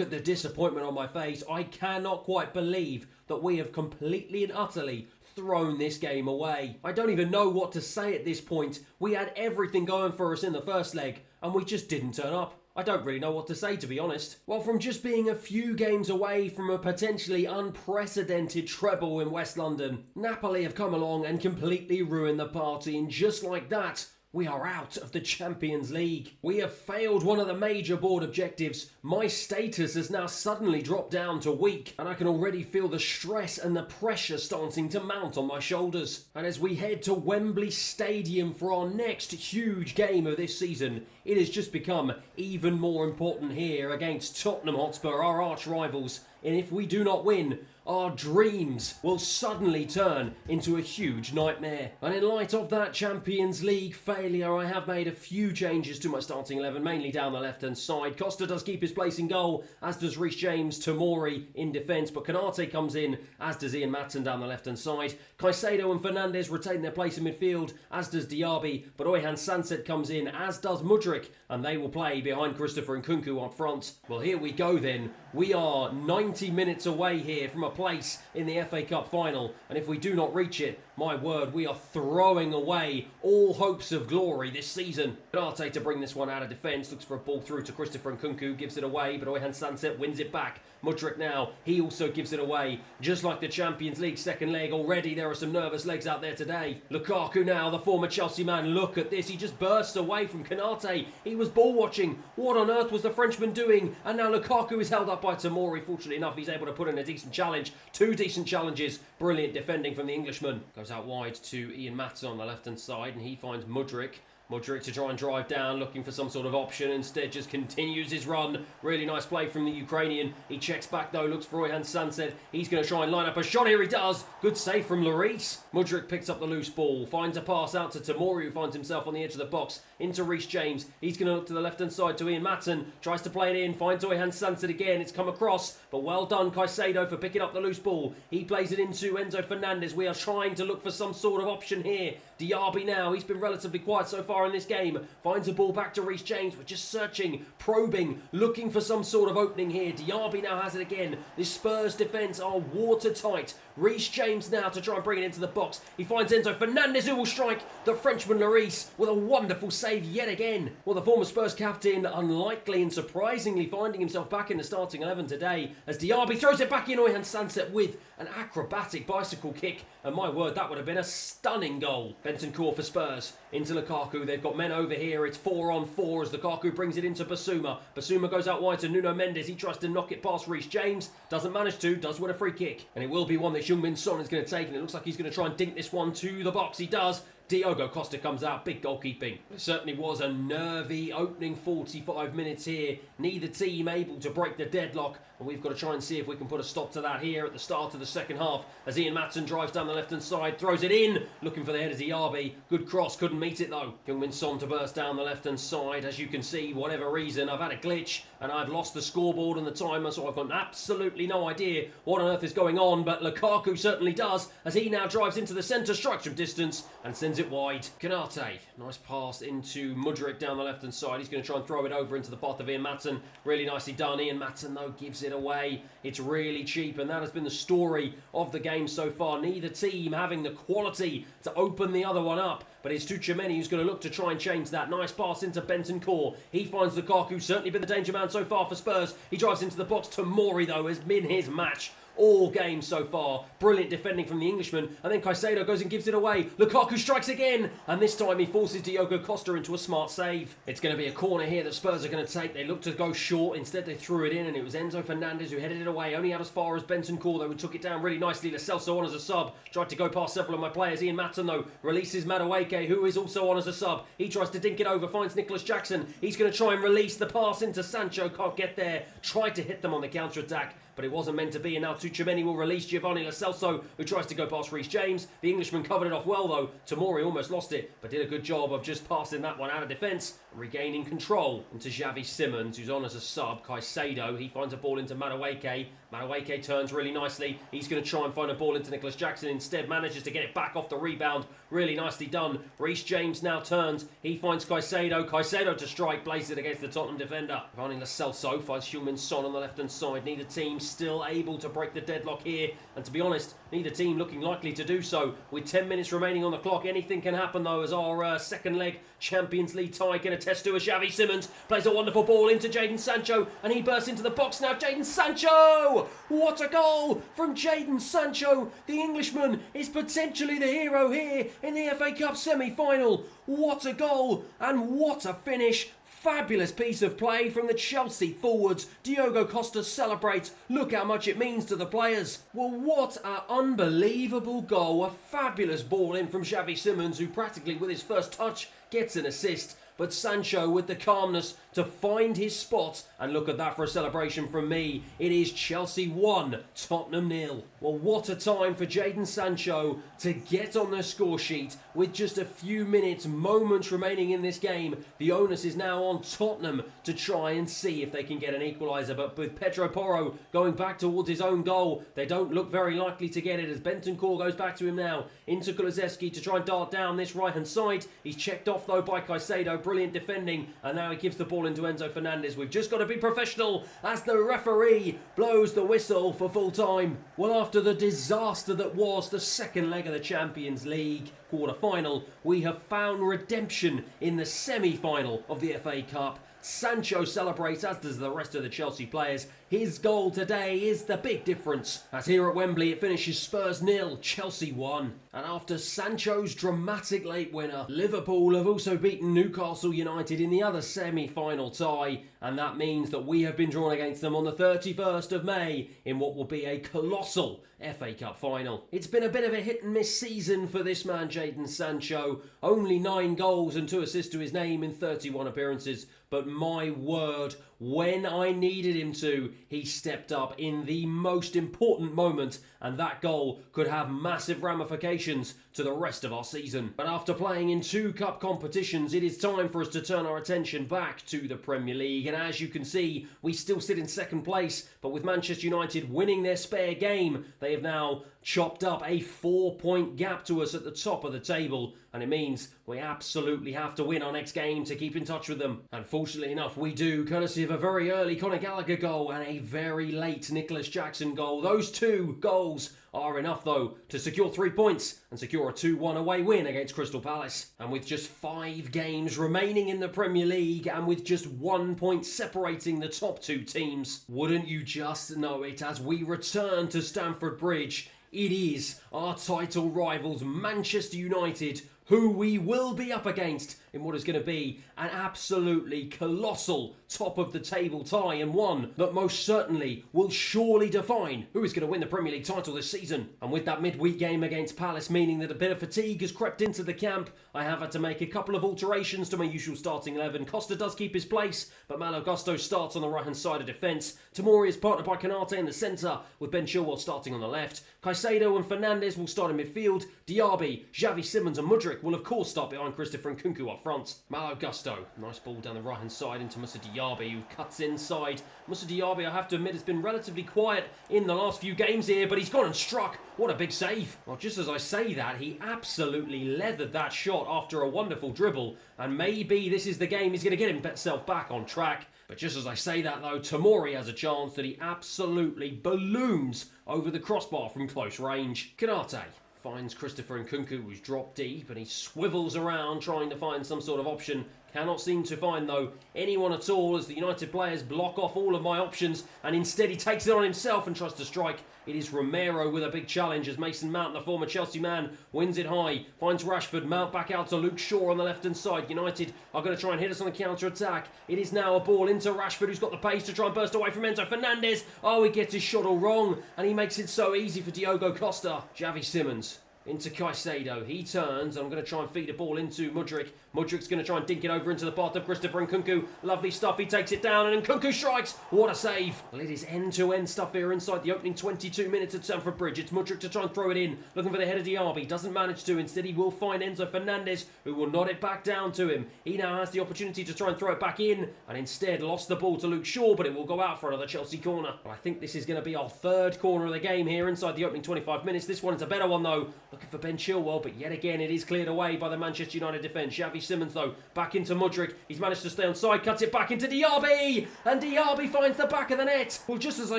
at the disappointment on my face. I cannot quite believe that we have completely and utterly thrown this game away. I don't even know what to say at this point. We had everything going for us in the first leg, and we just didn't turn up. I don't really know what to say, to be honest. Well, from just being a few games away from a potentially unprecedented treble in West London, Napoli have come along and completely ruined the party, and just like that, we are out of the Champions League. We have failed one of the major board objectives. My status has now suddenly dropped down to weak, and I can already feel the stress and the pressure starting to mount on my shoulders. And as we head to Wembley Stadium for our next huge game of this season, it has just become even more important here against Tottenham Hotspur, our arch rivals. And if we do not win, our dreams will suddenly turn into a huge nightmare. And in light of that Champions League failure, I have made a few changes to my starting 11, mainly down the left-hand side. Costa does keep his place in goal, as does Reece James, Tomori in defence, but Konate comes in, as does Ian Maatsen down the left-hand side. Caicedo and Fernandes retain their place in midfield, as does Diaby, but Oyhan Sanset comes in, as does Mudryk, and they will play behind Christopher Nkunku up front. Well, here we go then. We are 90 minutes away here from a place in the FA Cup final, and if we do not reach it, my word, we are throwing away all hopes of glory this season. Konate to bring this one out of defence, looks for a ball through to Christopher Nkunku, gives it away, but Oyhan Sanset wins it back. Mudryk now, he also gives it away. Just like the Champions League second leg, already there are some nervous legs out there today. Lukaku now, the former Chelsea man, look at this, he just bursts away from Konate. He was ball watching. What on earth was the Frenchman doing? And now Lukaku is held up by Tomori. Fortunately enough, he's able to put in a decent challenge. 2 decent challenges. Brilliant defending from the Englishman. Goes out wide to Ian Maatsen on the left-hand side, and he finds Mudryk. Mudryk to try and drive down, looking for some sort of option. Instead, just continues his run. Really nice play from the Ukrainian. He checks back, though, looks for Oyhan Sanset. He's going to try and line up a shot. Here he does. Good save from Lloris. Mudryk picks up the loose ball, finds a pass out to Tomori, who finds himself on the edge of the box, into Reece James. He's going to look to the left-hand side to Ian Maatsen. Tries to play it in, finds Oyhan Sanset again. It's come across, but well done, Caicedo, for picking up the loose ball. He plays it into Enzo Fernandez. We are trying to look for some sort of option here. Diaby now, he's been relatively quiet so far in this game. Finds a ball back to Reece James. We're just searching, probing, looking for some sort of opening here. Diaby now has it again. This Spurs defence are watertight. Reece James now to try and bring it into the box. He finds Enzo Fernandez, who will strike. The Frenchman Lloris with a wonderful save yet again. Well, the former Spurs captain unlikely and surprisingly finding himself back in the starting 11 today as Diaby throws it back in. Oyhan Sanset with an acrobatic bicycle kick. And my word, that would have been a stunning goal. Bentancur for Spurs. Into Lukaku. They've got men over here. It's 4-on-4 as Lukaku brings it into Basuma. Basuma goes out wide to Nuno Mendes. He tries to knock it past Reece James. Doesn't manage to. Does win a free kick. And it will be one that Heung-min Son is going to take. And it looks like he's going to try and dink this one to the box. He does. Diogo Costa comes out, big goalkeeping. It certainly was a nervy opening 45 minutes here. Neither team able to break the deadlock, and we've got to try and see if we can put a stop to that here at the start of the second half as Ian Matson drives down the left-hand side, throws it in, looking for the head of Diaby. Good cross, couldn't meet it though. Heung-min Son to burst down the left-hand side. As you can see, whatever reason, I've had a glitch and I've lost the scoreboard and the timer, so I've got absolutely no idea what on earth is going on, but Lukaku certainly does as he now drives into the centre, strikes from distance and sends it wide. Kanate, nice pass into Mudryk down the left-hand side. He's going to try and throw it over into the path of Ian Matson. Really nicely done. Ian Matson, though, gives it away. It's really cheap, and that has been the story of the game so far. Neither team having the quality to open the other one up, but it's Tchouaméni who's going to look to try and change that. Nice pass into Bentancur. He finds Lukaku, certainly been the danger man so far for Spurs. He drives into the box. Tomori, though, has been his match all game so far. Brilliant defending from the Englishman, and then Caicedo goes and gives it away. Lukaku strikes again, and this time he forces Diogo Costa into a smart save. It's going to be a corner here that Spurs are going to take. They looked to go short, instead they threw it in, and it was Enzo Fernandez who headed it away. Only out as far as Bentancur, though, who took it down really nicely. Lo Celso on as a sub, tried to go past several of my players. Ian Matson, though, releases Madueke, who is also on as a sub. He tries to dink it over, finds Nicholas Jackson. He's going to try and release the pass into Sancho, can't get there. Tried to hit them on the counter-attack, but it wasn't meant to be, and now Tchouaméni will release Giovanni Lo Celso, who tries to go past Reece James. The Englishman covered it off well, though. Tomori almost lost it, but did a good job of just passing that one out of defence and regaining control into Xavi Simons, who's on as a sub. Caicedo, he finds a ball into Madueke. Madueke turns really nicely. He's going to try and find a ball into Nicholas Jackson. Instead, manages to get it back off the rebound. Really nicely done. Reece James now turns. He finds Caicedo. Caicedo to strike, blazes it against the Tottenham defender. Giovanni Lo Celso finds Heung-min Son on the left-hand side. Neither team still able to break the deadlock here, and to be honest, neither team looking likely to do so. With 10 minutes remaining on the clock, anything can happen though, as our second leg Champions League tie can attest to. As Xavi Simons plays a wonderful ball into Jadon Sancho, and he bursts into the box now. Jadon Sancho! What a goal from Jadon Sancho! The Englishman is potentially the hero here in the FA Cup semi-final. What a goal, and what a finish! Fabulous piece of play from the Chelsea forwards. Diogo Costa celebrates. Look how much it means to the players. Well, what an unbelievable goal. A fabulous ball in from Xavi Simons, who practically with his first touch gets an assist. But Sancho with the calmness to find his spot, and look at that for a celebration from me. It is Chelsea 1, Tottenham 0. Well, what a time for Jadon Sancho to get on the score sheet with just a few moments remaining in this game. The onus is now on Tottenham to try and see if they can get an equaliser, but with Pedro Porro going back towards his own goal, they don't look very likely to get it as Bentancur goes back to him now. Into Kulusevski to try and dart down this right-hand side. He's checked off though by Caicedo. Brilliant defending, and now he gives the ball into Enzo Fernandez. We've just got to be professional as the referee blows the whistle for full time. Well, after the disaster that was the second leg of the Champions League quarter-final, we have found redemption in the semi-final of the FA Cup. Sancho celebrates, as does the rest of the Chelsea players. His goal today is the big difference, as here at Wembley it finishes Spurs 0, Chelsea 1. And after Sancho's dramatic late winner, Liverpool have also beaten Newcastle United in the other semi-final tie, and that means that we have been drawn against them on the 31st of May in what will be a colossal FA Cup final. It's been a bit of a hit and miss season for this man Jadon Sancho. Only 9 goals and 2 assists to his name in 31 appearances, but my word, when I needed him to, he stepped up in the most important moment, and that goal could have massive ramifications to the rest of our season. But after playing in 2 cup competitions, it is time for us to turn our attention back to the Premier League, and as you can see, we still sit in second place, but with Manchester United winning their spare game, they have now chopped up a 4-point gap to us at the top of the table, and it means we absolutely have to win our next game to keep in touch with them. And fortunately enough, we do, courtesy of a very early Conor Gallagher goal and a very late Nicholas Jackson goal. Those 2 goals are enough, though, to secure 3 points and secure a 2-1 away win against Crystal Palace. And with just 5 games remaining in the Premier League, and with just 1 point separating the top 2 teams, wouldn't you just know it, as we return to Stamford Bridge, it is our title rivals Manchester United who we will be up against in what is going to be an absolutely colossal top of the table tie, and one that most certainly will surely define who is going to win the Premier League title this season. And with that midweek game against Palace meaning that a bit of fatigue has crept into the camp, I have had to make a couple of alterations to my usual starting 11. Costa does keep his place, but Malo Gusto starts on the right hand side of defence. Tomori is partnered by Canate in the centre, with Ben Chilwell starting on the left. Caicedo and Fernandes will start in midfield. Diaby, Xavi Simons and Mudryk will of course start behind Christopher Nkunku up front. Malo Gusto, nice ball down the right hand side into Moussa Diaby, who cuts inside. Moussa Diaby, I have to admit, has been relatively quiet in the last few games here, but he's gone and struck. What a big save. Well, just as I say that, he absolutely leathered that shot after a wonderful dribble, and maybe this is the game he's going to get himself back on track. But just as I say that though, Tomori has a chance that he absolutely balloons over the crossbar from close range. Canate finds Christopher Nkunku, who's dropped deep, and he swivels around trying to find some sort of option. Cannot seem to find, though, anyone at all as the United players block off all of my options, and instead he takes it on himself and tries to strike. It is Romero with a big challenge as Mason Mount, the former Chelsea man, wins it high, finds Rashford. Mount back out to Luke Shaw on the left-hand side. United are going to try and hit us on the counter-attack. It is now a ball into Rashford, who's got the pace to try and burst away from Enzo Fernandes. Oh, he gets his shot all wrong, and he makes it so easy for Diogo Costa. Xavi Simons into Caicedo. He turns, and I'm going to try and feed a ball into Mudryk. Mudryk's going to try and dink it over into the path of Christopher Nkunku. Lovely stuff. He takes it down, and Nkunku strikes. What a save. Well, it is end-to-end stuff here inside the opening 22 minutes at Stamford Bridge. It's Mudryk to try and throw it in. Looking for the head of Diaby. Doesn't manage to. Instead, he will find Enzo Fernandes, who will nod it back down to him. He now has the opportunity to try and throw it back in, and instead lost the ball to Luke Shaw, but it will go out for another Chelsea corner. But I think this is going to be our third corner of the game here inside the opening 25 minutes. This one is a better one, though. Looking for Ben Chilwell, but yet again, it is cleared away by the Manchester United defence. Xavi Simons, though, back into Mudryk. He's managed to stay on side, cuts it back into Diaby, and Diaby finds the back of the net. Well, just as I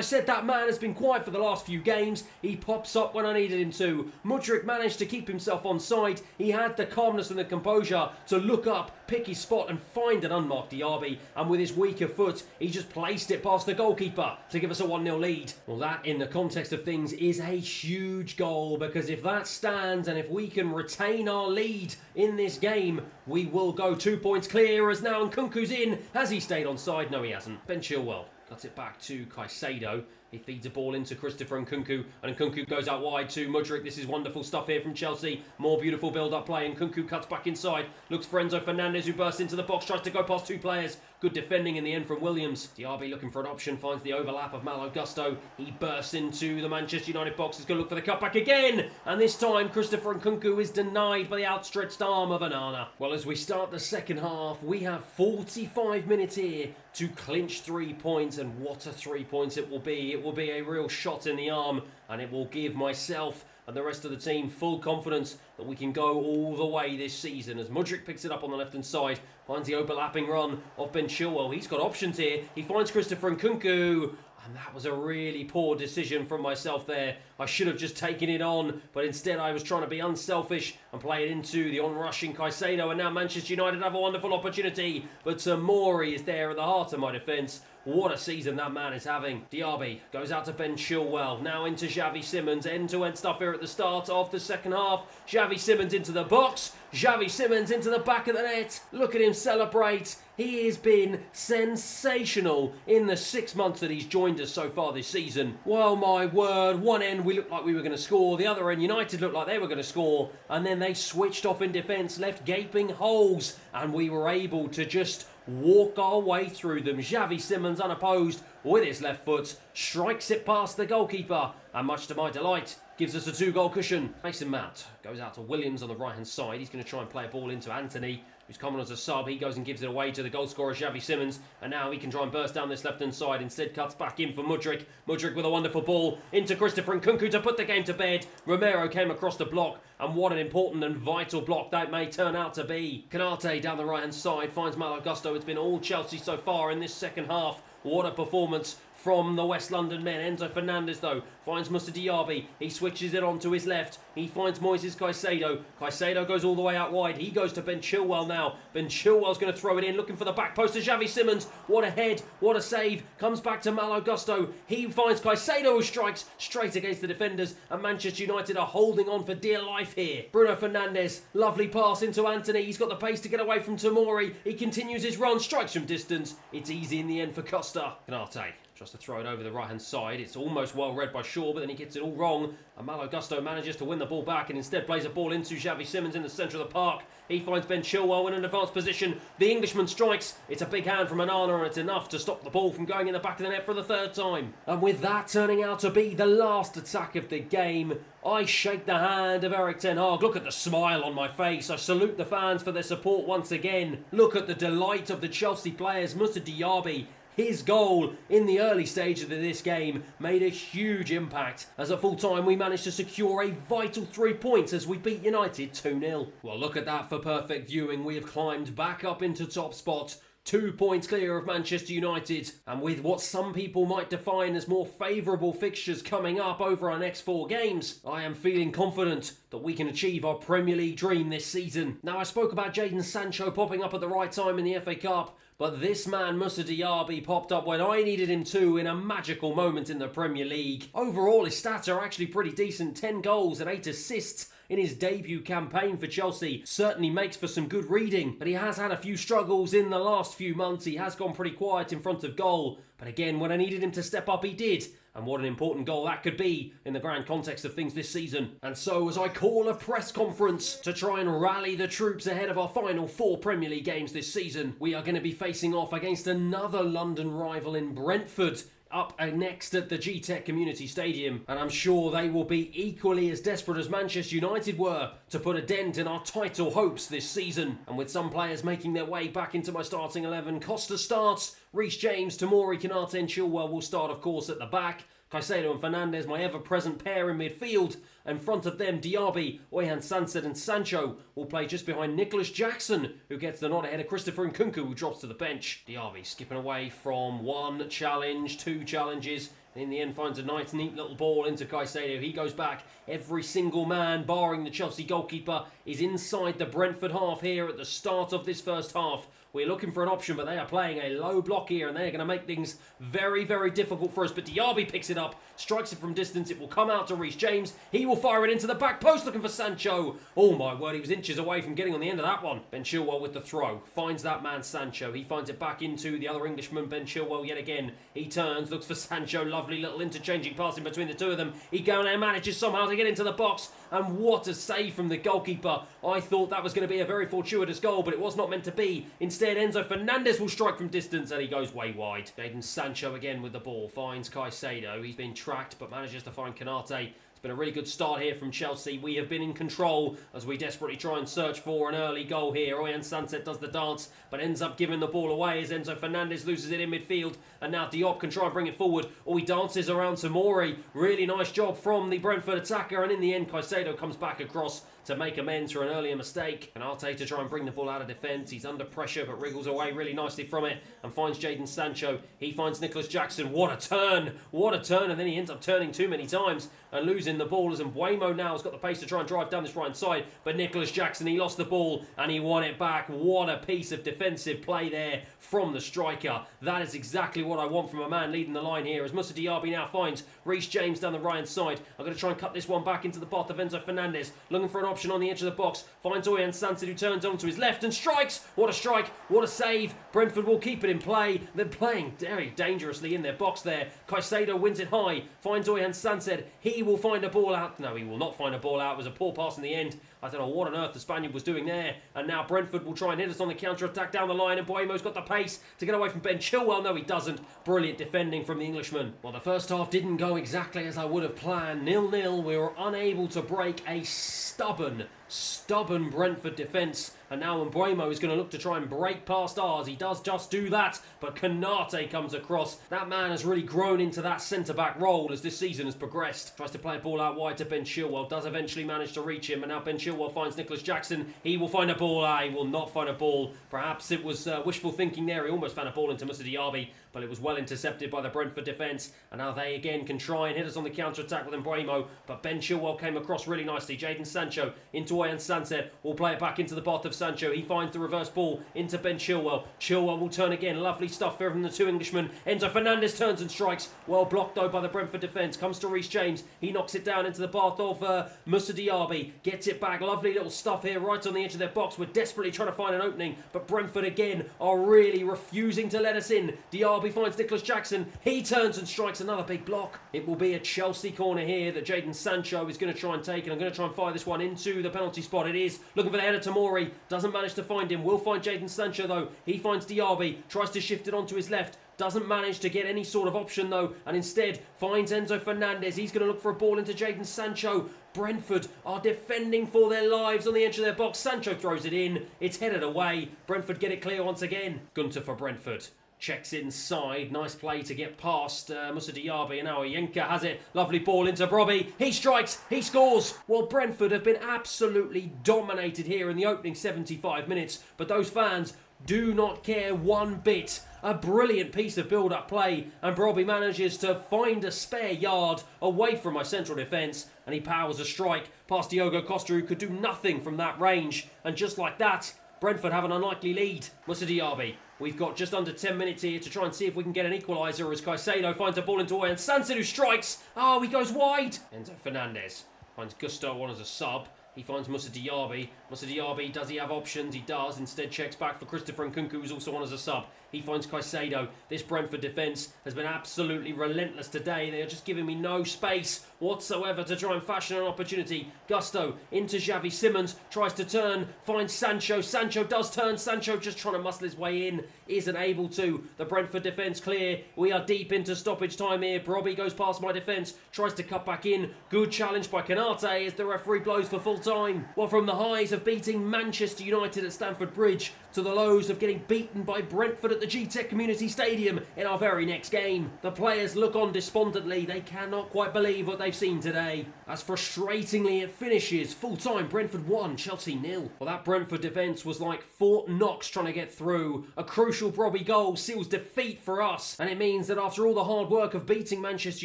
said, that man has been quiet for the last few games. He pops up when I needed him to. Mudryk managed to keep himself on side. He had the calmness and the composure to look up, pick his spot, and find an unmarked Diaby, and with his weaker foot, he just placed it past the goalkeeper to give us a 1-0 lead. Well, that, in the context of things, is a huge goal, because if that stands, and if we can retain our lead in this game, we will go 2 points clear, as now Nkunku's in. Has he stayed on side? No, he hasn't. Ben Chilwell cuts it back to Caicedo. He feeds a ball into Christopher Nkunku, and Nkunku goes out wide to Mudryk. This is wonderful stuff here from Chelsea. More beautiful build-up play. Nkunku cuts back inside, looks for Enzo Fernandes, who bursts into the box, tries to go past two players. Good defending in the end from Williams. Diaby looking for an option, finds the overlap of Malo Gusto. He bursts into the Manchester United box. He's going to look for the cutback again, and this time Christopher Nkunku is denied by the outstretched arm of Onana. Well, as we start the second half, we have 45 minutes here to clinch 3 points, and what a 3 points it will be. It will be a real shot in the arm, and it will give myself and the rest of the team full confidence that we can go all the way this season. As Mudryk picks it up on the left-hand side, finds the overlapping run of Ben Chilwell. He's got options here. He finds Christopher Nkunku, and that was a really poor decision from myself there. I should have just taken it on, but instead I was trying to be unselfish and play it into the on-rushing Caicedo, and now Manchester United have a wonderful opportunity, but Tomori is there at the heart of my defence. What a season that man is having. Diaby goes out to Ben Chilwell, now into Xavi Simons. End-to-end stuff here at the start of the second half. Xavi Simons into the box. Xavi Simons into the back of the net. Look at him celebrate. He has been sensational in the 6 months that he's joined us so far this season. Well, my word, one end we looked like we were going to score, the other end United looked like they were going to score, and then they switched off in defence, left gaping holes, and we were able to just walk our way through them. Xavi Simons, unopposed, with his left foot, strikes it past the goalkeeper, and much to my delight, gives us a 2-goal cushion. Mason Mount goes out to Williams on the right-hand side. He's going to try and play a ball into Anthony, who's coming as a sub. He goes and gives it away to the goal scorer, Xavi Simons, and now he can try and burst down this left-hand side. Instead, cuts back in for Mudryk. Mudryk with a wonderful ball into Christopher Nkunku to put the game to bed. Romero came across the block, and what an important and vital block that may turn out to be. Canate down the right-hand side finds Malo Gusto. It's been all Chelsea so far in this second half. What a performance from the West London men. Enzo Fernandez, though, finds Moussa Diaby. He switches it on to his left. He finds Moises Caicedo. Caicedo goes all the way out wide. He goes to Ben Chilwell now. Ben Chilwell's going to throw it in, looking for the back post to Xavi Simons. What a head, what a save. Comes back to Malo Gusto. He finds Caicedo, who strikes straight against the defenders. And Manchester United are holding on for dear life here. Bruno Fernandes, lovely pass into Antony. He's got the pace to get away from Tomori. He continues his run, strikes from distance. It's easy in the end for Costa. Canate tries to throw it over the right-hand side. It's almost well read by Shaw, but then he gets it all wrong. And Malo Gusto manages to win the ball back and instead plays a ball into Xavi Simons in the centre of the park. He finds Ben Chilwell in an advanced position. The Englishman strikes. It's a big hand from Onana, and it's enough to stop the ball from going in the back of the net for the third time. And with that turning out to be the last attack of the game, I shake the hand of Erik ten Hag. Look at the smile on my face. I salute the fans for their support once again. Look at the delight of the Chelsea players. Moussa Diaby, his goal in the early stages of this game made a huge impact, as at full time we managed to secure a vital 3 points as we beat United 2-0. Well, look at that for perfect viewing. We have climbed back up into top spot, 2 points clear of Manchester United, and with what some people might define as more favourable fixtures coming up over our next 4 games, I am feeling confident that we can achieve our Premier League dream this season. Now, I spoke about Jadon Sancho popping up at the right time in the FA Cup, but this man, Moussa Diaby, popped up when I needed him to in a magical moment in the Premier League. Overall, his stats are actually pretty decent. 10 goals and 8 assists in his debut campaign for Chelsea. Certainly makes for some good reading, but he has had a few struggles in the last few months. He has gone pretty quiet in front of goal, but again, when I needed him to step up, he did. And what an important goal that could be in the grand context of things this season. And so, as I call a press conference to try and rally the troops ahead of our final 4 Premier League games this season, we are going to be facing off against another London rival in Brentford, up next at the G-Tech Community Stadium, and I'm sure they will be equally as desperate as Manchester United were to put a dent in our title hopes this season. And with some players making their way back into my starting 11, Costa starts, Reece James, Tomori, Canate and Chilwell will start, of course, at the back. Caicedo and Fernandes, my ever-present pair in midfield. In front of them, Diaby, Oyan Sancet and Sancho will play just behind Nicholas Jackson, who gets the nod ahead of Christopher Nkunku, who drops to the bench. Diaby skipping away from 1 challenge, 2 challenges, and in the end finds a nice, neat little ball into Caicedo. He goes back. Every single man, barring the Chelsea goalkeeper, is inside the Brentford half here at the start of this first half. We're looking for an option, but they are playing a low block here, and they're going to make things very, very difficult for us. But Diaby picks it up, strikes it from distance. It will come out to Reece James. He will fire it into the back post, looking for Sancho. Oh my word, he was inches away from getting on the end of that one. Ben Chilwell with the throw. Finds that man Sancho. He finds it back into the other Englishman, Ben Chilwell, yet again. He turns, looks for Sancho. Lovely little interchanging passing between the two of them. He goes and manages somehow to get into the box. And what a save from the goalkeeper. I thought that was going to be a very fortuitous goal, but it was not meant to be. Instead, Enzo Fernandez will strike from distance, and he goes way wide. Jadon Sancho again with the ball. Finds Caicedo. He's been tracked, but manages to find Canate. It's been a really good start here from Chelsea. We have been in control as we desperately try and search for an early goal here. Oyan Sancet does the dance, but ends up giving the ball away as Enzo Fernandez loses it in midfield. And now Diop can try and bring it forward. Oh, he dances around Tomori. Really nice job from the Brentford attacker. And in the end, Caicedo comes back across to make amends for an earlier mistake. And Arte to try and bring the ball out of defence. He's under pressure, but wriggles away really nicely from it and finds Jadon Sancho. He finds Nicholas Jackson. What a turn! What a turn! And then he ends up turning too many times and losing the ball, as Mbuemo now has got the pace to try and drive down this right side. But Nicholas Jackson, he lost the ball and he won it back. What a piece of defensive play there from the striker. That is exactly what I want from a man leading the line here, as Moussa Diaby now finds Reece James down the right hand side. I'm going to try and cut this one back into the path of Enzo Fernandez, looking for an option on the edge of the box. Finds Oyan Sancet, who turns on to his left and strikes. What a strike! What a save! Brentford will keep it in play. They're playing very dangerously in their box there. Caicedo wins it high. Finds Oyan Sancet. He will find a ball out. No, he will not find a ball out. It was a poor pass in the end. I don't know what on earth the Spaniard was doing there. And now Brentford will try and hit us on the counter-attack down the line. And Mbuemo's got the pace to get away from Ben Chilwell. No, he doesn't. Brilliant defending from the Englishman. Well, the first half didn't go exactly as I would have planned. 0-0. We were unable to break a stubborn stubborn Brentford defence. And now Mbeumo is going to look to try and break past ours. He does just do that, but Konate comes across. That man has really grown into that centre-back role as this season has progressed. Tries to play a ball out wide to Ben Chilwell, does eventually manage to reach him, and now Ben Chilwell finds Nicholas Jackson. He will find a ball. He will not find a ball. Perhaps it was wishful thinking there. He almost found a ball into Moussa Diaby, but it was well intercepted by the Brentford defence. And now they again can try and hit us on the counter-attack with Mbeumo, but Ben Chilwell came across really nicely. Jadon Sancho into Oyan Sancet will play it back into the path of Sancho. He finds the reverse ball into Ben Chilwell. Chilwell will turn again. Lovely stuff here from the two Englishmen. Enzo Fernandez turns and strikes. Well blocked though by the Brentford defence. Comes to Reece James. He knocks it down into the path of Moussa Diaby. Gets it back. Lovely little stuff here right on the edge of their box. We're desperately trying to find an opening, but Brentford again are really refusing to let us in. Diaby finds Nicholas Jackson. He turns and strikes another big block. It will be a Chelsea corner here that Jadon Sancho is going to try and take, and I'm going to try and fire this one into the penalty spot. It is. Looking for the header to Tomori. Doesn't manage to find him. Will find Jadon Sancho though. He finds Diaby. Tries to shift it onto his left. Doesn't manage to get any sort of option though, and instead finds Enzo Fernandez. He's going to look for a ball into Jadon Sancho. Brentford are defending for their lives on the edge of their box. Sancho throws it in. It's headed away. Brentford get it clear once again. Gunter for Brentford. Checks inside. Nice play to get past Moussa Diaby. And now Yenka has it. Lovely ball into Brobby. He strikes. He scores. Well, Brentford have been absolutely dominated here in the opening 75 minutes. But those fans do not care one bit. A brilliant piece of build-up play, and Brobby manages to find a spare yard away from my central defence, and he powers a strike past Diogo Costa, who could do nothing from that range. And just like that, Brentford have an unlikely lead. Moussa Diaby. We've got just under 10 minutes here to try and see if we can get an equaliser as Caicedo finds a ball into Oyan Sancet, who strikes. Oh, he goes wide. Enzo Fernandez finds Gusto on as a sub. He finds Moussa Diaby. Moussa Diaby, does he have options? He does. Instead checks back for Christopher Nkunku, who's also on as a sub. He finds Caicedo. This Brentford defence has been absolutely relentless today. They are just giving me no space whatsoever to try and fashion an opportunity. Gusto into Xavi Simons. Tries to turn. Finds Sancho. Sancho does turn. Sancho just trying to muscle his way in. Isn't able to. The Brentford defence clear. We are deep into stoppage time here. Brobby goes past my defence. Tries to cut back in. Good challenge by Konate as the referee blows for full time. Well, from the highs of beating Manchester United at Stamford Bridge to the lows of getting beaten by Brentford at the G-Tech Community Stadium in our very next game, the players look on despondently. They cannot quite believe what they've seen today. As frustratingly it finishes, full-time Brentford 1, Chelsea 0. Well, that Brentford defence was like Fort Knox trying to get through. A crucial Brobby goal seals defeat for us, and it means that after all the hard work of beating Manchester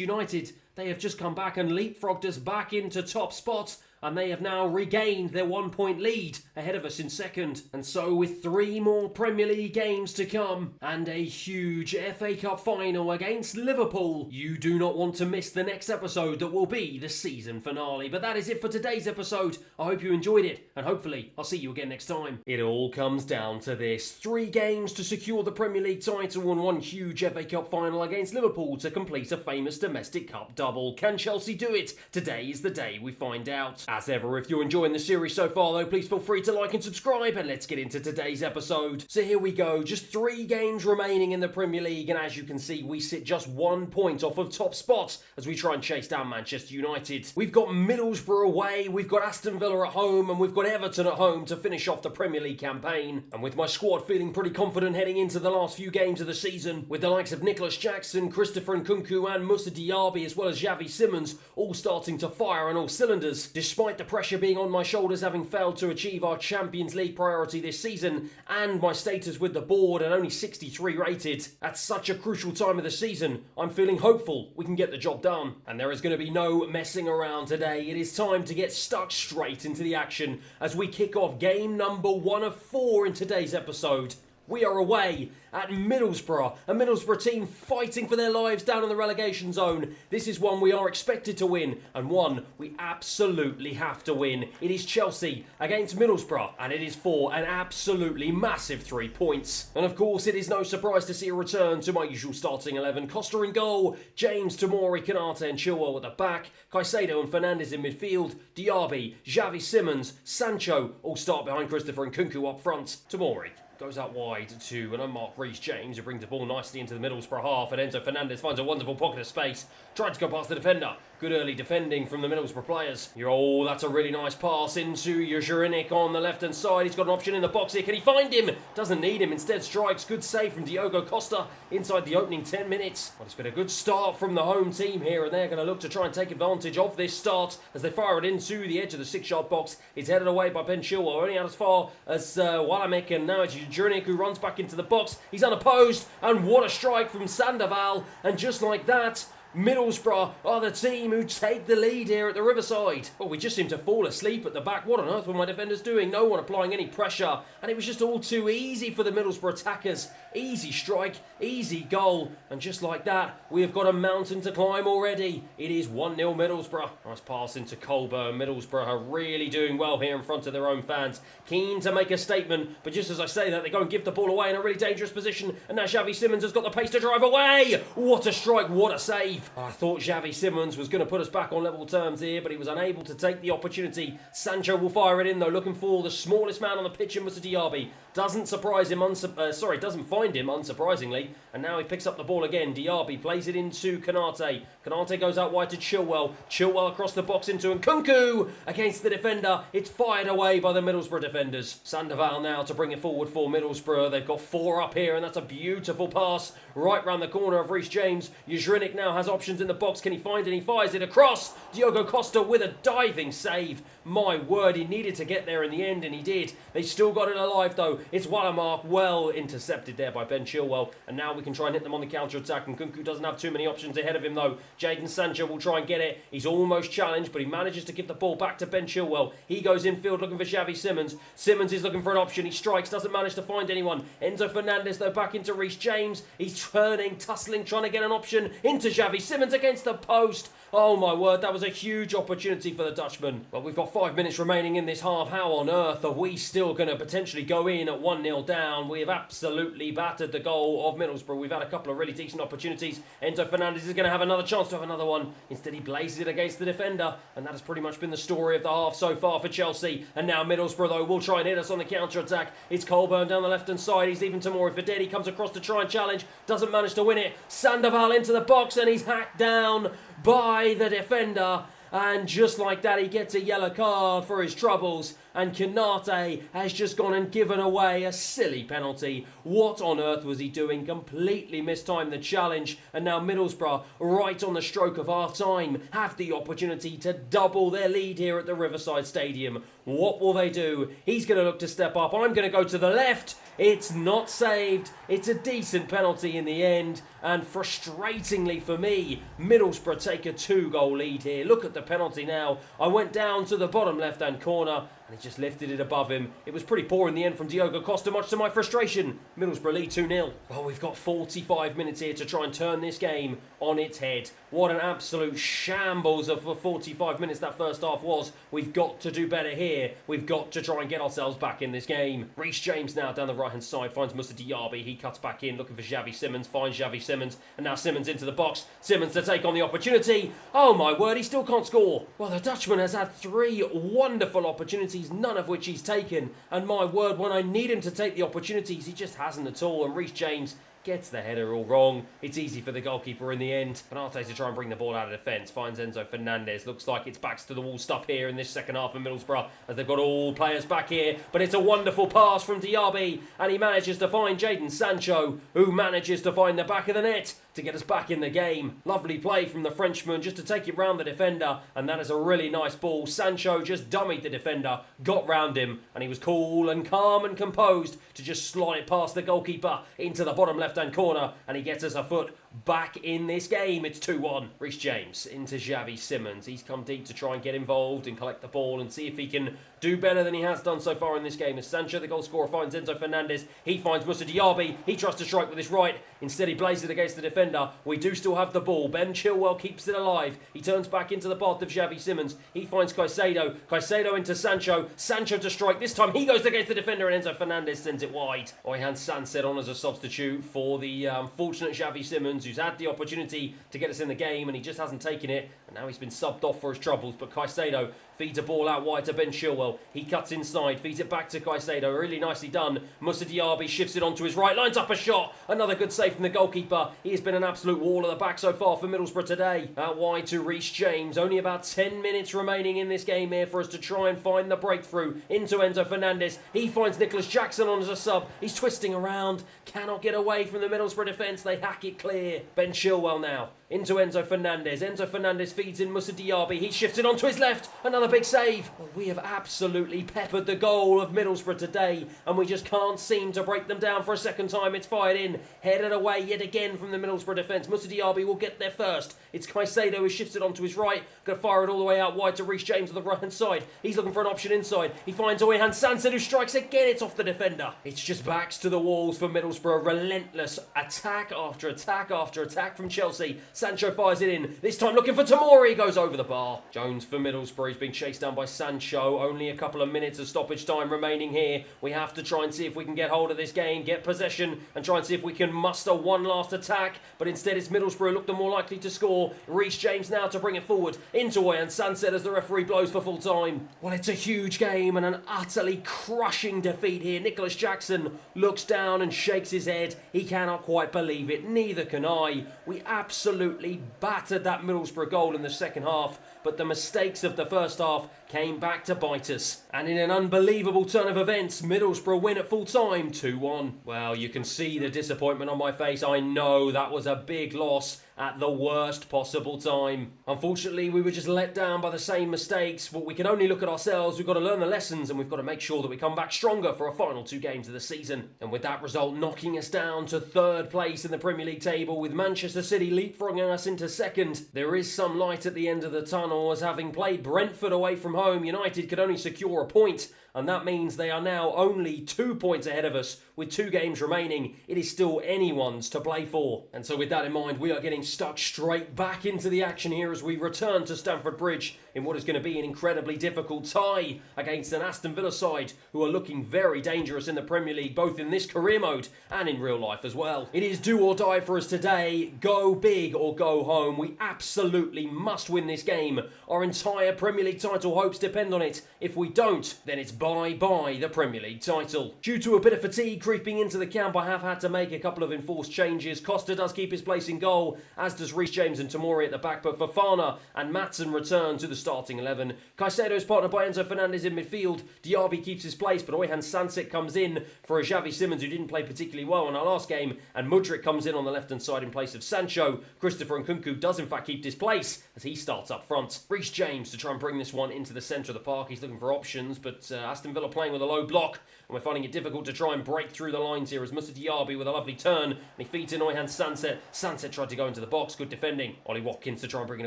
United, they have just come back and leapfrogged us back into top spots, and they have now regained their 1-point lead ahead of us in second. And so with 3 more Premier League games to come and a huge FA Cup final against Liverpool, you do not want to miss the next episode that will be the season finale. But that is it for today's episode. I hope you enjoyed it, and hopefully I'll see you again next time. It all comes down to this: 3 games to secure the Premier League title and 1 huge FA Cup final against Liverpool to complete a famous domestic cup double. Can Chelsea do it? Today is the day we find out. As ever, if you're enjoying the series so far though, please feel free to like and subscribe, and let's get into today's episode. So here we go, just 3 games remaining in the Premier League, and as you can see, we sit just 1 point off of top spot as we try and chase down Manchester United. We've got Middlesbrough away, we've got Aston Villa at home, and we've got Everton at home to finish off the Premier League campaign. And with my squad feeling pretty confident heading into the last few games of the season, with the likes of Nicholas Jackson, Christopher Nkunku and Moussa Diaby, as well as Xavi Simons, all starting to fire on all cylinders, despite the pressure being on my shoulders having failed to achieve our Champions League priority this season, and my status with the board at only 63 rated. At such a crucial time of the season, I'm feeling hopeful we can get the job done. And there is going to be no messing around today. It is time to get stuck straight into the action as we kick off game number 1 of 4 in today's episode. We are away at Middlesbrough, a Middlesbrough team fighting for their lives down in the relegation zone. This is one we are expected to win, and one we absolutely have to win. It is Chelsea against Middlesbrough, and it is for an absolutely massive 3 points. And of course, it is no surprise to see a return to my usual starting 11. Costa in goal, James, Tomori, Konate and Chilwell at the back, Caicedo and Fernandez in midfield, Diaby, Xavi Simons, Sancho all start behind Christopher Nkunku up front. Tomori goes out wide to an unmarked Reece James, who brings the ball nicely into the Middlesbrough half, and Enzo Fernandez finds a wonderful pocket of space, trying to go past the defender. Good early defending from the Middlesbrough players. Oh, that's a really nice pass into Jurinic on the left-hand side. He's got an option in the box here. Can he find him? Doesn't need him. Instead strikes. Good save from Diogo Costa inside the opening 10 minutes. Well, it's been a good start from the home team here, and they're going to look to try and take advantage of this start as they fire it into the edge of the 6-yard box. It's headed away by Ben Chilwell, only out as far as Walamek, and now it's Jurinic who runs back into the box. He's unopposed, and what a strike from Sandoval, and just like that, Middlesbrough are the team who take the lead here at the Riverside. Well, we just seem to fall asleep at the back. What on earth were my defenders doing? No one applying any pressure, and it was just all too easy for the Middlesbrough attackers. Easy strike, easy goal, and just like that, we have got a mountain to climb already. It is 1-0 Middlesbrough. Nice pass into Colburn. Middlesbrough are really doing well here in front of their own fans. Keen to make a statement, but just as I say that, they go and give the ball away in a really dangerous position, and now Xavi Simons has got the pace to drive away. What a strike, what a save. I thought Xavi Simons was going to put us back on level terms here, but he was unable to take the opportunity. Sancho will fire it in though, looking for the smallest man on the pitch in Moussa Diaby. Doesn't surprise him, doesn't find him, unsurprisingly. And now he picks up the ball again. Diaby plays it into Konate. Konate goes out wide to Chilwell. Chilwell across the box into Nkunku against the defender. It's fired away by the Middlesbrough defenders. Sandoval now to bring it forward for Middlesbrough. They've got 4 up here, and that's a beautiful pass right round the corner of Reece James. Jurinic now has options in the box. Can he find it? He fires it across. Diogo Costa with a diving save. My word, he needed to get there in the end, and he did. They still got it alive, though. It's Walamark, well intercepted there by Ben Chilwell, and now we can try and hit them on the counter-attack, and Nkunku doesn't have too many options ahead of him, though. Jadon Sancho will try and get it. He's almost challenged, but he manages to give the ball back to Ben Chilwell. He goes infield looking for Xavi Simons. Simons is looking for an option. He strikes, doesn't manage to find anyone. Enzo Fernandez, though, back into Reece James. He's turning, tussling, trying to get an option into Xavi Simons against the post. Oh my word, that was a huge opportunity for the Dutchman. Well, we've got 5 minutes remaining in this half. How on earth are we still going to potentially go in at 1-0 down? We have absolutely battered the goal of Middlesbrough. We've had a couple of really decent opportunities. Enzo Fernandez is going to have another chance to have another one. Instead, he blazes it against the defender, and that has pretty much been the story of the half so far for Chelsea. And now Middlesbrough, though, will try and hit us on the counter-attack. It's Colburn down the left-hand side. He's leaving Tamori for dead. He comes across to try and challenge. Doesn't manage to win it. Sandoval into the box, and he's hacked down by the defender, and just like that he gets a yellow card for his troubles, and Konate has just gone and given away a silly penalty. What on earth was he doing? Completely mistimed the challenge, and now Middlesbrough, right on the stroke of half-time, have the opportunity to double their lead here at the Riverside Stadium. What will they do? He's going to look to step up. I'm going to go to the left. It's not saved. It's a decent penalty in the end, and frustratingly for me, Middlesbrough take a 2-goal lead here. Look at the penalty now. I went down to the bottom left-hand corner, and he just lifted it above him. It was pretty poor in the end from Diogo Costa, much to my frustration. Middlesbrough lead 2-0. Well, we've got 45 minutes here to try and turn this game on its head. What an absolute shambles of 45 minutes that first half was. We've got to do better here. We've got to try and get ourselves back in this game. Reece James now down the right-hand side finds Moussa Diaby. He cuts back in looking for Xavi Simons, finds Xavi Simons, and now Simons into the box. Simons to take on the opportunity. Oh my word, he still can't score. Well, the Dutchman has had 3 wonderful opportunities, none of which he's taken. And my word, when I need him to take the opportunities, he just hasn't at all. And Reece James gets the header all wrong. It's easy for the goalkeeper in the end. Konate to try and bring the ball out of defence. Finds Enzo Fernandez. Looks like it's backs to the wall stuff here in this second half of Middlesbrough, as they've got all players back here. But it's a wonderful pass from Diaby, and he manages to find Jadon Sancho, who manages to find the back of the net to get us back in the game. Lovely play from the Frenchman just to take it round the defender, and that is a really nice ball. Sancho just dummied the defender, got round him, and he was cool and calm and composed to just slide it past the goalkeeper into the bottom left-hand corner, and he gets us a foot back in this game. It's 2-1. Reece James into Xavi Simons. He's come deep to try and get involved and collect the ball and see if he can do better than he has done so far in this game. As Sancho, the goal scorer, finds Enzo Fernandez. He finds Moussa Diaby. He tries to strike with his right. Instead, he blazes it against the defender. We do still have the ball. Ben Chilwell keeps it alive. He turns back into the path of Xavi Simons. He finds Caicedo. Caicedo into Sancho. Sancho to strike. This time he goes against the defender, and Enzo Fernandez sends it wide. Oyhan Sanset on as a substitute for the fortunate Xavi Simons, who's had the opportunity to get us in the game, and he just hasn't taken it. And now he's been subbed off for his troubles. But Caicedo feeds a ball out wide to Ben Chilwell. He cuts inside, feeds it back to Caicedo. Really nicely done. Moussa Diaby shifts it onto his right, lines up a shot. Another good save from the goalkeeper. He has been an absolute wall at the back so far for Middlesbrough today. Out wide to Reece James. Only about 10 minutes remaining in this game here for us to try and find the breakthrough into Enzo Fernandez. He finds Nicholas Jackson on as a sub. He's twisting around. Cannot get away from the Middlesbrough defence. They hack it clear. Ben Chilwell now into Enzo Fernandez. Enzo Fernandez feeds in Moussa Diaby. He shifts it onto his left. Another big save. Well, we have absolutely peppered the goal of Middlesbrough today, and we just can't seem to break them down for a second time. It's fired in, headed away yet again from the Middlesbrough defence. Moussa Diaby will get there first. It's Caicedo who shifts it onto his right. Going to fire it all the way out wide to Reece James on the right hand side. He's looking for an option inside. He finds Oyhan Sanson who strikes again. It's off the defender. It's just backs to the walls for Middlesbrough. Relentless attack after attack after attack from Chelsea. Sancho fires it in. This time looking for Tomori. He goes over the bar. Jones for Middlesbrough. He's being chased down by Sancho. Only a couple of minutes of stoppage time remaining here. We have to try and see if we can get hold of this game, get possession, and try and see if we can muster one last attack. But instead it's Middlesbrough look the more likely to score. Reece James now to bring it forward into Oyhan Sanson as the referee blows for full time. Well, it's a huge game and an utterly crushing defeat here. Nicholas Jackson looks down and shakes his head. He cannot quite believe it. Neither can I. We absolutely battered that Middlesbrough goal in the second half, but the mistakes of the first half came back to bite us. And in an unbelievable turn of events, Middlesbrough win at full time 2-1. Well, you can see the disappointment on my face. I know that was a big loss at the worst possible time. Unfortunately, we were just let down by the same mistakes, but we can only look at ourselves. We've got to learn the lessons, and we've got to make sure that we come back stronger for our final 2 games of the season. And with that result knocking us down to 3rd place in the Premier League table, with Manchester City leapfrogging us into 2nd, there is some light at the end of the tunnel, as having played Brentford away from home, United could only secure a point, and that means they are now only 2 points ahead of us with 2 games remaining. It is still anyone's to play for. And so with that in mind, we are getting stuck straight back into the action here as we return to Stamford Bridge in what is going to be an incredibly difficult tie against an Aston Villa side who are looking very dangerous in the Premier League, both in this career mode and in real life as well. It is do or die for us today. Go big or go home. We absolutely must win this game. Our entire Premier League title hopes depend on it. If we don't, then it's bye-bye the Premier League title. Due to a bit of fatigue creeping into the camp, I have had to make a couple of enforced changes. Costa does keep his place in goal, as does Reece James and Tomori at the back, but Fofana and Maatsen return to the starting 11. Caicedo is partnered by Enzo Fernandez in midfield. Diaby keeps his place, but Oyhan Sanson comes in for a Xavi Simons who didn't play particularly well in our last game, and Mudryk comes in on the left-hand side in place of Sancho. Christopher Nkunku does in fact keep his place as he starts up front. Reece James to try and bring this one into the centre of the park. He's looking for options, but Aston Villa playing with a low block, and we're finding it difficult to try and break through the lines here as Moussa Diaby with a lovely turn, and he feeds in Oyhan Sanson. Sanson tried to go into the box, good defending. Ollie Watkins to try and bring it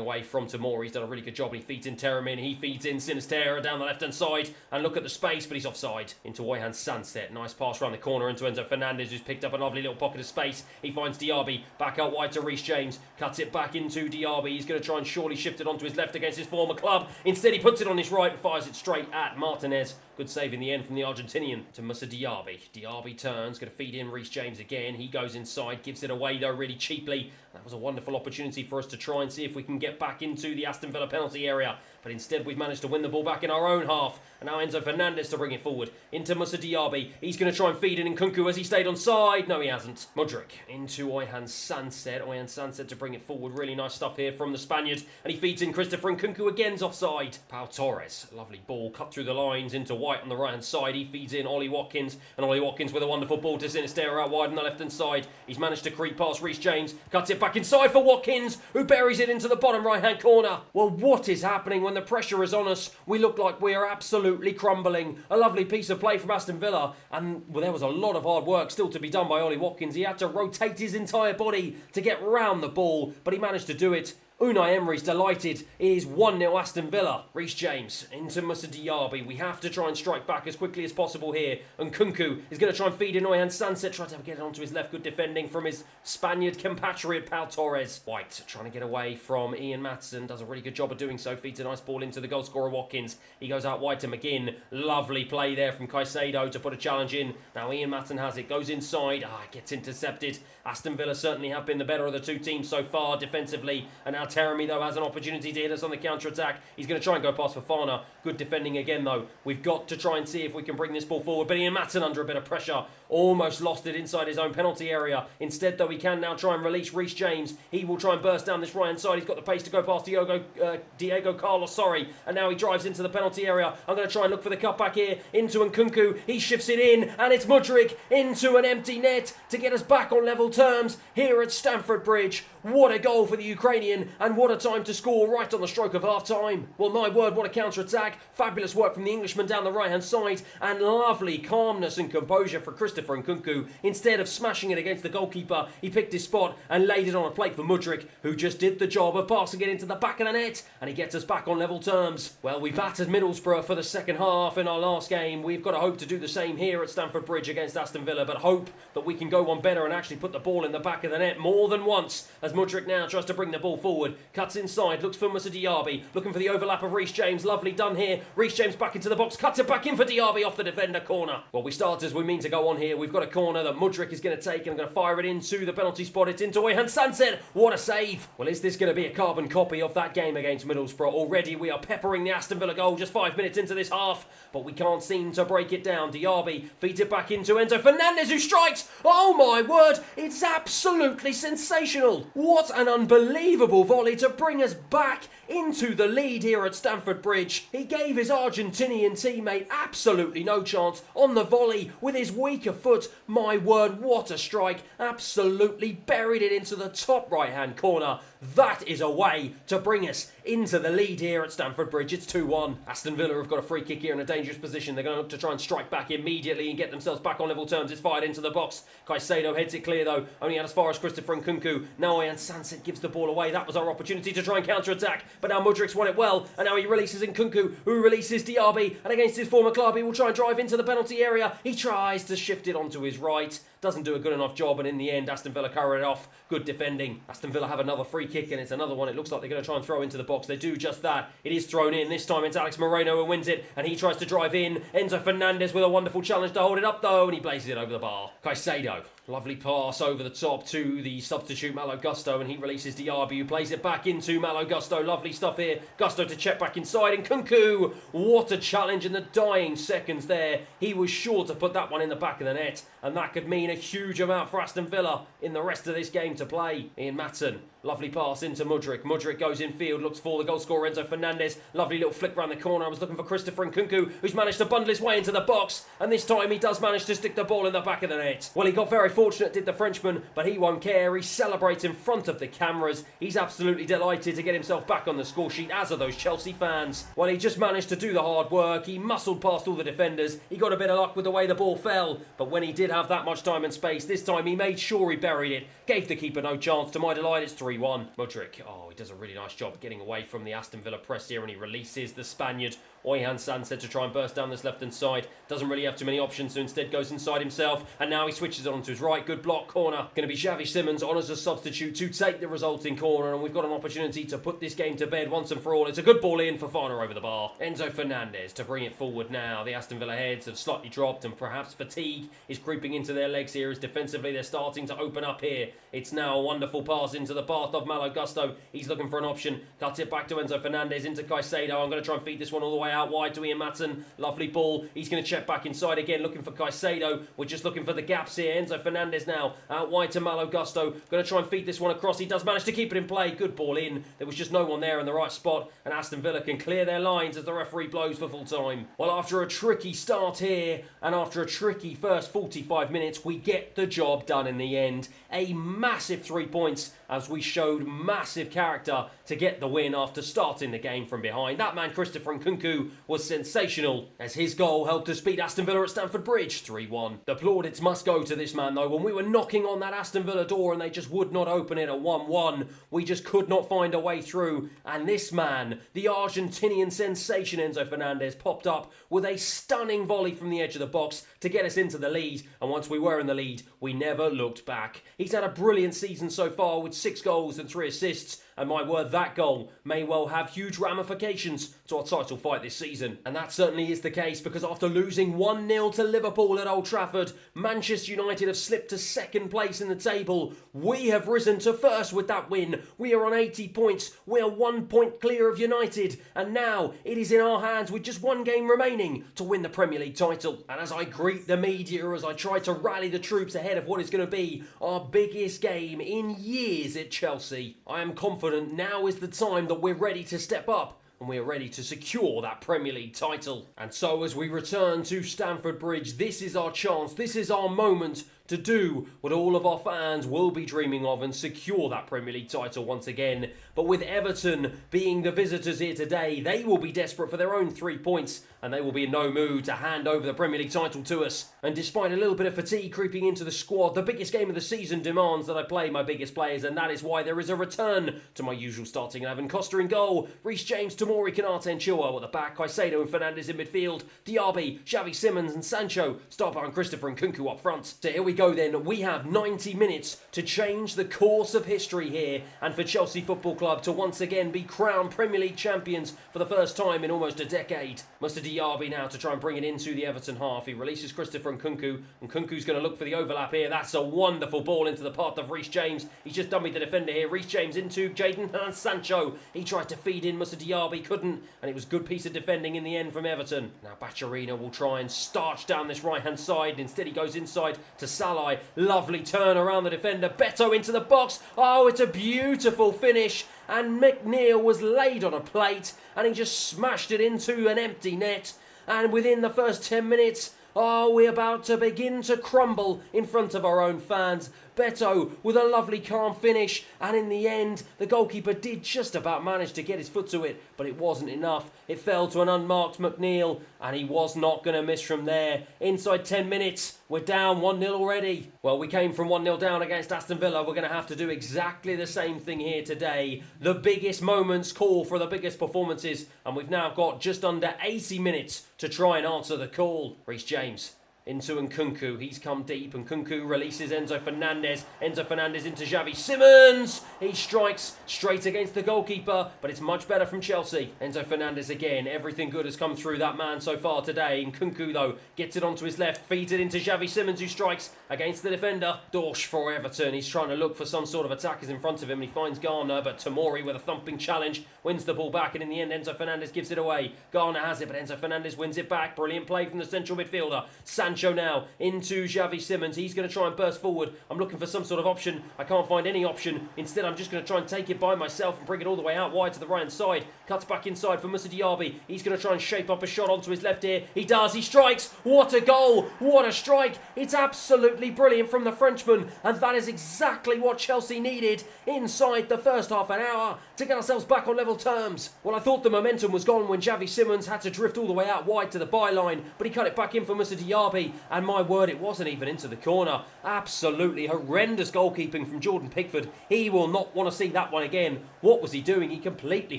away from Tomori. He's done a really good job, and he feeds in Teremin. He feeds in Sinisterra down the left-hand side, and look at the space, but he's offside. Into Oyhan Sanson. Nice pass around the corner into Enzo Fernandez, who's picked up a lovely little pocket of space. He finds Diaby, back out wide to Reece James, cuts it back into Diaby. He's going to try and surely shift it onto his left against his former club. Instead, he puts it on his right and fires it straight at Martinez. Good save in the end from the Argentinian to Moussa Diaby. Diaby turns, going to feed in Reece James again. He goes inside, gives it away though really cheaply. That was a wonderful opportunity for us to try and see if we can get back into the Aston Villa penalty area. But instead we've managed to win the ball back in our own half. And now Enzo Fernandez to bring it forward into Moussa Diaby. He's going to try and feed in Nkunku. Has he stayed on side? No, he hasn't. Mudryk into Oyhan Sanson. Oyhan Sanson to bring it forward. Really nice stuff here from the Spaniard. And he feeds in Christopher Nkunku again's offside. Pau Torres. Lovely ball cut through the lines into White on the right hand side. He feeds in Ollie Watkins. And Ollie Watkins with a wonderful ball to Sinisterra out wide on the left hand side. He's managed to creep past Reece James. Cuts it back inside for Watkins, who buries it into the bottom right hand corner. Well, what is happening when the pressure is on us? We look like we are absolutely crumbling. A lovely piece of play from Aston Villa, and well, there was a lot of hard work still to be done by Ollie Watkins. He had to rotate his entire body to get round the ball, but he managed to do it. Unai Emery's delighted. It is 1-0 Aston Villa. Reece James into Moussa Diaby. We have to try and strike back as quickly as possible here. And Nkunku is going to try and feed in Oyhan Sanson. Try to get it onto his left. Good defending from his Spaniard compatriot, Pau Torres. White trying to get away from Ian Maatsen. Does a really good job of doing so. Feeds a nice ball into the goalscorer Watkins. He goes out wide to McGinn. Lovely play there from Caicedo to put a challenge in. Now Ian Maatsen has it. Goes inside. Gets intercepted. Aston Villa certainly have been the better of the two teams so far defensively. And now Taremi, though, has an opportunity to hit us on the counter-attack. He's going to try and go past Fofana. Good defending again, though. We've got to try and see if we can bring this ball forward. But Ian Maatsen under a bit of pressure. Almost lost it inside his own penalty area. Instead, though, he can now try and release Reece James. He will try and burst down this right-hand side. He's got the pace to go past Diego Carlos, and now he drives into the penalty area. I'm going to try and look for the cutback here into Nkunku. He shifts it in, and it's Mudryk into an empty net to get us back on level terms here at Stamford Bridge. What a goal for the Ukrainian, and what a time to score right on the stroke of half-time. Well, my word, what a counter-attack. Fabulous work from the Englishman down the right-hand side, and lovely calmness and composure for Christopher Nkunku. Instead of smashing it against the goalkeeper, he picked his spot and laid it on a plate for Mudryk, who just did the job of passing it into the back of the net, and he gets us back on level terms. Well, we battered Middlesbrough for the second half in our last game. We've got to hope to do the same here at Stamford Bridge against Aston Villa, but hope that we can go one better and actually put the ball in the back of the net more than once, as Mudryk now tries to bring the ball forward, cuts inside, looks for Moussa Diaby, looking for the overlap of Reece James. Lovely done here. Reece James back into the box, cuts it back in for Diaby off the defender corner. Well, we start as we mean to go on here. We've got a corner that Mudryk is going to take, and I'm going to fire it into the penalty spot. It's into Oyhan Sanset. What a save. Well, is this going to be a carbon copy of that game against Middlesbrough? Already we are peppering the Aston Villa goal just 5 minutes into this half, but we can't seem to break it down. Diaby feeds it back into Enzo Fernandez, who strikes. Oh my word, it's absolutely sensational. What an unbelievable volley to bring us back into the lead here at Stamford Bridge. He gave his Argentinian teammate absolutely no chance on the volley with his weaker foot. My word, what a strike. Absolutely buried it into the top right-hand corner. That is a way to bring us into the lead here at Stamford Bridge. It's 2-1. Aston Villa have got a free kick here in a dangerous position. They're going to look to try and strike back immediately and get themselves back on level terms. It's fired into the box. Caicedo heads it clear, though. Only out as far as Christopher Nkunku. Now Oyhan Sanset gives the ball away. That was our opportunity to try and counter-attack. But now Mudryk's won it well. And now he releases Nkunku, who releases Diaby. And against his former club, he will try and drive into the penalty area. He tries to shift it onto his right. Doesn't do a good enough job, and in the end, Aston Villa cover it off. Good defending. Aston Villa have another free kick, and it's another one. It looks like they're going to try and throw into the box. They do just that. It is thrown in. This time it's Alex Moreno who wins it, and he tries to drive in. Enzo Fernandez with a wonderful challenge to hold it up, though, and he blazes it over the bar. Caicedo. Lovely pass over the top to the substitute Malo Gusto, and he releases Diaby, who plays it back into Malo Gusto. Lovely stuff here. Gusto to check back inside, and Nkunku. What a challenge in the dying seconds there. He was sure to put that one in the back of the net, and that could mean a huge amount for Aston Villa in the rest of this game to play. Ian Maatsen. Lovely pass into Mudryk. Mudryk goes in field, looks for the goal scorer Enzo Fernandez. Lovely little flick round the corner. I was looking for Christopher Nkunku, who's managed to bundle his way into the box, and this time he does manage to stick the ball in the back of the net. Well, he got very fortunate, did the Frenchman, but he won't care. He celebrates in front of the cameras. He's absolutely delighted to get himself back on the score sheet, as are those Chelsea fans. Well, he just managed to do the hard work. He muscled past all the defenders. He got a bit of luck with the way the ball fell, but when he did have that much time and space, this time he made sure he buried it. Gave the keeper no chance. To my delight, it's 3-1. Mudryk, he does a really nice job getting away from the Aston Villa press here, and he releases the Spaniard Oyhan Sanset to try and burst down this left-hand side. Doesn't really have too many options, so instead goes inside himself, and now he switches it onto his right. Good block, corner. Going to be Xavi Simons on as a substitute to take the resulting corner, and we've got an opportunity to put this game to bed once and for all. It's a good ball in for Fofana over the bar. Enzo Fernandez to bring it forward now. The Aston Villa heads have slightly dropped, and perhaps fatigue is creeping into their legs here as defensively they're starting to open up here. It's now a wonderful pass into the path of Malo Gusto. He's looking for an option. Cuts it back to Enzo Fernandez into Caicedo. I'm going to try and feed this one all the way out wide to Ian Maatsen. Lovely ball. He's going to check back inside again, looking for Caicedo. We're just looking for the gaps here. Enzo Fernandez now out wide to Malo Gusto. Going to try and feed this one across. He does manage to keep it in play. Good ball in. There was just no one there in the right spot, and Aston Villa can clear their lines as the referee blows for full time. Well, after a tricky start here, and after a tricky first 45 minutes, we get the job done in the end. A massive 3 points, as we showed massive character to get the win after starting the game from behind. That man, Christopher Nkunku, was sensational, as his goal helped us beat Aston Villa at Stamford Bridge 3-1. The plaudits must go to this man, though. When we were knocking on that Aston Villa door and they just would not open it at 1-1, we just could not find a way through. And this man, the Argentinian sensation Enzo Fernandez, popped up with a stunning volley from the edge of the box to get us into the lead. And once we were in the lead, we never looked back. He's had a brilliant season so far with 6 goals and 3 assists. And my word, that goal may well have huge ramifications to our title fight this this season. And that certainly is the case, because after losing 1-0 to Liverpool at Old Trafford, Manchester United have slipped to second place in the table. We have risen to first with that win. We are on 80 points. We are 1 point clear of United. And now it is in our hands with just one game remaining to win the Premier League title. And as I greet the media, as I try to rally the troops ahead of what is going to be our biggest game in years at Chelsea, I am confident now is the time that we're ready to step up and we are ready to secure that Premier League title. And so as we return to Stamford Bridge, this is our chance, this is our moment to do what all of our fans will be dreaming of and secure that Premier League title once again. But with Everton being the visitors here today, they will be desperate for their own 3 points and they will be in no mood to hand over the Premier League title to us. And despite a little bit of fatigue creeping into the squad, the biggest game of the season demands that I play my biggest players, and that is why there is a return to my usual starting 11. Costa in goal, Reece James, Tomori, Konate and Chilwell at the back, Caicedo and Fernandes in midfield, Diaby, Xavi Simons and Sancho, Starboy and Christopher and Nkunku up front. So here we go then, we have 90 minutes to change the course of history here and for Chelsea Football Club to once again be crowned Premier League champions for the first time in almost a decade. Mr Diaby now to try and bring it into the Everton half. He releases Christopher and Nkunku's going to look for the overlap here. That's a wonderful ball into the path of Reece James. He's just done with the defender here. Reece James into Jadon and Sancho. He tried to feed in Mr Diaby, couldn't, and it was a good piece of defending in the end from Everton. Now Bacharina will try and starch down this right hand side. Instead he goes inside to Salah. Lovely turn around the defender. Beto into the box. Oh, it's a beautiful finish. And McNeil was laid on a plate and he just smashed it into an empty net. And within the first 10 minutes, we're about to begin to crumble in front of our own fans. Beto with a lovely calm finish, and in the end the goalkeeper did just about manage to get his foot to it, but it wasn't enough. It fell to an unmarked McNeil and he was not going to miss from there. Inside 10 minutes we're down 1-0 already. Well, we came from 1-0 down against Aston Villa. We're going to have to do exactly the same thing here today. The biggest moments call for the biggest performances, and we've now got just under 80 minutes to try and answer the call. Reece James into Nkunku, he's come deep, and Nkunku releases Enzo Fernandez. Enzo Fernandez into Xavi Simons. He strikes straight against the goalkeeper, but it's much better from Chelsea. Enzo Fernandez again, everything good has come through that man so far today. Nkunku though, gets it onto his left, feeds it into Xavi Simons, who strikes against the defender. Dorsch for Everton, he's trying to look for some sort of attackers in front of him, and he finds Garner, but Tomori with a thumping challenge wins the ball back, and in the end Enzo Fernandez gives it away. Garner has it, but Enzo Fernandez wins it back. Brilliant play from the central midfielder. Sancho now into Xavi Simons. He's going to try and burst forward. I'm looking for some sort of option. I can't find any option. Instead, I'm just going to try and take it by myself and bring it all the way out wide to the right hand side. Cuts back inside for Moussa Diaby. He's going to try and shape up a shot onto his left ear. He does. He strikes. What a goal. What a strike. It's absolutely brilliant from the Frenchman. And that is exactly what Chelsea needed inside the first half an hour to get ourselves back on level terms. Well, I thought the momentum was gone when Xavi Simons had to drift all the way out wide to the byline, but he cut it back in for Moussa Diaby. And my word, it wasn't even into the corner. Absolutely horrendous goalkeeping from Jordan Pickford. He will not want to see that one again. What was he doing? He completely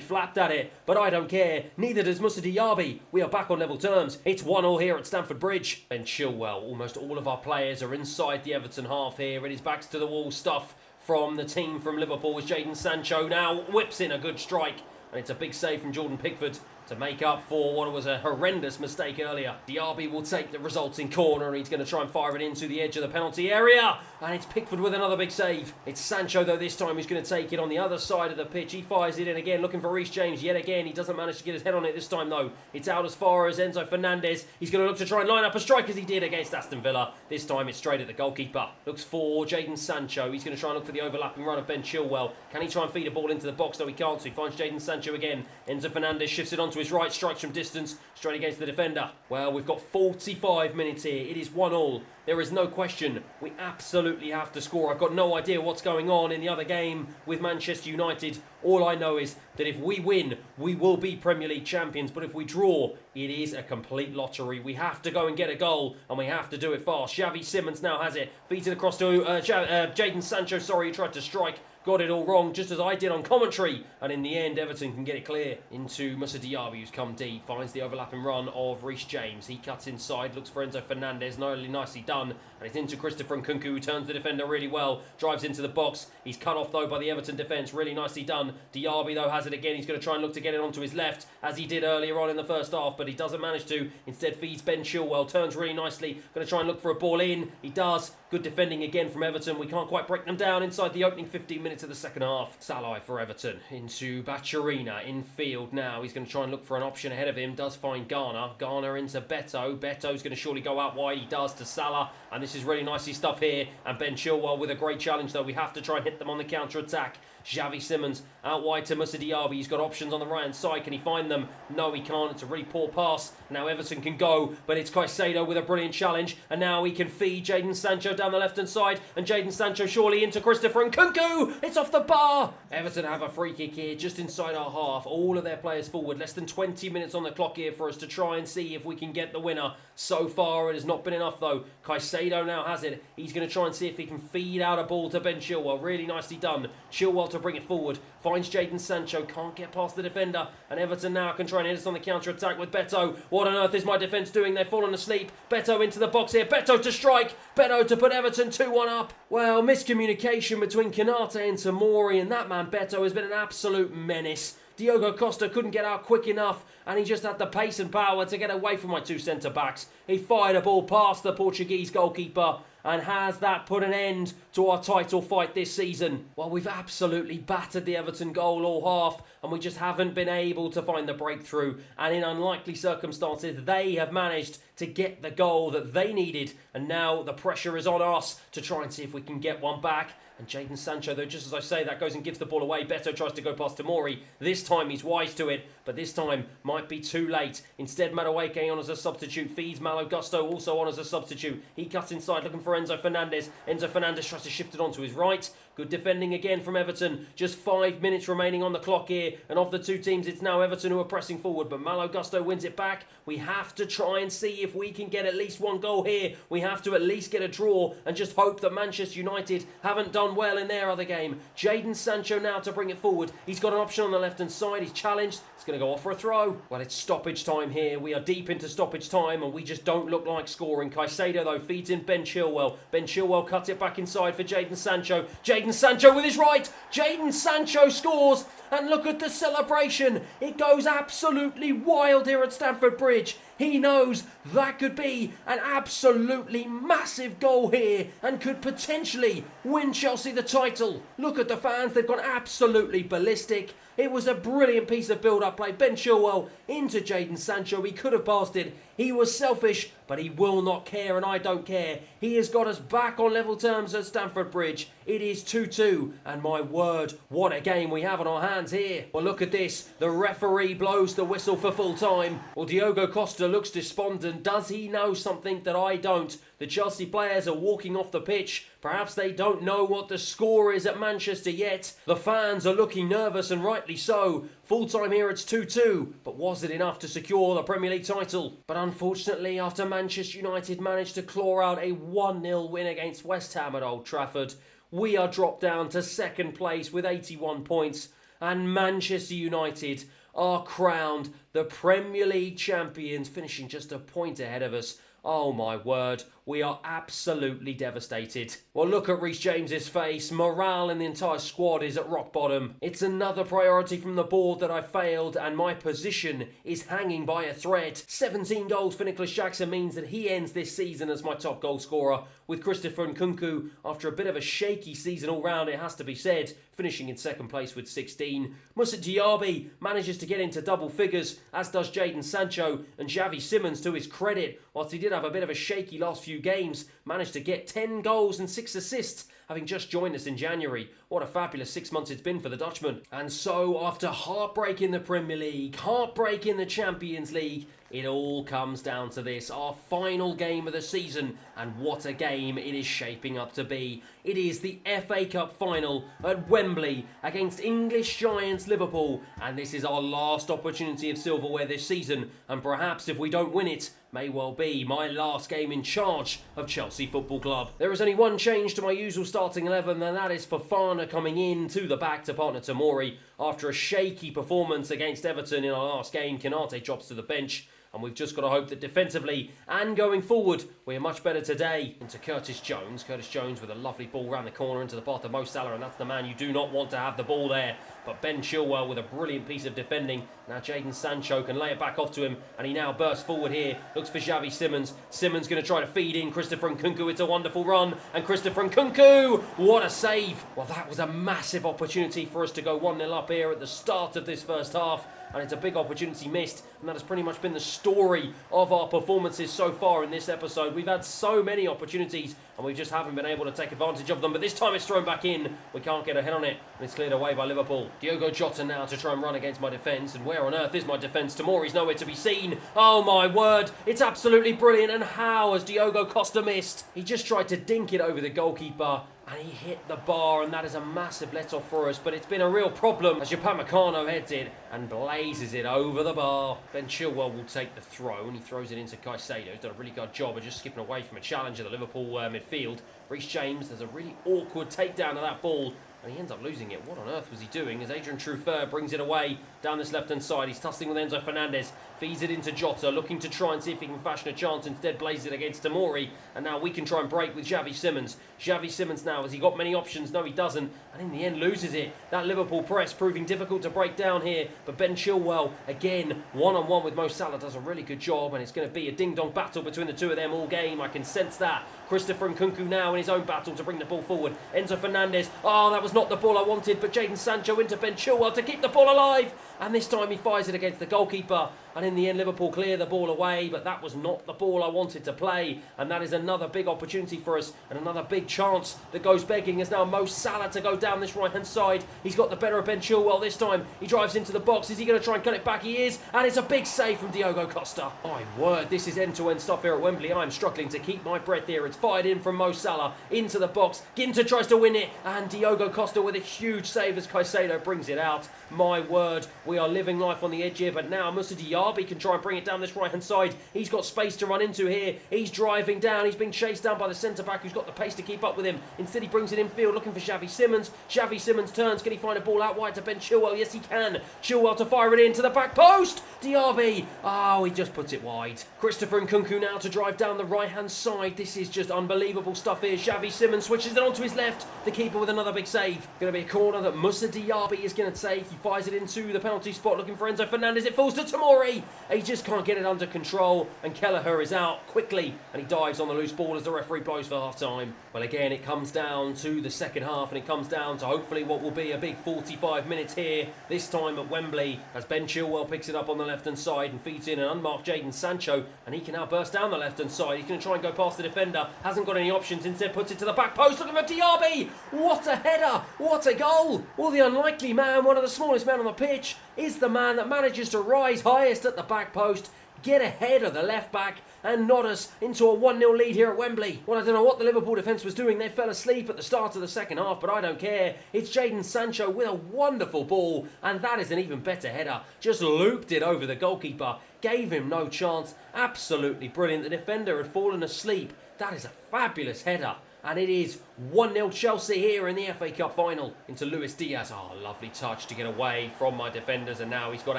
flapped at it. But I don't care. Neither does Moussa Diaby. We are back on level terms. It's 1-1 here at Stamford Bridge. Ben Chilwell, almost all of our players are inside the Everton half here. It is backs to the wall stuff from the team from Liverpool as Jadon Sancho now whips in a good strike. And it's a big save from Jordan Pickford to make up for what was a horrendous mistake earlier. Diaby will take the resulting corner and he's going to try and fire it into the edge of the penalty area. And it's Pickford with another big save. It's Sancho though this time who's going to take it on the other side of the pitch. He fires it in again looking for Reece James yet again. He doesn't manage to get his head on it this time though. It's out as far as Enzo Fernandez. He's going to look to try and line up a strike as he did against Aston Villa. This time it's straight at the goalkeeper. Looks for Jadon Sancho. He's going to try and look for the overlapping run of Ben Chilwell. Can he try and feed a ball into the box? No, he can't. So he finds Jadon Sancho again. Enzo Fernandez shifts it onto his right, strikes from distance, straight against the defender. Well, we've got 45 minutes here. It is 1-1. There is no question. We absolutely have to score. I've got no idea what's going on in the other game with Manchester United. All I know is that if we win, we will be Premier League champions. But if we draw, it is a complete lottery. We have to go and get a goal, and we have to do it fast. Xavi Simons now has it. Feeds it across to Jadon Sancho. Sorry, he tried to strike. Got it all wrong, just as I did on commentary. And in the end, Everton can get it clear into Moussa Diaby, who's come deep. Finds the overlapping run of Reece James. He cuts inside, looks for Enzo Fernandez. Nicely done. done. And it's into Christopher Nkunku, who turns the defender really well, drives into the box. He's cut off though by the Everton defence, really nicely done. Diaby though has it again. He's going to try and look to get it onto his left, as he did earlier on in the first half, but he doesn't manage to. Instead feeds Ben Chilwell, turns really nicely, going to try and look for a ball in. He does. Good defending again from Everton. We can't quite break them down inside the opening 15 minutes of the second half. Salah for Everton into Bacharina in field now. He's going to try and look for an option ahead of him. Does find Garner. Garner into Beto. Beto's going to surely go out wide. He does to Salah. And this is really nicely stuff here. And Ben Chilwell with a great challenge though. We have to try and hit them on the counter-attack. Xavi Simons out wide to Moussa Diaby. He's got options on the right hand side. Can he find them? No, he can't. It's a really poor pass. Now Everton can go, but it's Caicedo with a brilliant challenge. And now he can feed Jadon Sancho down the left hand side. And Jadon Sancho surely into Christopher Nkunku. It's off the bar. Everton have a free kick here just inside our half. All of their players forward. Less than 20 minutes on the clock here for us to try and see if we can get the winner. So far it has not been enough though. Caicedo now has it. He's going to try and see if he can feed out a ball to Ben Chilwell. Really nicely done. Chilwell to bring it forward. Finds Jadon Sancho. Can't get past the defender. And Everton now can try and hit us on the counter-attack with Beto. What on earth is my defence doing? They've fallen asleep. Beto into the box here. Beto to strike. Beto to put Everton 2-1 up. Well, miscommunication between Konate and Tomori, and that man Beto has been an absolute menace. Diogo Costa couldn't get out quick enough, and he just had the pace and power to get away from my two centre-backs. He fired a ball past the Portuguese goalkeeper, and has that put an end to our title fight this season? Well, we've absolutely battered the Everton goal all half, and we just haven't been able to find the breakthrough. And in unlikely circumstances, they have managed to get the goal that they needed. And now the pressure is on us to try and see if we can get one back. And Jadon Sancho, though, just as I say that, goes and gives the ball away. Beto tries to go past Tomori. This time he's wise to it, but this time might be too late. Instead, Madueke on as a substitute, feeds Malo Gusto also on as a substitute. He cuts inside looking for Enzo Fernandez. Enzo Fernandez tries to shift it onto his right. Good defending again from Everton. Just 5 minutes remaining on the clock here. And of the two teams, it's now Everton who are pressing forward. But Malo Gusto wins it back. We have to try and see if we can get at least one goal here. We have to at least get a draw and just hope that Manchester United haven't done well in their other game. Jadon Sancho now to bring it forward. He's got an option on the left-hand side. He's challenged. It's going to go off for a throw. Well, it's stoppage time here. We are deep into stoppage time and we just don't look like scoring. Caicedo, though, feeds in Ben Chilwell. Ben Chilwell cuts it back inside for Jadon Sancho. Jadon Sancho with his right. Jadon Sancho scores. And look at the celebration. It goes absolutely wild here at Stamford Bridge. He knows that could be an absolutely massive goal here and could potentially win Chelsea the title. Look at the fans. They've gone absolutely ballistic. It was a brilliant piece of build-up play. Ben Chilwell into Jadon Sancho. He could have passed it. He was selfish, but he will not care, and I don't care. He has got us back on level terms at Stamford Bridge. It is 2-2, and my word, what a game we have on our hands here. Well, look at this. The referee blows the whistle for full time. Well, Diogo Costa looks despondent. Does he know something that I don't? The Chelsea players are walking off the pitch. Perhaps they don't know what the score is at Manchester yet. The fans are looking nervous, and rightly so. Full time here, it's 2-2. But was it enough to secure the Premier League title? But unfortunately, after Manchester United managed to claw out a 1-0 win against West Ham at Old Trafford, we are dropped down to second place with 81 points. And Manchester United are crowned the Premier League champions, finishing just a point ahead of us. Oh my word, we are absolutely devastated. Well, look at Reece James's face. Morale in the entire squad is at rock bottom. It's another priority from the board that I failed, and my position is hanging by a thread. 17 goals for Nicholas Jackson means that he ends this season as my top goal scorer, with Christopher Nkunku, after a bit of a shaky season all round, it has to be said, finishing in second place with 16. Moussa Diaby manages to get into double figures, as does Jadon Sancho, and Xavi Simons, to his credit, whilst he did have a bit of a shaky last few games, managed to get 10 goals and 6 assists, having just joined us in January. What a fabulous 6 months it's been for the Dutchman. And so, after heartbreak in the Premier League, heartbreak in the Champions League, it all comes down to this, our final game of the season, and what a game it is shaping up to be. It is the FA Cup final at Wembley against English giants Liverpool, and this is our last opportunity of silverware this season, and perhaps if we don't win it, may well be my last game in charge of Chelsea Football Club. There is only one change to my usual starting 11, and that is Fofana coming in to the back to partner Tomori. After a shaky performance against Everton in our last game, Konate drops to the bench. and we've just got to hope that defensively and going forward, we are much better today. Into Curtis Jones. Curtis Jones with a lovely ball round the corner into the path of Mo Salah, and that's the man you do not want to have the ball there. But Ben Chilwell with a brilliant piece of defending. Now Jadon Sancho can lay it back off to him, and he now bursts forward here. Looks for Xavi Simons. Simons going to try to feed in Christopher Nkunku. It's a wonderful run, and Christopher Nkunku, what a save. Well, that was a massive opportunity for us to go 1-0 up here at the start of this first half, and it's a big opportunity missed, and that has pretty much been the story of our performances so far in this episode. We've had so many opportunities, and we just haven't been able to take advantage of them, but this time it's thrown back in. We can't get a head on it, and it's cleared away by Liverpool. Diogo Jota now to try and run against my defence, and where on earth is my defence? Tomori's nowhere to be seen. Oh my word, it's absolutely brilliant, and how has Diogo Costa missed? He just tried to dink it over the goalkeeper, and he hit the bar, and that is a massive let-off for us, but it's been a real problem as Upamecano heads it and blazes it over the bar. Ben Chilwell will take the throw, and he throws it into Caicedo. He's done a really good job of just skipping away from a challenge at the Liverpool midfield. Reece James, there's a really awkward takedown of that ball, and he ends up losing it. What on earth was he doing? As Adrian Truffert brings it away down this left-hand side. He's tussling with Enzo Fernandez. Feeds it into Jota, looking to try and see if he can fashion a chance. Instead, blazes it against Tomori. And now we can try and break with Xavi Simons. Xavi Simons now, has he got many options? No, he doesn't. And in the end, loses it. That Liverpool press proving difficult to break down here. But Ben Chilwell, again, one-on-one with Mo Salah, does a really good job. And it's going to be a ding-dong battle between the two of them all game. I can sense that. Christopher Nkunku now in his own battle to bring the ball forward. Enzo Fernandez. Oh, that was not the ball I wanted. But Jadon Sancho into Ben Chilwell to keep the ball alive. And this time he fires it against the goalkeeper. And in the end, Liverpool clear the ball away, but that was not the ball I wanted to play. And that is another big opportunity for us, and another big chance that goes begging as now Mo Salah to go down this right-hand side. He's got the better of Ben Chilwell this time. He drives into the box. Is he going to try and cut it back? He is, and it's a big save from Diogo Costa. My word, this is end-to-end stuff here at Wembley. I'm struggling to keep my breath here. It's fired in from Mo Salah into the box. Ginter tries to win it, and Diogo Costa with a huge save as Caicedo brings it out. My word, we are living life on the edge here, but now Moussa Diaby can try and bring it down this right-hand side. He's got space to run into here. He's driving down. He's being chased down by the centre-back who's got the pace to keep up with him. Instead, he brings it infield looking for Xavi Simons. Xavi Simons turns. Can he find a ball out wide to Ben Chilwell? Yes, he can. Chilwell to fire it into the back post. Diaby. Oh, he just puts it wide. Christopher Nkunku now to drive down the right-hand side. This is just unbelievable stuff here. Xavi Simons switches it onto his left. The keeper with another big save. Going to be a corner that Moussa Diaby is going to take. He fires it into the penalty spot looking for Enzo Fernandez. It falls to Tomori. He just can't get it under control, and Kelleher is out quickly, and he dives on the loose ball as the referee blows for half-time. Well, again, it comes down to the second half, and it comes down to hopefully what will be a big 45 minutes here, this time at Wembley, as Ben Chilwell picks it up on the left-hand side and feeds in an unmarked Jadon Sancho, and he can now burst down the left-hand side. He's going to try and go past the defender, hasn't got any options, instead puts it to the back post, looking for Diaby. What a header! What a goal! Well, the unlikely man, one of the smallest men on the pitch, is the man that manages to rise highest at the back post, get ahead of the left back and nod us into a 1-0 lead here at Wembley. Well, I don't know what the Liverpool defence was doing. They fell asleep at the start of the second half, but I don't care. It's Jadon Sancho with a wonderful ball, and that is an even better header. Just looped it over the goalkeeper, gave him no chance. Absolutely brilliant. The defender had fallen asleep. That is a fabulous header. And it is 1-0 Chelsea here in the FA Cup final into Luis Diaz. Oh, lovely touch to get away from my defenders. And now he's got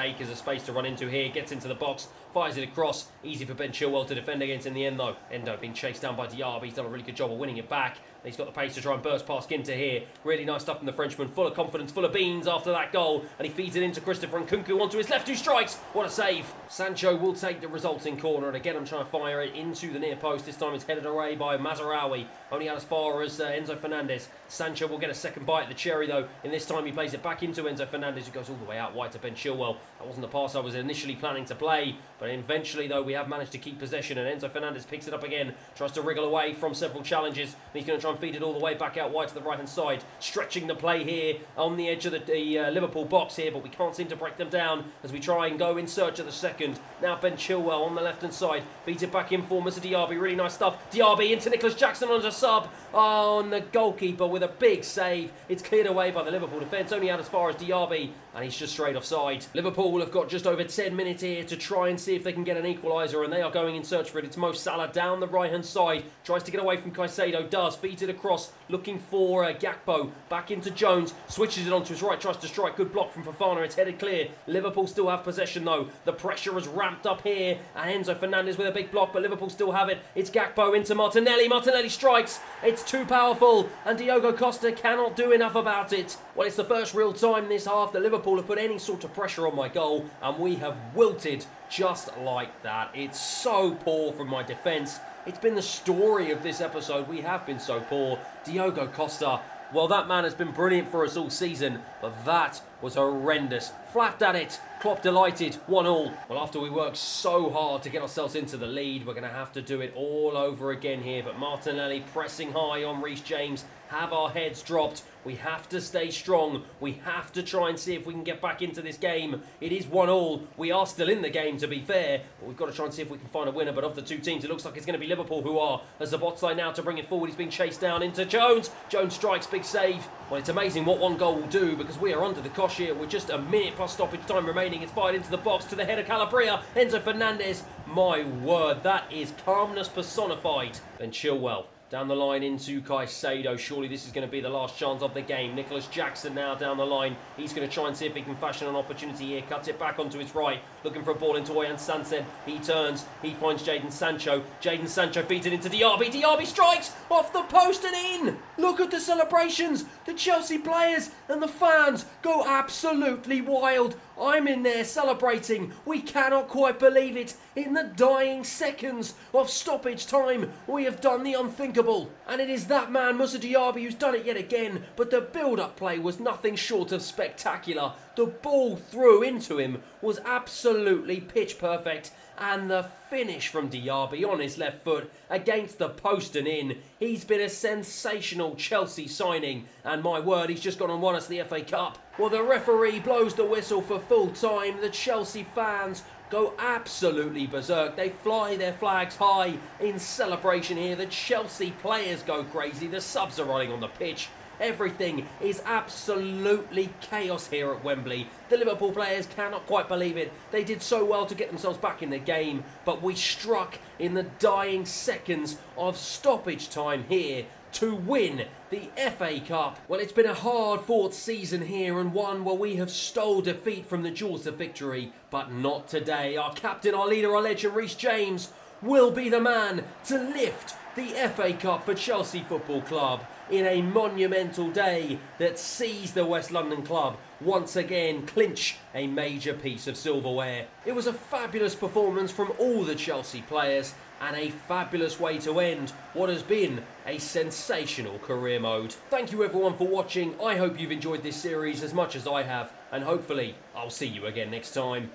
acres of space to run into here. Gets into the box, fires it across. Easy for Ben Chilwell to defend against in the end, though. Endo being chased down by Diaby. He's done a really good job of winning it back. He's got the pace to try and burst past Ginter here. Really nice stuff from the Frenchman. Full of confidence, full of beans after that goal. And he feeds it into Christopher Nkunku onto his left, who strikes. What a save. Sancho will take the resulting corner. And again, I'm trying to fire it into the near post. This time it's headed away by Mazraoui. Only out as far as Enzo Fernandez. Sancho will get a second bite at the cherry, though. And this time he plays it back into Enzo Fernandez, who goes all the way out wide to Ben Chilwell. That wasn't the pass I was initially planning to play. But eventually, though, we have managed to keep possession. And Enzo Fernandez picks it up again. Tries to wriggle away from several challenges. And he's going to try and feed it all the way back out wide to the right-hand side. Stretching the play here on the edge of the Liverpool box here. But we can't seem to break them down as we try and go in search of the second. Now Ben Chilwell on the left-hand side. Feeds it back in for Moussa Diaby. Really nice stuff. Diaby into Nicholas Jackson on a sub. Oh, and the goalkeeper with with a big save. It's cleared away by the Liverpool defence, only out as far as Diaby, and he's just straight offside. Liverpool have got just over 10 minutes here to try and see if they can get an equaliser, and they are going in search for it. It's Mo Salah down the right-hand side, tries to get away from Caicedo, does, feeds it across, looking for Gakpo, back into Jones, switches it onto his right, tries to strike, good block from Fofana, it's headed clear. Liverpool still have possession though, the pressure has ramped up here, and Enzo Fernandez with a big block, but Liverpool still have it. It's Gakpo into Martinelli, Martinelli strikes, it's too powerful, and Diogo Costa cannot do enough about it. Well, it's the first real time this half that Liverpool have put any sort of pressure on my goal, and we have wilted just like that. It's so poor from my defence. It's been the story of this episode. We have been so poor. Diogo Costa, well, that man has been brilliant for us all season, but that was horrendous. Flapped at it. Klopp delighted. 1-1. Well, after we worked so hard to get ourselves into the lead, we're going to have to do it all over again here. But Martinelli pressing high on Reece James. Have our heads dropped. We have to stay strong. We have to try and see if we can get back into this game. It is 1-1. We are still in the game, to be fair, but we've got to try and see if we can find a winner. But of the two teams, it looks like it's going to be Liverpool who are, as the Botzai now to bring it forward. He's being chased down into Jones. Jones strikes, big save. Well, it's amazing what one goal will do, because we are under the cosh here with just a minute plus stoppage time remaining. It's fired into the box to the head of Calabria. Enzo Fernandez. My word, that is calmness personified. Then Chilwell down the line into Caicedo. Surely this is going to be the last chance of the game. Nicholas Jackson now down the line. He's going to try and see if he can fashion an opportunity here. Cuts it back onto his right. Looking for a ball into Oyan Sansen. He turns. He finds Jadon Sancho. Jadon Sancho feeds it into Diaby. Diaby strikes off the post and in. Look at the celebrations. The Chelsea players and the fans go absolutely wild. I'm in there celebrating. We cannot quite believe it. In the dying seconds of stoppage time, we have done the unthinkable. And it is that man, Moussa Diaby, who's done it yet again. But the build-up play was nothing short of spectacular. The ball through into him was absolutely pitch perfect. And the finish from Diaby on his left foot against the post and in. He's been a sensational Chelsea signing. And my word, he's just gone and won us the FA Cup. Well, the referee blows the whistle for full time. The Chelsea fans go absolutely berserk. They fly their flags high in celebration here. The Chelsea players go crazy. The subs are running on the pitch. Everything is absolutely chaos here at Wembley. The Liverpool players cannot quite believe it. They did so well to get themselves back in the game, but we struck in the dying seconds of stoppage time here to win the FA Cup. Well, it's been a hard-fought season here, and one where we have stole defeat from the jaws of victory, but not today. Our captain, our leader, our legend, Reece James, will be the man to lift the FA Cup for Chelsea Football Club in a monumental day that sees the West London club once again clinch a major piece of silverware. It was a fabulous performance from all the Chelsea players and a fabulous way to end what has been a sensational career mode. Thank you everyone for watching. I hope you've enjoyed this series as much as I have, and hopefully I'll see you again next time.